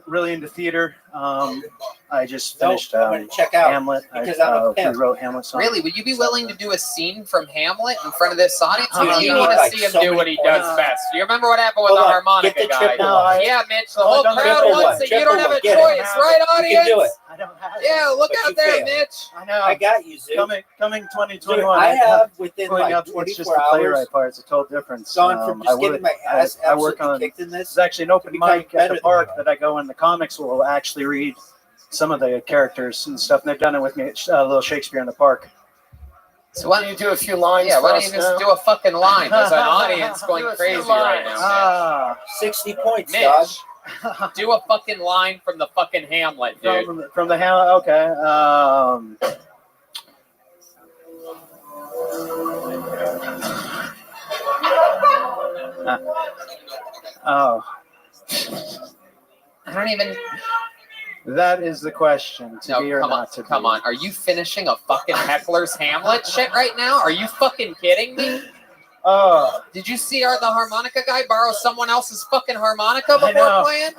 S14: Really into theater. I just
S16: Nope,
S14: finished
S16: I'm gonna check out
S14: Hamlet.
S16: because
S14: I
S16: I'm a pimp.
S14: rewrote Hamlet song.
S6: Really, would you be willing to do a scene from Hamlet in front of this audience?
S16: Dude,
S6: Or do
S16: you
S6: you
S16: need,
S6: need to
S16: like,
S6: see him
S16: so
S6: do
S16: many
S6: what he
S16: points.
S6: does best? You remember what happened with
S16: Hold
S6: the
S16: on,
S6: harmonica
S16: get the
S6: guy?
S16: triple
S14: one.
S6: Yeah, Mitch, the
S14: No, I
S6: whole
S14: don't
S6: crowd
S14: have it.
S6: wants it. You
S16: Triple
S6: don't have
S16: one,
S6: a
S16: get it.
S6: choice, right,
S16: You
S6: audience?
S16: can do it.
S14: I don't have it.
S6: Yeah, look
S16: But
S6: out
S16: you
S6: there,
S16: failed.
S6: Mitch.
S14: I know.
S16: I got you, Zoo.
S14: Coming
S16: Dude,
S14: 2021.
S16: I have within
S14: going
S16: like
S14: up. It's just
S16: 24
S14: the
S16: hours
S14: playwright part. It's a total difference.
S16: gone from just getting my ass
S14: I work
S16: absolutely
S14: on.
S16: kicked in this.
S14: There's actually an open
S16: to become
S14: mic at
S16: better
S14: the
S16: than
S14: park
S16: you are.
S14: that I go in. The comics will actually read some of the characters and stuff, and they've done it with me. It's a little Shakespeare in the Park.
S6: So why
S12: Can you do a few lines
S6: Yeah,
S12: for
S6: why don't
S12: us
S6: you just
S12: now?
S6: do a fucking line? There's an audience going
S12: Do a few
S6: crazy right
S12: lines.
S6: now,
S16: 60 points,
S6: Mitch.
S16: dog.
S6: Mitch, do a fucking line from the fucking Hamlet, dude.
S14: From the Hamlet. Okay. Oh,
S6: I don't even.
S14: that is the question. To be or
S6: come on,
S14: not to be.
S6: come on. Are you finishing a fucking heckler's Hamlet shit right now? Are you fucking kidding me?
S14: Oh,
S6: Did you see the harmonica guy borrow someone else's fucking harmonica
S14: I
S6: before
S14: know.
S6: playing?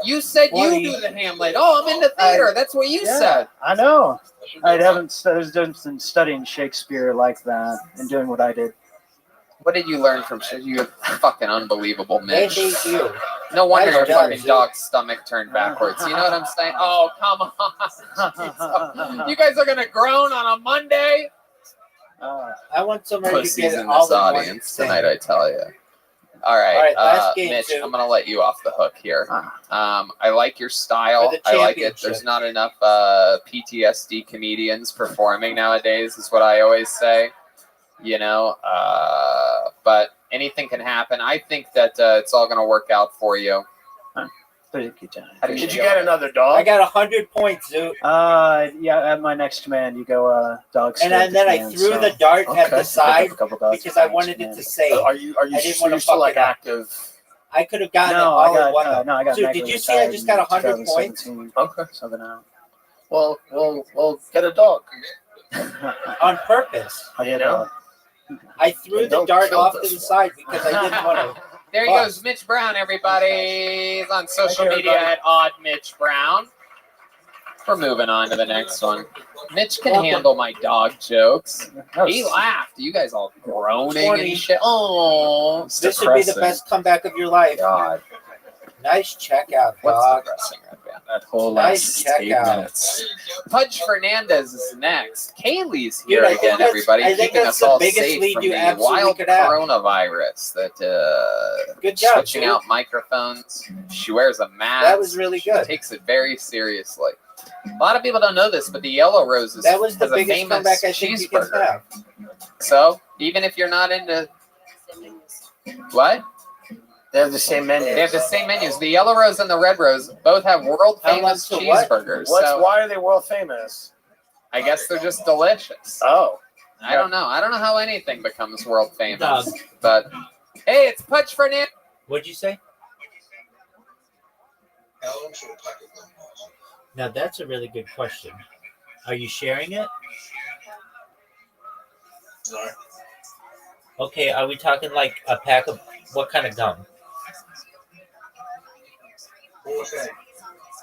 S6: You said you do the Hamlet. Oh, I'm into theater. That's what you
S14: yeah,
S6: said.
S14: I know. I haven't been studying Shakespeare like that and doing what I did.
S6: What did you learn from shit? You're fucking unbelievable,
S16: They
S6: Mitch.
S16: hate you.
S6: No wonder
S16: Nice
S6: your
S16: job,
S6: fucking
S16: Zoot.
S6: dog's stomach turned backwards. You know what I'm saying? Oh, come on. You guys are gonna groan on a Monday?
S16: I want somebody to
S6: Pussies
S16: get
S6: in
S16: all
S6: this
S16: in one
S6: audience
S16: thing.
S6: tonight, I tell you. All right,
S16: All right, last game,
S6: Mitch,
S16: Zoot.
S6: I'm gonna let you off the hook here. I like your style.
S16: For the
S6: I like it.
S16: championship.
S6: There's not enough PTSD comedians performing nowadays, is what I always say. You know, but anything can happen. I think that it's all gonna work out for you.
S14: Thank you, John.
S6: How do you
S12: Did you
S6: feel?
S12: get another dog?
S16: I got 100 points, Zoot.
S14: Yeah, at my next command, you go dog.
S16: And then I threw the dart at the side because I wanted it to save.
S12: Are you
S16: I didn't want to
S12: still
S16: fuck
S12: like
S16: it up.
S12: active?
S16: I could have gotten it
S14: No,
S16: all
S14: I
S16: in one.
S14: got no, I got.
S16: Dude,
S14: Magna
S16: did you see I
S14: retired
S16: just got
S14: in
S16: 100 points?
S14: 2017.
S12: Okay.
S14: Something out.
S12: Well, get a dog.
S16: On purpose.
S14: You know.
S16: I threw the
S12: Don't
S16: dart
S12: kill
S16: off
S12: this
S16: to the side because I didn't want to.
S6: There he goes, Mitch Brown, everybody. He's on social
S12: Thank you,
S6: media
S12: everybody.
S6: at Odd Mitch Brown. We're moving on to the next one. Mitch can handle my dog jokes. He laughed. You guys all groaning
S16: 20.
S6: and shit. Oh, it's
S16: This would be the
S6: depressing.
S16: best comeback of your life.
S6: God.
S16: Nice checkout,
S6: What's
S16: dog.
S6: depressing, Red Band? That whole
S16: Nice
S6: last 8
S16: checkout.
S6: minutes. Pudge Fernandez is next. Kaylee's here
S16: Dude, I think
S6: again,
S16: that's-
S6: everybody,
S16: I think
S6: keeping
S16: that's
S6: us
S16: the
S6: all
S16: biggest
S6: safe
S16: lead
S6: from
S16: you
S6: the
S16: absolutely
S6: wild
S16: could have.
S6: coronavirus that
S16: Good job,
S6: switching
S16: dude.
S6: out microphones. She wears a mask.
S16: That was really good.
S6: Takes it very seriously. A lot of people don't know this, but the Yellow Roses
S16: That was the
S6: has a
S16: biggest
S6: famous
S16: comeback I think you can
S6: cheeseburger.
S16: have.
S6: So even if you're not into what?
S12: They have the same menu.
S6: They have the same menus. The Yellow Rose and the Red Rose both have world famous
S12: How much to what?
S6: cheeseburgers. So
S12: Why are they world famous?
S6: I guess they're just delicious.
S12: Oh.
S6: I don't know. I don't know how anything becomes world famous.
S16: Dog.
S6: But hey, it's Pudge Fernandez.
S16: What'd you say? Now that's a really good question. Are you sharing it?
S5: Sorry.
S16: Okay, are we talking like a pack of what kind of gum?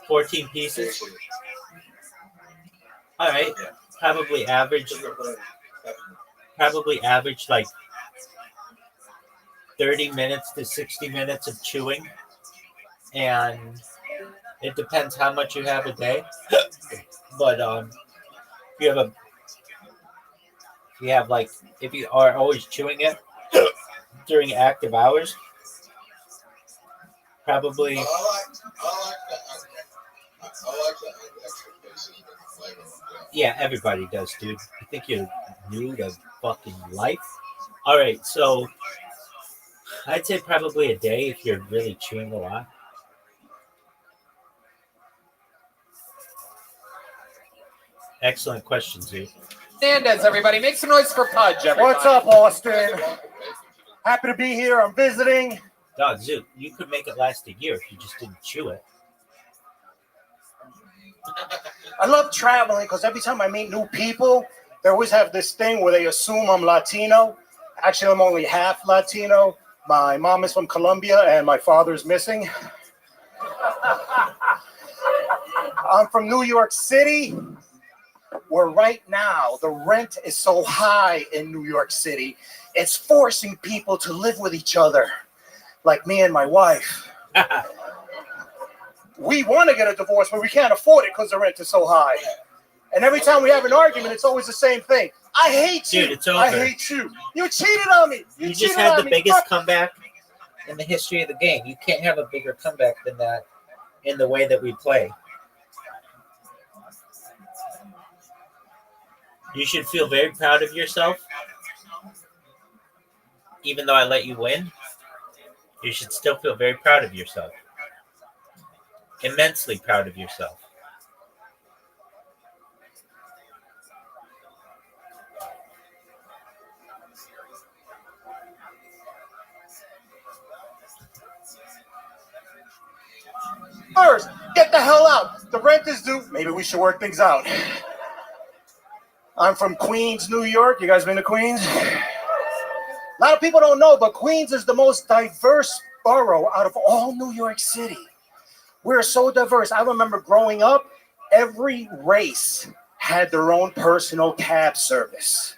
S16: 14 pieces? All right. Probably average like 30 minutes to 60 minutes of chewing. And it depends how much you have a day. But if you are always chewing it during active hours, probably yeah, everybody does, dude. I think you're new to fucking life. All right, so I'd say probably a day if you're really chewing a lot. Excellent question, dude.
S6: Fernandez, everybody. Make some noise for Pudge, everybody.
S15: What's up, Austin? Happy to be here. I'm visiting.
S16: Dog, Zoot, you could make it last a year if you just didn't chew it.
S15: I love traveling because every time I meet new people, they always have this thing where they assume I'm Latino. Actually, I'm only half Latino. My mom is from Colombia and my father is missing. I'm from New York City, where right now the rent is so high in New York City, it's forcing people to live with each other, like me and my wife. We want to get a divorce, but we can't afford it because the rent is so high. And every time we have an argument, it's always the same thing. I hate you.
S16: Dude, it's over.
S15: I hate you. You cheated on me.
S16: You
S15: cheated
S16: just had
S15: on
S16: the
S15: me.
S16: biggest
S15: Fuck.
S16: comeback in the history of the game. You can't have a bigger comeback than that in the way that we play. You should feel very proud of yourself. Even though I let you win, you should still feel very proud of yourself. Immensely proud of yourself.
S15: First, get the hell out. The rent is due. Maybe we should work things out. I'm from Queens, New York. You guys been to Queens? A lot of people don't know, but Queens is the most diverse borough out of all New York City. We're so diverse. I remember growing up, every race had their own personal cab service.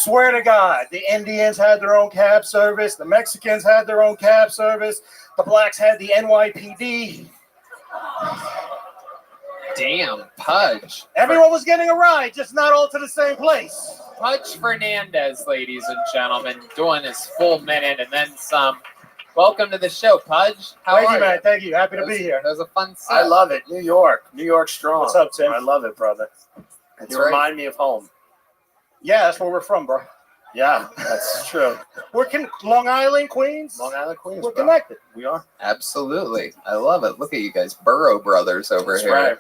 S15: Swear to God, the Indians had their own cab service. The Mexicans had their own cab service. The blacks had the NYPD.
S1: Damn, Pudge.
S15: Everyone was getting a ride, just not all to the same place.
S1: Pudge Fernandez, ladies and gentlemen, doing his full minute and then some. Welcome to the show, Pudge. How
S15: Thank
S1: are
S15: you, man. Thank you. Happy to be here.
S1: That was a fun set.
S12: I love it. New York strong.
S15: What's up, Tim?
S12: I love it, brother.
S15: That's
S12: You
S15: right.
S12: remind me of home.
S15: Yeah, that's where we're from, bro.
S12: Yeah, that's true.
S15: We're Long Island, Queens.
S12: Long Island, Queens.
S15: We're
S12: bro.
S15: connected.
S12: We are.
S1: Absolutely. I love it. Look at you guys, Burrow Brothers over
S15: That's
S1: here.
S15: right.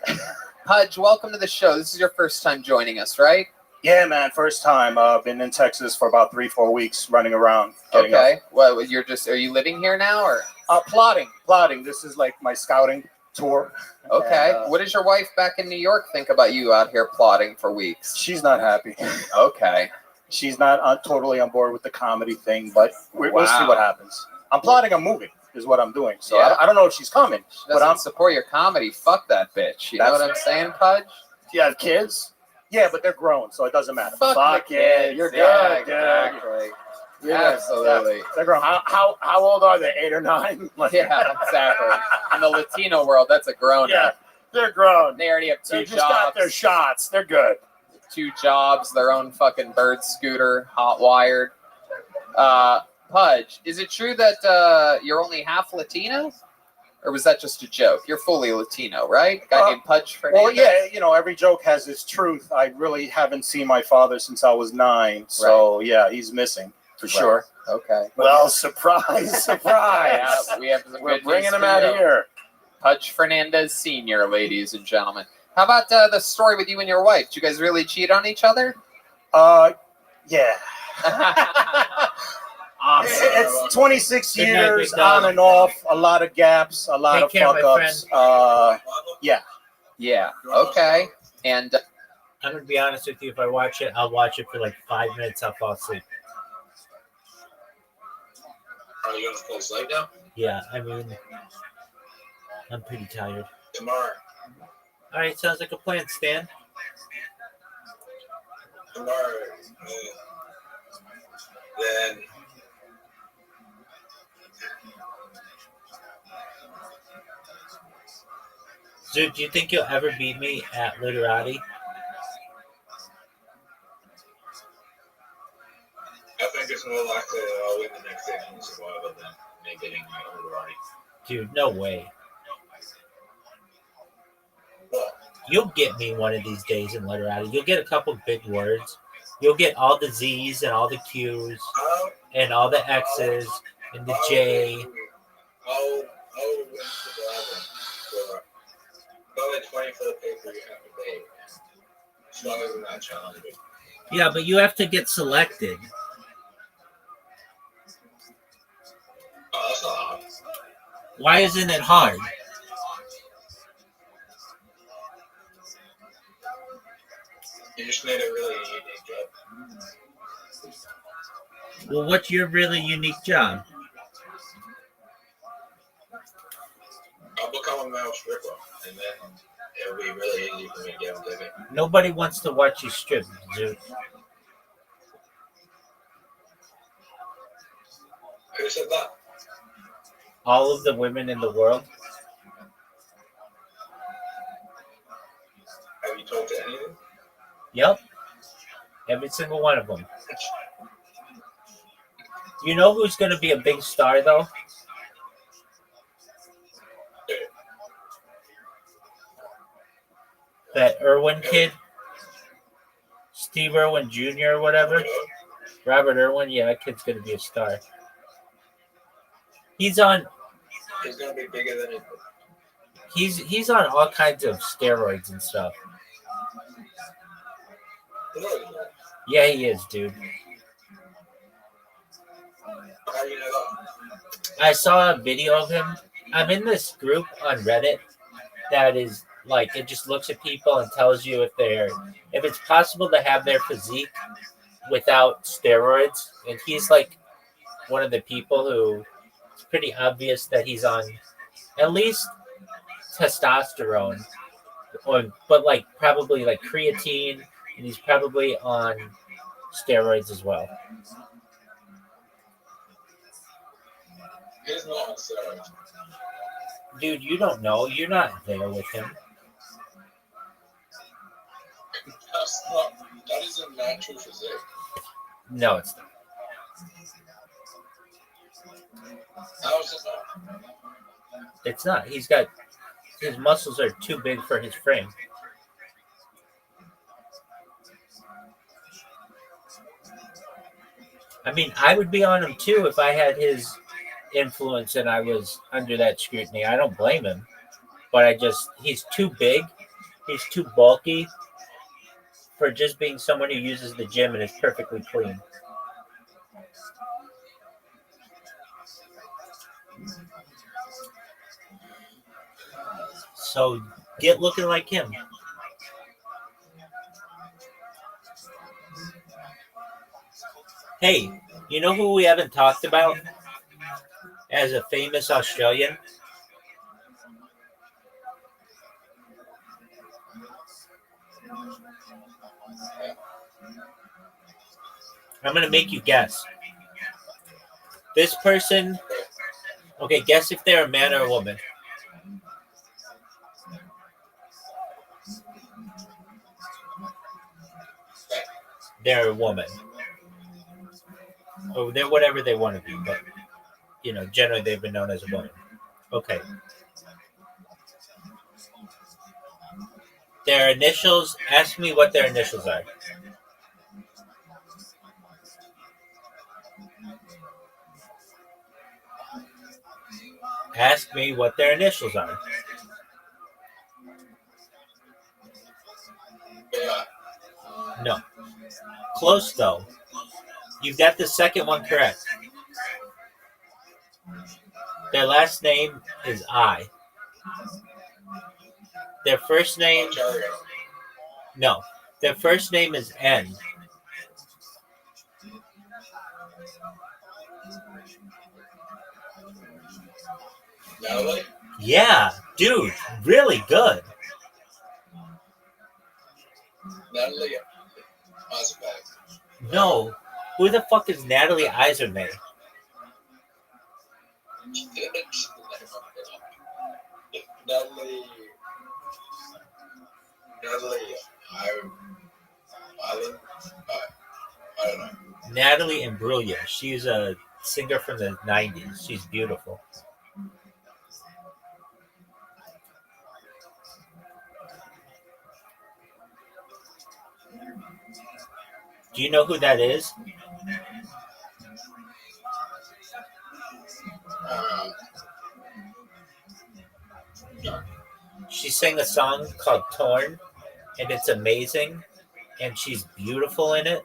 S1: Pudge, welcome to the show. This is your first time joining us, right?
S15: Yeah, man. First time. Been in Texas for about 3-4 weeks, running around.
S1: Okay. Well, are you living here now, or?
S15: Plotting. This is like my scouting tour.
S1: Okay.
S15: And,
S1: What does your wife back in New York think about you out here plotting for weeks?
S15: She's not happy.
S1: Okay.
S15: She's not totally on board with the comedy thing, but we'll see
S1: Wow.
S15: what happens. I'm plotting a movie, is what I'm doing. So
S1: Yeah.
S15: I don't know if she's coming,
S1: She
S15: but
S1: doesn't
S15: I'm.
S1: support your comedy. Fuck that bitch. You know what I'm saying, Pudge?
S12: Do you have kids?
S15: Yeah, but they're grown, so it doesn't matter.
S1: Fuck the kids.
S15: You're
S1: Yeah,
S15: good. Good.
S1: exactly. Absolutely.
S15: They're grown.
S12: How old are they? 8 or 9? Like,
S1: Yeah, exactly. In the Latino world, that's a grown
S12: yeah,
S1: up.
S12: they're grown.
S1: They already have
S12: They
S1: two
S12: just
S1: jobs.
S12: got their shots. They're good.
S1: 2 jobs, their own fucking bird scooter, hot wired. Pudge, is it true that you're only half Latino? Or was that just a joke? You're fully Latino, right? Guy named Pudge Fernandez?
S15: Well, yeah, every joke has its truth. I really haven't seen my father since I was 9, so yeah, he's missing for sure.
S1: Okay.
S12: Well, surprise, surprise.
S1: Yeah, we have some
S12: We're
S1: good
S12: bringing
S1: news
S12: him
S1: for
S12: out
S1: you.
S12: here.
S1: Pudge Fernandez Sr., ladies and gentlemen. How about the story with you and your wife? Did you guys really cheat on each other?
S15: Yeah.
S1: Awesome.
S15: It's 26
S16: Good night,
S15: years
S16: big dog.
S15: on and off, a lot of gaps, a lot
S16: Take
S15: of
S16: care,
S15: fuck
S16: my
S15: ups. Yeah.
S1: Yeah. Okay. And
S16: I'm gonna be honest with you. If I watch it, I'll watch it for like 5 minutes. I'll fall asleep.
S5: Are you gonna fall asleep now?
S16: Yeah, I mean, I'm pretty tired.
S5: Tomorrow.
S16: All right, sounds like a plan, Stan.
S5: Tomorrow. Then.
S16: Dude, do you think you'll ever beat me at Literati?
S5: I think it's more likely that I'll win the next game in Survivor than me getting my own right.
S16: Dude, no way. You'll get me one of these days in Literati. You'll get a couple big words. You'll get all the Z's and all the Q's and all the X's and the J.
S5: I'll win Survivor for probably 24 people you have to beat. Stronger than that challenge.
S16: Yeah, but you have to get selected.
S5: Oh, that's not hard.
S16: Why isn't it hard?
S5: You just need a really unique job.
S16: Well, what's your really unique job?
S5: I'll become a male stripper, and then it'll be really easy for me to get on TV.
S16: Nobody wants to watch you strip, dude.
S5: Who said that?
S16: All of the women in the world.
S5: Have you talked to any of them?
S16: Yep. Every single one of them. You know who's going to be a big star, though? That Irwin kid. Steve Irwin Jr. or whatever. Robert Irwin. Yeah, that kid's going to be a star. He's on...
S5: He's going to be bigger than it.
S16: He's on all kinds of steroids and stuff. Yeah, he is, dude.
S5: How do you know that?
S16: I saw a video of him. I'm in this group on Reddit that is like, it just looks at people and tells you if it's possible to have their physique without steroids. And he's like one of the people who it's pretty obvious that he's on at least testosterone, but like probably like creatine, and he's probably on steroids as well.
S5: He's not on steroids.
S16: Dude, you don't know. You're not there with him.
S5: That isn't natural physique.
S16: No, it's not.
S5: How is it not?
S16: It's not. His muscles are too big for his frame. I mean, I would be on him too if I had his influence and I was under that scrutiny. I don't blame him, but he's too big. He's too bulky for just being someone who uses the gym and is perfectly clean. So get looking like him. Hey, you know who we haven't talked about as a famous Australian? I'm going to make you guess. This person, okay, guess if they're a man or a woman. They're a woman. Or they're whatever they want to be, but, generally they've been known as a woman. Okay. Their initials, ask me what their initials are. Ask me what their initials are. No. Close, though. You got the second one correct. Their last name is I. Their first name... No. Their first name is N.
S5: Natalie?
S16: Yeah, dude, really good.
S5: Natalie Osberg.
S16: No, who the fuck is Natalie Eiserman?
S5: Natalie, Island? I don't know.
S16: Natalie Imbruglia. She's a singer from the 90s. She's beautiful. Do you know who that is? She sang a song called Torn, and it's amazing, and she's beautiful in it.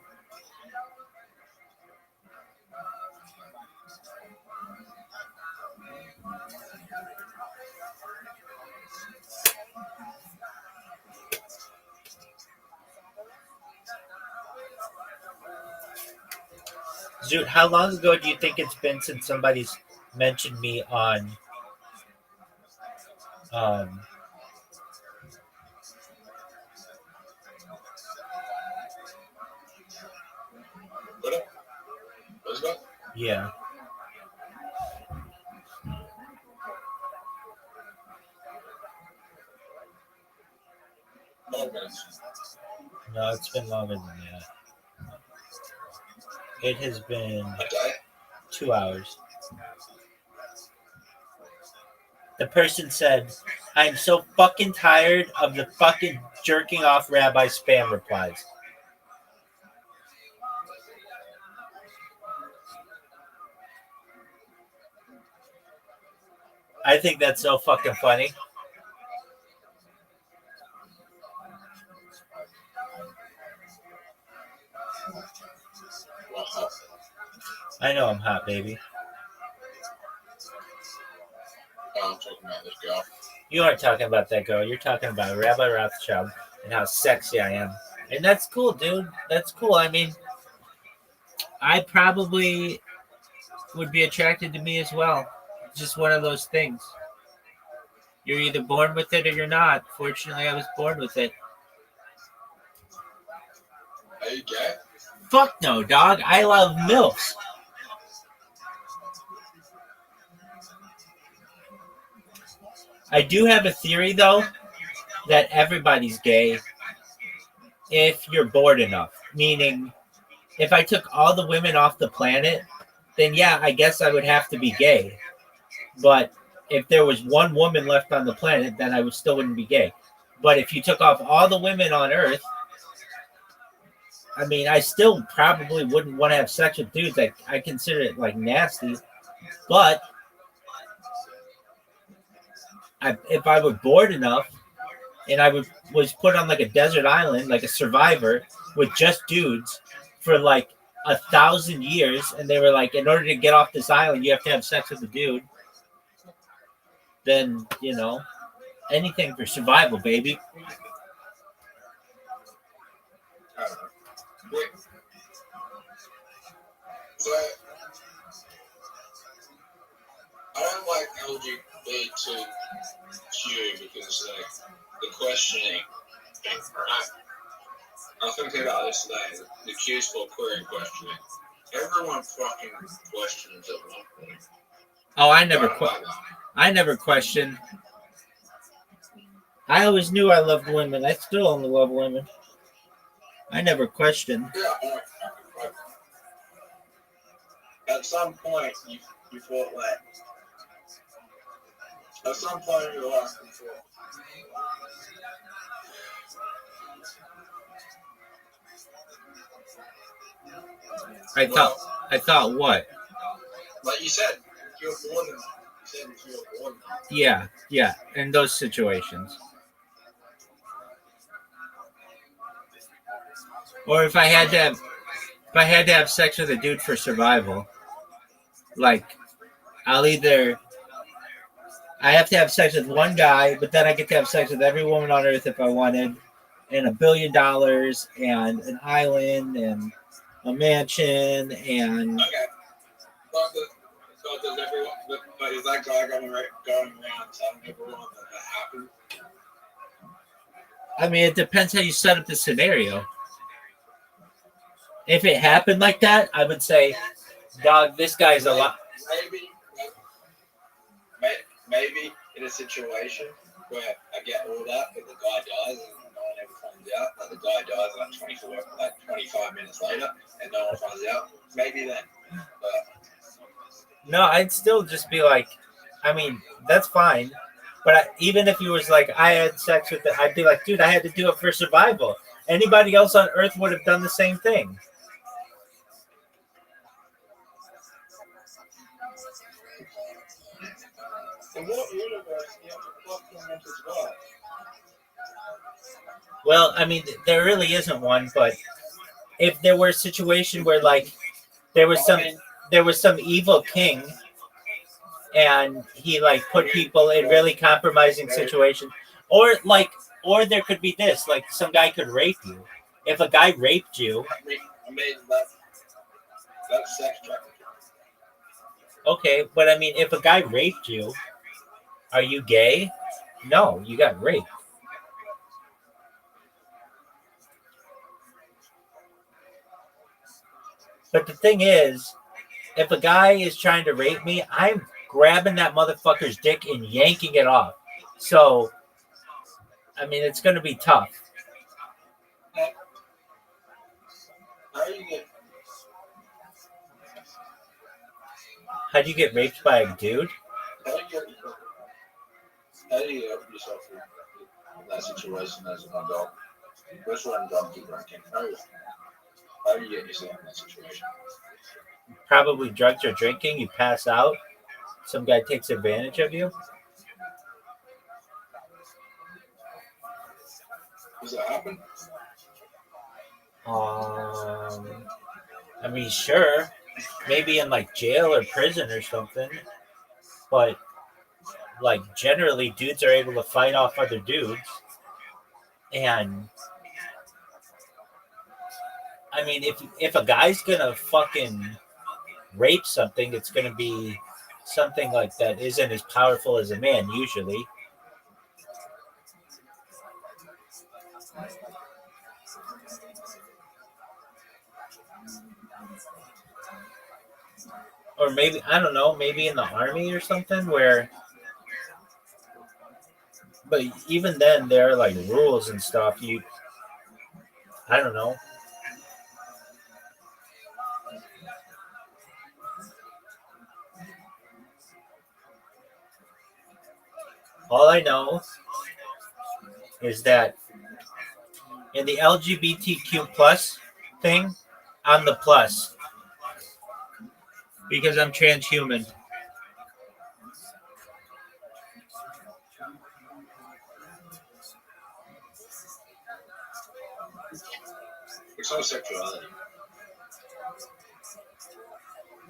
S16: Zoot, how long ago do you think it's been since somebody's mentioned me on yeah. No, it's been longer than that. It has been 2 hours. The person said, I'm so fucking tired of the fucking jerking off Rabbi spam replies. I think that's so fucking funny. I know I'm hot, baby.
S5: I'm talking about this girl.
S16: You aren't talking about that girl. You're talking about Rabbi Rothschild and how sexy I am. And that's cool, dude. That's cool. I mean, I probably would be attracted to me as well. Just one of those things. You're either born with it or you're not. Fortunately, I was born with it.
S5: Are you gay?
S16: Fuck no, dog. I love MILFs. I do have a theory, though, that everybody's gay if you're bored enough. Meaning, if I took all the women off the planet, then yeah, I guess I would have to be gay. But if there was one woman left on the planet, then I still wouldn't be gay. But if you took off all the women on Earth, I mean, I still probably wouldn't want to have sex with dudes. I consider it like nasty. But if I were bored enough and I was put on like a desert island, like a survivor with just dudes for like 1,000 years, and they were like, in order to get off this island, you have to have sex with a dude, then, you know, anything for survival, baby.
S5: I don't like LGBTQ because the questioning thing, right? I was thinking about this today. The Q's for query questioning. Everyone fucking questions at one point.
S16: Oh, I never questioned. I always knew I loved women. I still only love women. I never questioned.
S5: Yeah. At some point, you felt like. At some point in your life, you felt.
S16: I thought what?
S5: Like you said, you're bored enough. You said you're bored enough.
S16: Yeah, in those situations. Or if I had to have sex with a dude for survival, like I have to have sex with one guy, but then I get to have sex with every woman on Earth if I wanted, and $1 billion and an island and a mansion and.
S5: Okay. But is that guy going around telling everyone that happened?
S16: I mean, it depends how you set up the scenario. If it happened like that, I would say, dog, this guy's a lot.
S5: Maybe in a situation where I get all that, but the guy dies and no one ever finds out. Like the guy dies like 25 minutes later, and no one finds out. Maybe then. But
S16: no, I'd still just be like, I mean, that's fine. But even if he was like, I had sex with it, I'd be like, dude, I had to do it for survival. Anybody else on Earth would have done the same thing.
S5: in what universe do you have to fuck him as well?
S16: Well, I mean, there really isn't one, but if there were a situation where like there was some evil king and he like put people in really compromising situations, or there could be this, like some guy could rape you. If a guy raped you,
S5: I mean, that's sex trafficking.
S16: okay, but I mean, if a guy raped you, are you gay? No, you got raped. But the thing is, if a guy is trying to rape me, I'm grabbing that motherfucker's dick and yanking it off. So, I mean, it's going to be tough. How do you get raped by a dude?
S5: How do you help yourself in that situation as an adult? Which one don't you drinking? How do you get yourself in that situation?
S16: Probably drugs or drinking. You pass out. Some guy takes advantage of you.
S5: Does that happen?
S16: I mean, sure. Maybe in like jail or prison or something. But like generally dudes are able to fight off other dudes. And I mean, if a guy's gonna fucking rape something, it's gonna be something like that isn't as powerful as a man usually. Or maybe, I don't know, maybe in the army or something where, but even then there are like rules and stuff. I don't know. All I know is that in the LGBTQ plus thing, I'm the plus because I'm transhuman.
S5: It's not sexuality.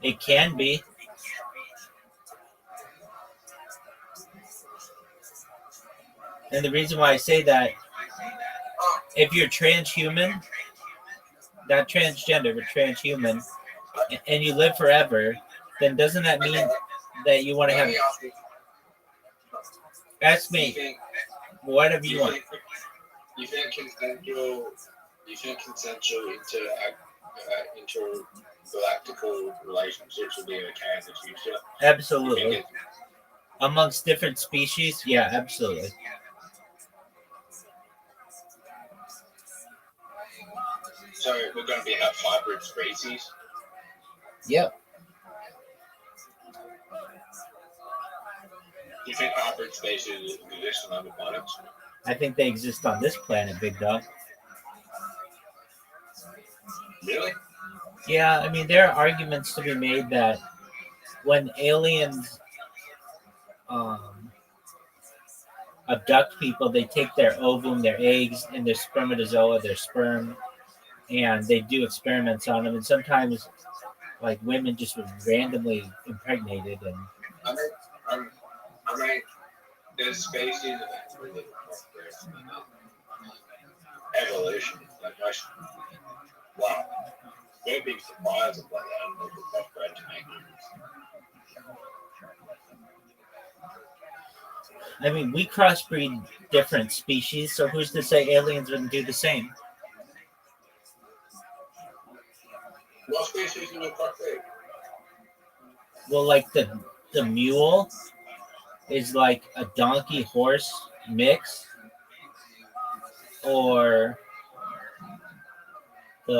S16: It can be. And the reason why I say that, if you're transhuman, not transgender, but transhuman, and you live forever, then doesn't that mean that you want to have... Ask me whatever you want.
S5: You think consensual intergalactical relationships will be okay in the future?
S16: Absolutely. Amongst different species, yeah, absolutely.
S5: So we're going to be have hybrid species.
S16: Yep.
S5: Do you think hybrid species exist on other planets?
S16: I think they exist on this planet, big dog.
S5: Really?
S16: Yeah, I mean, there are arguments to be made that when aliens abduct people, they take their ovum, their eggs, and their spermatozoa, their sperm, and they do experiments on them. And sometimes, like, women just were randomly impregnated. And
S5: I mean, there's species of evolution. Like, wow, very big surprise of like animals that crossbred to make humans.
S16: I mean, we crossbreed different species, so who's to say aliens wouldn't do the same?
S5: What species do we crossbreed?
S16: Well, like the mule is like a donkey horse mix, or there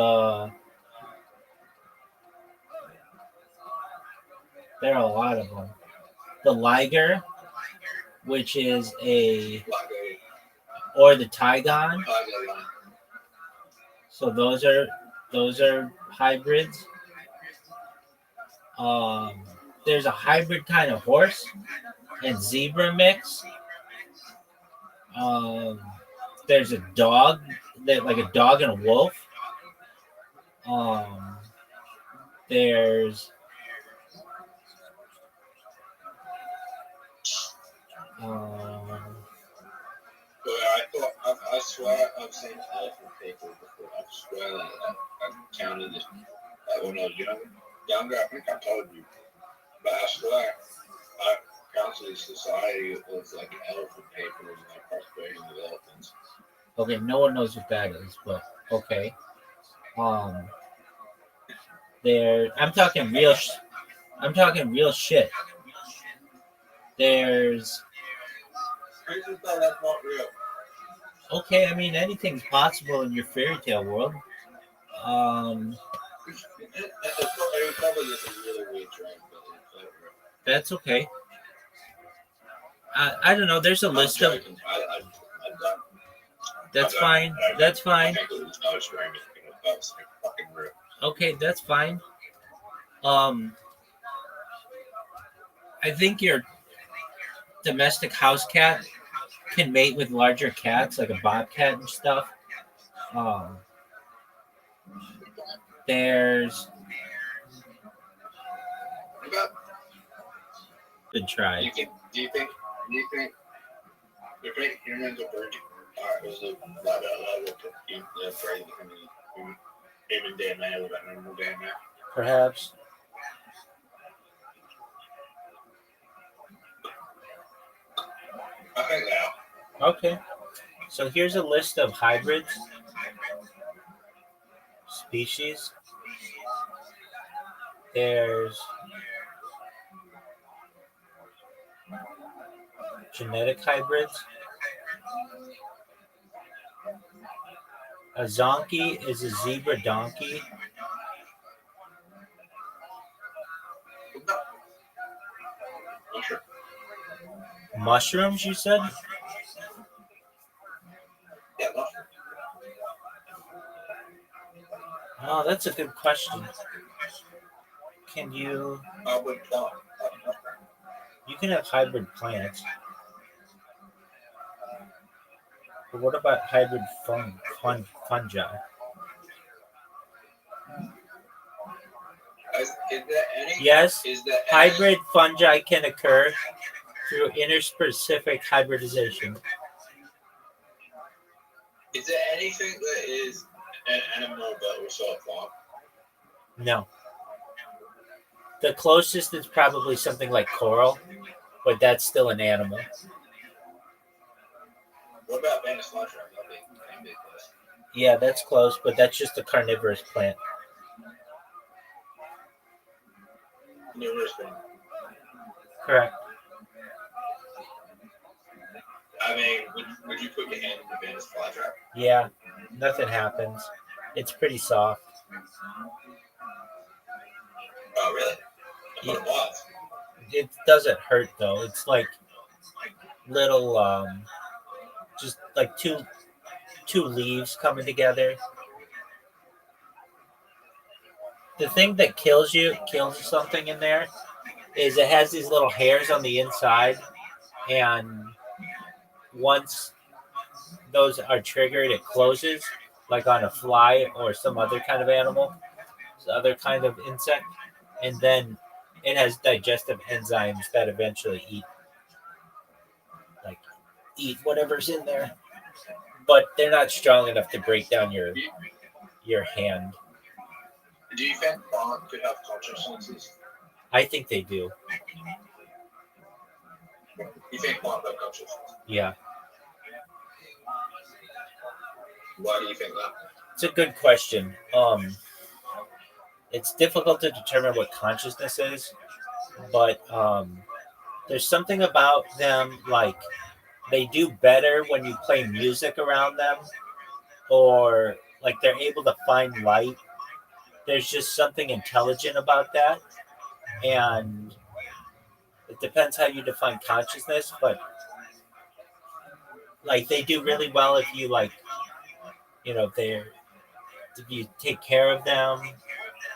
S16: are a lot of them. The liger, which is or the tigon. So those are hybrids. There's a hybrid kind of horse and zebra mix. There's a dog, like a dog and a wolf. There's
S5: I swear I've seen elephant people before. I swear that I've counted this when I was younger. I think I told you, but I swear I counted this society of like elephant people and like crossbreeding with elephants.
S16: Okay, no one knows what that is, but okay. I'm talking real shit. There's
S5: That's not real.
S16: okay, I mean anything's possible in your fairy tale world.
S5: It probably is a really weird dream, but it's not real.
S16: That's okay. I don't know. There's a list of. That's fine. That's fine. Okay, that's fine. I think your domestic house cat can mate with larger cats, like a bobcat and stuff. There's good try.
S5: Do you think humans are is a level to breed human DNA without animal DNA?
S16: Perhaps.
S5: I think they are.
S16: Okay. So here's a list of hybrids, species. There's genetic hybrids. A zonkey is a zebra donkey. Mushrooms, you said? Oh, that's a good question. Can you? You can have hybrid plants. But what about hybrid fungi? Yes, hybrid fungi can occur through interspecific hybridization.
S5: Is there anything that is an animal but also a plant?
S16: No. The closest is probably something like coral, but that's still an animal.
S5: What about Venus flytrap? That'd be close.
S16: Yeah, that's close, but that's just a carnivorous plant.
S5: Carnivorous plant.
S16: Correct.
S5: I mean, would you put your hand in the Venus flytrap?
S16: Yeah, nothing happens. It's pretty soft.
S5: Oh, really?
S16: Yeah. It doesn't hurt though. It's like little, just like two leaves coming together. The thing that kills something in there, is it has these little hairs on the inside, and once those are triggered, it closes, like on a fly or some other kind of animal, some other kind of insect, and then it has digestive enzymes that eventually eat whatever's in there, but they're not strong enough to break down your hand.
S5: Do you think plants could have consciousnesses?
S16: I think they do.
S5: You think plants have consciousness?
S16: Yeah.
S5: Why do you think that?
S16: It's a good question. It's difficult to determine what consciousness is, but there's something about them, like they do better when you play music around them, or like they're able to find light. There's just something intelligent about that, and it depends how you define consciousness, but like they do really well if you if you take care of them,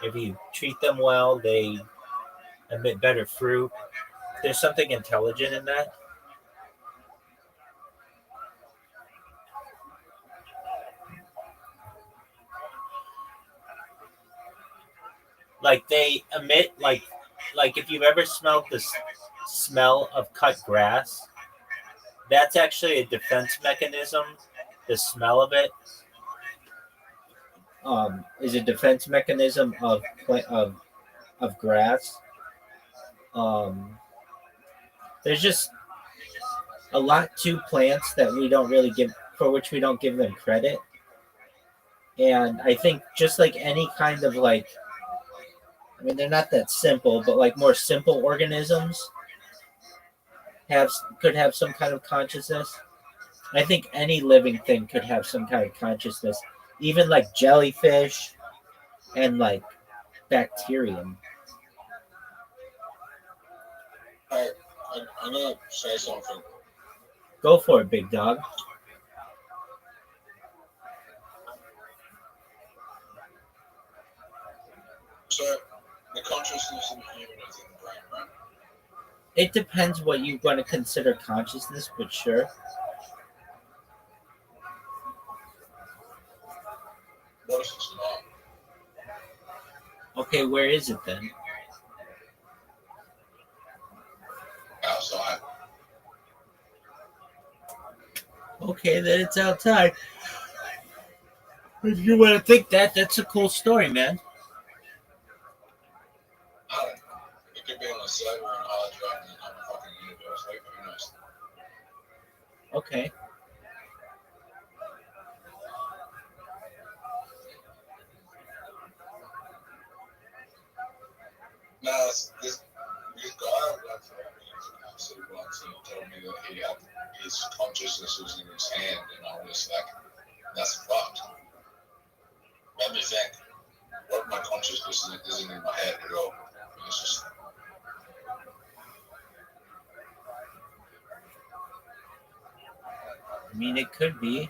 S16: if you treat them well, they emit better fruit. There's something intelligent in that. Like they emit like if you've ever smelled the smell of cut grass, that's actually a defense mechanism. The smell of it is a defense mechanism of grass. There's just a lot to plants that we don't really for which we don't give them credit. And I think just like any kind of they're not that simple, but like more simple organisms could have some kind of consciousness. I think any living thing could have some kind of consciousness, even like jellyfish and like bacterium.
S5: I'm gonna say something.
S16: Go for it, big dog.
S5: So, the consciousness in the human is in the brain, right?
S16: It depends what you want to consider consciousness, but sure.
S5: What if it's not?
S16: Okay, where is it then?
S5: Outside.
S16: Okay, then it's outside. If you want to think that's a cool story, man.
S5: It could be on a server and hard drive in another fucking universe. Like, who knows?
S16: Okay.
S5: No, this guy like actually once and told me that he had his consciousness was in his hand, and I was like, that's fucked. Made me think, what my consciousness isn't in my head at all. It's just
S16: I mean, it could be,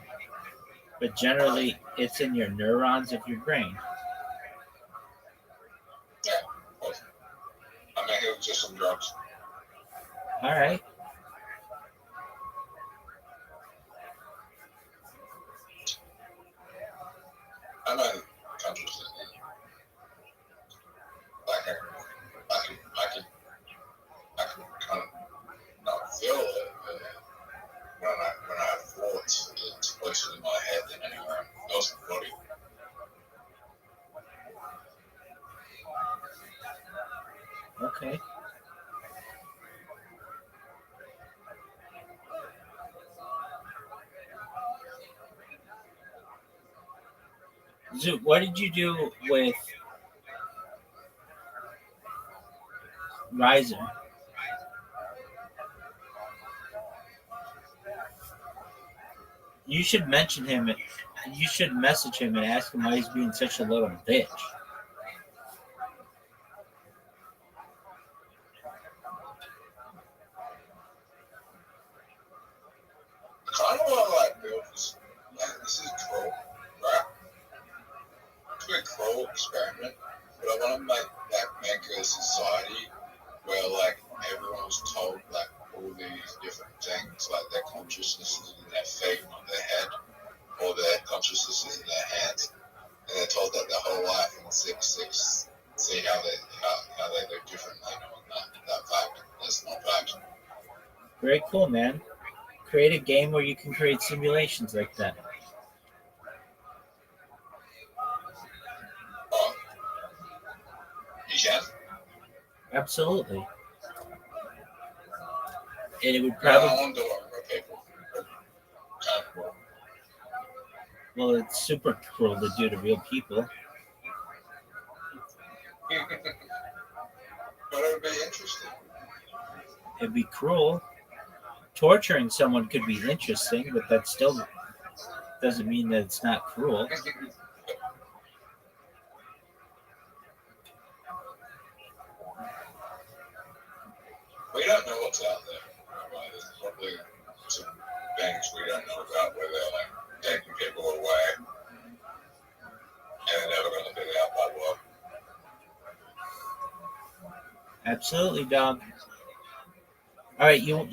S16: but generally it's in your neurons of your brain.
S5: yeah. Well, I mean, it was just some drugs.
S16: All right.
S5: I'm not consciousness. Like I can kind of not feel it when I have thoughts. It's closer in my head than anywhere else in the body.
S16: Okay. Zoot, what did you do with Riser? You should mention him. You should message him and ask him why he's being such a little bitch.
S5: Kind of what I like build is like this is troll, right? It's a big troll experiment, but I want to make a society where like everyone's told like all these different things, like their consciousness is in their feet, not their head, or their consciousness is in their hands, and they're told that their whole life in 6 see how they live differently, knowing that fact. That's not fact.
S16: Very cool, man. Create a game where you can create simulations like that.
S5: Oh, you can?
S16: Absolutely. And it would
S5: I
S16: probably.
S5: don't do it for people. Kind of cool.
S16: Well, it's super cruel to do to real people.
S5: But it would be interesting.
S16: It'd be cruel. Torturing someone could be interesting, but that still doesn't mean that it's not cruel.
S5: We don't know what's out there. There's probably some things we don't know about where they're like taking people away and they're never going to figure out that work.
S16: Absolutely, dog. All right, you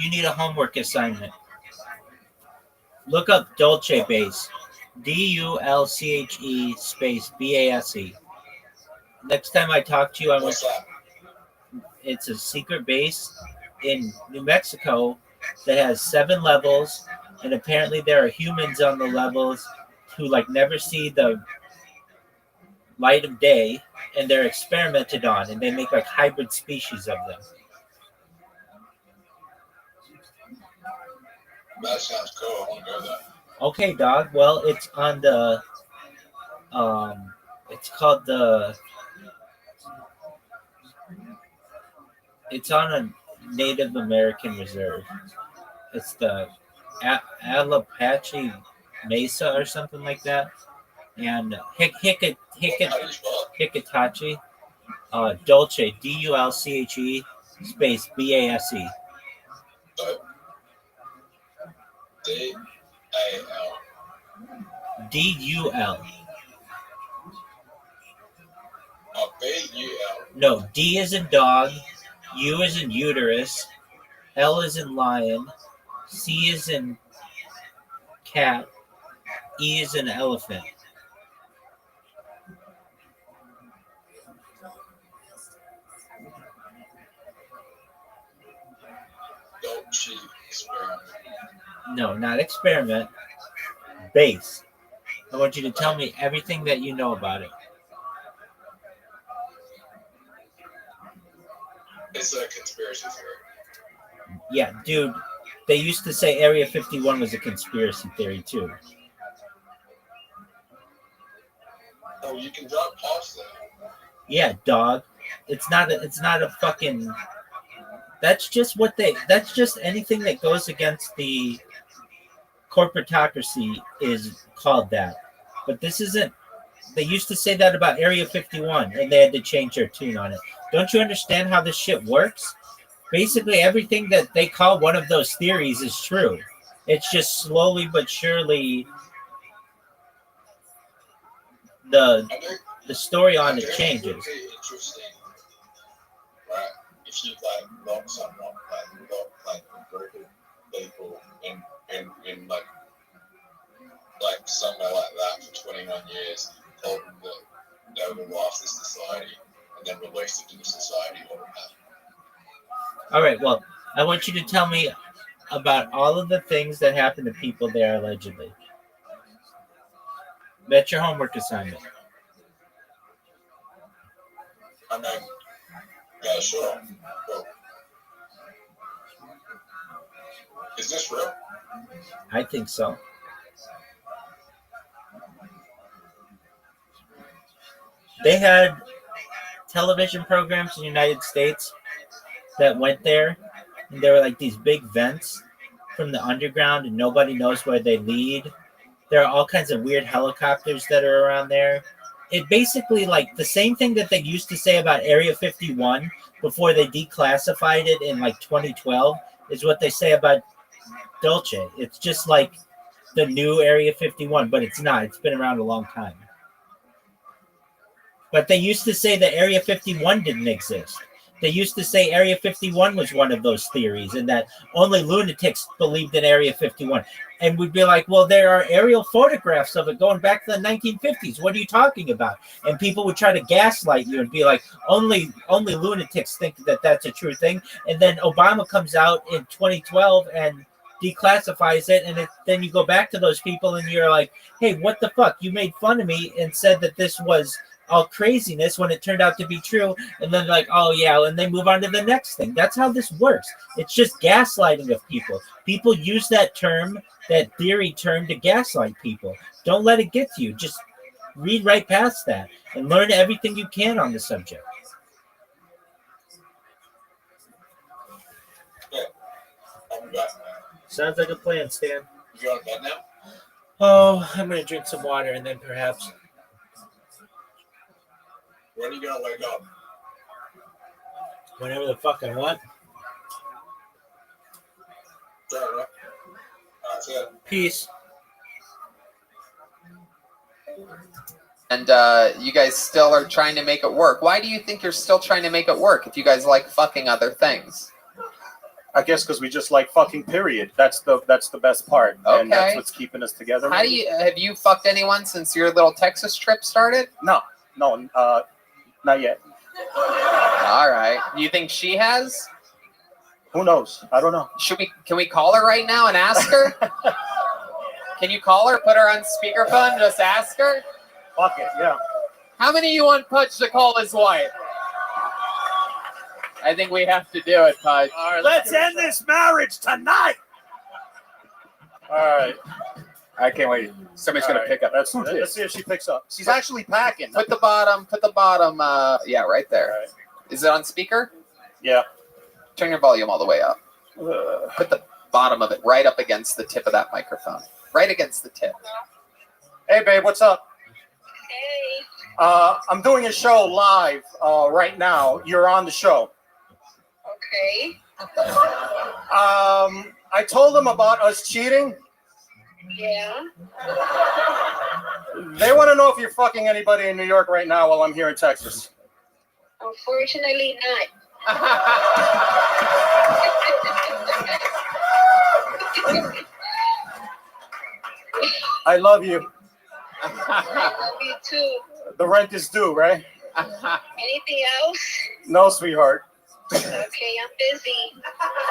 S16: need a homework assignment. Look up Dulce Base, DULCHE space BASE. Next time I talk to you, I want. It's a secret base in New Mexico that has 7 levels, and apparently there are humans on the levels who like never see the light of day, and they're experimented on, and they make like hybrid species of them.
S5: That sounds cool. I want to go there.
S16: Okay, dog. Well, it's on the it's called the. It's on a Native American reserve. It's the Alapache Mesa or something like that. And Hikitachi, Dulce, DULCHE space BASE.
S5: D-A-L.
S16: DUL.
S5: Oh, B-U-L.
S16: No, D is in dog, U is in uterus, L is in lion, C is in cat, E is in elephant.
S5: Dolce experiment.
S16: No, not experiment. Base. I want you to tell me everything that you know about it.
S5: It's a conspiracy theory.
S16: Yeah, dude. They used to say Area 51 was a conspiracy theory too.
S5: Oh, you can drop past that.
S16: Yeah, dog. It's not a fucking. That's just what they. That's just anything that goes against the corporatocracy is called that. But this isn't. They used to say that about Area 51, and they had to change their tune on it. Don't you understand how this shit works? Basically, everything that they call one of those theories is true. It's just slowly but surely the story on it changes.
S5: Interesting, right? If you like lock someone, like broken people in like somewhere like that for 21 years, told them that they will last this society, and then released it to the society, what would happen?
S16: All right, well, I want you to tell me about all of the things that happened to people there allegedly. That's your homework assignment.
S5: I mean, yeah, sure. Well, is this real?
S16: I think so. They had television programs in the United States that went there, and there were like these big vents from the underground, and nobody knows where they lead. There are all kinds of weird helicopters that are around there. It basically, like the same thing that they used to say about Area 51 before they declassified it in like 2012 is what they say about Dulce. It's just like the new Area 51, but it's not. It's been around a long time. But they used to say that Area 51 didn't exist. They used to say Area 51 was one of those theories and that only lunatics believed in Area 51. And we'd be like, well, there are aerial photographs of it going back to the 1950s. What are you talking about? And people would try to gaslight you and be like, only lunatics think that that's a true thing. And then Obama comes out in 2012 and declassifies it. And then you go back to those people and you're like, hey, what the fuck? You made fun of me and said that this was all craziness when it turned out to be true, and then like, oh yeah, and they move on to the next thing. That's how this works. It's just gaslighting of people. People use that term, that theory term, to gaslight people. Don't let it get to you. Just read right past that and learn everything you can on the subject.
S5: Yeah, I'm back.
S16: Sounds like a plan, Stan.
S5: You on bed now?
S16: Oh, I'm gonna drink some water and then perhaps.
S5: When are you gonna wake up?
S16: Whenever the fuck I want.
S5: Fair enough. That's it.
S16: Peace.
S6: And you guys still are trying to make it work. Why do you think you're still trying to make it work if you guys like fucking other things?
S15: I guess because we just like fucking, period. That's the best part.
S6: Okay.
S15: And that's what's keeping us together.
S6: How do you have you fucked anyone since your little Texas trip started?
S15: No, not yet.
S6: All right. You think she has?
S15: Who knows? I don't know.
S6: Can we call her right now and ask her? Can you call her? Put her on speakerphone and just ask her?
S15: Fuck it, yeah.
S6: How many of you want Pudge to call his wife? I think we have to do it, Pudge.
S12: All right, let's end this marriage tonight.
S15: All right.
S3: I can't wait. Somebody's gonna pick up.
S15: Let's see if she picks up.
S19: She's actually packing.
S6: Put the bottom, yeah, right there. Right. Is it on speaker?
S15: Yeah.
S6: Turn your volume all the way up. Put the bottom of it right up against the tip of that microphone. Right against the tip.
S15: Hey, babe, what's up? Hey. I'm doing a show live right now. You're on the show.
S17: Okay.
S15: I told them about us cheating.
S17: Yeah.
S15: They want to know if you're fucking anybody in New York right now while I'm here in Texas.
S17: Unfortunately not.
S15: I love you.
S17: I love you too.
S15: The rent is due, right?
S17: Anything else?
S15: No, sweetheart.
S17: Okay, I'm busy.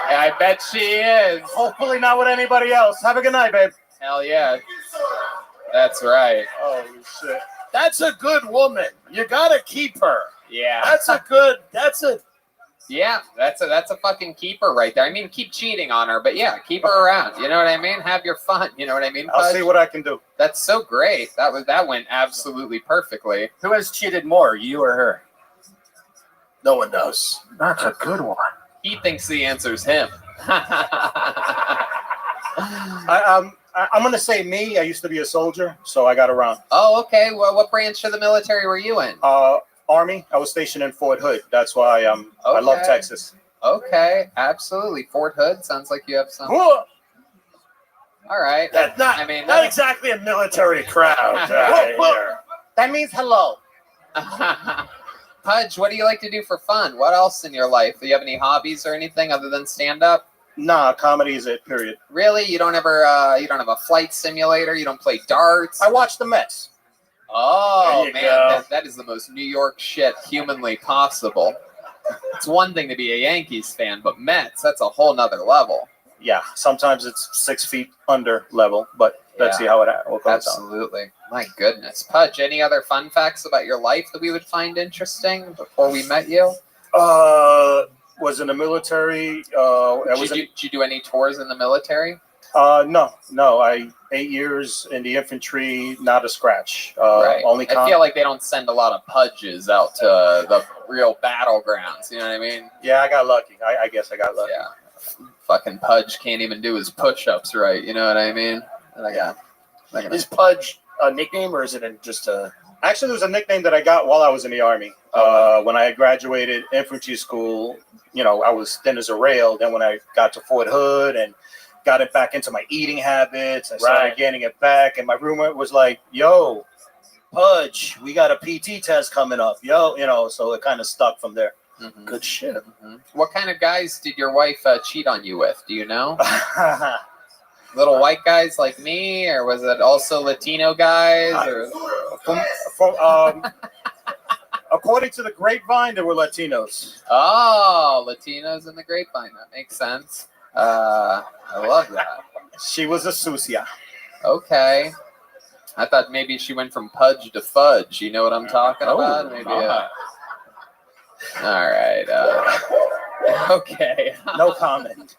S6: I bet she is.
S15: Hopefully not with anybody else. Have a good night, babe.
S6: Hell yeah. That's right.
S15: Oh, shit.
S12: That's a good woman. You gotta keep her.
S6: Yeah.
S12: That's a
S6: fucking keeper right there. I mean, keep cheating on her, but yeah, keep her around. You know what I mean? Have your fun. You know what I mean?
S15: I'll see what I can do.
S6: That's so great. That went absolutely perfectly.
S3: Who has cheated more, you or her?
S12: No one knows.
S19: That's a good one.
S1: He thinks the answer's him.
S15: I'm gonna say me. I used to be a soldier, so I got around.
S1: Oh, okay. Well, what branch of the military were you in?
S15: Army. I was stationed in Fort Hood. That's why I love
S1: Okay.
S15: Texas.
S1: Okay, absolutely. Fort Hood sounds like you have some.
S12: Whoa!
S1: All right.
S12: That's not,
S1: I mean,
S12: not exactly a military crowd. Here.
S15: That means hello.
S1: Pudge, what do you like to do for fun? What else in your life? Do you have any hobbies or anything other than stand up?
S15: Nah, comedy is it. Period.
S1: Really? You don't you don't have a flight simulator? You don't play darts?
S15: I watch the Mets.
S1: Oh,
S12: There you
S1: man,
S12: go.
S1: that is the most New York shit humanly possible. It's one thing to be a Yankees fan, but Mets, that's a whole nother level.
S15: Yeah, sometimes it's 6 feet under level, but let's see how it goes on.
S1: Absolutely. My goodness. Pudge, any other fun facts about your life that we would find interesting before we met you?
S15: Was in the military.
S1: Did you do any tours in the military?
S15: No. I 8 years in the infantry, not a scratch.
S1: Right.
S15: Only
S1: I feel like they don't send a lot of Pudges out to the real battlegrounds. You know what I mean?
S15: Yeah, I got lucky. I guess I got lucky.
S1: Yeah. Fucking Pudge can't even do his push-ups right. You know what I mean?
S12: Is Pudge a nickname or is it just a...
S15: Actually, it was a nickname that I got while I was in the Army. When I graduated infantry school, I was thin as a rail. Then when I got to Fort Hood and got it back into my eating habits, I started getting it back. And my roommate was like, yo, Pudge, we got a PT test coming up. So it kind of stuck from there.
S1: Mm-hmm.
S12: Good shit.
S1: Mm-hmm. What kind of guys did your wife cheat on you with? Do you know? Little white guys like me, or was it also Latino guys? Or
S15: according to the grapevine, there were Latinos.
S1: Oh, Latinos in the grapevine. That makes sense. I love that.
S15: She was a sucia.
S1: Okay. I thought maybe she went from Pudge to Fudge. You know what I'm talking about? Maybe. All right. Okay.
S15: No comment.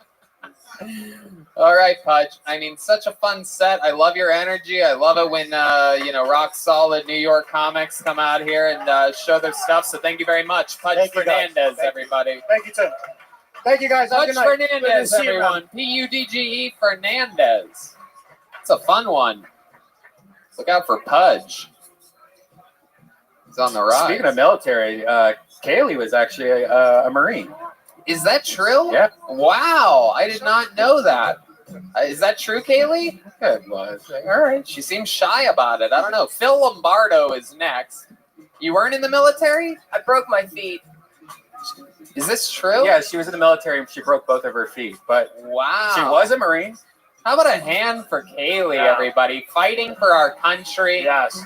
S1: All right, Pudge. I mean, such a fun set. I love your energy. I love it when rock solid New York comics come out here and show their stuff. So thank you very much, Pudge Fernandez, everybody.
S15: Thank you, Tim. Thank you, guys. Have a
S1: Pudge
S15: good night.
S1: Fernandez,
S15: Good to see you,
S1: everyone. Pudge Fernandez. It's a fun one. Look out for Pudge. He's on the rise.
S3: Speaking of military, Kaylee was actually a Marine.
S1: Is that true?
S3: Yeah.
S1: Wow, I did not know that. Is that true, Kaylee?
S3: It was.
S1: All right. She seems shy about it. I don't know. Phil Lombardo is next. You weren't in the military?
S4: I broke my feet.
S1: Is this true?
S3: Yeah, she was in the military and she broke both of her feet. But
S1: wow,
S3: she was a Marine.
S1: How about a hand for Kaylee, everybody? Fighting for our country.
S12: Yes.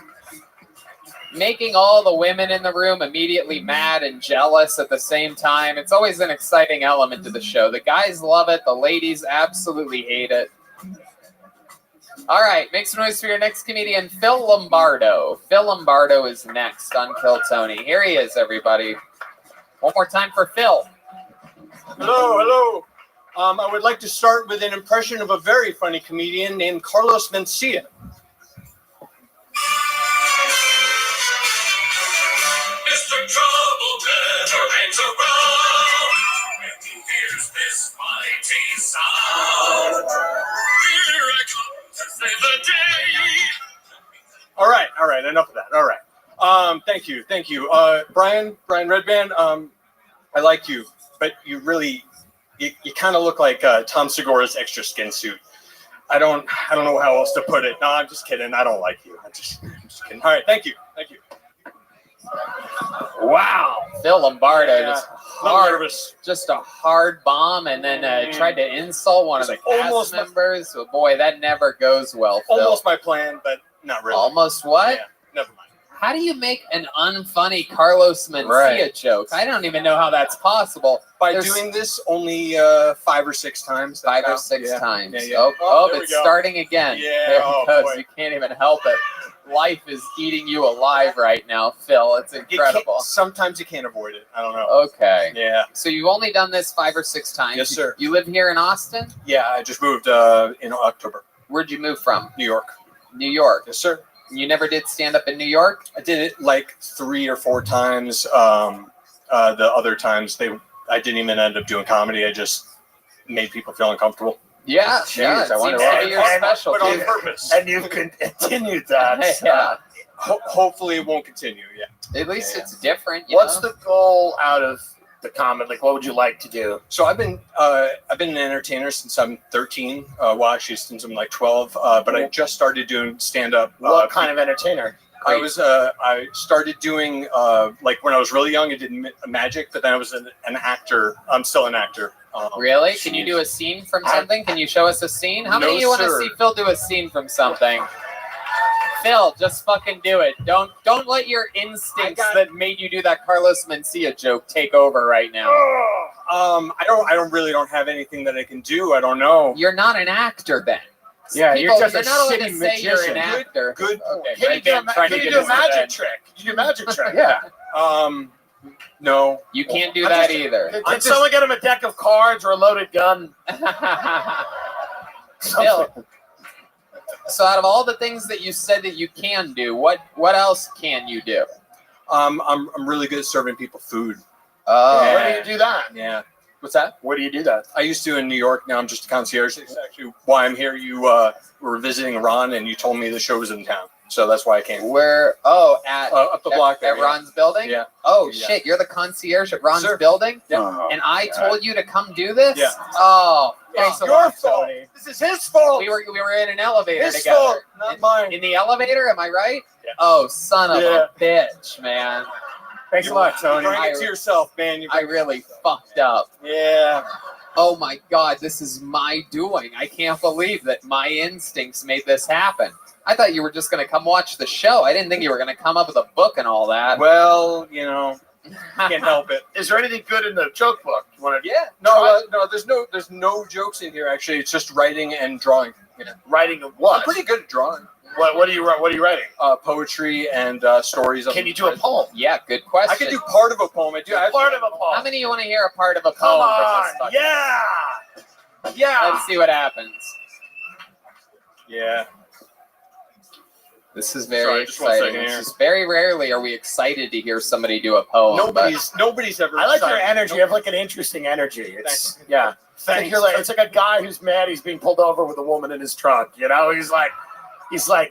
S1: Making all the women in the room immediately mad and jealous at the same time. It's always an exciting element to the show. The guys love it. The ladies absolutely hate it. All right, make some noise for your next comedian, Phil Lombardo. Phil Lombardo is next on Kill Tony. Here he is, everybody. One more time for Phil.
S22: Hello. I would like to start with an impression of a very funny comedian named Carlos Mencia.
S20: Mr. Troublemaker hangs around and hears this mighty sound. Here I come to save the day.
S22: All right. Enough of that. All right. Thank you. Brian Redband. I like you, but you really, you kind of look like Tom Segura's extra skin suit. I don't know how else to put it. No, I'm just kidding. I don't like you. I'm just kidding. All right. Thank you.
S1: Wow. Phil Lombardo
S22: just
S1: a hard bomb, and then tried to insult one of the cast members. Oh, boy, that never goes well, Phil.
S22: Almost my plan, but not really.
S1: Almost what?
S22: Yeah, never mind.
S1: How do you make an unfunny Carlos Mencia joke? I don't even know how that's possible.
S22: By doing this only 5 or 6 times.
S1: 5 or 6 times.
S22: Yeah.
S1: Oh,
S22: there we
S1: it's
S22: go.
S1: starting again.
S22: Yeah,
S1: There
S22: oh,
S1: it goes.
S22: boy.
S1: You can't even help it. Life is eating you alive right now, Phil. It's incredible.
S22: Sometimes you can't avoid it. I don't know.
S1: Okay.
S22: Yeah.
S1: So you've only done this 5 or 6 times.
S22: Yes, sir.
S1: You live here in Austin?
S22: Yeah, I just moved in October.
S1: Where'd you move from?
S22: New York.
S1: New York.
S22: Yes, sir.
S1: You never did stand up in New York?
S22: I did it like 3 or 4 times. I
S9: the other times I didn't even end up doing comedy. I just made people feel uncomfortable.
S1: Yeah,
S9: Jeez,
S1: yeah, it
S9: I wonder
S1: seems to
S9: why.
S1: be your specialty.
S9: But on purpose.
S12: And you've continued that.
S1: Yeah.
S9: Hopefully it won't continue. Yeah.
S1: At least it's different.
S12: What's the goal out of the comedy? Like, what would you like to do?
S9: So I've been an entertainer since I'm 13. Well, actually since I'm like 12. But I just started doing stand up.
S12: What kind of entertainer?
S9: I started doing like when I was really young. I did magic, but then I was an actor. I'm still an actor.
S1: Really? Can you do a scene from something? Can you show us a scene? How many of you want to see Phil do a scene from something? Phil, just fucking do it. Don't let your instincts that made you do that Carlos Mencia joke take over right now.
S9: I really don't have anything that I can do. I don't know.
S1: You're not an actor then.
S9: Yeah,
S1: People,
S9: you're just
S1: you're
S9: a
S1: not allowed to
S9: shitty
S1: say you're an
S9: magician.
S1: actor.
S9: Good.
S1: Okay,
S12: Can
S1: right
S12: you
S1: then, trying to get
S12: do a
S1: us
S12: magic
S1: revenge.
S12: trick? Can you do a magic trick?
S9: Yeah. No.
S1: You can't do that either.
S12: Can someone get him a deck of cards or a loaded gun?
S1: Phil, so out of all the things that you said that you can do, what else can you do?
S9: I'm really good at serving people food.
S1: Oh.
S12: Where do you do that?
S9: Yeah. What's that?
S12: Where do you do that?
S9: I used to in New York. Now I'm just a concierge. It's actually why I'm here. You were visiting Ron, and you told me the show was in town, so that's why I came.
S1: Where? Oh, at
S9: up the block there,
S1: at Ron's building.
S9: Yeah.
S1: Oh
S9: Yeah.
S1: shit! You're the concierge at Ron's
S9: Sir.
S1: building,
S9: Yeah.
S1: and I told you to come do this.
S9: Yeah.
S1: Oh,
S12: It's
S1: fuck.
S12: your fault. This is his fault.
S1: We were in an elevator
S12: His
S1: together.
S12: fault, not mine.
S1: In the elevator, am I right? Yeah. Oh, son of a bitch, man.
S9: Thanks a lot, Tony. Bring it to yourself, man.
S1: I really fucked up.
S9: Yeah.
S1: Oh my God, this is my doing. I can't believe that my instincts made this happen. I thought you were just going to come watch the show. I didn't think you were going to come up with a book and all that.
S9: Well, you know, can't help it.
S12: Is there anything good in the joke book? You want to?
S9: Yeah. No. There's no jokes in here. Actually, it's just writing and drawing. Yeah.
S12: Writing of what?
S9: I'm pretty good at drawing.
S12: What are you writing?
S9: Poetry and stories.
S12: Can you do a poem?
S1: Yeah, good question.
S9: I can do part of a poem. I do.
S12: Part of a poem.
S1: How many of you want to hear a part of a
S12: Come
S1: poem
S12: on.
S1: from this?
S12: Yeah.
S1: Let's see what happens.
S9: Yeah.
S1: This is very
S9: Sorry, just one
S1: exciting.
S9: second
S1: This
S9: here.
S1: is very rarely are we excited to hear somebody do a poem.
S9: Nobody's ever.
S12: I like your
S9: excited.
S12: energy. You have like an interesting energy. It's
S9: Thanks.
S12: yeah.
S9: Thanks.
S12: It's like a guy who's mad he's being pulled over with a woman in his truck. You know, he's like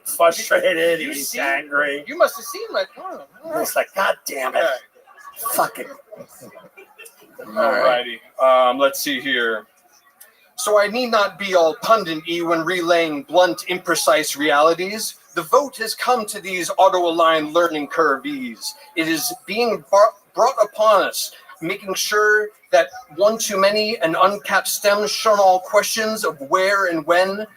S12: frustrated. He's angry.
S9: You must have seen my poem.
S12: He's like, God damn it. Fucking.
S9: Alrighty. Let's see here. So I need not be all pundit-y when relaying blunt, imprecise realities. The vote has come to these auto-aligned learning curves. It is being brought upon us, making sure that one too many and uncapped stems shun all questions of where and when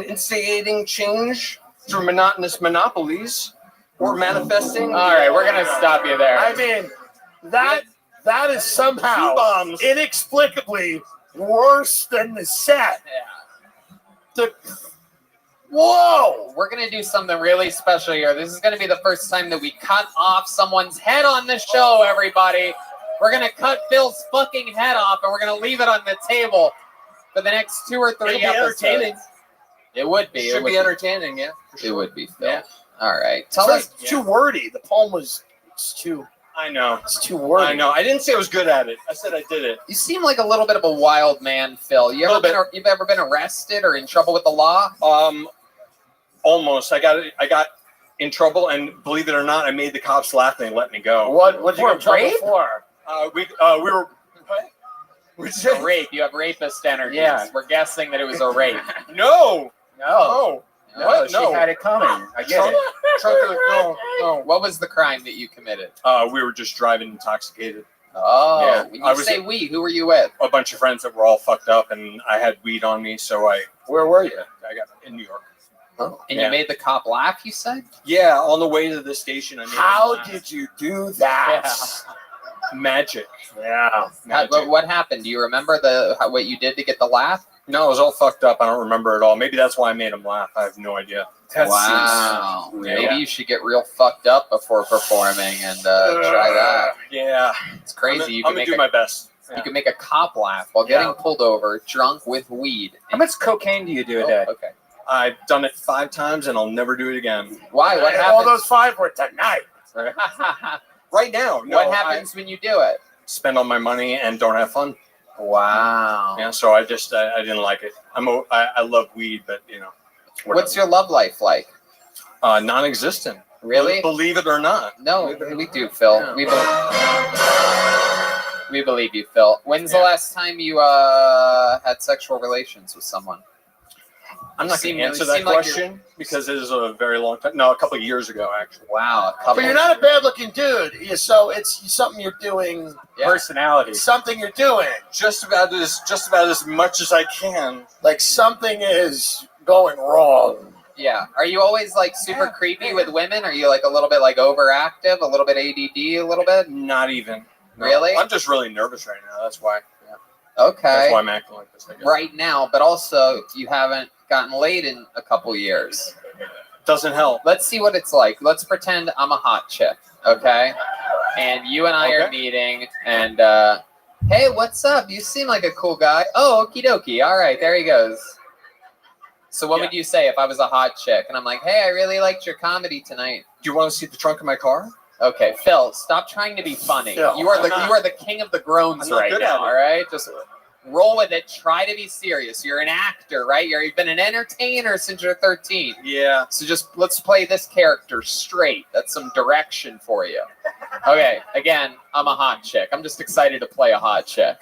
S9: instigating change through monotonous monopolies or manifesting.
S1: All right, we're going to stop you there.
S12: I mean, that is somehow inexplicably worse than the set. Whoa!
S1: We're going to do something really special here. This is going to be the first time that we cut off someone's head on the show, everybody. We're going to cut Phil's fucking head off, and we're going to leave it on the table for the next 2 or 3
S9: It'll be
S1: episodes.
S9: entertaining.
S1: It would be.
S9: Should be entertaining, yeah.
S1: It would be, Phil.
S9: Yeah.
S1: All right. Tell
S12: So
S1: us.
S12: it's too wordy. The poem was too.
S9: I know.
S12: It's too wordy.
S9: I know. I didn't say I was good at it. I said I did it.
S1: You seem like a little bit of a wild man, Phil. You've ever been arrested or in trouble with the law?
S9: Almost. I got in trouble, and believe it or not, I made the cops laugh and they let me go.
S12: What did you get in trouble
S1: rape?
S12: for?
S9: We were.
S1: A rape. You have rapist energies.
S12: Yeah.
S1: We're guessing that it was a rape.
S9: No.
S1: No.
S9: What?
S1: She
S9: No.
S1: had it coming. I get it.
S9: No.
S1: What was the crime that you committed?
S9: We were just driving intoxicated.
S1: Oh,
S9: Yeah,
S1: when
S9: I
S1: you
S9: was-
S1: say we, who were you with?
S9: A bunch of friends that were all fucked up, and I had weed on me, so I.
S12: Where were you?
S9: I got in New York.
S1: And
S9: Yeah.
S1: you made the cop laugh, you said?
S9: Yeah, on the way to the station. I made
S12: How
S9: them laugh.
S12: did you do that?
S9: Magic.
S12: Yeah.
S1: What happened? Do you remember what you did to get the laugh?
S9: No, it was all fucked up. I don't remember it all. Maybe that's why I made him laugh. I have no idea.
S1: Wow.
S9: Yeah.
S1: Maybe you should get real fucked up before performing and try that.
S9: Yeah.
S1: It's crazy. You
S9: I'm
S1: can
S9: gonna
S1: make
S9: do my best.
S1: You can make a cop laugh while getting pulled over, drunk with weed.
S9: How much cocaine do you do
S1: a day? Okay.
S9: I've done it 5 times, and I'll never do it again.
S1: Why? What
S12: All
S1: happens?
S12: those 5 were tonight.
S9: Right now. No,
S1: what happens when you do it?
S9: spend all my money and don't have fun.
S6: Wow.
S9: Yeah, so I didn't like it. I love weed, but
S6: What's your love life like?
S9: Non-existent.
S6: Really?
S9: Believe it or not.
S6: No, we do, Phil.
S9: Yeah.
S6: We believe you, Phil. When's the last time you had sexual relations with someone?
S9: I'm not going to answer that question because it is a very long time. No, a couple of years ago, actually.
S6: Wow.
S15: But you're not a bad-looking dude, so it's something you're doing.
S9: Personality.
S15: Something you're doing.
S9: Just about as much as I can.
S15: Like something is going wrong.
S6: Yeah. Are you always like super creepy with women? Are you like a little bit like overactive, a little bit ADD, a little bit?
S9: Not even. No.
S6: Really?
S9: I'm just really nervous right now. That's why. Yeah.
S6: Okay.
S9: That's why I'm acting like this. I guess.
S6: Right now, but also you haven't gotten laid in a couple years.
S9: Doesn't help.
S6: Let's see what it's like. Let's pretend I'm a hot chick, okay? And you and I are meeting, and hey, what's up? You seem like a cool guy. Oh, okie dokie. All right, there he goes. So what would you say if I was a hot chick and I'm like, hey, I really liked your comedy tonight.
S9: Do you want to see the trunk of my car?
S6: Okay, Phil, stop trying to be funny.
S9: Phil,
S6: you are the king of the groans right now. All right, just roll with it. Try to be serious. You're an actor, right? You've been an entertainer since you're 13.
S9: Yeah.
S6: So just let's play this character straight. That's some direction for you. Okay. Again, I'm a hot chick. I'm just excited to play a hot chick.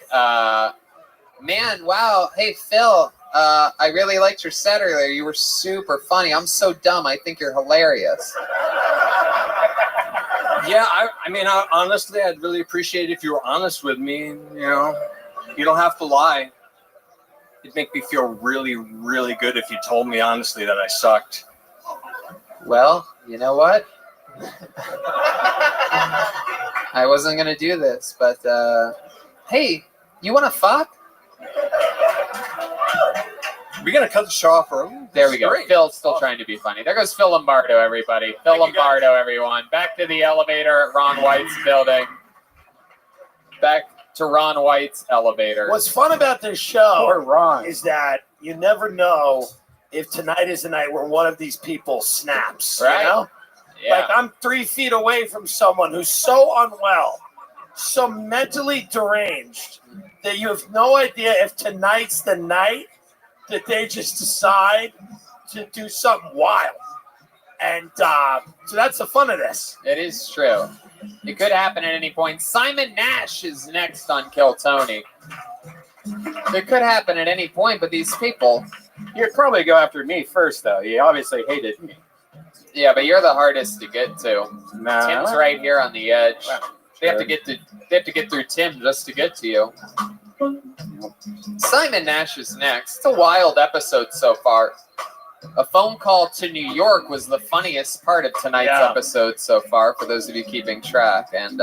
S6: Man, wow. Hey, Phil. I really liked your set earlier. You were super funny. I'm so dumb. I think you're hilarious.
S9: Yeah, I mean, honestly, I'd really appreciate if you were honest with me. You don't have to lie. It'd make me feel really, really good if you told me honestly that I sucked.
S6: Well, you know what? I wasn't going to do this, but hey, you want to fuck?
S9: We're going to cut the show off early.
S6: There we go.
S9: Great.
S6: Phil's still trying to be funny. There goes Phil Lombardo, everybody. Phil Lombardo, everyone. Back to the elevator at Ron White's building. Back to Ron White's elevator.
S12: What's fun about this show is that you never know if tonight is the night where one of these people snaps.
S6: Right.
S12: You know?
S6: Yeah.
S12: Like I'm 3 feet away from someone who's so unwell, so mentally deranged that you have no idea if tonight's the night that they just decide to do something wild. And so that's the fun of this.
S6: It is true. It could happen at any point. Simon Nash is next on Kill Tony. It could happen at any point, but these people...
S3: You'd probably go after me first, though. You obviously hated me.
S6: Yeah, but you're the hardest to get to.
S3: Nah.
S6: Tim's right here on the edge. They have to get through Tim just to get to you. Simon Nash is next. It's a wild episode so far. A phone call to New York was the funniest part of tonight's episode so far, for those of you keeping track. And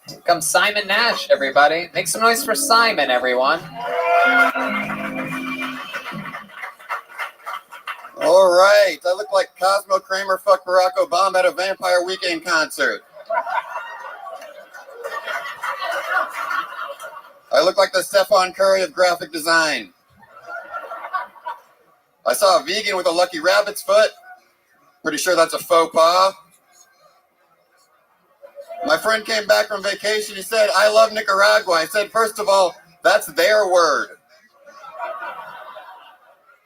S6: here comes Simon Nash, everybody. Make some noise for Simon, everyone.
S2: All right. I look like Cosmo Kramer fucked Barack Obama at a Vampire Weekend concert. I look like the Stephon Curry of graphic design. I saw a vegan with a lucky rabbit's foot. Pretty sure that's a faux pas. My friend came back from vacation. He said, I love Nicaragua. I said, first of all, that's their word.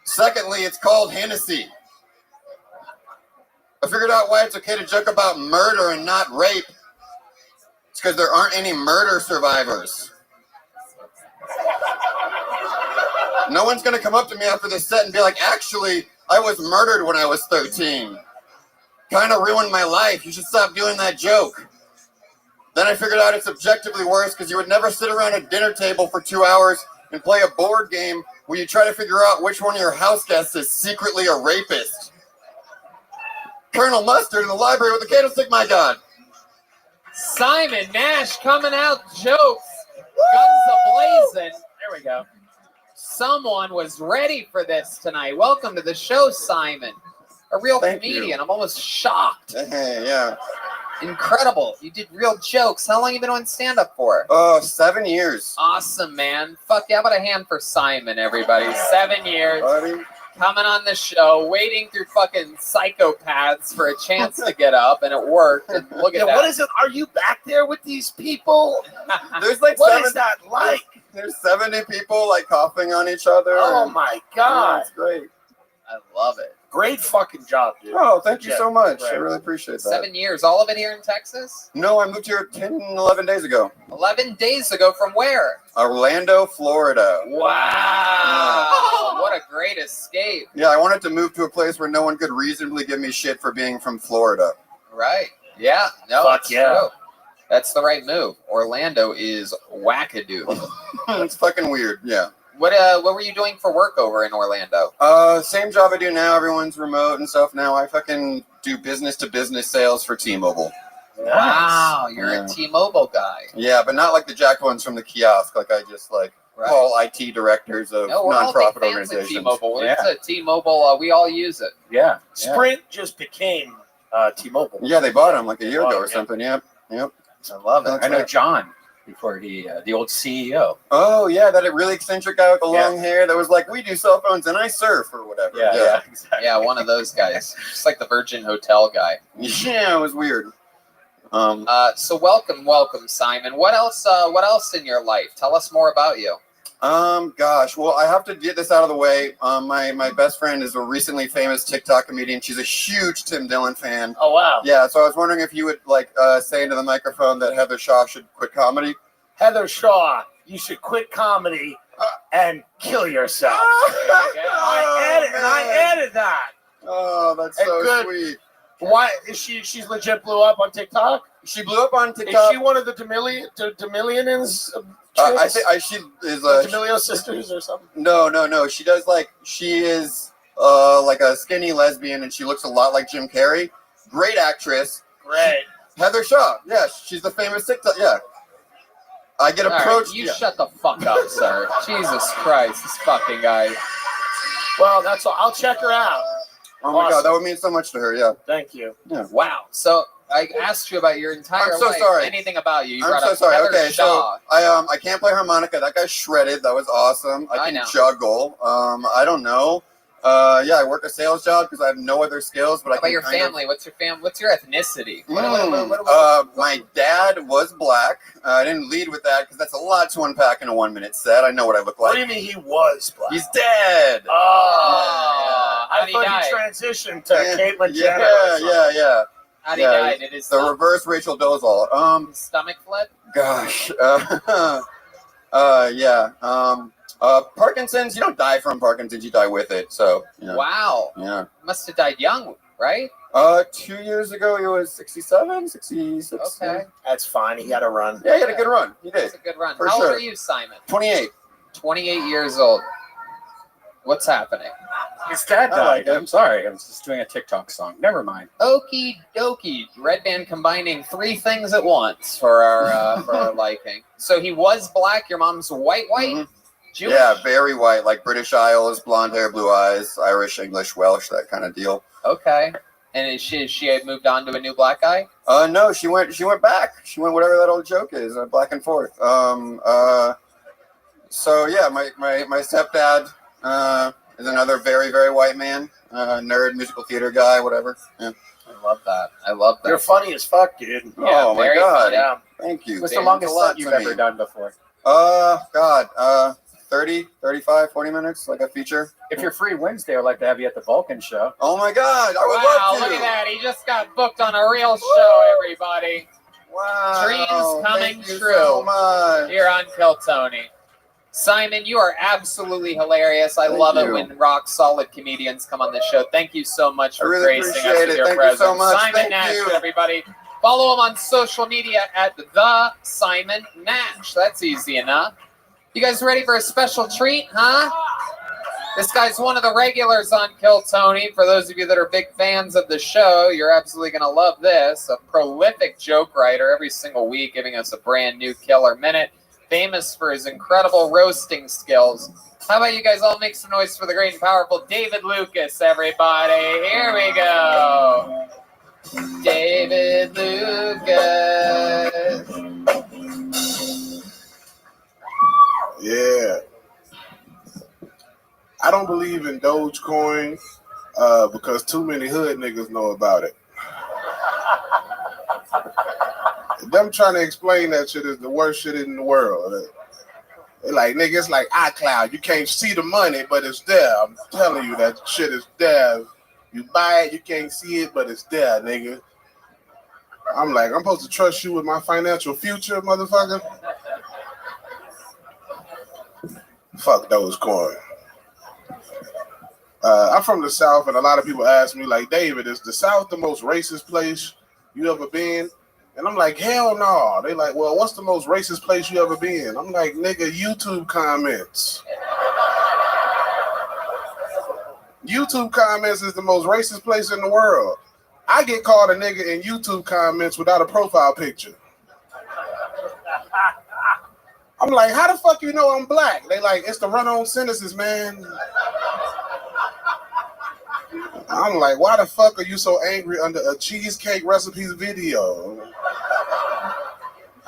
S2: Secondly, it's called Hennessy. I figured out why it's okay to joke about murder and not rape. It's because there aren't any murder survivors. No one's going to come up to me after this set and be like, actually, I was murdered when I was 13. Kind of ruined my life. You should stop doing that joke. Then I figured out it's objectively worse because you would never sit around a dinner table for 2 hours and play a board game where you try to figure out which one of your house guests is secretly a rapist. Colonel Mustard in the library with a candlestick, my God.
S6: Simon Nash coming out, jokes, guns a-blazing. There we go. Someone was ready for this tonight. Welcome to the show, Simon. A real comedian. I'm almost shocked.
S2: Hey, yeah.
S6: Incredible. You did real jokes. How long have you been on stand-up for?
S2: 7 years.
S6: Awesome, man. Fuck yeah. How about a hand for Simon, everybody? 7 years.
S2: Buddy.
S1: coming on the show, wading through fucking psychopaths for a chance to get up, and it worked. And look at that.
S12: What is it? Are you back there with these people?
S2: There's like
S12: What is that like?
S2: There's 70 people like coughing on each other.
S12: Oh my God.
S2: Yeah, it's great.
S1: I love it.
S12: Great fucking job, dude.
S2: Oh, thank you
S12: Yeah,
S2: so much. I
S12: right.
S2: really appreciate that.
S1: 7 years, all of it here in Texas?
S2: No, I moved here 11 days ago.
S1: 11 days ago from where?
S2: Orlando, Florida.
S1: Wow. What a great escape.
S2: Yeah, I wanted to move to a place where no one could reasonably give me shit for being from Florida.
S1: Right. Yeah. No,
S12: Fuck
S1: it's
S12: yeah.
S1: true. That's the right move. Orlando is wackadoo.
S2: It's fucking weird, yeah.
S1: What were you doing for work over in Orlando?
S2: Same job I do now. Everyone's remote and stuff now. I fucking do business-to-business sales for T-Mobile.
S1: Wow, you're a T-Mobile guy.
S2: Yeah, but not like the jacked ones from the kiosk. Like I just call IT directors of
S1: No, we're all
S2: nonprofit
S1: big fans of
S2: organizations.
S1: T-Mobile. It's a T-Mobile. We all use it.
S12: Yeah. Sprint just became T-Mobile.
S2: Yeah, they bought them like a year ago or
S12: yeah.
S2: something. Yep.
S1: I love it.
S12: I know John before the old CEO.
S2: Oh yeah, that really eccentric guy with the long hair that was like, we do cell phones and I surf or whatever.
S12: Yeah, exactly.
S1: Yeah, one of those guys. Just like the Virgin Hotel guy.
S2: Yeah, it was weird.
S1: So welcome, Simon. What else in your life? Tell us more about you.
S2: Gosh, well, I have to get this out of the way. My best friend is a recently famous TikTok comedian. She's a huge Tim Dillon fan.
S12: Oh wow.
S2: Yeah, so I was wondering if you would say into the microphone that Heather Shaw should quit comedy.
S12: Heather Shaw, you should quit comedy and kill yourself. I added that.
S2: Oh, that's so sweet.
S12: Why is she's legit blew up on TikTok?
S2: She blew up on TikTok.
S12: Is she one of the D'Amelians?
S2: I think she is
S12: the D'Amelio sisters or something.
S2: No. She is like a skinny lesbian, and she looks a lot like Jim Carrey. Great actress.
S12: Great.
S2: Heather Shaw. Yeah, she's the famous TikTok. Yeah. I get approached.
S1: You shut the fuck up, sir. Jesus Christ, this fucking guy.
S12: Well, that's all. I'll check her out.
S2: Oh my God, that would mean so much to her. Yeah.
S12: Thank you.
S2: Yeah.
S1: Wow. So I asked you about your entire
S2: I'm so
S1: life.
S2: sorry.
S1: Anything about you?
S2: I'm so sorry. Okay, so I can't play harmonica. That guy's shredded. That was awesome. I can juggle. I don't know. I work a sales job because I have no other skills. But
S1: How about your family? What's your family? What's your ethnicity?
S2: My dad was black. I didn't lead with that because that's a lot to unpack in a 1 minute set. I know what I look like.
S12: What do you mean he was black?
S2: He's dead.
S12: Oh, I thought he transitioned to Caitlyn Jenner.
S2: Yeah.
S1: How'd he die? Did his
S2: the reverse Rachel Dolezal.
S1: Stomach flip?
S2: Gosh. Parkinson's, you don't die from Parkinson's, you die with it. So,
S1: Wow.
S2: Yeah.
S1: Must have died young, right?
S2: 2 years ago, he was 67, 66.
S1: Okay.
S12: That's fine. He had a run.
S2: Yeah, he had a good run. He did.
S1: That's a good run.
S2: For
S1: How old
S2: sure.
S1: are you, Simon?
S2: 28.
S1: 28 years old. What's happening?
S12: His dad
S2: I
S12: died.
S2: like it.
S12: I'm sorry. I was just doing a TikTok song. Never mind.
S1: Okie dokie. Red Band combining three things at once for our liking. So he was black. Your mom's white?
S2: Mm-hmm.
S1: Jewish?
S2: Yeah, very white, like British Isles, blonde hair, blue eyes, Irish, English, Welsh, that kind of deal.
S1: Okay. And is she had moved on to a new black guy?
S2: No, she went back. She went whatever that old joke is, back and forth. So yeah, my stepdad is another very, very white man, nerd, musical theater guy, whatever. Yeah.
S1: I love that.
S12: You're funny as fuck, dude.
S2: Oh my God.
S1: funny.
S12: Yeah.
S2: Thank you.
S12: What's
S2: Damn,
S12: the longest
S2: it's a lot
S12: set you've
S2: to
S12: ever
S2: me.
S12: done before?
S2: 30, 35, 40 minutes, like a feature.
S12: If you're free Wednesday, I'd like to have you at the Vulcan show.
S2: Oh my God, I would
S1: Wow,
S2: love to.
S1: look at that. He just got booked on a real show, everybody.
S2: Wow.
S1: Dreams coming
S2: Thank you
S1: true
S2: so much.
S1: here on Kill Tony. Simon, you are absolutely hilarious. I
S2: Thank
S1: love it
S2: you.
S1: when rock solid comedians come on the show. Thank you so much
S2: I
S1: for
S2: really
S1: gracing us
S2: appreciate
S1: with
S2: it.
S1: your
S2: Thank you
S1: presence.
S2: so much.
S1: Simon
S2: Thank
S1: Nash,
S2: you.
S1: everybody. Follow him on social media at the Simon Nash. That's easy enough. You guys ready for a special treat, huh? This guy's one of the regulars on Kill Tony. For those of you that are big fans of the show, you're absolutely going to love this. A prolific joke writer every single week, giving us a brand new killer minute. Famous for his incredible roasting skills. How about you guys all make some noise for the great and powerful David Lucas, everybody? Here we go. David Lucas.
S10: Yeah. I don't believe in Dogecoin because too many hood niggas know about it. Them trying to explain that shit is the worst shit in the world. They're like, nigga, it's like iCloud. You can't see the money, but it's there. I'm telling you, that shit is there. You buy it, you can't see it, but it's there, nigga. I'm like, I'm supposed to trust you with my financial future, motherfucker? Fuck Dogecoin. I'm from the South, and a lot of people ask me, like, David, is the South the most racist place you ever been? And I'm like, hell no. They like, well, what's the most racist place you ever been? I'm like, nigga, YouTube comments. YouTube comments is the most racist place in the world. I get called a nigga in YouTube comments without a profile picture. I'm like, how the fuck you know I'm black? They like, it's the run-on sentences, man. I'm like, why the fuck are you so angry under a cheesecake recipes video?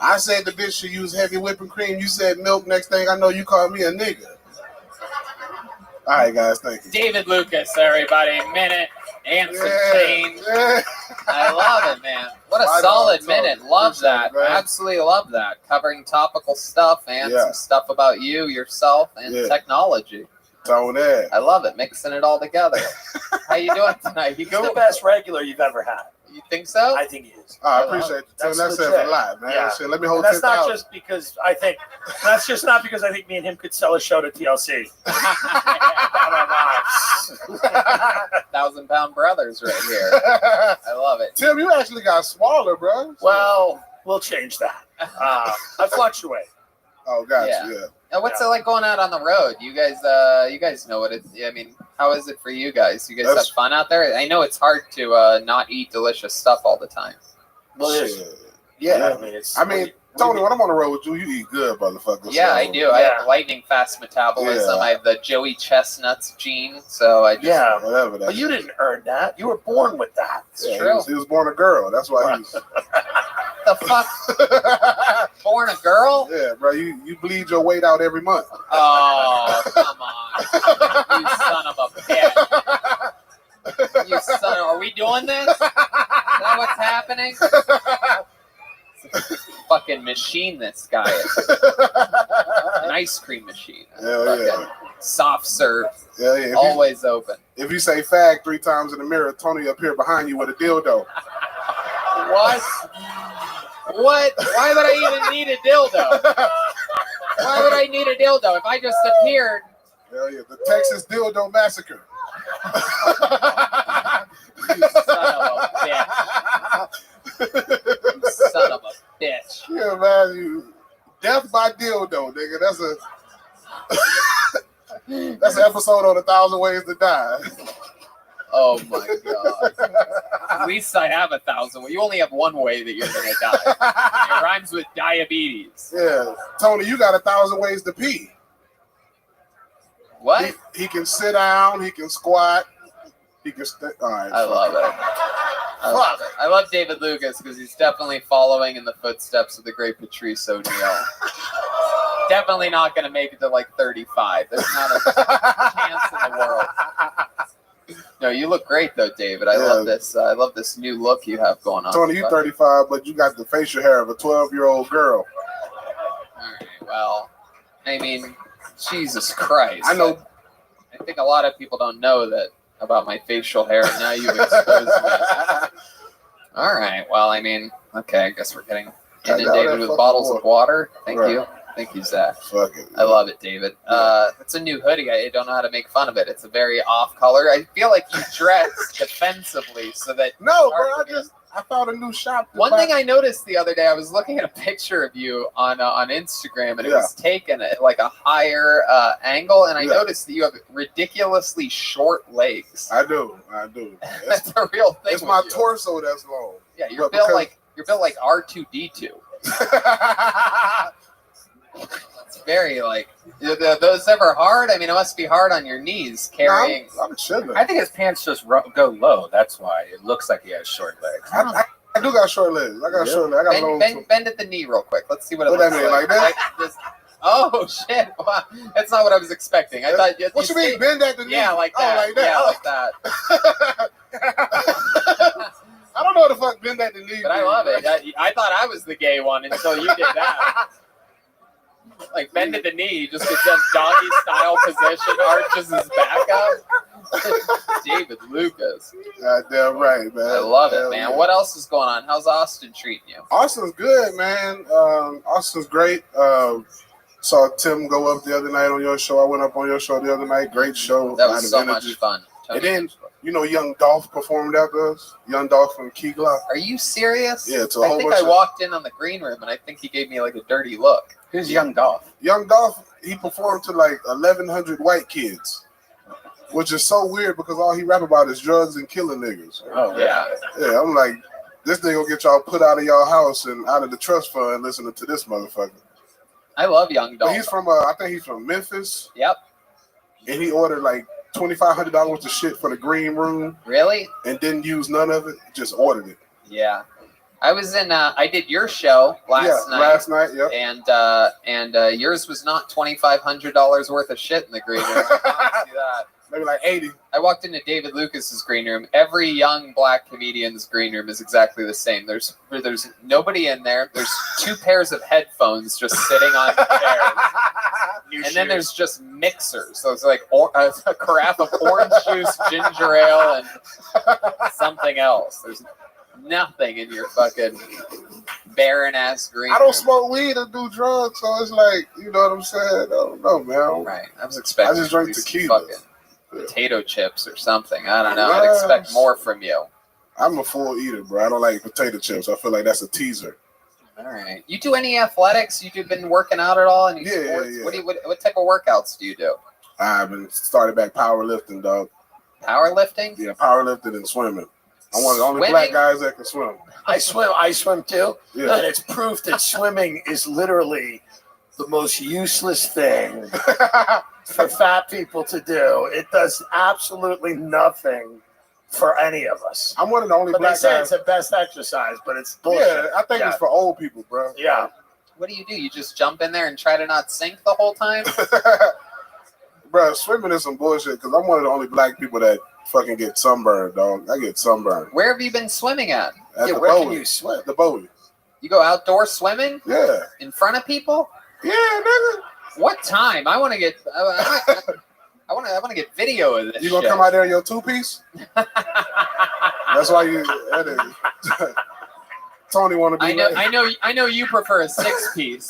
S10: I said the bitch should use heavy whipping cream. You said milk. Next thing I know, you called me a nigga. All right, guys, thank you.
S1: David Lucas, everybody. Minute and some change.
S10: Yeah.
S1: I love it, man. What a
S10: I know,
S1: solid
S10: totally.
S1: minute. Love
S10: Appreciate
S1: that.
S10: it, man.
S1: Absolutely love that. Covering topical stuff and
S10: Yeah.
S1: some stuff about you, yourself, and
S10: Yeah.
S1: technology.
S10: Tone that.
S1: I love it. Mixing it all together. How you doing tonight? You
S12: He's
S1: go?
S12: the best regular you've ever had.
S1: You think so?
S12: I think he is.
S10: Oh, I appreciate it. That says
S12: legit.
S10: a lot, man.
S12: Yeah.
S10: Shit, let me hold
S12: And that's not
S10: 10,000.
S12: just because I think. That's just not because I think me and him could sell a show to TLC.
S1: 1,000-pound brothers right here. I love it.
S10: Tim, you actually got smaller, bro.
S12: Well, we'll change that. I fluctuate.
S10: Oh, gotcha.
S1: Yeah.
S10: Yeah.
S1: Now, what's it like going out on the road? You guys know what it. I mean, how is it for you guys? You guys
S10: That's-
S1: have fun out there? I know it's hard to not eat delicious stuff all the time.
S12: Well,
S10: Shit.
S12: yeah, I mean, it's.
S10: Tony, when I'm on the road with you, you eat good, motherfucker.
S1: Yeah,
S10: so-
S1: I do. I have lightning fast metabolism.
S10: Yeah.
S1: I have the Joey Chestnuts gene, so I just
S12: Yeah,
S10: whatever that
S12: but you didn't earn that. You were born with that.
S1: It's
S10: Yeah,
S1: true.
S10: He was born a girl. That's why he's.
S1: The fuck? Born a girl?
S10: Yeah, bro. You bleed your weight out every month.
S1: Oh, come on. You son of a bitch. You son of... Are we doing this? Is that what's happening? It's a fucking machine, this guy is. An ice cream machine.
S10: Hell yeah.
S1: Fucking soft serve.
S10: Hell yeah.
S1: Always open.
S10: If you say fag 3 times in the mirror, Tony up here behind you with a dildo.
S1: What? What? Why would I even need a dildo? Why would I need a dildo? If I just appeared...
S10: Hell yeah. The Texas Dildo Massacre.
S1: You son of a bitch. You son of a bitch.
S10: Yeah, man. You death by dildo, nigga. That's an episode on 1,000 Ways to Die.
S1: Oh my god. At least I have 1,000. You only have one way that you're gonna die. It rhymes with diabetes.
S10: Yeah. Tony, you got 1,000 ways to pee.
S1: What?
S10: He can sit down, he can squat, he can all right.
S1: I love it. I love it. I love David Lucas because he's definitely following in the footsteps of the great Patrice O'Neal. Definitely not going to make it to like 35. There's not a chance in the world. No, you look great though, David. I love this. I love this new look you have going on.
S10: Tony, you 35, but you got the facial hair of a 12-year-old girl.
S1: All right. Well, I mean, Jesus Christ.
S10: I know.
S1: I think a lot of people don't know that about my facial hair, and now you've exposed me. All right. Well, I mean, okay. I guess we're getting inundated with bottles of water. Thank you. Thank you, Zach.
S10: Fuck it.
S1: I love it, David. It's a new hoodie. I don't know how to make fun of it. It's a very off color. I feel like you dress defensively so that...
S10: No, bro. I found a new shop.
S1: One thing I noticed the other day, I was looking at a picture of you on Instagram, and it was taken at like a higher angle, and I noticed that you have ridiculously short legs.
S10: I do.
S1: That's a real thing.
S10: It's my
S1: with you.
S10: torso that's long.
S1: Yeah, you're built like R2D2. It's very like. Are those ever hard? I mean, it must be hard on your knees carrying.
S10: I'm chilling.
S3: I think his pants just go low. That's why it looks like he has short legs.
S10: I do got short legs. I got short legs. I got long.
S1: Bend at the knee real quick. Let's see what it
S10: What
S1: looks
S10: that mean,
S1: like.
S10: like this?
S6: Oh shit! Wow. That's not what I was expecting. I thought.
S10: What you mean bend at the knee?
S6: Yeah, like that.
S10: Oh, like that.
S6: Yeah,
S10: Oh.
S6: like that.
S10: I don't know what the fuck bend at the knee.
S6: But I love it. I thought I was the gay one until you did that. Like bend at the knee, just gets that doggy style position, arches his back up. David Lucas.
S10: Damn right, man.
S6: I love it,
S10: Hell
S6: man.
S10: yeah.
S6: What else is going on? How's Austin treating you?
S10: Austin's good, man. Austin's great. Saw Tim go up the other night on your show. I went up on your show the other night. Great show.
S6: That
S10: Lot
S6: was
S10: of
S6: so
S10: energy.
S6: much fun.
S10: And then, Young Dolph performed after us. Young Dolph from Key Glock.
S6: Are you serious?
S10: Yeah, to a
S6: I
S10: whole
S6: think
S10: bunch
S6: I walked in on the green room and I think he gave me like a dirty look.
S8: Who's Young Dolph?
S10: Young Dolph, he performed to like 1,100 white kids, which is so weird because all he rap about is drugs and killing niggas.
S6: Oh, yeah.
S10: Yeah, I'm like, this nigga gonna get y'all put out of y'all house and out of the trust fund listening to this motherfucker.
S6: I love Young Dolph.
S10: But he's from, I think he's from Memphis.
S6: Yep.
S10: And he ordered like $2,500 worth of shit for the green room.
S6: Really?
S10: And didn't use none of it. Just ordered it.
S6: Yeah. I was in. I did your show last night.
S10: Last night, yeah.
S6: And yours was not $2,500 worth of shit in the green room. I promise you that.
S10: Maybe like 80.
S6: I walked into David Lucas's green room. Every young black comedian's green room is exactly the same. There's nobody in there. There's 2 pairs of headphones just sitting on chairs. And then there's just mixers. So it's like a carafe of orange juice, ginger ale, and something else. There's nothing in your fucking barren ass green.
S10: I don't
S6: room.
S10: smoke weed or do drugs, so it's like, you know what I'm saying? I don't know, man.
S6: Right. I was expecting.
S10: I just drink
S6: at least
S10: tequila.
S6: fucking potato chips or something. I don't know. I'd expect more from you.
S10: I'm a full eater, bro. I don't like potato chips. I feel like that's a teaser.
S6: All right. You do any athletics? You've been working out at all? Any
S10: Yeah,
S6: sports?
S10: yeah.
S6: What type of workouts do you do?
S10: I've been started back powerlifting, dog.
S6: Powerlifting?
S10: Yeah, powerlifting and swimming. I'm one of the only
S6: Swimming?
S10: black guys that can swim.
S12: I swim too.
S10: Yeah.
S12: And it's proof that swimming is literally the most useless thing for fat people to do. It does absolutely nothing for any of us.
S10: I'm one of the only
S12: But they
S10: black
S12: say
S10: guys.
S12: it's the best exercise, but it's bullshit.
S10: Yeah, I think it's for old people, bro.
S12: Yeah.
S6: What do? You just jump in there and try to not sink the whole time?
S10: Bro, swimming is some bullshit because I'm one of the only black people that fucking get sunburned, dog. I get sunburned.
S6: Where have you been swimming at?
S10: At the
S12: where can
S10: Bowie.
S12: you swim?
S10: The Bowie.
S6: You go outdoor swimming?
S10: Yeah.
S6: In front of people?
S10: Yeah, nigga.
S6: What time? I want to get. I want to get video of this.
S10: You gonna
S6: shit.
S10: come out there in your 2-piece? That's why you. That is. Tony want to be.
S6: I know. You prefer a 6-piece.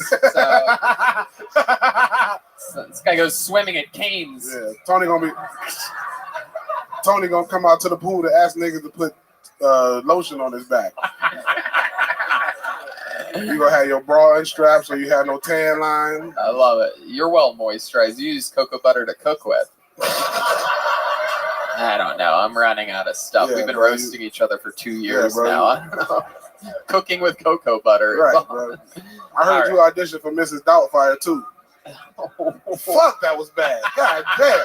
S6: So this guy goes swimming at Cane's.
S10: Yeah, Tony gonna come out to the pool to ask niggas to put lotion on his back. You gonna have your bra unstrapped so you have no tan line.
S6: I love it. You're well moisturized. You use cocoa butter to cook with. I don't know. I'm running out of stuff.
S10: Yeah,
S6: We've been
S10: bro,
S6: roasting each other for 2 years
S10: bro,
S6: now. I don't know. Cooking with cocoa butter.
S10: Right, bro. I heard you audition for Mrs. Doubtfire too. Fuck, that was bad. God damn.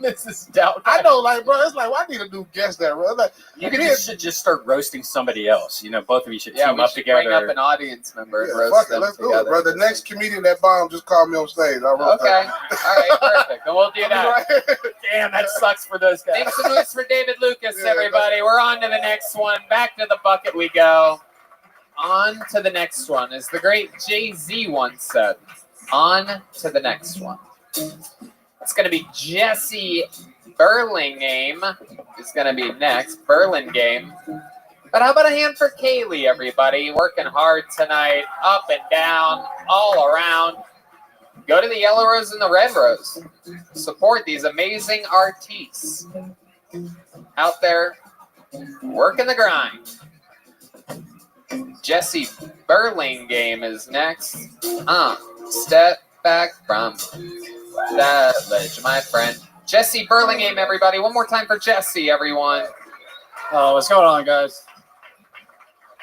S6: Mrs. Doubtfire.
S10: I know, like, bro, it's like, well, I need a new guest there, bro. Like,
S8: You should just start roasting somebody else. You know, both of you should team
S6: we
S8: up
S6: should
S8: together.
S6: bring up an audience member and
S10: yeah,
S6: roast
S10: fuck it,
S6: them
S10: let's do
S6: together.
S10: it, bro. The next comedian that bombed just called me on stage. I wrote
S6: Okay. All right, perfect. Then we'll do that.
S12: Damn, that sucks for those guys.
S6: Thanks so much for David Lucas, everybody. We're on to the next one. Back to the bucket we go. On to the next one. As the great Jay-Z once said, on to the next one. It's going to be Jesse Burlingame is going to be next. Burlingame. But how about a hand for Kaylee, everybody? Working hard tonight, up and down, all around. Go to the Yellow Rose and the Red Rose. Support these amazing artists out there working the grind. Jesse Burlingame is next. Step back from that ledge, my friend. Jesse Burlingame, everybody. One more time for Jesse, everyone.
S7: What's going on, guys?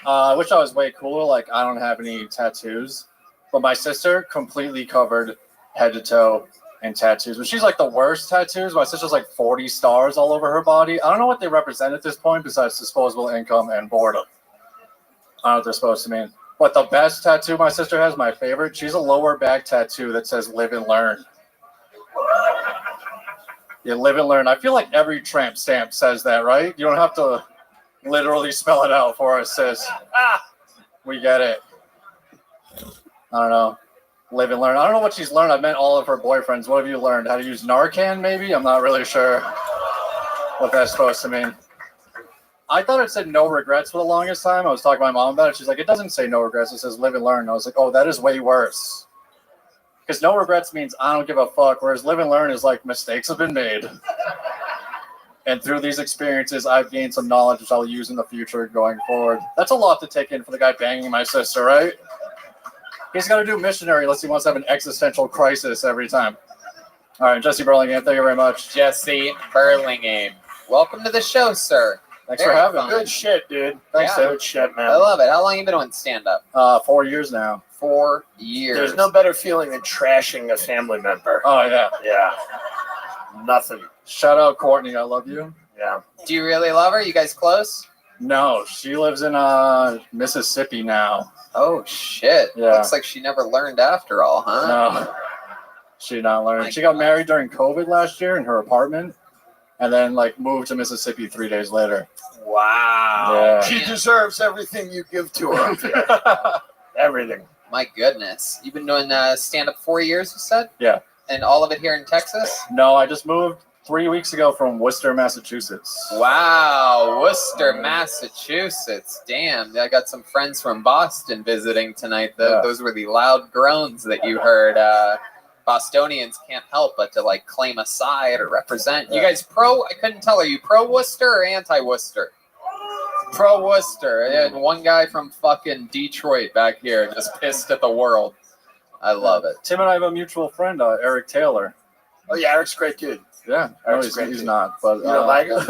S7: I wish I was way cooler. Like, I don't have any tattoos. But my sister completely covered head to toe in tattoos. But she's like the worst tattoos. My sister's like 40 stars all over her body. I don't know what they represent at this point besides disposable income and boredom. I don't know what they're supposed to mean. But the best tattoo my sister has, my favorite, she's a lower back tattoo that says "Live and Learn." You live and learn. I feel like every tramp stamp says that, right? You don't have to literally spell it out for us, sis. We get it. I don't know. Live and learn. I don't know what she's learned. I've met all of her boyfriends. What have you learned? How to use Narcan, maybe? I'm not really sure what that's supposed to mean. I thought it said no regrets for the longest time. I was talking to my mom about it. She's like, it doesn't say no regrets. It says live and learn. And I was like, oh, that is way worse. Because no regrets means I don't give a fuck, whereas live and learn is like mistakes have been made. And through these experiences, I've gained some knowledge which I'll use in the future going forward. That's a lot to take in for the guy banging my sister, right? He's got to do missionary unless he wants to have an existential crisis every time. All right, Jesse Burlingame, thank you very much.
S1: Jesse Burlingame. Welcome to the show, sir.
S7: Thanks for having me.
S12: Good shit, dude.
S7: Thanks,
S1: Yeah.
S7: dude.
S12: Good shit, man.
S1: I love it. How long you been doing stand-up?
S7: 4 years now.
S1: 4 years.
S12: There's no better feeling than trashing a family member.
S7: Oh, yeah.
S12: Yeah. Nothing.
S7: Shout out Courtney, I love you.
S12: Yeah.
S1: Do you really love her? You guys close?
S7: No, she lives in Mississippi now.
S1: Oh, shit.
S7: Yeah.
S1: Looks like she never learned after all, huh?
S7: No, she not learned. She got married during COVID last year in her apartment, and then like moved to Mississippi 3 days later.
S12: Wow.
S7: Yeah.
S12: She deserves everything you give to her. Everything.
S1: My goodness. You've been doing stand-up 4 years, you said?
S7: Yeah.
S1: And all of it here in Texas?
S7: No, I just moved 3 weeks ago from Worcester, Massachusetts.
S1: Wow, Worcester, Massachusetts. Damn, I got some friends from Boston visiting tonight.
S7: Yeah.
S1: Those were the loud groans that you heard. Bostonians can't help but to like claim a side or represent. You guys I couldn't tell, are you pro Worcester or anti Worcester? Pro Worcester. And one guy from fucking Detroit back here just pissed at the world. I love it.
S7: Tim and I have a mutual friend, Eric Taylor.
S12: Oh, yeah, Eric's a great dude.
S7: Yeah, no,
S12: Eric's
S7: he's,
S12: great
S7: he's
S12: dude.
S7: not. But
S12: You don't like him?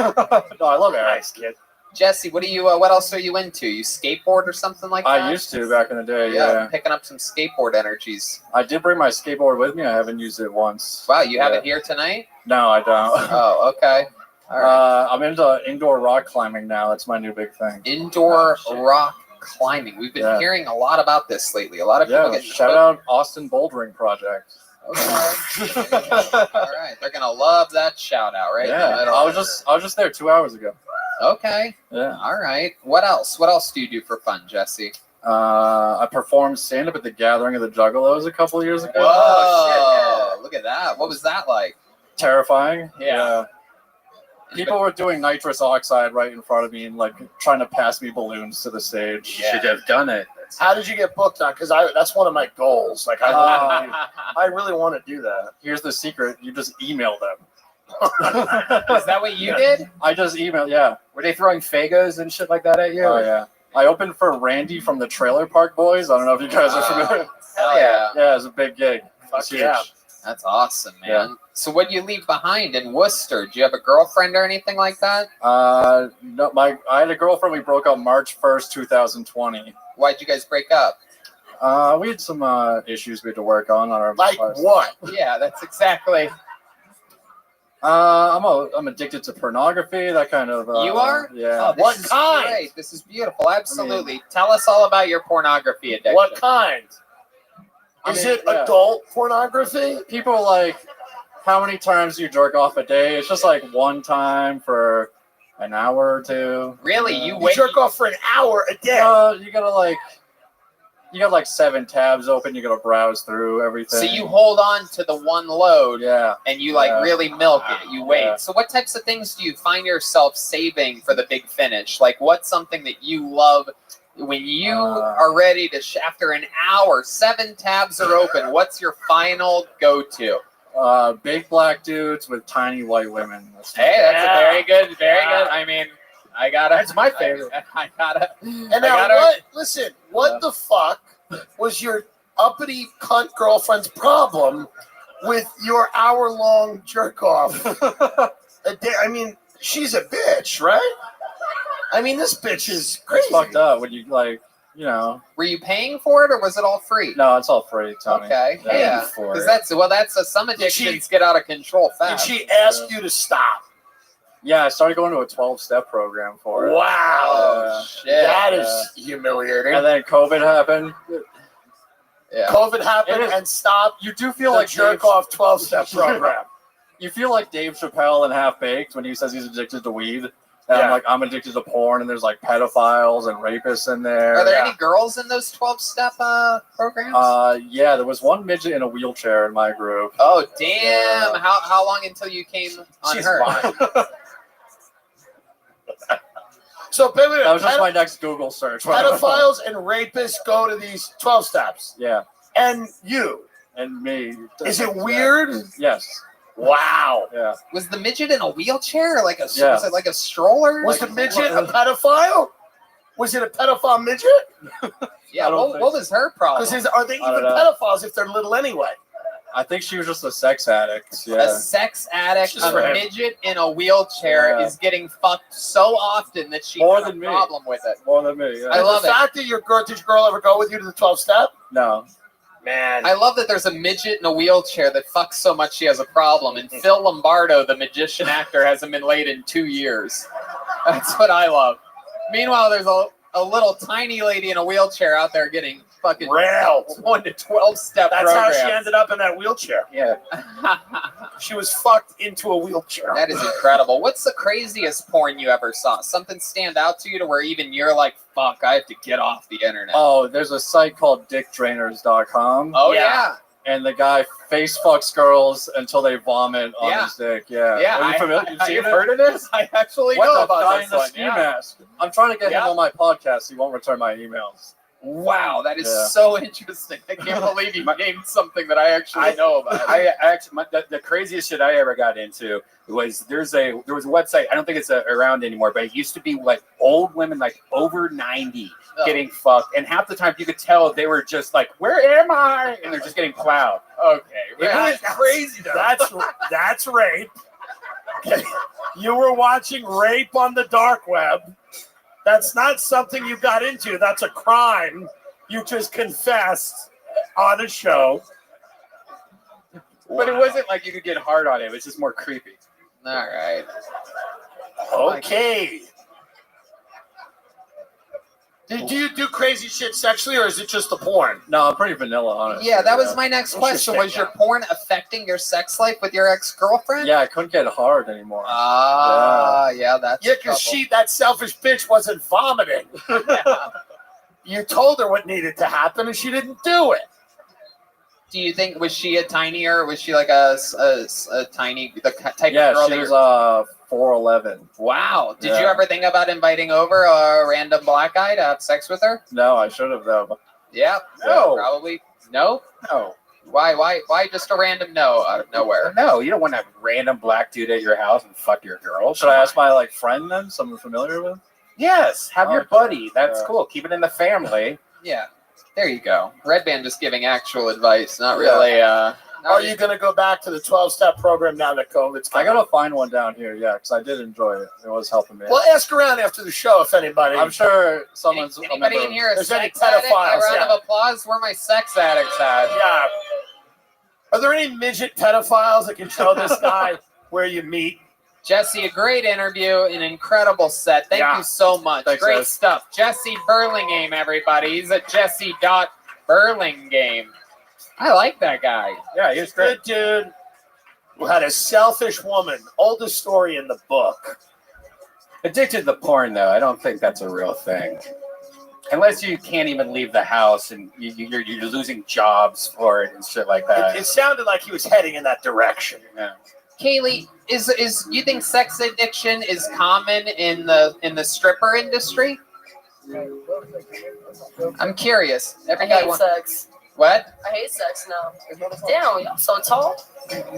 S7: No, I love Eric.
S12: Nice kid.
S1: Jesse, what else are you into? You skateboard or something like that?
S7: I used to back in the day. Yeah,
S1: picking up some skateboard energies.
S7: I did bring my skateboard with me. I haven't used it once.
S1: Wow, you have it here tonight?
S7: No, I don't.
S1: Oh, okay. All right.
S7: I'm into indoor rock climbing now. That's my new big thing.
S1: Indoor rock climbing. We've been hearing a lot about this lately. A lot of people get
S7: shout out Austin Bouldering Project.
S1: Okay. All right, they're gonna love that shout out, right?
S7: Yeah, I was just there 2 hours ago.
S1: Okay.
S7: Yeah.
S1: All right. What else? What else do you do for fun, Jesse?
S7: I performed stand up at the Gathering of the Juggalos a couple years ago.
S1: Whoa! Shit, yeah. Look at that. What was that like?
S7: Terrifying.
S1: Yeah.
S7: People were doing nitrous oxide right in front of me and like trying to pass me balloons to the stage.
S12: Yeah.
S7: Should have done it.
S12: How did you get booked on? Because that's one of my goals. Like I really want to do that.
S7: Here's the secret: you just email them.
S1: Is that what you did?
S7: I just emailed. Yeah.
S3: Were they throwing Fagos and shit like that at you?
S7: Oh yeah. I opened for Randy from the Trailer Park Boys. I don't know if you guys are familiar.
S1: Hell yeah.
S7: Yeah, it was a big gig.
S1: Fuck yeah. That's awesome, man. Yeah. So what do you leave behind in Worcester? Do you have a girlfriend or anything like that?
S7: No, I had a girlfriend. We broke up March 1st, 2020.
S1: Why'd you guys break up?
S7: We had some issues we had to work on our
S12: what?
S1: Yeah, that's exactly.
S7: I'm addicted to pornography. That kind of.
S1: You are?
S7: Yeah.
S1: Oh, what kind? Great. This is beautiful. Absolutely. Tell us all about your pornography addiction.
S12: What kind? Is it adult pornography?
S7: People are like, how many times do you jerk off a day? It's just like one time for an hour or two.
S1: Really?
S12: You jerk off for an hour a day?
S7: You got like 7 tabs open. You got to browse through everything.
S1: So you hold on to the one load, and you really milk it. You wait.
S7: Yeah.
S1: So what types of things do you find yourself saving for the big finish? Like what's something that you love when you are ready to? After an hour, 7 tabs are open. What's your final go-to?
S7: Big black dudes with tiny white women.
S1: Hey, that's a very good. I mean, I gotta.
S7: That's my favorite.
S1: I gotta.
S12: And now what? Listen, what the fuck was your uppity cunt girlfriend's problem with your hour-long jerk off a day? I mean, she's a bitch, right? I mean, this bitch is crazy.
S7: It's fucked up when you
S1: Were you paying for it or was it all free?
S7: No, it's all free, Tony.
S1: Okay. Yeah.
S7: For
S1: Because
S7: it.
S1: that's some addictions get out of control fast.
S12: Did she ask you to stop?
S7: Yeah, I started going to a 12-step program for it.
S12: Wow.
S6: Shit.
S12: That is humiliating.
S7: And then COVID happened.
S6: Yeah.
S12: COVID happened and stopped.
S7: You do feel
S12: the
S7: like
S12: jerk
S7: Dave-
S12: off 12-step program.
S7: You feel like Dave Chappelle in Half Baked when he says he's addicted to weed. And I'm like, I'm addicted to porn, and there's like pedophiles and rapists in there.
S6: Are there any girls in those 12-step programs?
S7: Yeah, there was one midget in a wheelchair in my group.
S6: Oh, damn. How long until you came on
S7: She's
S6: her?
S12: So,
S7: that was just my next Google search.
S12: Pedophiles and rapists go to these 12 steps.
S7: Yeah.
S12: And you.
S7: And me.
S12: Is it weird?
S7: Yes.
S12: Wow.
S7: Yeah.
S6: Was the midget in a wheelchair? Like a
S7: Yeah.
S6: Was it like a stroller?
S12: Was the midget a pedophile? Was it a pedophile midget?
S6: Yeah. What was her problem?
S12: Because are they even
S7: don't know.
S12: pedophiles if they're little anyway?
S7: I think she was just a sex addict. Yeah.
S6: A sex addict,
S12: Just
S6: a
S12: for him.
S6: midget in a wheelchair
S7: Yeah.
S6: is getting fucked so often that she
S7: More
S6: has
S7: than
S6: a
S7: me.
S6: problem with it.
S7: More than me. Yeah.
S6: I love
S12: the
S6: it.
S12: fact that did your girl ever go with you to the 12 step?
S7: No.
S12: Man.
S6: I love that there's a midget in a wheelchair that fucks so much she has a problem, and Phil Lombardo, the magician actor, hasn't been laid in 2 years. That's what I love. Meanwhile, there's a little tiny lady in a wheelchair out there getting fucking
S12: railed.
S6: 1 to 12-step
S12: That's
S6: programs.
S12: how she ended up in that wheelchair.
S7: Yeah.
S12: She was fucked into a wheelchair.
S6: That is incredible. What's the craziest porn you ever saw? Something stand out to you to where even you're like, fuck, I have to get off the internet.
S7: Oh, there's a site called dickdrainers.com.
S6: Oh, yeah.
S7: And the guy face fucks girls until they vomit on
S6: Yeah.
S7: his dick. Yeah.
S6: Yeah,
S7: Are you familiar? You've seen
S6: you've
S7: it?
S6: heard of this? I actually
S7: What
S6: know
S7: the
S6: about
S7: guy
S6: this
S7: in the
S6: one.
S7: ski
S6: Yeah.
S7: mask? I'm trying to get
S6: Yeah.
S7: him on my podcast. He won't return my emails.
S6: Wow, that is
S7: Yeah.
S6: so interesting. I can't believe you named something that I actually know about.
S3: I actually the craziest shit I ever got into was there was a website. I don't think it's around anymore, but it used to be like old women like over 90 getting fucked, and half the time you could tell they were just like, "Where am I?" and they're just getting plowed.
S6: Okay,
S3: It was crazy though.
S12: That's rape. Okay. You were watching rape on the dark web. That's not something you got into. That's a crime you just confessed on a show.
S3: But it wasn't like you could get hard on it. It was just more creepy.
S6: All right.
S12: Okay. Do you do crazy shit sexually, or is it just the porn?
S7: No, I'm pretty vanilla, honestly.
S6: Yeah, that was my next question. Was your porn affecting your sex life with your ex-girlfriend?
S7: Yeah, I couldn't get hard anymore.
S6: Yeah, that's
S12: because that selfish bitch wasn't vomiting. You told her what needed to happen, and she didn't do it.
S6: Do you think, was she a tinier? Was she like a tiny, the type of girl
S7: Yeah,
S6: that
S7: she
S6: you're...
S7: was 4'11".
S6: Wow. Did
S7: Yeah.
S6: you ever think about inviting over a random black guy to have sex with her?
S7: No, I should have though.
S6: Yeah.
S3: No.
S6: Probably. No?
S3: No.
S6: Why just a random no out of nowhere?
S3: No, you don't want a random black dude at your house and fuck your girl.
S7: Should I ask my friend then? Someone familiar with?
S3: Yes, have your
S7: Okay.
S3: buddy. That's
S7: Yeah.
S3: cool. Keep it in the family.
S6: Yeah. There you go. Red Band just giving actual advice, not really.
S12: Are you going to go back to the 12-step program now that COVID's
S7: I
S12: coming?
S7: gotta find one down here, yeah, because I did enjoy it. It was helping me.
S12: Well, ask around after the show if anybody.
S7: I'm sure someone's.
S6: Anybody in here a
S12: There's any
S6: sex addict? A
S12: pedophiles,
S6: round
S12: yeah.
S6: of applause. Where are my sex addicts at?
S12: Yeah. Are there any midget pedophiles that can show this guy where you meet?
S6: Jesse, a great interview, an incredible set. Thank you so much.
S7: Thanks,
S6: Great
S7: guys.
S6: stuff. Jesse Burlingame, everybody. He's at Jesse.Burlingame. I like that guy.
S3: Yeah, he was great.
S12: Good dude who had a selfish woman. Oldest story in the book.
S3: Addicted to porn, though, I don't think that's a real thing. Unless you can't even leave the house and you're losing jobs for it and shit like that.
S12: It sounded like he was heading in that direction.
S3: Yeah.
S6: Kaylee, is you think sex addiction is common in the stripper industry? I'm curious. Every
S4: I
S6: guy
S4: hate
S6: wants
S4: sex.
S6: what?
S4: I hate sex now. Damn, y'all so tall.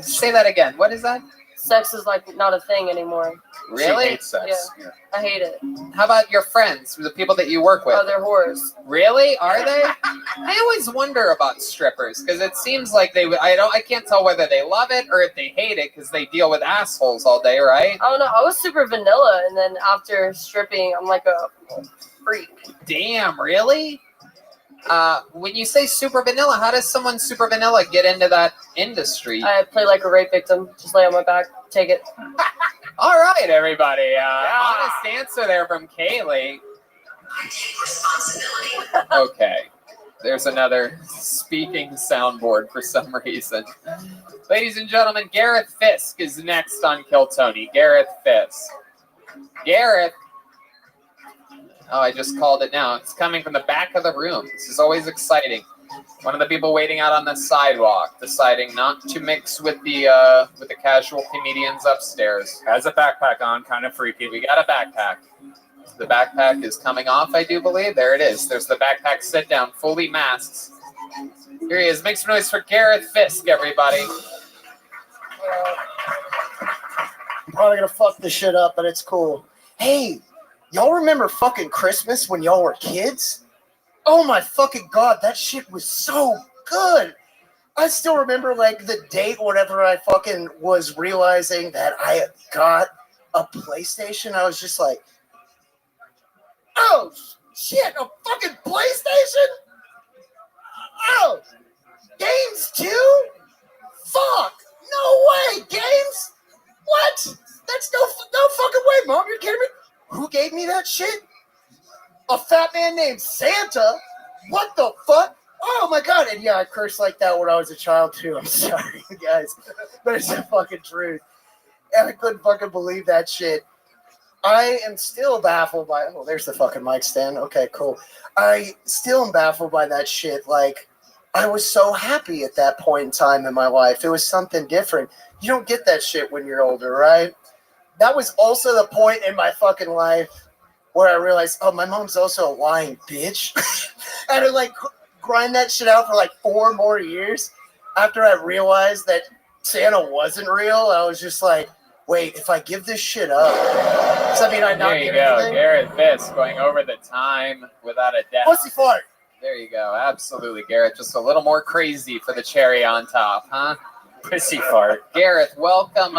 S6: Say that again. What is that?
S4: Sex is like not a thing anymore.
S6: Really?
S3: She hates sex.
S4: Yeah. I hate it.
S6: How about your friends, the people that you work with?
S4: Oh, they're whores.
S6: Really? Are they? I always wonder about strippers because it seems like I can't tell whether they love it or if they hate it because they deal with assholes all day, right?
S4: I don't know. I was super vanilla, and then after stripping, I'm like a freak.
S6: Damn, really? When you say super vanilla, how does someone super vanilla get into that industry?
S4: I play like a rape victim, just lay on my back. Take it.
S1: All right, everybody. Honest answer there from Kaylee. Okay. There's another speaking soundboard for some reason. Ladies and gentlemen, Gareth Fisk is next on Kill Tony. Gareth Fisk. Gareth. Oh, I just called it now. It's coming from the back of the room. This is always exciting. One of the people waiting out on the sidewalk, deciding not to mix with the casual comedians upstairs.
S3: Has a backpack on, kind of freaky.
S1: We got a backpack. The backpack is coming off, I do believe. There it is. There's the backpack sit down, fully masked. Here he is. Make some noise for Gareth Fisk, everybody.
S18: I'm probably gonna fuck this shit up, but it's cool. Hey, y'all remember fucking Christmas when y'all were kids? Oh my fucking god, that shit was so good. I still remember like the date whenever I fucking was realizing that I got a PlayStation. I was just like, oh shit, a fucking PlayStation? Oh, games too? Fuck, no way, games? What? That's no fucking way, Mom. You're kidding me? Who gave me that shit? A fat man named Santa? What the fuck? Oh my god. And yeah, I cursed like that when I was a child too. I'm sorry, guys. But it's the fucking truth. And I couldn't fucking believe that shit. I am still baffled by... Oh, there's the fucking mic stand. Okay, cool. I still am baffled by that shit. Like, I was so happy at that point in time in my life. It was something different. You don't get that shit when you're older, right? That was also the point in my fucking life where I realized, oh, my mom's also a lying bitch. And I like grind that shit out for like 4 more years after I realized that Santa wasn't real. I was just like, wait, if I give this shit up, does that mean I not
S1: There you
S18: get
S1: go,
S18: anything?
S1: Gareth Fisk going over the time without a doubt.
S18: Pussy fart.
S1: There you go, absolutely, Gareth. Just a little more crazy for the cherry on top, huh?
S3: Pussy fart.
S1: Gareth, welcome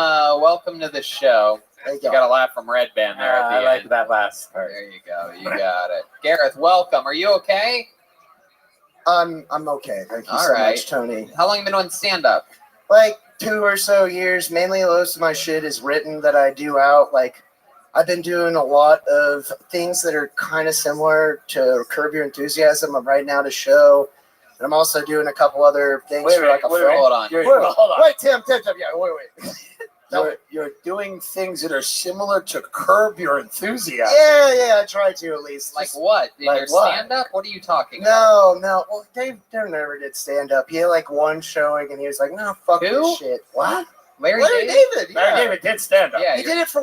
S1: to the show. You got a laugh from Red Band there at the
S3: I like
S1: end.
S3: that last part.
S1: There you go, you got it. Gareth, welcome. Are you okay?
S18: I'm okay. Thank you
S1: All
S18: so
S1: right.
S18: much, Tony.
S1: How long have you been doing stand-up?
S18: Like 2 or so years. Mainly most of my shit is written that I do out. Like, I've been doing a lot of things that are kind of similar to Curb Your Enthusiasm. I'm writing out a show. And I'm also doing a couple other things
S1: Wait,
S18: for like a
S1: wait,
S18: film.
S1: hold on.
S18: Hold on. Wait, Tim, yeah, wait.
S12: You're doing things that are similar to Curb Your Enthusiasm.
S18: Yeah, I try to at least.
S1: Like what? In
S18: Like
S1: your
S18: what?
S1: stand-up? What are you talking about?
S18: No. Well, Dave never did stand up. He had like one showing, and he was like, "No, fuck
S1: Who?
S18: this shit." What?
S1: Larry
S18: David.
S12: Larry David did stand up.
S1: Yeah,
S18: He did it for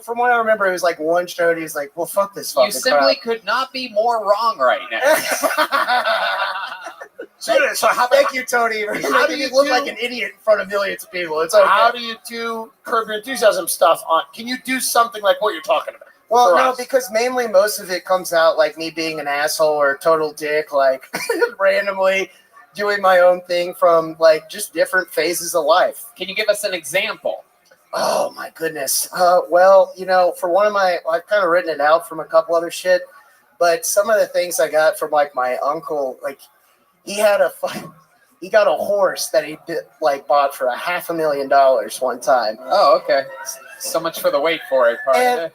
S18: from what I remember, it was like one show. And he was like, "Well, fuck this fucking
S1: You simply
S18: crap."
S1: could not be more wrong right now.
S12: So how
S18: Thank you, Tony. How do you look like an idiot in front of millions of people? It's okay.
S12: How do you do Curb Your Enthusiasm stuff on? Can you do something like what you're talking about?
S18: Well,
S12: for
S18: no,
S12: us?
S18: because mainly most of it comes out like me being an asshole or a total dick, like randomly doing my own thing from like just different phases of life.
S1: Can you give us an example?
S18: Oh my goodness. Well, for one of I've kind of written it out from a couple other shit, but some of the things I got from like my uncle, like he got a horse that he bought for $500,000 one time.
S1: Oh, okay. So much for the wait for it part.
S18: And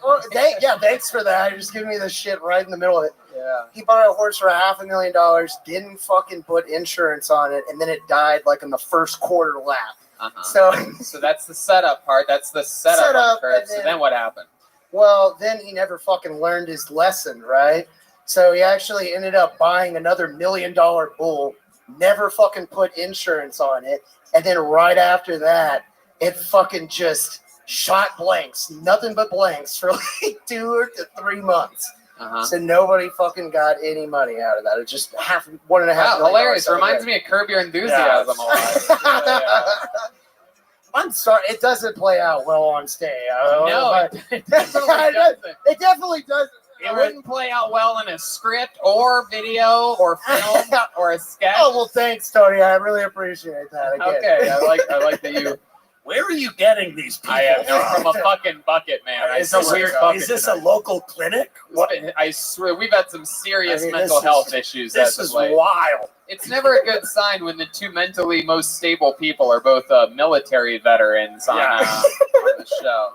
S18: thanks for that. Just giving me the shit right in the middle of it.
S1: Yeah.
S18: He bought a horse for $500,000, didn't fucking put insurance on it, and then it died like in the first quarter lap.
S1: Uh-huh. So that's the setup part. That's the setup on Curb. So then what happened?
S18: Well, then he never fucking learned his lesson, right? So he actually ended up buying another $1 million bull, never fucking put insurance on it, and then right after that, it fucking just shot blanks, nothing but blanks for like 2 to 3 months.
S1: Uh-huh.
S18: So nobody fucking got any money out of that. It just $1.5 million.
S1: Hilarious. Reminds me of Curb Your Enthusiasm a lot.
S18: I'm sorry, it doesn't play out well on stage.
S1: No, it definitely doesn't.
S18: It definitely doesn't.
S1: It wouldn't play out well in a script or video or film or a sketch.
S18: Oh well, thanks, Tony. I really appreciate that. Again.
S1: Okay, I like that
S12: Where are you getting these people?
S3: I am from a fucking bucket, man.
S12: Is this a local clinic?
S3: What? I swear, we've had some serious mental
S12: this is-
S3: health issues.
S12: This
S3: as
S12: is
S3: of late.
S12: wild.
S3: It's never a good sign when the two mentally most stable people are both military veterans on the show.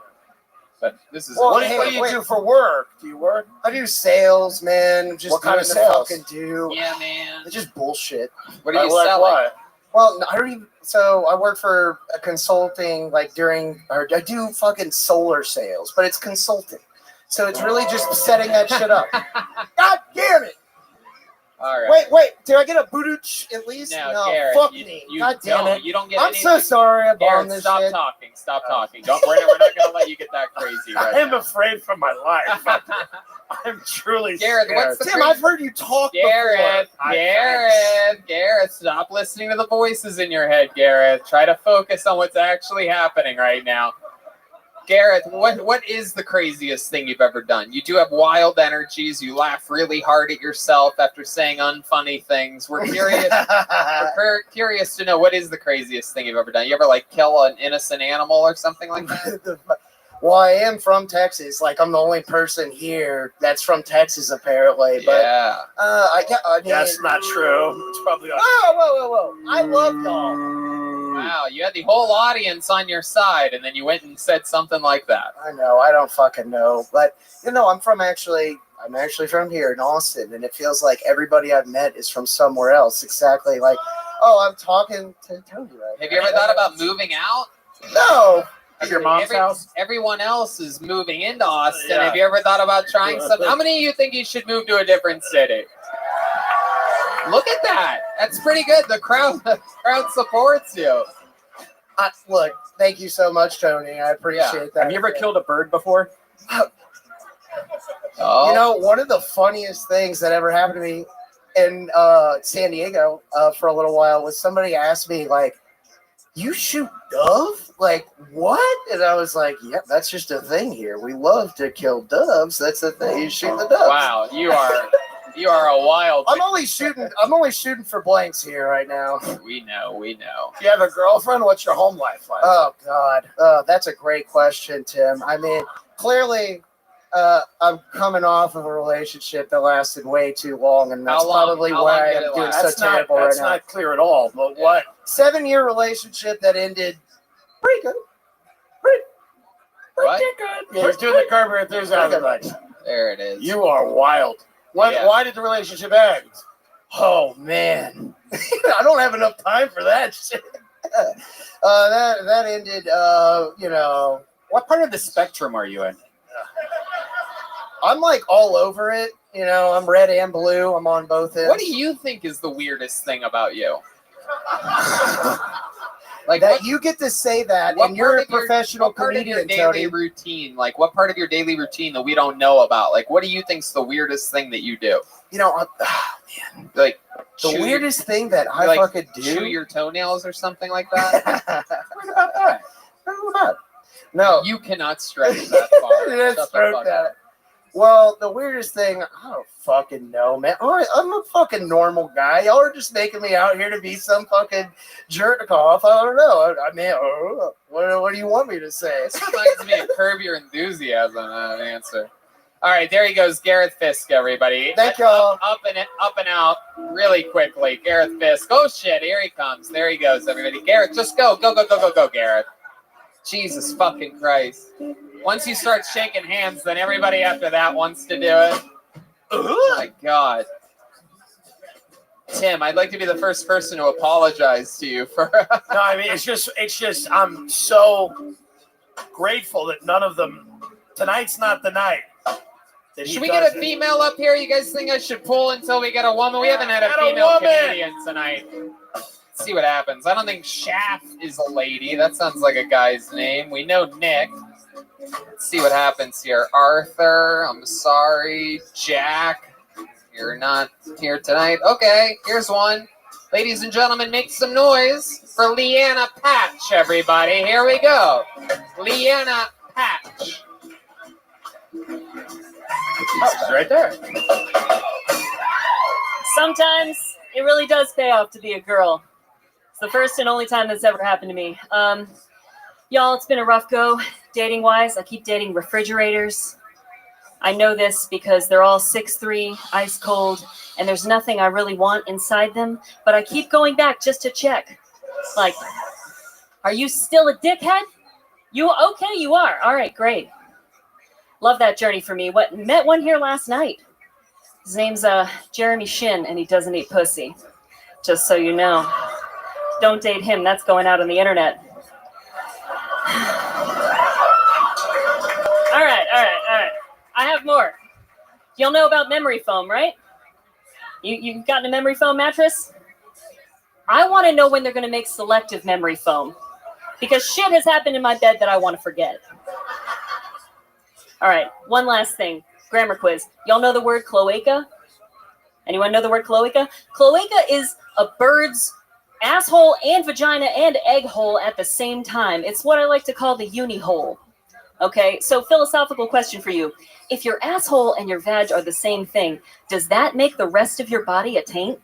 S3: But this is
S18: Well,
S12: what
S18: hey,
S12: do you
S18: wait.
S12: do for work? Do you work?
S18: I do sales, man. Just
S12: What kind of
S18: doing the
S12: sales?
S18: Fucking do.
S3: Yeah, man.
S18: It's just bullshit.
S3: What are you
S12: Like
S3: selling?
S12: what?
S18: Well, I don't even. So I work for a consulting, like or I do fucking solar sales, but it's consulting. So it's really just setting that shit up. God damn it!
S3: All right.
S18: Wait, did I get a bootage at least?
S3: No, Garrett,
S18: fuck
S3: you-
S18: me.
S3: you
S18: God damn
S3: don't.
S18: it.
S3: You don't get
S18: I'm
S3: anything.
S18: so sorry I
S3: Garrett,
S18: bombed this
S3: stop
S18: shit.
S3: talking. Stop talking. We're not going to let you get that crazy right
S12: I am
S3: now.
S12: afraid for my life. I'm truly
S3: Garrett,
S12: scared.
S3: what's the
S18: Tim, I've heard you talk
S3: Garrett,
S18: before.
S3: Garrett, stop listening to the voices in your head, Garrett. Try to focus on what's actually happening right now. Garrett, what is the craziest thing you've ever done? You do have wild energies. You laugh really hard at yourself after saying unfunny things. We're curious. We're curious to know what is the craziest thing you've ever done. You ever like kill an innocent animal or something like that?
S18: Well, I am from Texas. Like, I'm the only person here that's from Texas, apparently. But,
S3: Yeah.
S18: I mean,
S12: That's not true. It's probably
S18: Whoa. I love y'all.
S3: Wow, you had the whole audience on your side, and then you went and said something like that.
S18: I know. I don't fucking know. But, I'm actually from here in Austin, and it feels like everybody I've met is from somewhere else. Exactly. Like, I'm talking to Tony right
S3: Have you ever thought about moving out?
S18: No.
S12: At your mom's house?
S3: Everyone else is moving into Austin.
S12: Yeah.
S3: Have you ever thought about trying something? How many of you think you should move to a different city? Look at that. That's pretty good. The crowd supports you.
S18: Look, thank you so much, Tony. I appreciate that.
S7: Have you ever killed a bird before?
S3: Oh.
S18: One of the funniest things that ever happened to me in San Diego for a little while was somebody asked me, like, you shoot dove? Like, what? And I was like, yep, that's just a thing here. We love to kill doves. That's the thing. You shoot the doves.
S3: Wow, you are a wild.
S18: I'm only shooting for blanks here right now.
S3: We know.
S12: Do you have a girlfriend? What's your home life like?
S18: Oh God, that's a great question, Tim. I mean, clearly, I'm coming off of a relationship that lasted way too long, and that's probably why I'm doing so terrible right now.
S12: That's not clear at all. But what?
S18: 7-year relationship that ended pretty good.
S3: What?
S12: Yeah, he's doing the Carver Enthusiasm night.
S3: There it is.
S12: You are wild. Why did the relationship end?
S18: Oh man, I don't have enough time for that shit. That ended.
S7: What part of the spectrum are you in?
S18: I'm like all over it. I'm red and blue. I'm on both ends.
S3: What do you think is the weirdest thing about you? Like
S18: that you get to say that, and you're a professional comedian,
S3: What part of your daily
S18: Tony.
S3: routine? Like, what part of your daily routine that we don't know about? Like, what do you think's the weirdest thing that you do?
S18: Man,
S3: like
S18: the weirdest thing that I
S3: like,
S18: fucking do.
S3: Chew your toenails or something like that.
S18: What about that? What about? No,
S3: you cannot stretch that far.
S18: Let's
S3: Shut the
S18: stroke
S3: fuck
S18: that.
S3: up.
S18: Well, the weirdest thing, I don't fucking know, man. I'm a fucking normal guy. Y'all are just making me out here to be some fucking jerk off. I don't know. I mean, what do you want me to say?
S3: This reminds me of Curb Your Enthusiasm answer. All right, there he goes, Gareth Fisk, everybody.
S18: Thank y'all.
S3: Up and out, really quickly. Gareth Fisk. Oh shit, here he comes. There he goes, everybody. Gareth, just go, Gareth. Jesus fucking Christ. Once you start shaking hands, then everybody after that wants to do it. Oh my God. Tim, I'd like to be the first person to apologize to you for.
S12: No, I mean, it's just, I'm so grateful that none of them, tonight's not the night.
S3: Should we get a female up here? You guys think I should pull until we get a woman? We haven't had a female comedian tonight. Let's see what happens. I don't think Shaft is a lady. That sounds like a guy's name. We know Nick. Let's see what happens here. Arthur, I'm sorry. Jack, you're not here tonight. Okay, here's one. Ladies and gentlemen, make some noise for Leanna Patch, everybody. Here we go. Leanna Patch.
S12: Oh, right there.
S13: Sometimes it really does pay off to be a girl. It's the first and only time that's ever happened to me. Y'all, it's been a rough go dating wise. I keep dating refrigerators. I know this because they're all 6'3", ice cold, and there's nothing I really want inside them, but I keep going back just to check. Like, are you still a dickhead? You okay? You are. All right, great. Love that journey for me. Met one here last night. His name's Jeremy Shin, and he doesn't eat pussy. Just so you know. Don't date him. That's going out on the internet. All right. I have more. You'll know about memory foam, right? You've gotten a memory foam mattress? I want to know when they're going to make selective memory foam. Because shit has happened in my bed that I want to forget. All right, one last thing. Grammar quiz. Y'all know the word cloaca? Anyone know the word cloaca? Cloaca is a bird's asshole and vagina and egg hole at the same time. It's what I like to call the uni hole. Okay, so philosophical question for you. If your asshole and your vag are the same thing, does that make the rest of your body a taint?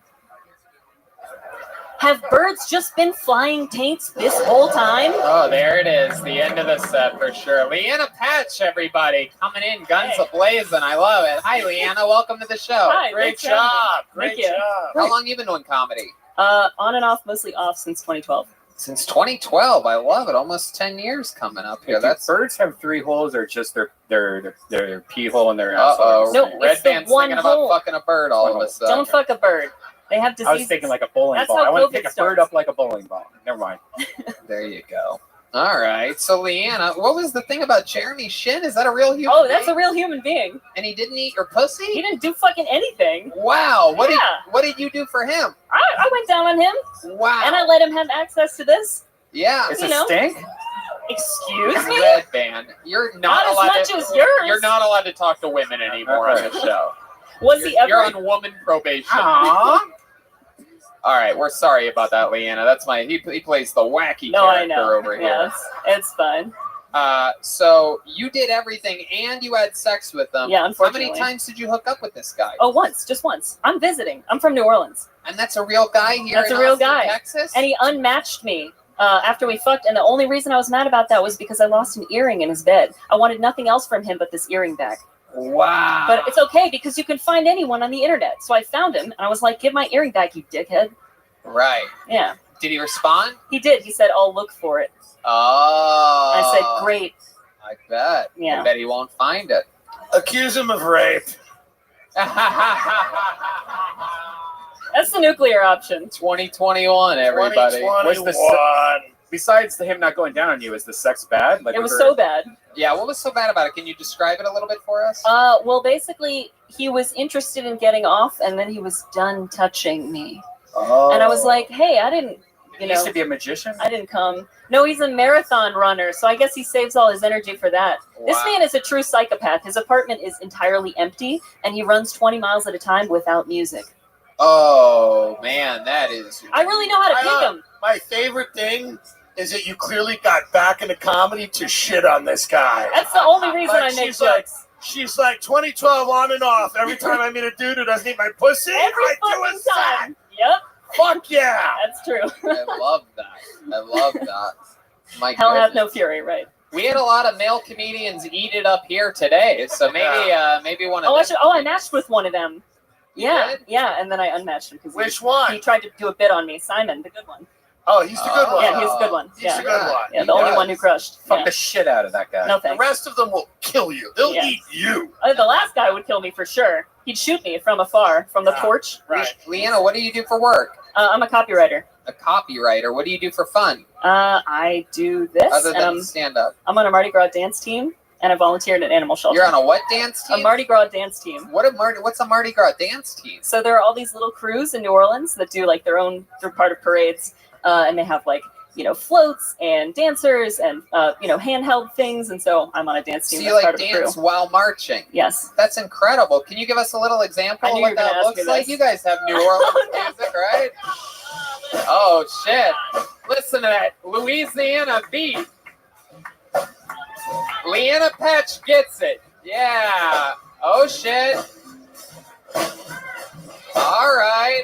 S13: Have birds just been flying taints this whole time?
S1: Oh, there it is. The end of the set for sure. Leanna Patch, everybody. Coming in, guns a-blazing. I love it. Hi, Leanna. Welcome to the show.
S13: Hi,
S1: Great
S13: thanks for having me.
S1: job.
S13: Thank
S1: Great
S13: you.
S1: job. How long you been doing comedy?
S13: On and off, mostly off since 2012.
S1: Since 2012. I love it. Almost 10 years coming up here.
S3: If birds have 3 holes or just their pee hole in their asshole?
S13: No,
S1: Red
S13: it's the
S1: Band's
S13: one
S1: thinking
S13: hole.
S1: about fucking a bird all of a sudden.
S13: Don't fuck a bird. They have diseases.
S3: I was thinking like a bowling
S13: That's
S3: ball.
S13: how
S3: I want
S13: COVID
S3: to pick a
S13: starts.
S3: bird up like a bowling ball. Never mind.
S1: There you go. All right. So, Leanna, what was the thing about Jeremy Shin? Is that a real human
S13: Oh, that's
S1: being?
S13: a real human being.
S1: And he didn't eat your pussy?
S13: He didn't do fucking anything.
S1: Wow. What
S13: Yeah.
S1: did you do for him?
S13: I went down on him.
S1: Wow.
S13: And I let him have access to this.
S1: Yeah.
S3: It's
S13: You
S3: a
S13: know.
S3: stink?
S13: Excuse me?
S1: Red Band. You're not
S13: Not as
S1: allowed
S13: much
S1: to,
S13: as yours.
S1: You're not allowed to talk to women anymore on the show.
S13: Was he ever?
S1: You're on woman probation.
S13: Aw.
S1: All right, we're sorry about that, Leanna. That's he plays the wacky
S13: No, I
S1: character
S13: know.
S1: over here.
S13: Yeah, it's fine.
S1: So you did everything and you had sex with them.
S13: Yeah, unfortunately.
S1: How many times did you hook up with this guy?
S13: Oh, once. Just once. I'm visiting. I'm from New Orleans.
S1: And that's a real guy here
S13: That's
S1: in
S13: a real
S1: Austin,
S13: guy.
S1: Texas?
S13: And he unmatched me after we fucked. And the only reason I was mad about that was because I lost an earring in his bed. I wanted nothing else from him but this earring back.
S1: Wow.
S13: But it's okay because you can find anyone on the internet. So I found him and I was like, give my earring back, you dickhead.
S1: Right.
S13: Yeah.
S1: Did he respond?
S13: He did. He said, I'll look for it.
S1: Oh.
S13: I said, great.
S1: I bet.
S13: Yeah.
S1: I bet he won't find it.
S12: Accuse him of rape.
S13: That's the nuclear option.
S1: 2021, everybody.
S12: 2021.
S3: Besides him not going down on you, is the sex bad? Like,
S13: It was so bad.
S1: Yeah, what was so bad about it? Can you describe it a little bit for us?
S13: Well, basically, he was interested in getting off, and then he was done touching me.
S3: Oh.
S13: And I was like, hey, I didn't,
S3: He used to be a magician?
S13: I didn't come. No, he's a marathon runner, so I guess he saves all his energy for that. This
S1: Wow.
S13: man is a true psychopath. His apartment is entirely empty, and he runs 20 miles at a time without music.
S1: Oh, man, that is...
S13: I really know how to pick him.
S12: My favorite thing is that you clearly got back into comedy to shit on this guy.
S13: That's the only reason I make
S12: she's like,
S13: jokes.
S12: she's like 2012 on and off. Every time I meet a dude who doesn't eat my pussy,
S13: Every
S12: I do a
S13: fucking
S12: set.
S13: time. Yep.
S12: Fuck yeah.
S13: That's true.
S1: I love that. I love that. My
S13: Hell have
S1: goodness.
S13: no fury, right?
S1: We had a lot of male comedians eat it up here today, so maybe one of them.
S13: I matched with one of them.
S1: You
S13: Yeah,
S1: did?
S13: yeah, and then I unmatched him because
S12: Which one?
S13: he tried to do a bit on me. Simon, the good one.
S12: Oh, he's the good one.
S13: Yeah, he's the good one.
S12: He's
S13: Yeah,
S12: the good one.
S13: yeah, the only one who crushed.
S3: Fuck
S13: Yeah.
S3: the shit out of that guy.
S13: No
S12: The
S13: thanks.
S12: rest of them will kill you. They'll
S13: Yeah.
S12: eat you.
S13: The last guy would kill me for sure. He'd shoot me from afar, from the porch.
S12: Right.
S1: Leanna, what do you do for work?
S13: I'm a copywriter.
S1: A copywriter. What do you do for fun?
S13: I do this,
S1: Other
S13: and
S1: than stand up.
S13: I'm on a Mardi Gras dance team, and I volunteered at an animal shelter.
S1: You're on a what dance
S13: A
S1: team?
S13: Mardi Gras dance team.
S1: What's a Mardi Gras dance team?
S13: So there are all these little crews in New Orleans that do like their own, they're part of parades, and they have like, floats and dancers and, handheld things. And so I'm on a dance
S1: So
S13: team.
S1: you
S13: that's
S1: like
S13: part of the
S1: dance
S13: crew.
S1: while marching?
S13: Yes.
S1: That's incredible. Can you give us a little example
S13: I
S1: of
S13: knew
S1: what
S13: you were gonna
S1: that
S13: ask
S1: looks
S13: me
S1: like?
S13: this.
S1: You guys have New Orleans music, right? Oh, shit. Listen to that Louisiana beat. Leanna Patch gets it. Yeah. Oh, shit. All right.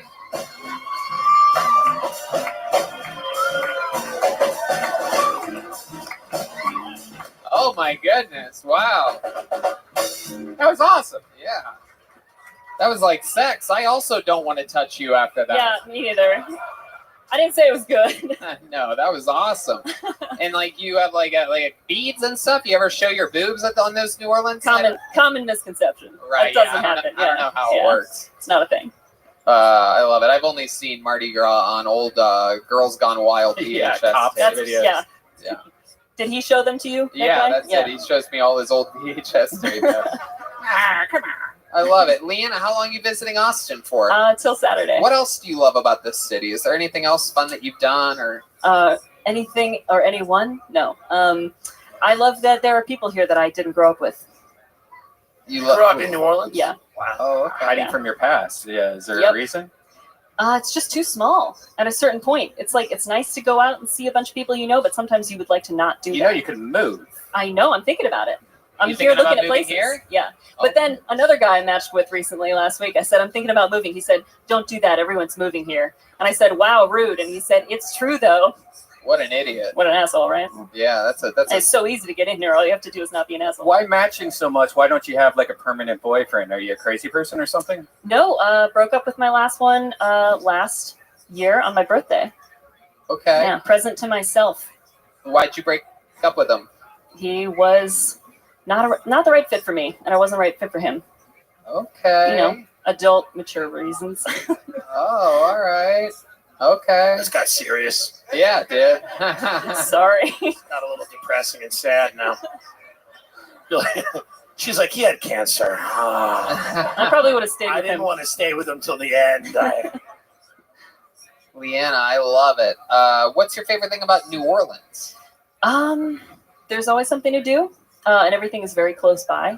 S1: honest. Wow. That was awesome. Yeah. That was like sex. I also don't want to touch you after that.
S13: Yeah, me neither. I didn't say it was good.
S1: No, that was awesome. And like you have like beads and stuff. You ever show your boobs on those New Orleans?
S13: Common misconception.
S1: Right.
S13: It doesn't
S1: I don't
S13: happen.
S1: know, I don't know how it works.
S13: It's not a thing.
S1: I love it. I've only seen Mardi Gras on old Girls Gone Wild VHS tapes.
S13: Yeah.
S1: Yeah.
S13: Did he show them to you?
S1: Yeah, that's it. He shows me all his old VHS tapes.
S13: Come on.
S1: I love it. Leanna, how long are you visiting Austin for?
S13: Till Saturday.
S1: What else do you love about this city? Is there anything else fun that you've done or?
S13: Anything or anyone? No. I love that there are people here that I didn't grow up with.
S1: You
S3: grew up in New Orleans?
S13: Yeah.
S3: Wow.
S1: Oh, okay.
S3: Hiding from your past. Yeah. Is there
S13: Yep.
S3: a reason?
S13: It's just too small at a certain point. It's like, it's nice to go out and see a bunch of people you know, but sometimes you would like to not do that.
S3: You know, you could move.
S13: I know. I'm thinking about it. I'm
S1: You
S13: here
S1: thinking about
S13: looking at
S1: moving
S13: places.
S1: here?
S13: Yeah. But then another guy I matched with recently last week, I said, I'm thinking about moving. He said, don't do that. Everyone's moving here. And I said, wow, rude. And he said, it's true, though.
S1: What an idiot.
S13: What an asshole, right?
S1: Yeah, that's
S13: And it's so easy to get in here. All you have to do is not be an asshole.
S3: Why matching so much? Why don't you have like a permanent boyfriend? Are you a crazy person or something?
S13: No, broke up with my last one last year on my birthday.
S1: Okay.
S13: Yeah, present to myself.
S1: Why'd you break up with him?
S13: He was not the right fit for me, and I wasn't the right fit for him.
S1: Okay.
S13: You know, adult, mature reasons.
S1: Oh, all right. Okay.
S12: This guy's serious.
S1: Yeah, dude.
S13: Sorry.
S12: It's got a little depressing and sad now. She's like, he had cancer.
S13: I probably would have stayed
S12: I
S13: with
S12: didn't
S13: him.
S12: want to stay with him till the end.
S1: Leanna, I love it. What's your favorite thing about New Orleans?
S13: There's always something to do, and everything is very close by,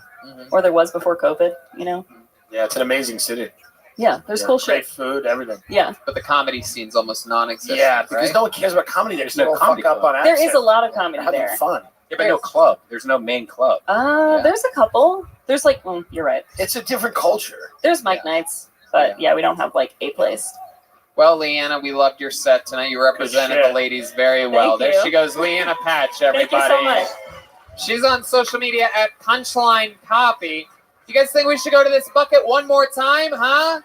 S13: or there was before COVID, you know?
S12: Yeah, it's an amazing city.
S13: Yeah, there's cool
S12: great
S13: shit.
S12: food, everything.
S13: Yeah.
S1: But the comedy scene's almost non-existent.
S12: Yeah, because
S1: right?
S12: no one cares about comedy. There's
S3: no
S12: no
S3: comedy
S12: fuck up
S3: club.
S12: on
S13: There
S12: accent.
S13: is a lot of comedy
S12: They're having
S13: there.
S12: fun.
S3: Yeah, but no club. There's no main club.
S13: There's a couple. There's like, you're right.
S12: It's a different culture.
S13: There's Mike nights, but yeah, we don't have like a place.
S1: Well, Leanna, we loved your set tonight. You represented
S12: shit.
S1: the ladies very well.
S13: Thank
S1: There
S13: you.
S1: she goes, Leanna Patch, everybody.
S13: Thank you so much.
S1: She's on social media at Punchline Copy. You guys think we should go to this bucket one more time, huh?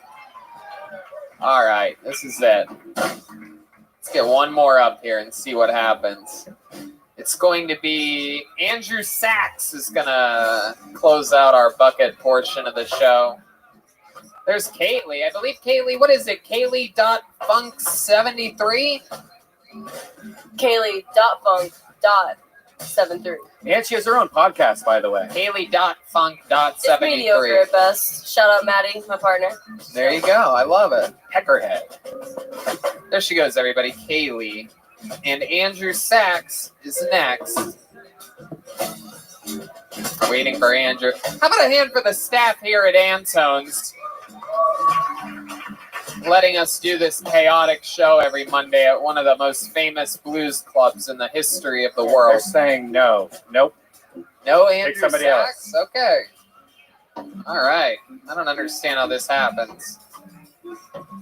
S1: All right, this is it. Let's get one more up here and see what happens. It's going to be Andrew Sachs is going to close out our bucket portion of the show. There's Kaylee. I believe Kaylee, what is it? Kaylee.funk73?
S4: Kaylee.funk.73.
S3: And she has her own podcast, by the way.
S1: Kaylee.funk.73.
S4: It's mediocre at best. Shout out Maddie, my partner.
S1: There you go. I love it.
S3: Peckerhead.
S1: There she goes, everybody. Kaylee. And Andrew Sachs is next. Waiting for Andrew. How about a hand for the staff here at Antone's? Letting us do this chaotic show every Monday at one of the most famous blues clubs in the history of the world.
S3: They're saying no. Nope.
S1: No Andrew
S3: Take somebody
S1: Sachs? Okay. All right. I don't understand how this happens.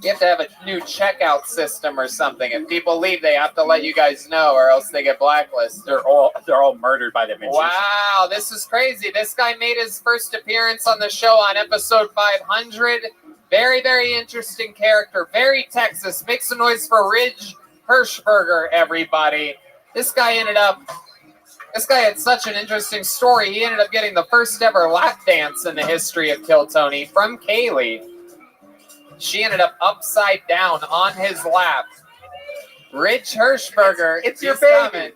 S1: You have to have a new checkout system or something. If people leave, they have to let you guys know, or else they get blacklisted.
S3: They're all murdered by the magician.
S1: Wow, this is crazy. This guy made his first appearance on the show on episode 500. Very, very interesting character. Very Texas. Make some noise for Ridge Hirschberger, everybody. This guy had such an interesting story. He ended up getting the first ever lap dance in the history of Kill Tony from Kaylee. She ended up upside down on his lap. Ridge Hirschberger.
S12: It's your
S1: is
S12: baby.
S1: coming.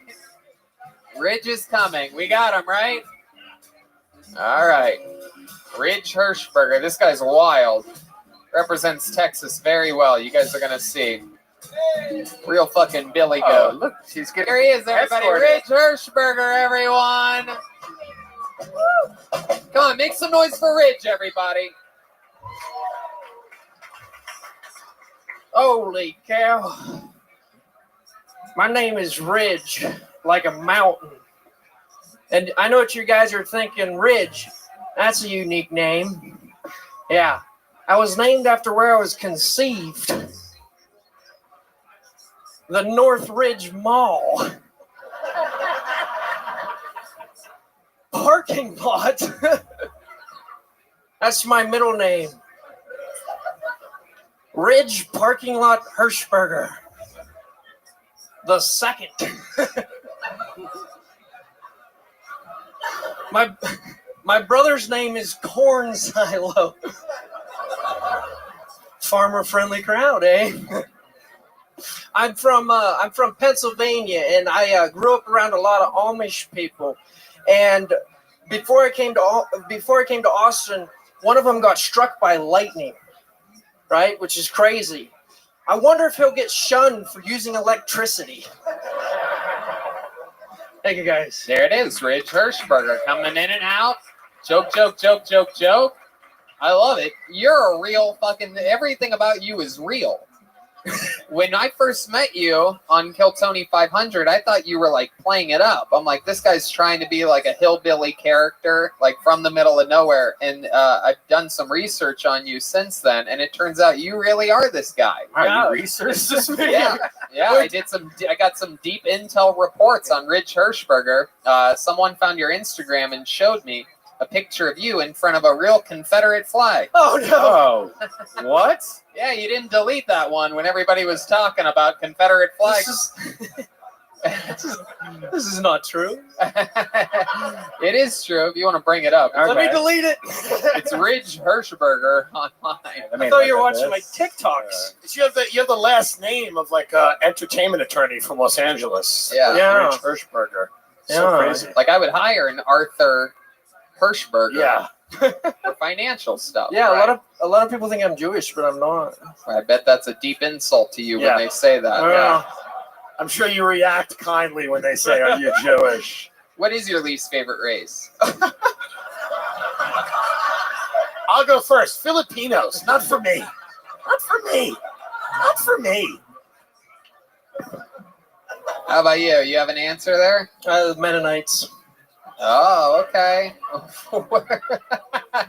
S1: Ridge is coming. We got him, right? All right. Ridge Hirschberger. This guy's wild. Represents Texas very well. You guys are going to see. Real fucking Billy Goat.
S3: Look, she's getting.
S1: Here he is, everybody.
S3: escorted.
S1: Ridge Hirschberger, everyone. Come on, make some noise for Ridge, everybody.
S11: Holy cow. My name is Ridge, like a mountain. And I know what you guys are thinking, Ridge. That's a unique name. Yeah, I was named after where I was conceived. The North Ridge Mall. parking lot. That's my middle name. Ridge Parking Lot Hirschberger. The second. My brother's name is Corn Silo. Farmer friendly crowd, eh? I'm from Pennsylvania, and I grew up around a lot of Amish people. And before I came to Austin, one of them got struck by lightning, right? Which is crazy. I wonder if he'll get shunned for using electricity. Thank you, guys.
S1: There it is, Ridge Hirschberger coming in and out. Joke, joke, joke, joke, joke. I love it. You're a real fucking, everything about you is real. When I first met you on Kill Tony 500, I thought you were like playing it up. I'm like, this guy's trying to be like a hillbilly character, like from the middle of nowhere. And I've done some research on you since then, and it turns out you really are this guy.
S3: Wow, you researched this?
S1: Yeah, I got some deep intel reports on Ridge Hirschberger. Someone found your Instagram and showed me a picture of you in front of a real Confederate flag.
S11: Oh, no.
S3: Oh, what?
S1: Yeah, you didn't delete that one when everybody was talking about Confederate flags.
S11: This is not true.
S1: It is true if you want to bring it up.
S11: Let me delete it.
S1: It's Ridge Hirschberger online.
S11: I thought you were watching my TikToks.
S12: You have the last name of like entertainment attorney from Los Angeles.
S1: Yeah.
S12: Rich Hirschberger. So crazy.
S1: Like I would hire an Arthur Hirschberger.
S12: Yeah.
S1: For financial stuff.
S11: Yeah,
S1: right?
S11: a lot of people think I'm Jewish, but I'm not.
S1: I bet that's a deep insult to you when they say that.
S12: Yeah. I'm sure you react kindly when they say, "Are you Jewish?"
S1: What is your least favorite race?
S12: I'll go first. Filipinos, not for me. Not for me. Not for me.
S1: How about you? You have an answer there?
S11: Mennonites.
S1: Oh, okay.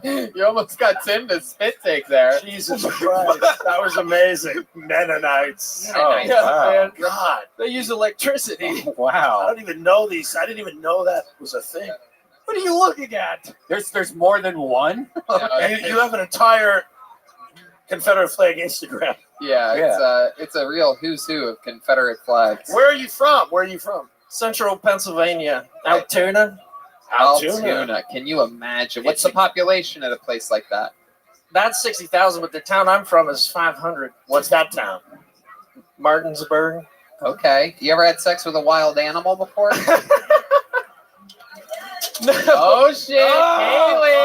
S1: You almost got Tim to spit take there.
S12: Jesus Christ. That was amazing. Mennonites. Oh,
S1: Mennonites.
S12: wow.
S11: Man.
S12: God.
S11: They use electricity.
S12: Wow. I don't even know these. I didn't even know that was a thing.
S11: What are you looking at?
S3: There's more than one?
S12: You have an entire Confederate flag Instagram.
S1: Yeah, it's a real who's who of Confederate flags.
S12: Where are you from? Where are you from?
S11: Central Pennsylvania. Altoona.
S1: Altoona. Can you imagine? What's the population at a place like that?
S11: That's 60,000, but the town I'm from is 500.
S12: What's that town?
S11: Martinsburg.
S1: Okay. You ever had sex with a wild animal before?
S11: No.
S1: Oh, shit. Kaylee!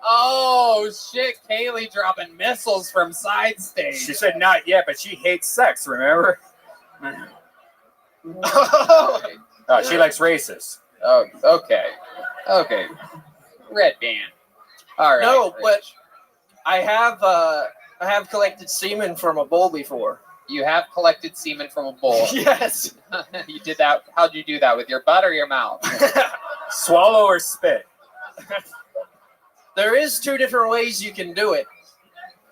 S1: Oh, shit. Kaylee dropping missiles from side stage.
S3: She said not yet, but she hates sex, remember? Oh, she likes racists.
S1: Oh, okay. Okay. Red band. All right.
S11: No, but I have collected semen from a bull before.
S1: You have collected semen from a bull.
S11: Yes.
S1: You did that. How'd you do that? With your butt or your mouth?
S3: Swallow or spit?
S11: There is two different ways you can do it.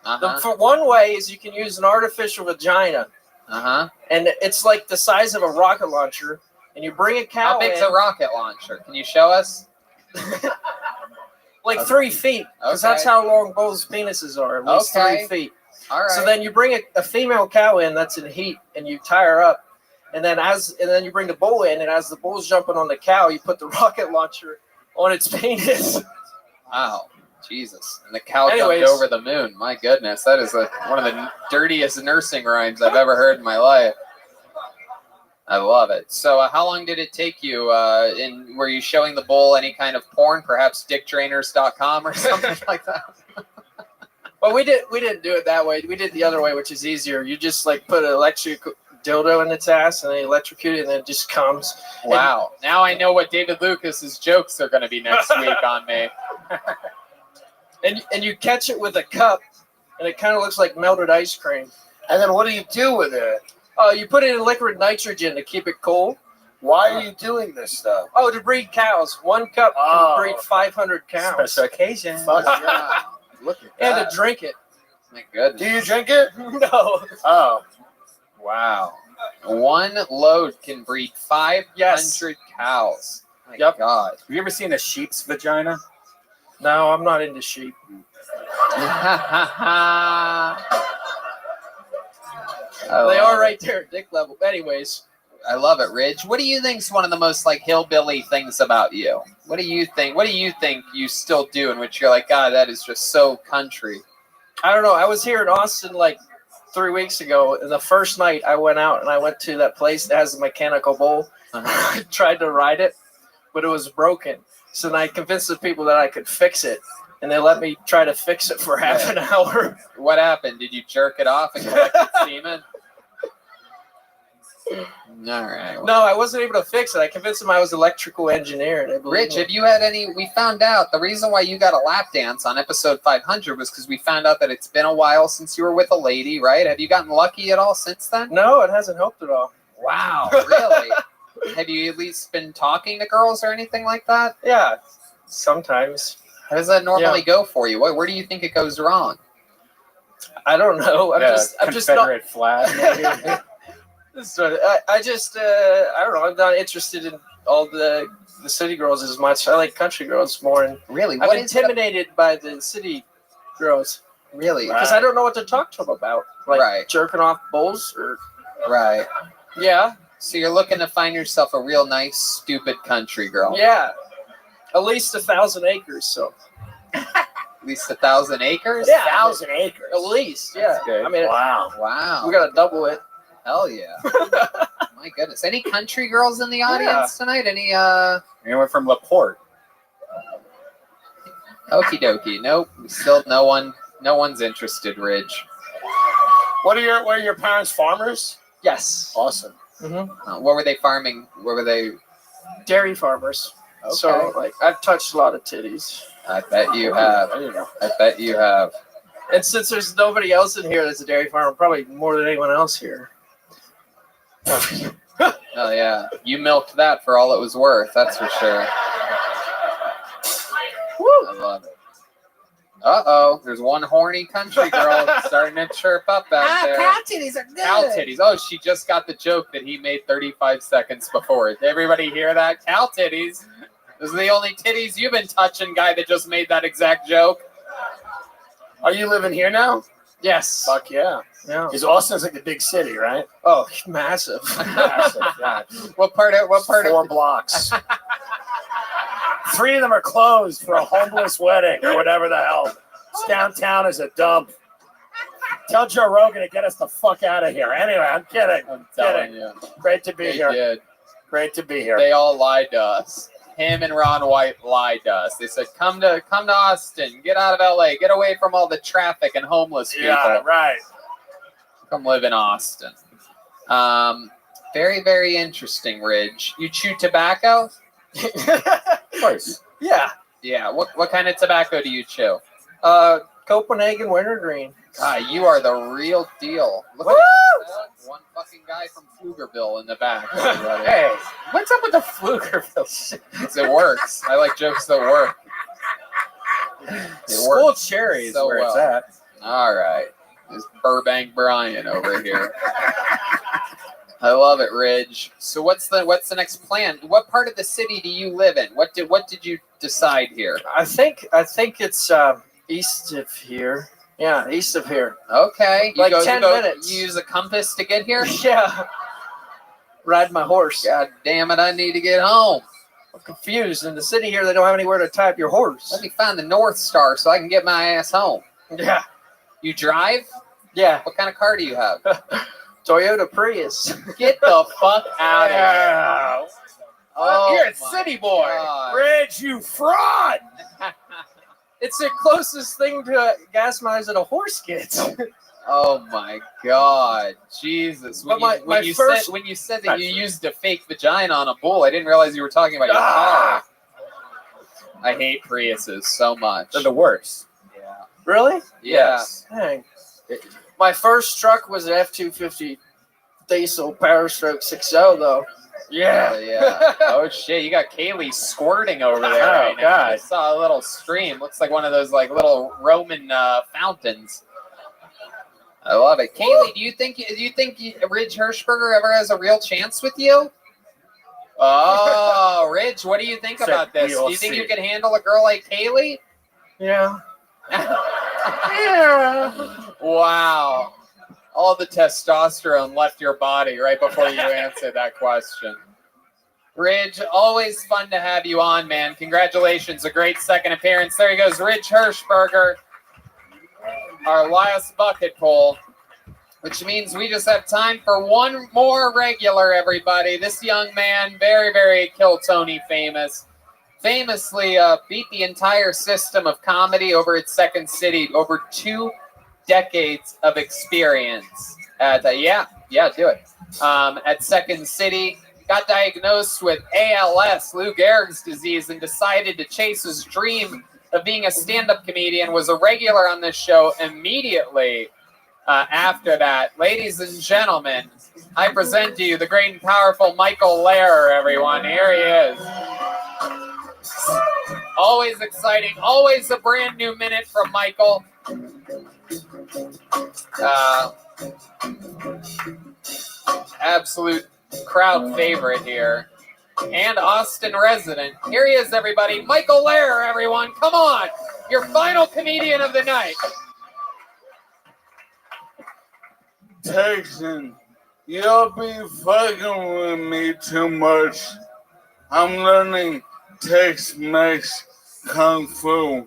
S1: Uh-huh.
S11: One way is you can use an artificial vagina.
S1: Uh-huh.
S11: And it's like the size of a rocket launcher. And you bring a cow
S1: How big's
S11: in,
S1: a rocket launcher? Can you show us?
S11: like 3 feet. Because that's how long bulls' penises are. At least 3 feet.
S1: All right.
S11: So then you bring a female cow in that's in heat, and you tie her up. And then you bring the bull in, and as the bull's jumping on the cow, you put the rocket launcher on its penis.
S1: Wow. Jesus. And the cow
S11: Anyways.
S1: jumped over the moon. My goodness. That is one of the dirtiest nursing rhymes I've ever heard in my life. I love it. So how long did it take you? Were you showing the bull any kind of porn, perhaps dickdrainers.com or something like that?
S11: Well, we didn't do it that way. We did the other way, which is easier. You just like put an electric dildo in its ass and then electrocute it, and then it just comes.
S1: Wow. Now I know what David Lucas's jokes are going to be next week on me.
S11: And you catch it with a cup, and it kind of looks like melted ice cream.
S12: And then what do you do with it?
S11: You put it in liquid nitrogen to keep it cold.
S12: Why are you doing this stuff?
S11: Oh, to breed cows. 1 cup can breed 500 cows.
S3: Special occasion.
S12: Fuck yeah. Look at that.
S11: And to drink it.
S1: My goodness.
S12: Do you drink it?
S11: No.
S12: Oh.
S1: Wow.
S6: One load can breed 500 cows. My God.
S3: Have you ever seen a sheep's vagina?
S11: No, I'm not into sheep. They are right there at dick level. Anyways,
S6: I love it, Ridge. What do you think's one of the most like hillbilly things about you? What do you think? What do you think you still do in which you're like, God, that is just so country?
S11: I don't know. I was here in Austin like 3 weeks ago, and the first night I went out and I went to that place that has a mechanical bull. I tried to ride it, but it was broken. So then I convinced the people that I could fix it, and they let me try to fix it for half an hour.
S6: What happened? Did you jerk it off and collect semen? All right.
S11: No, I wasn't able to fix it. I convinced them I was an electrical engineer. And I believe
S6: Rich, have you had any? We found out the reason why you got a lap dance on episode 500 was because we found out that it's been a while since you were with a lady, right? Have you gotten lucky at all since then?
S11: No, it hasn't helped at all.
S6: Wow, really? Have you at least been talking to girls or anything like that?
S11: Yeah, sometimes.
S6: How does that normally go for you? Where do you think it goes wrong?
S11: I don't know. I'm just not.
S3: Confederate flag, maybe.
S11: I don't know. I'm not interested in all the city girls as much. I like country girls more. And
S6: really,
S11: I'm intimidated by the city girls.
S6: Really,
S11: because I don't know what to talk to them about. Like jerking off bulls or.
S6: Right.
S11: Yeah.
S6: So you're looking to find yourself a real nice, stupid country girl.
S11: Yeah. At least 1,000 acres. So.
S6: At least 1,000 acres.
S11: Yeah,
S12: 1,000 acres.
S11: At least, yeah.
S6: Good.
S11: I mean,
S6: wow.
S11: We got to double it.
S6: Hell yeah. My goodness. Any country girls in the audience tonight? Any
S3: Anyone from LaPorte?
S6: Okie dokie. Nope. Still no one's interested, Ridge.
S12: What are your parents farmers?
S11: Yes.
S12: Awesome.
S11: Mm-hmm.
S6: What were they farming? What were they?
S11: Dairy farmers.
S6: Okay.
S11: So like I've touched a lot of titties.
S6: I bet you have. I bet you have.
S11: And since there's nobody else in here that's a dairy farmer, probably more than anyone else here.
S6: Oh yeah, you milked that for all it was worth. That's for sure. Woo! I love it. Uh-oh, there's one horny country girl starting to chirp up out there.
S11: Cow titties are good.
S6: Cow titties. Oh, she just got the joke that he made 35 seconds before. Did everybody hear that? Cow titties. Those are the only titties you've been touching, guy that just made that exact joke.
S12: Are you living here now?
S11: Yes.
S12: Fuck yeah.
S11: Yeah.
S12: Because Austin's like the big city, right?
S11: Oh, massive.
S12: Massive, yeah.
S6: What part of
S12: 4 blocks. 3 of them are closed for a homeless wedding or whatever the hell. It's downtown is a dump. Tell Joe Rogan to get us the fuck out of here. Anyway, I'm kidding.
S6: I'm telling you.
S12: Great to be here.
S6: Did.
S12: Great to be here.
S6: They all lied to us. Him and Ron White lied to us. They said, come to Austin. Get out of LA. Get away from all the traffic and homeless people.
S12: Yeah, right.
S6: Come live in Austin. Very, very interesting, Ridge. You chew tobacco?
S12: Of course.
S11: Yeah.
S6: Yeah. What kind of tobacco do you chew?
S11: Copenhagen wintergreen.
S6: You are the real deal. Look at that. One fucking guy from Pflugerville in the back.
S3: Hey, what's up with the Pflugerville shit?
S6: It works. I like jokes that work.
S3: School cherry is where it's at.
S6: All right. There's Burbank Brian over here. I love it, Ridge. So what's the next plan? What part of the city do you live in? What did you decide here?
S11: I think it's east of here. Yeah, east of here.
S6: Okay.
S11: Like 10 minutes.
S6: You use a compass to get here?
S11: Yeah. Ride my horse.
S6: God damn it, I need to get home.
S11: I'm confused. In the city here, they don't have anywhere to tie up your horse.
S6: Let me find the North Star so I can get my ass home.
S11: Yeah.
S6: You drive?
S11: Yeah.
S6: What kind of car do you have?
S11: Toyota Prius.
S6: Get the fuck out of here. Oh,
S3: you're a city boy.
S6: God.
S12: Ridge, you fraud!
S11: It's the closest thing to gas mileage that a horse gets.
S6: Oh my God, Jesus! When
S11: But
S6: you said that you used a fake vagina on a bull, I didn't realize you were talking about your car. I hate Priuses so much.
S3: They're the worst.
S6: Yeah.
S11: Really?
S6: Yes.
S11: Dang. My first truck was an F-250 diesel Power Stroke 6.0 though.
S6: Yeah. Yeah. Oh shit! You got Kaylee squirting over there right now. I saw a little stream. Looks like one of those like little Roman fountains. I love it. Kaylee, do you think Ridge Hirschberger ever has a real chance with you? Oh, Ridge, what do you think about this? Do you think you can handle a girl like Kaylee?
S12: Yeah.
S6: Wow. All the testosterone left your body right before you answered that question. Ridge, always fun to have you on, man. Congratulations, a great second appearance. There he goes, Ridge Hirschberger, our last bucket pull, which means we just have time for one more regular, everybody. This young man, very, very Kill Tony famous, famously beat the entire system of comedy over at Second City, over 2 decades of experience. At do it. At Second City, got diagnosed with ALS, Lou Gehrig's disease, and decided to chase his dream of being a stand-up comedian. Was a regular on this show immediately after that. Ladies and gentlemen, I present to you the great and powerful Michael Lehrer, everyone. Here he is. Always exciting, always a brand new minute from Michael. Absolute crowd favorite here. And Austin resident. Here he is, everybody. Michael Lehrer, everyone. Come on. Your final comedian of the night.
S14: Texan, you'll be fucking with me too much. I'm learning Tex-Mex Kung Fu.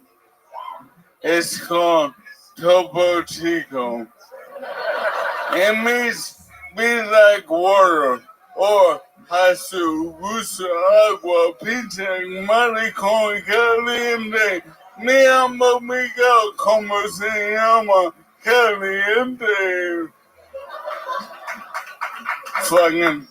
S14: It's called Topo Chico. It means be like water, or Hasu, Busa, Agua, Pizza, Maricon, Caliente. Mi amigo, como se llama, Caliente. Fucking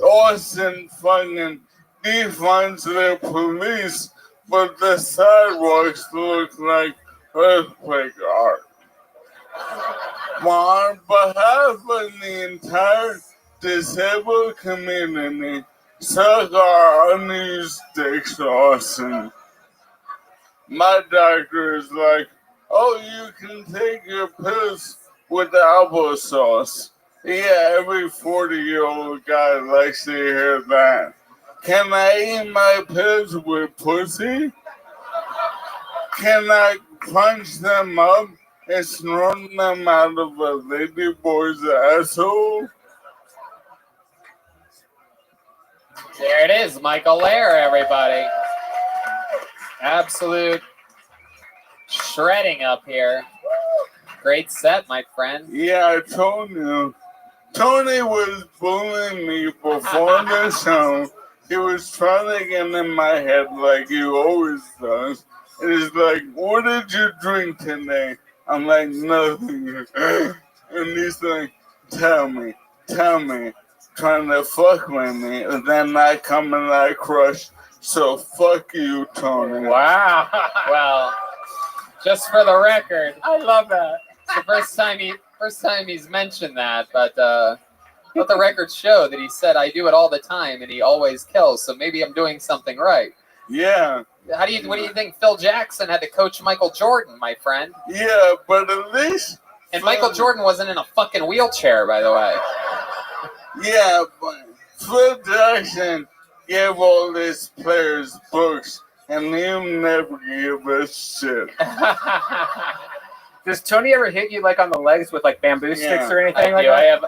S14: Austin fucking defines the police, but the sidewalks look like earthquake art. On behalf of the entire disabled community, suck our unused dicks, Austin. My doctor is like, oh, you can take your pills with applesauce. Yeah, every 40-year-old guy likes to hear that. Can I eat my pills with pussy? Can I punch them up and throw them out of a lady boy's asshole?
S6: There it is, Michael Lehrer, everybody. Absolute shredding up here. Great set, my friend.
S14: Yeah, I told you. Tony was bullying me before the show. He was trying to get in my head like he always does. And he's like, what did you drink today? I'm like, nothing. And he's like, tell me. Trying to fuck with me. And then I come and I crush. So fuck you, Tony.
S6: Wow. Well, just for the record,
S8: I love that.
S6: it's the first time he's mentioned that, but let the records show that he said I do it all the time and he always kills, so maybe I'm doing something right.
S14: Yeah.
S6: What do you think Phil Jackson had to coach Michael Jordan, my friend?
S14: Yeah, but at least...
S6: And Michael Jordan wasn't in a fucking wheelchair, by the way.
S14: Yeah, but Phil Jackson gave all his players books, and he never gave a shit.
S3: Does Tony ever hit you like on the legs with like bamboo sticks or anything like
S6: that?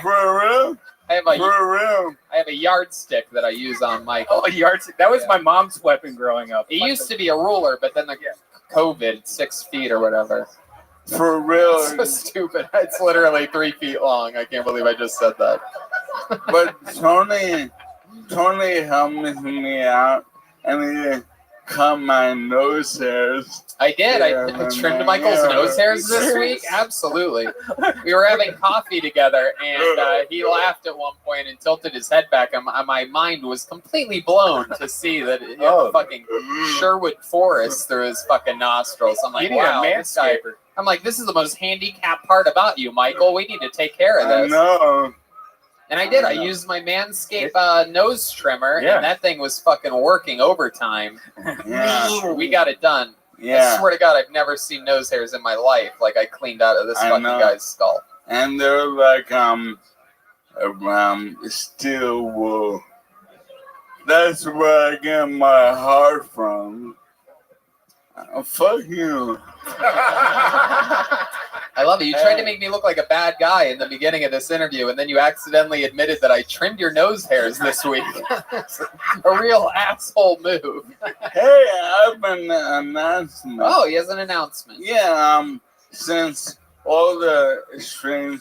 S14: For real?
S6: I have a yardstick that I use on Michael.
S3: Oh, a yardstick. That was my mom's weapon growing up.
S6: It used to be a ruler, but then the COVID, 6 feet or whatever.
S14: For real?
S6: It's so stupid. It's literally 3 feet long. I can't believe I just said that.
S14: But Tony helped me out, and he cut my nose hairs.
S6: I did. I trimmed Michael's nose hairs this week. Absolutely. We were having coffee together, and he laughed at one point and tilted his head back. And my mind was completely blown to see that he had fucking Sherwood Forest through his fucking nostrils. I'm like, wow, this guy. I'm like, this is the most handicapped part about you, Michael. We need to take care of this.
S14: No.
S6: And I did. I used my Manscaped nose trimmer, and that thing was fucking working overtime.
S14: Yeah.
S6: We got it done.
S14: Yeah.
S1: I swear to God, I've never seen nose hairs in my life like I cleaned out of this
S14: I
S1: fucking
S14: know.
S1: guy's skull.
S14: And they're like steel wool. That's where I get my heart from. Fuck you.
S1: I love it. You tried to make me look like a bad guy in the beginning of this interview, and then you accidentally admitted that I trimmed your nose hairs this week. A real asshole move.
S14: Hey, I have an announcement.
S1: Oh, he has an announcement.
S14: Yeah, since all the strange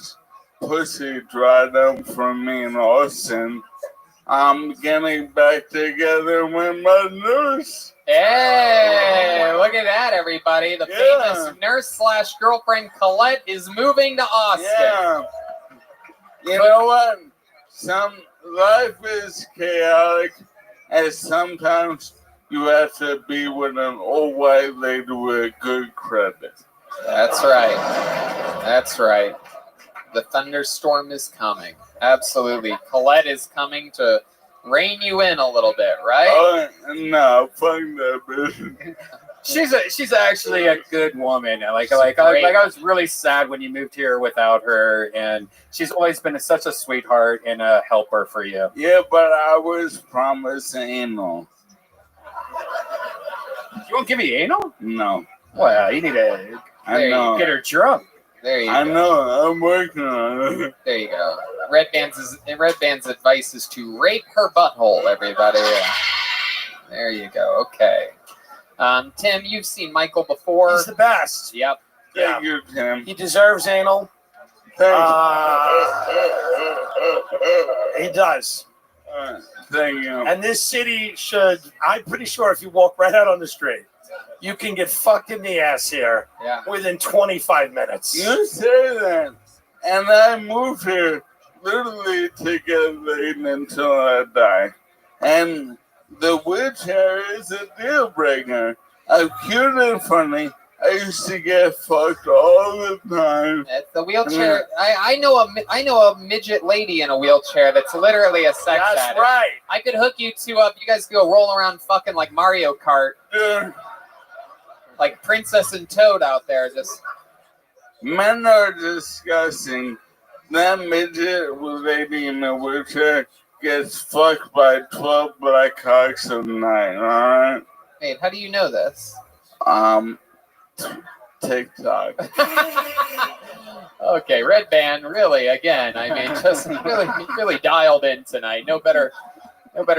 S14: pussy dried up from me and Austin, I'm getting back together with my nurse.
S1: Hey, look at that, everybody. The famous nurse/girlfriend Colette is moving to Austin.
S14: Yeah. You know what? Life is chaotic, and sometimes you have to be with an old white lady with good credit.
S1: That's right. That's right. The thunderstorm is coming. Absolutely. Colette is coming to rein you in a little bit, right?
S14: Oh, no, fuck that bitch.
S3: She's actually a good woman. I was really sad when you moved here without her, and she's always been such a sweetheart and a helper for you.
S14: Yeah, but I was promised anal.
S3: You won't give me anal?
S14: No.
S3: Well, you need to get her drunk.
S1: There you
S14: I
S1: go.
S14: know, I'm working on it.
S1: There you go. Red Band's advice is to rape her butthole, everybody. There you go. Okay. Tim, you've seen Michael before.
S12: He's the best.
S1: Yep.
S14: Thank you, Tim.
S12: He deserves anal. He does.
S14: Thank you.
S12: And this city should, I'm pretty sure if you walk right out on the street, you can get fucked in the ass here within 25 minutes.
S14: You say that. And I moved here literally to get laid until I die. And the wheelchair is a deal breaker. I'm cute and funny. I used to get fucked all the time.
S1: The wheelchair. I know a midget lady in a wheelchair that's literally a sex addict.
S12: That's right.
S1: I could hook you two up. You guys could go roll around fucking like Mario Kart. Like Princess and Toad out there. Just
S14: Men are disgusting. That midget lady in a wheelchair gets fucked by 12 black cocks a night, alright?
S1: Hey, how do you know this?
S14: TikTok.
S1: Okay, Red Band, really, again, I mean, just really dialed in tonight. No better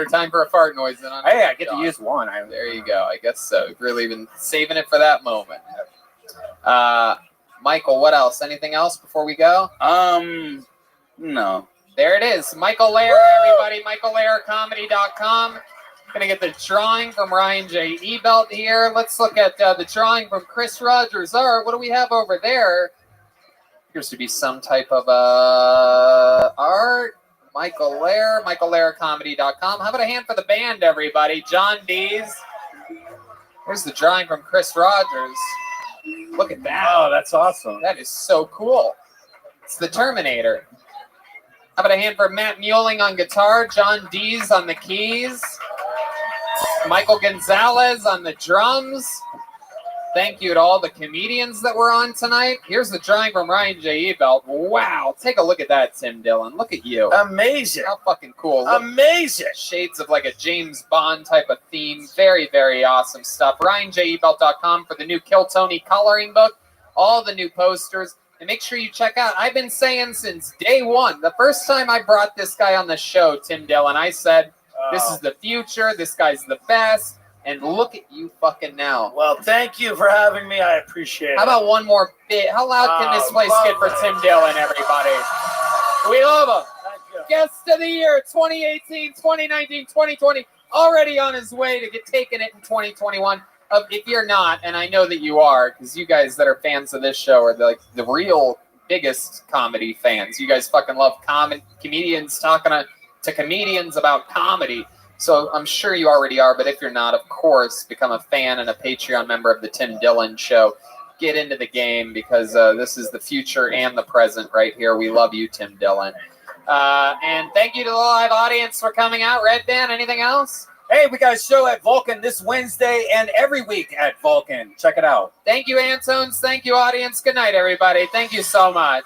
S1: time for a fart noise than on.
S3: Hey, I get to use one.
S1: There you go. I guess so. You've really been saving it for that moment. Michael, what else? Anything else before we go?
S14: No.
S1: There it is. Michael Lair, everybody. MichaelLairComedy.com. Gonna get the drawing from Ryan J. Ebelt here. Let's look at the drawing from Chris Rogers art. What do we have over there? Appears to be some type of art. Michael Lair, MichaelLairComedy.com. How about a hand for the band, everybody? John Dees. Here's the drawing from Chris Rogers. Look at that.
S3: Oh, that's awesome.
S1: That is so cool. It's the Terminator. How about a hand for Matt Mueling on guitar, John Dees on the keys, Michael Gonzalez on the drums. Thank you to all the comedians that were on tonight. Here's the drawing from Ryan J. Ebelt. Wow. Take a look at that, Tim Dillon. Look at you.
S12: Amazing.
S1: How fucking cool. Look,
S12: amazing.
S1: Shades of like a James Bond type of theme. Very, very awesome stuff. RyanJEbelt.com for the new Kill Tony coloring book. All the new posters. And make sure you check out, I've been saying since day one, the first time I brought this guy on the show, Tim Dillon, I said, this is the future. This guy's the best. And look at you fucking now.
S12: Well, thank you for having me. I appreciate it.
S1: How about one more bit? How loud can this place get for Tim Dillon, everybody? We love him. Guest of the year, 2018, 2019, 2020. Already on his way to get taking it in 2021. If you're not, and I know that you are, because you guys that are fans of this show are the real biggest comedy fans. You guys fucking love comedians talking to comedians about comedy. So I'm sure you already are, but if you're not, of course, become a fan and a Patreon member of the Tim Dillon Show. Get into the game because this is the future and the present right here. We love you, Tim Dillon. And thank you to the live audience for coming out. Red Band, anything else?
S3: Hey, we got a show at Vulcan this Wednesday and every week at Vulcan. Check it out.
S1: Thank you, Antones. Thank you, audience. Good night, everybody. Thank you so much.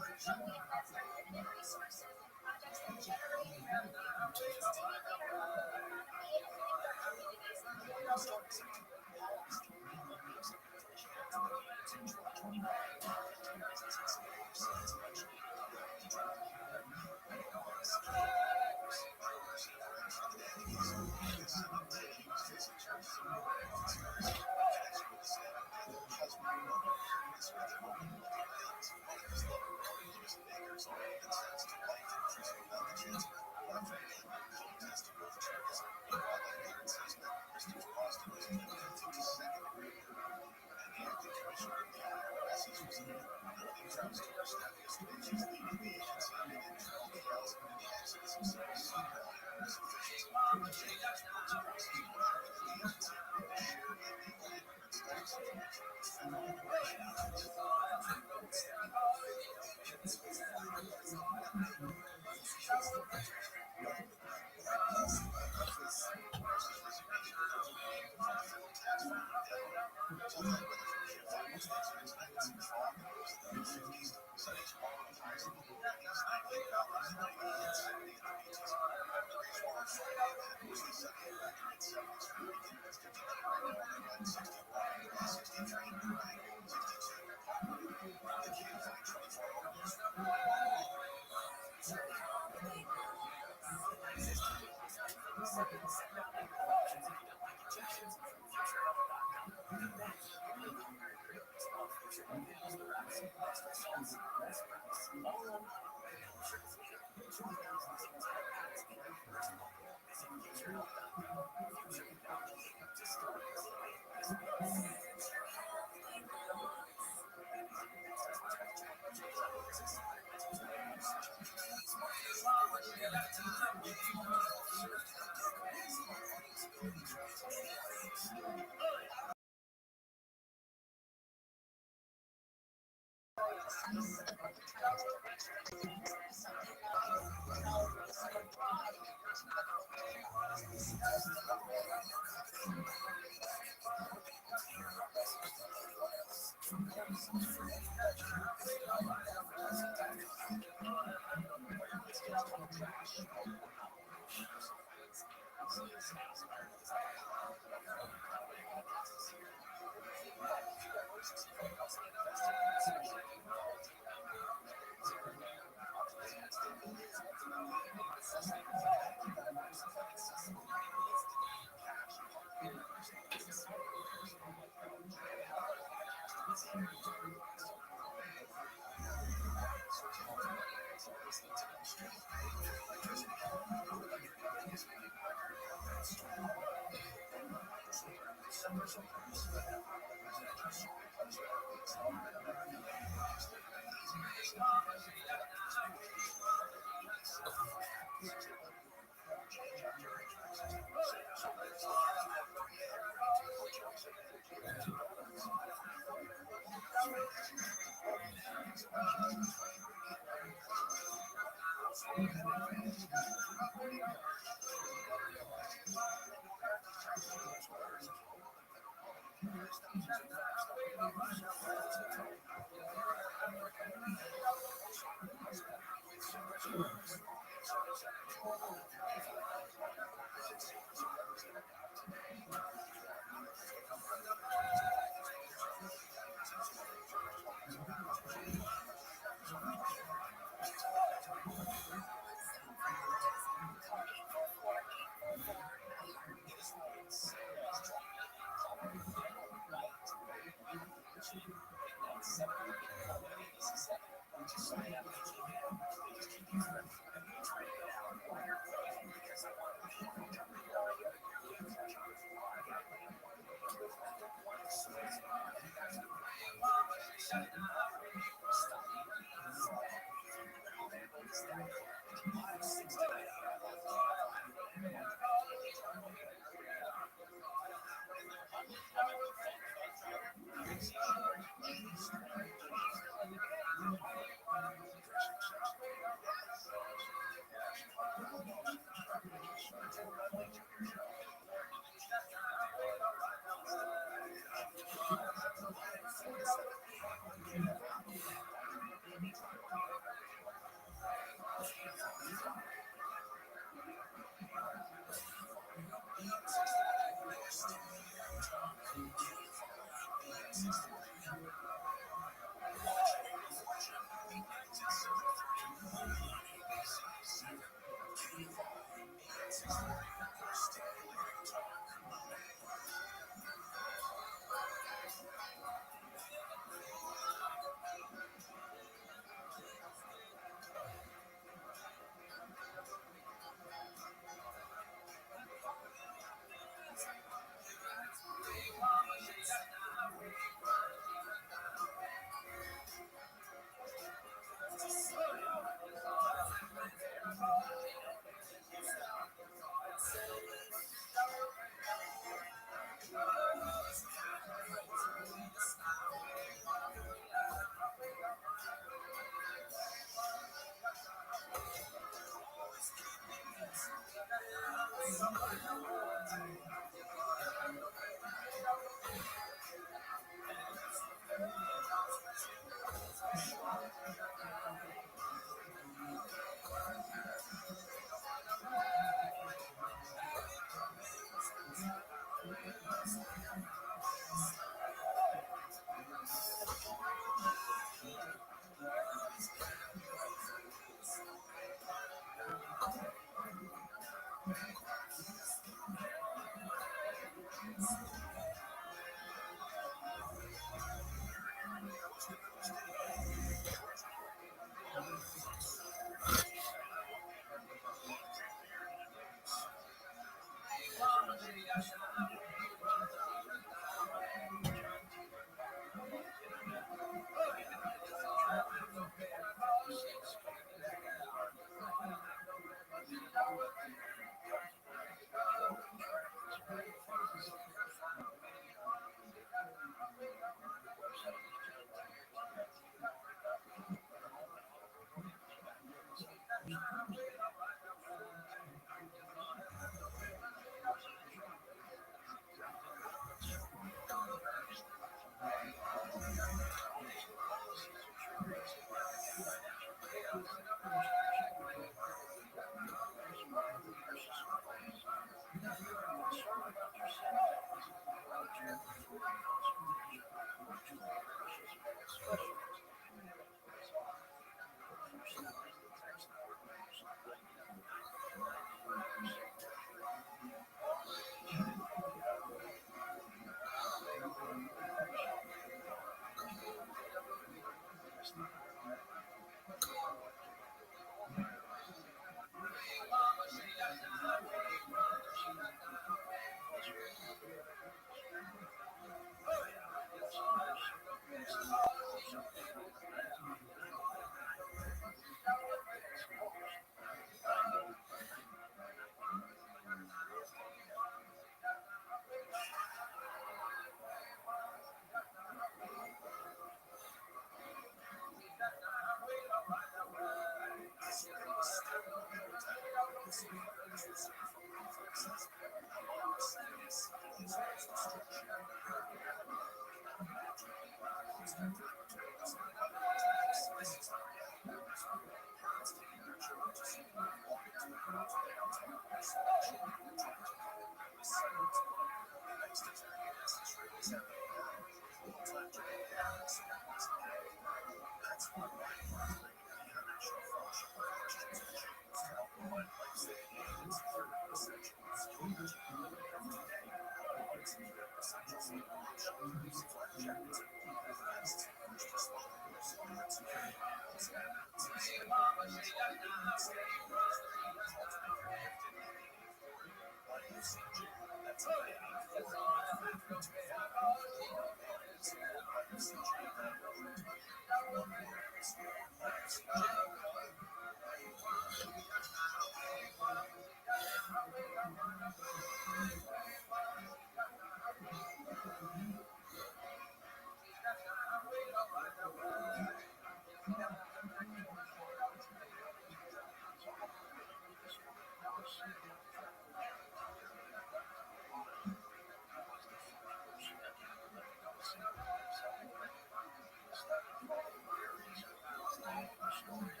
S20: Story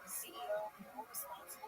S5: CEO, no responsible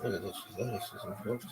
S5: Look at this. This is folks.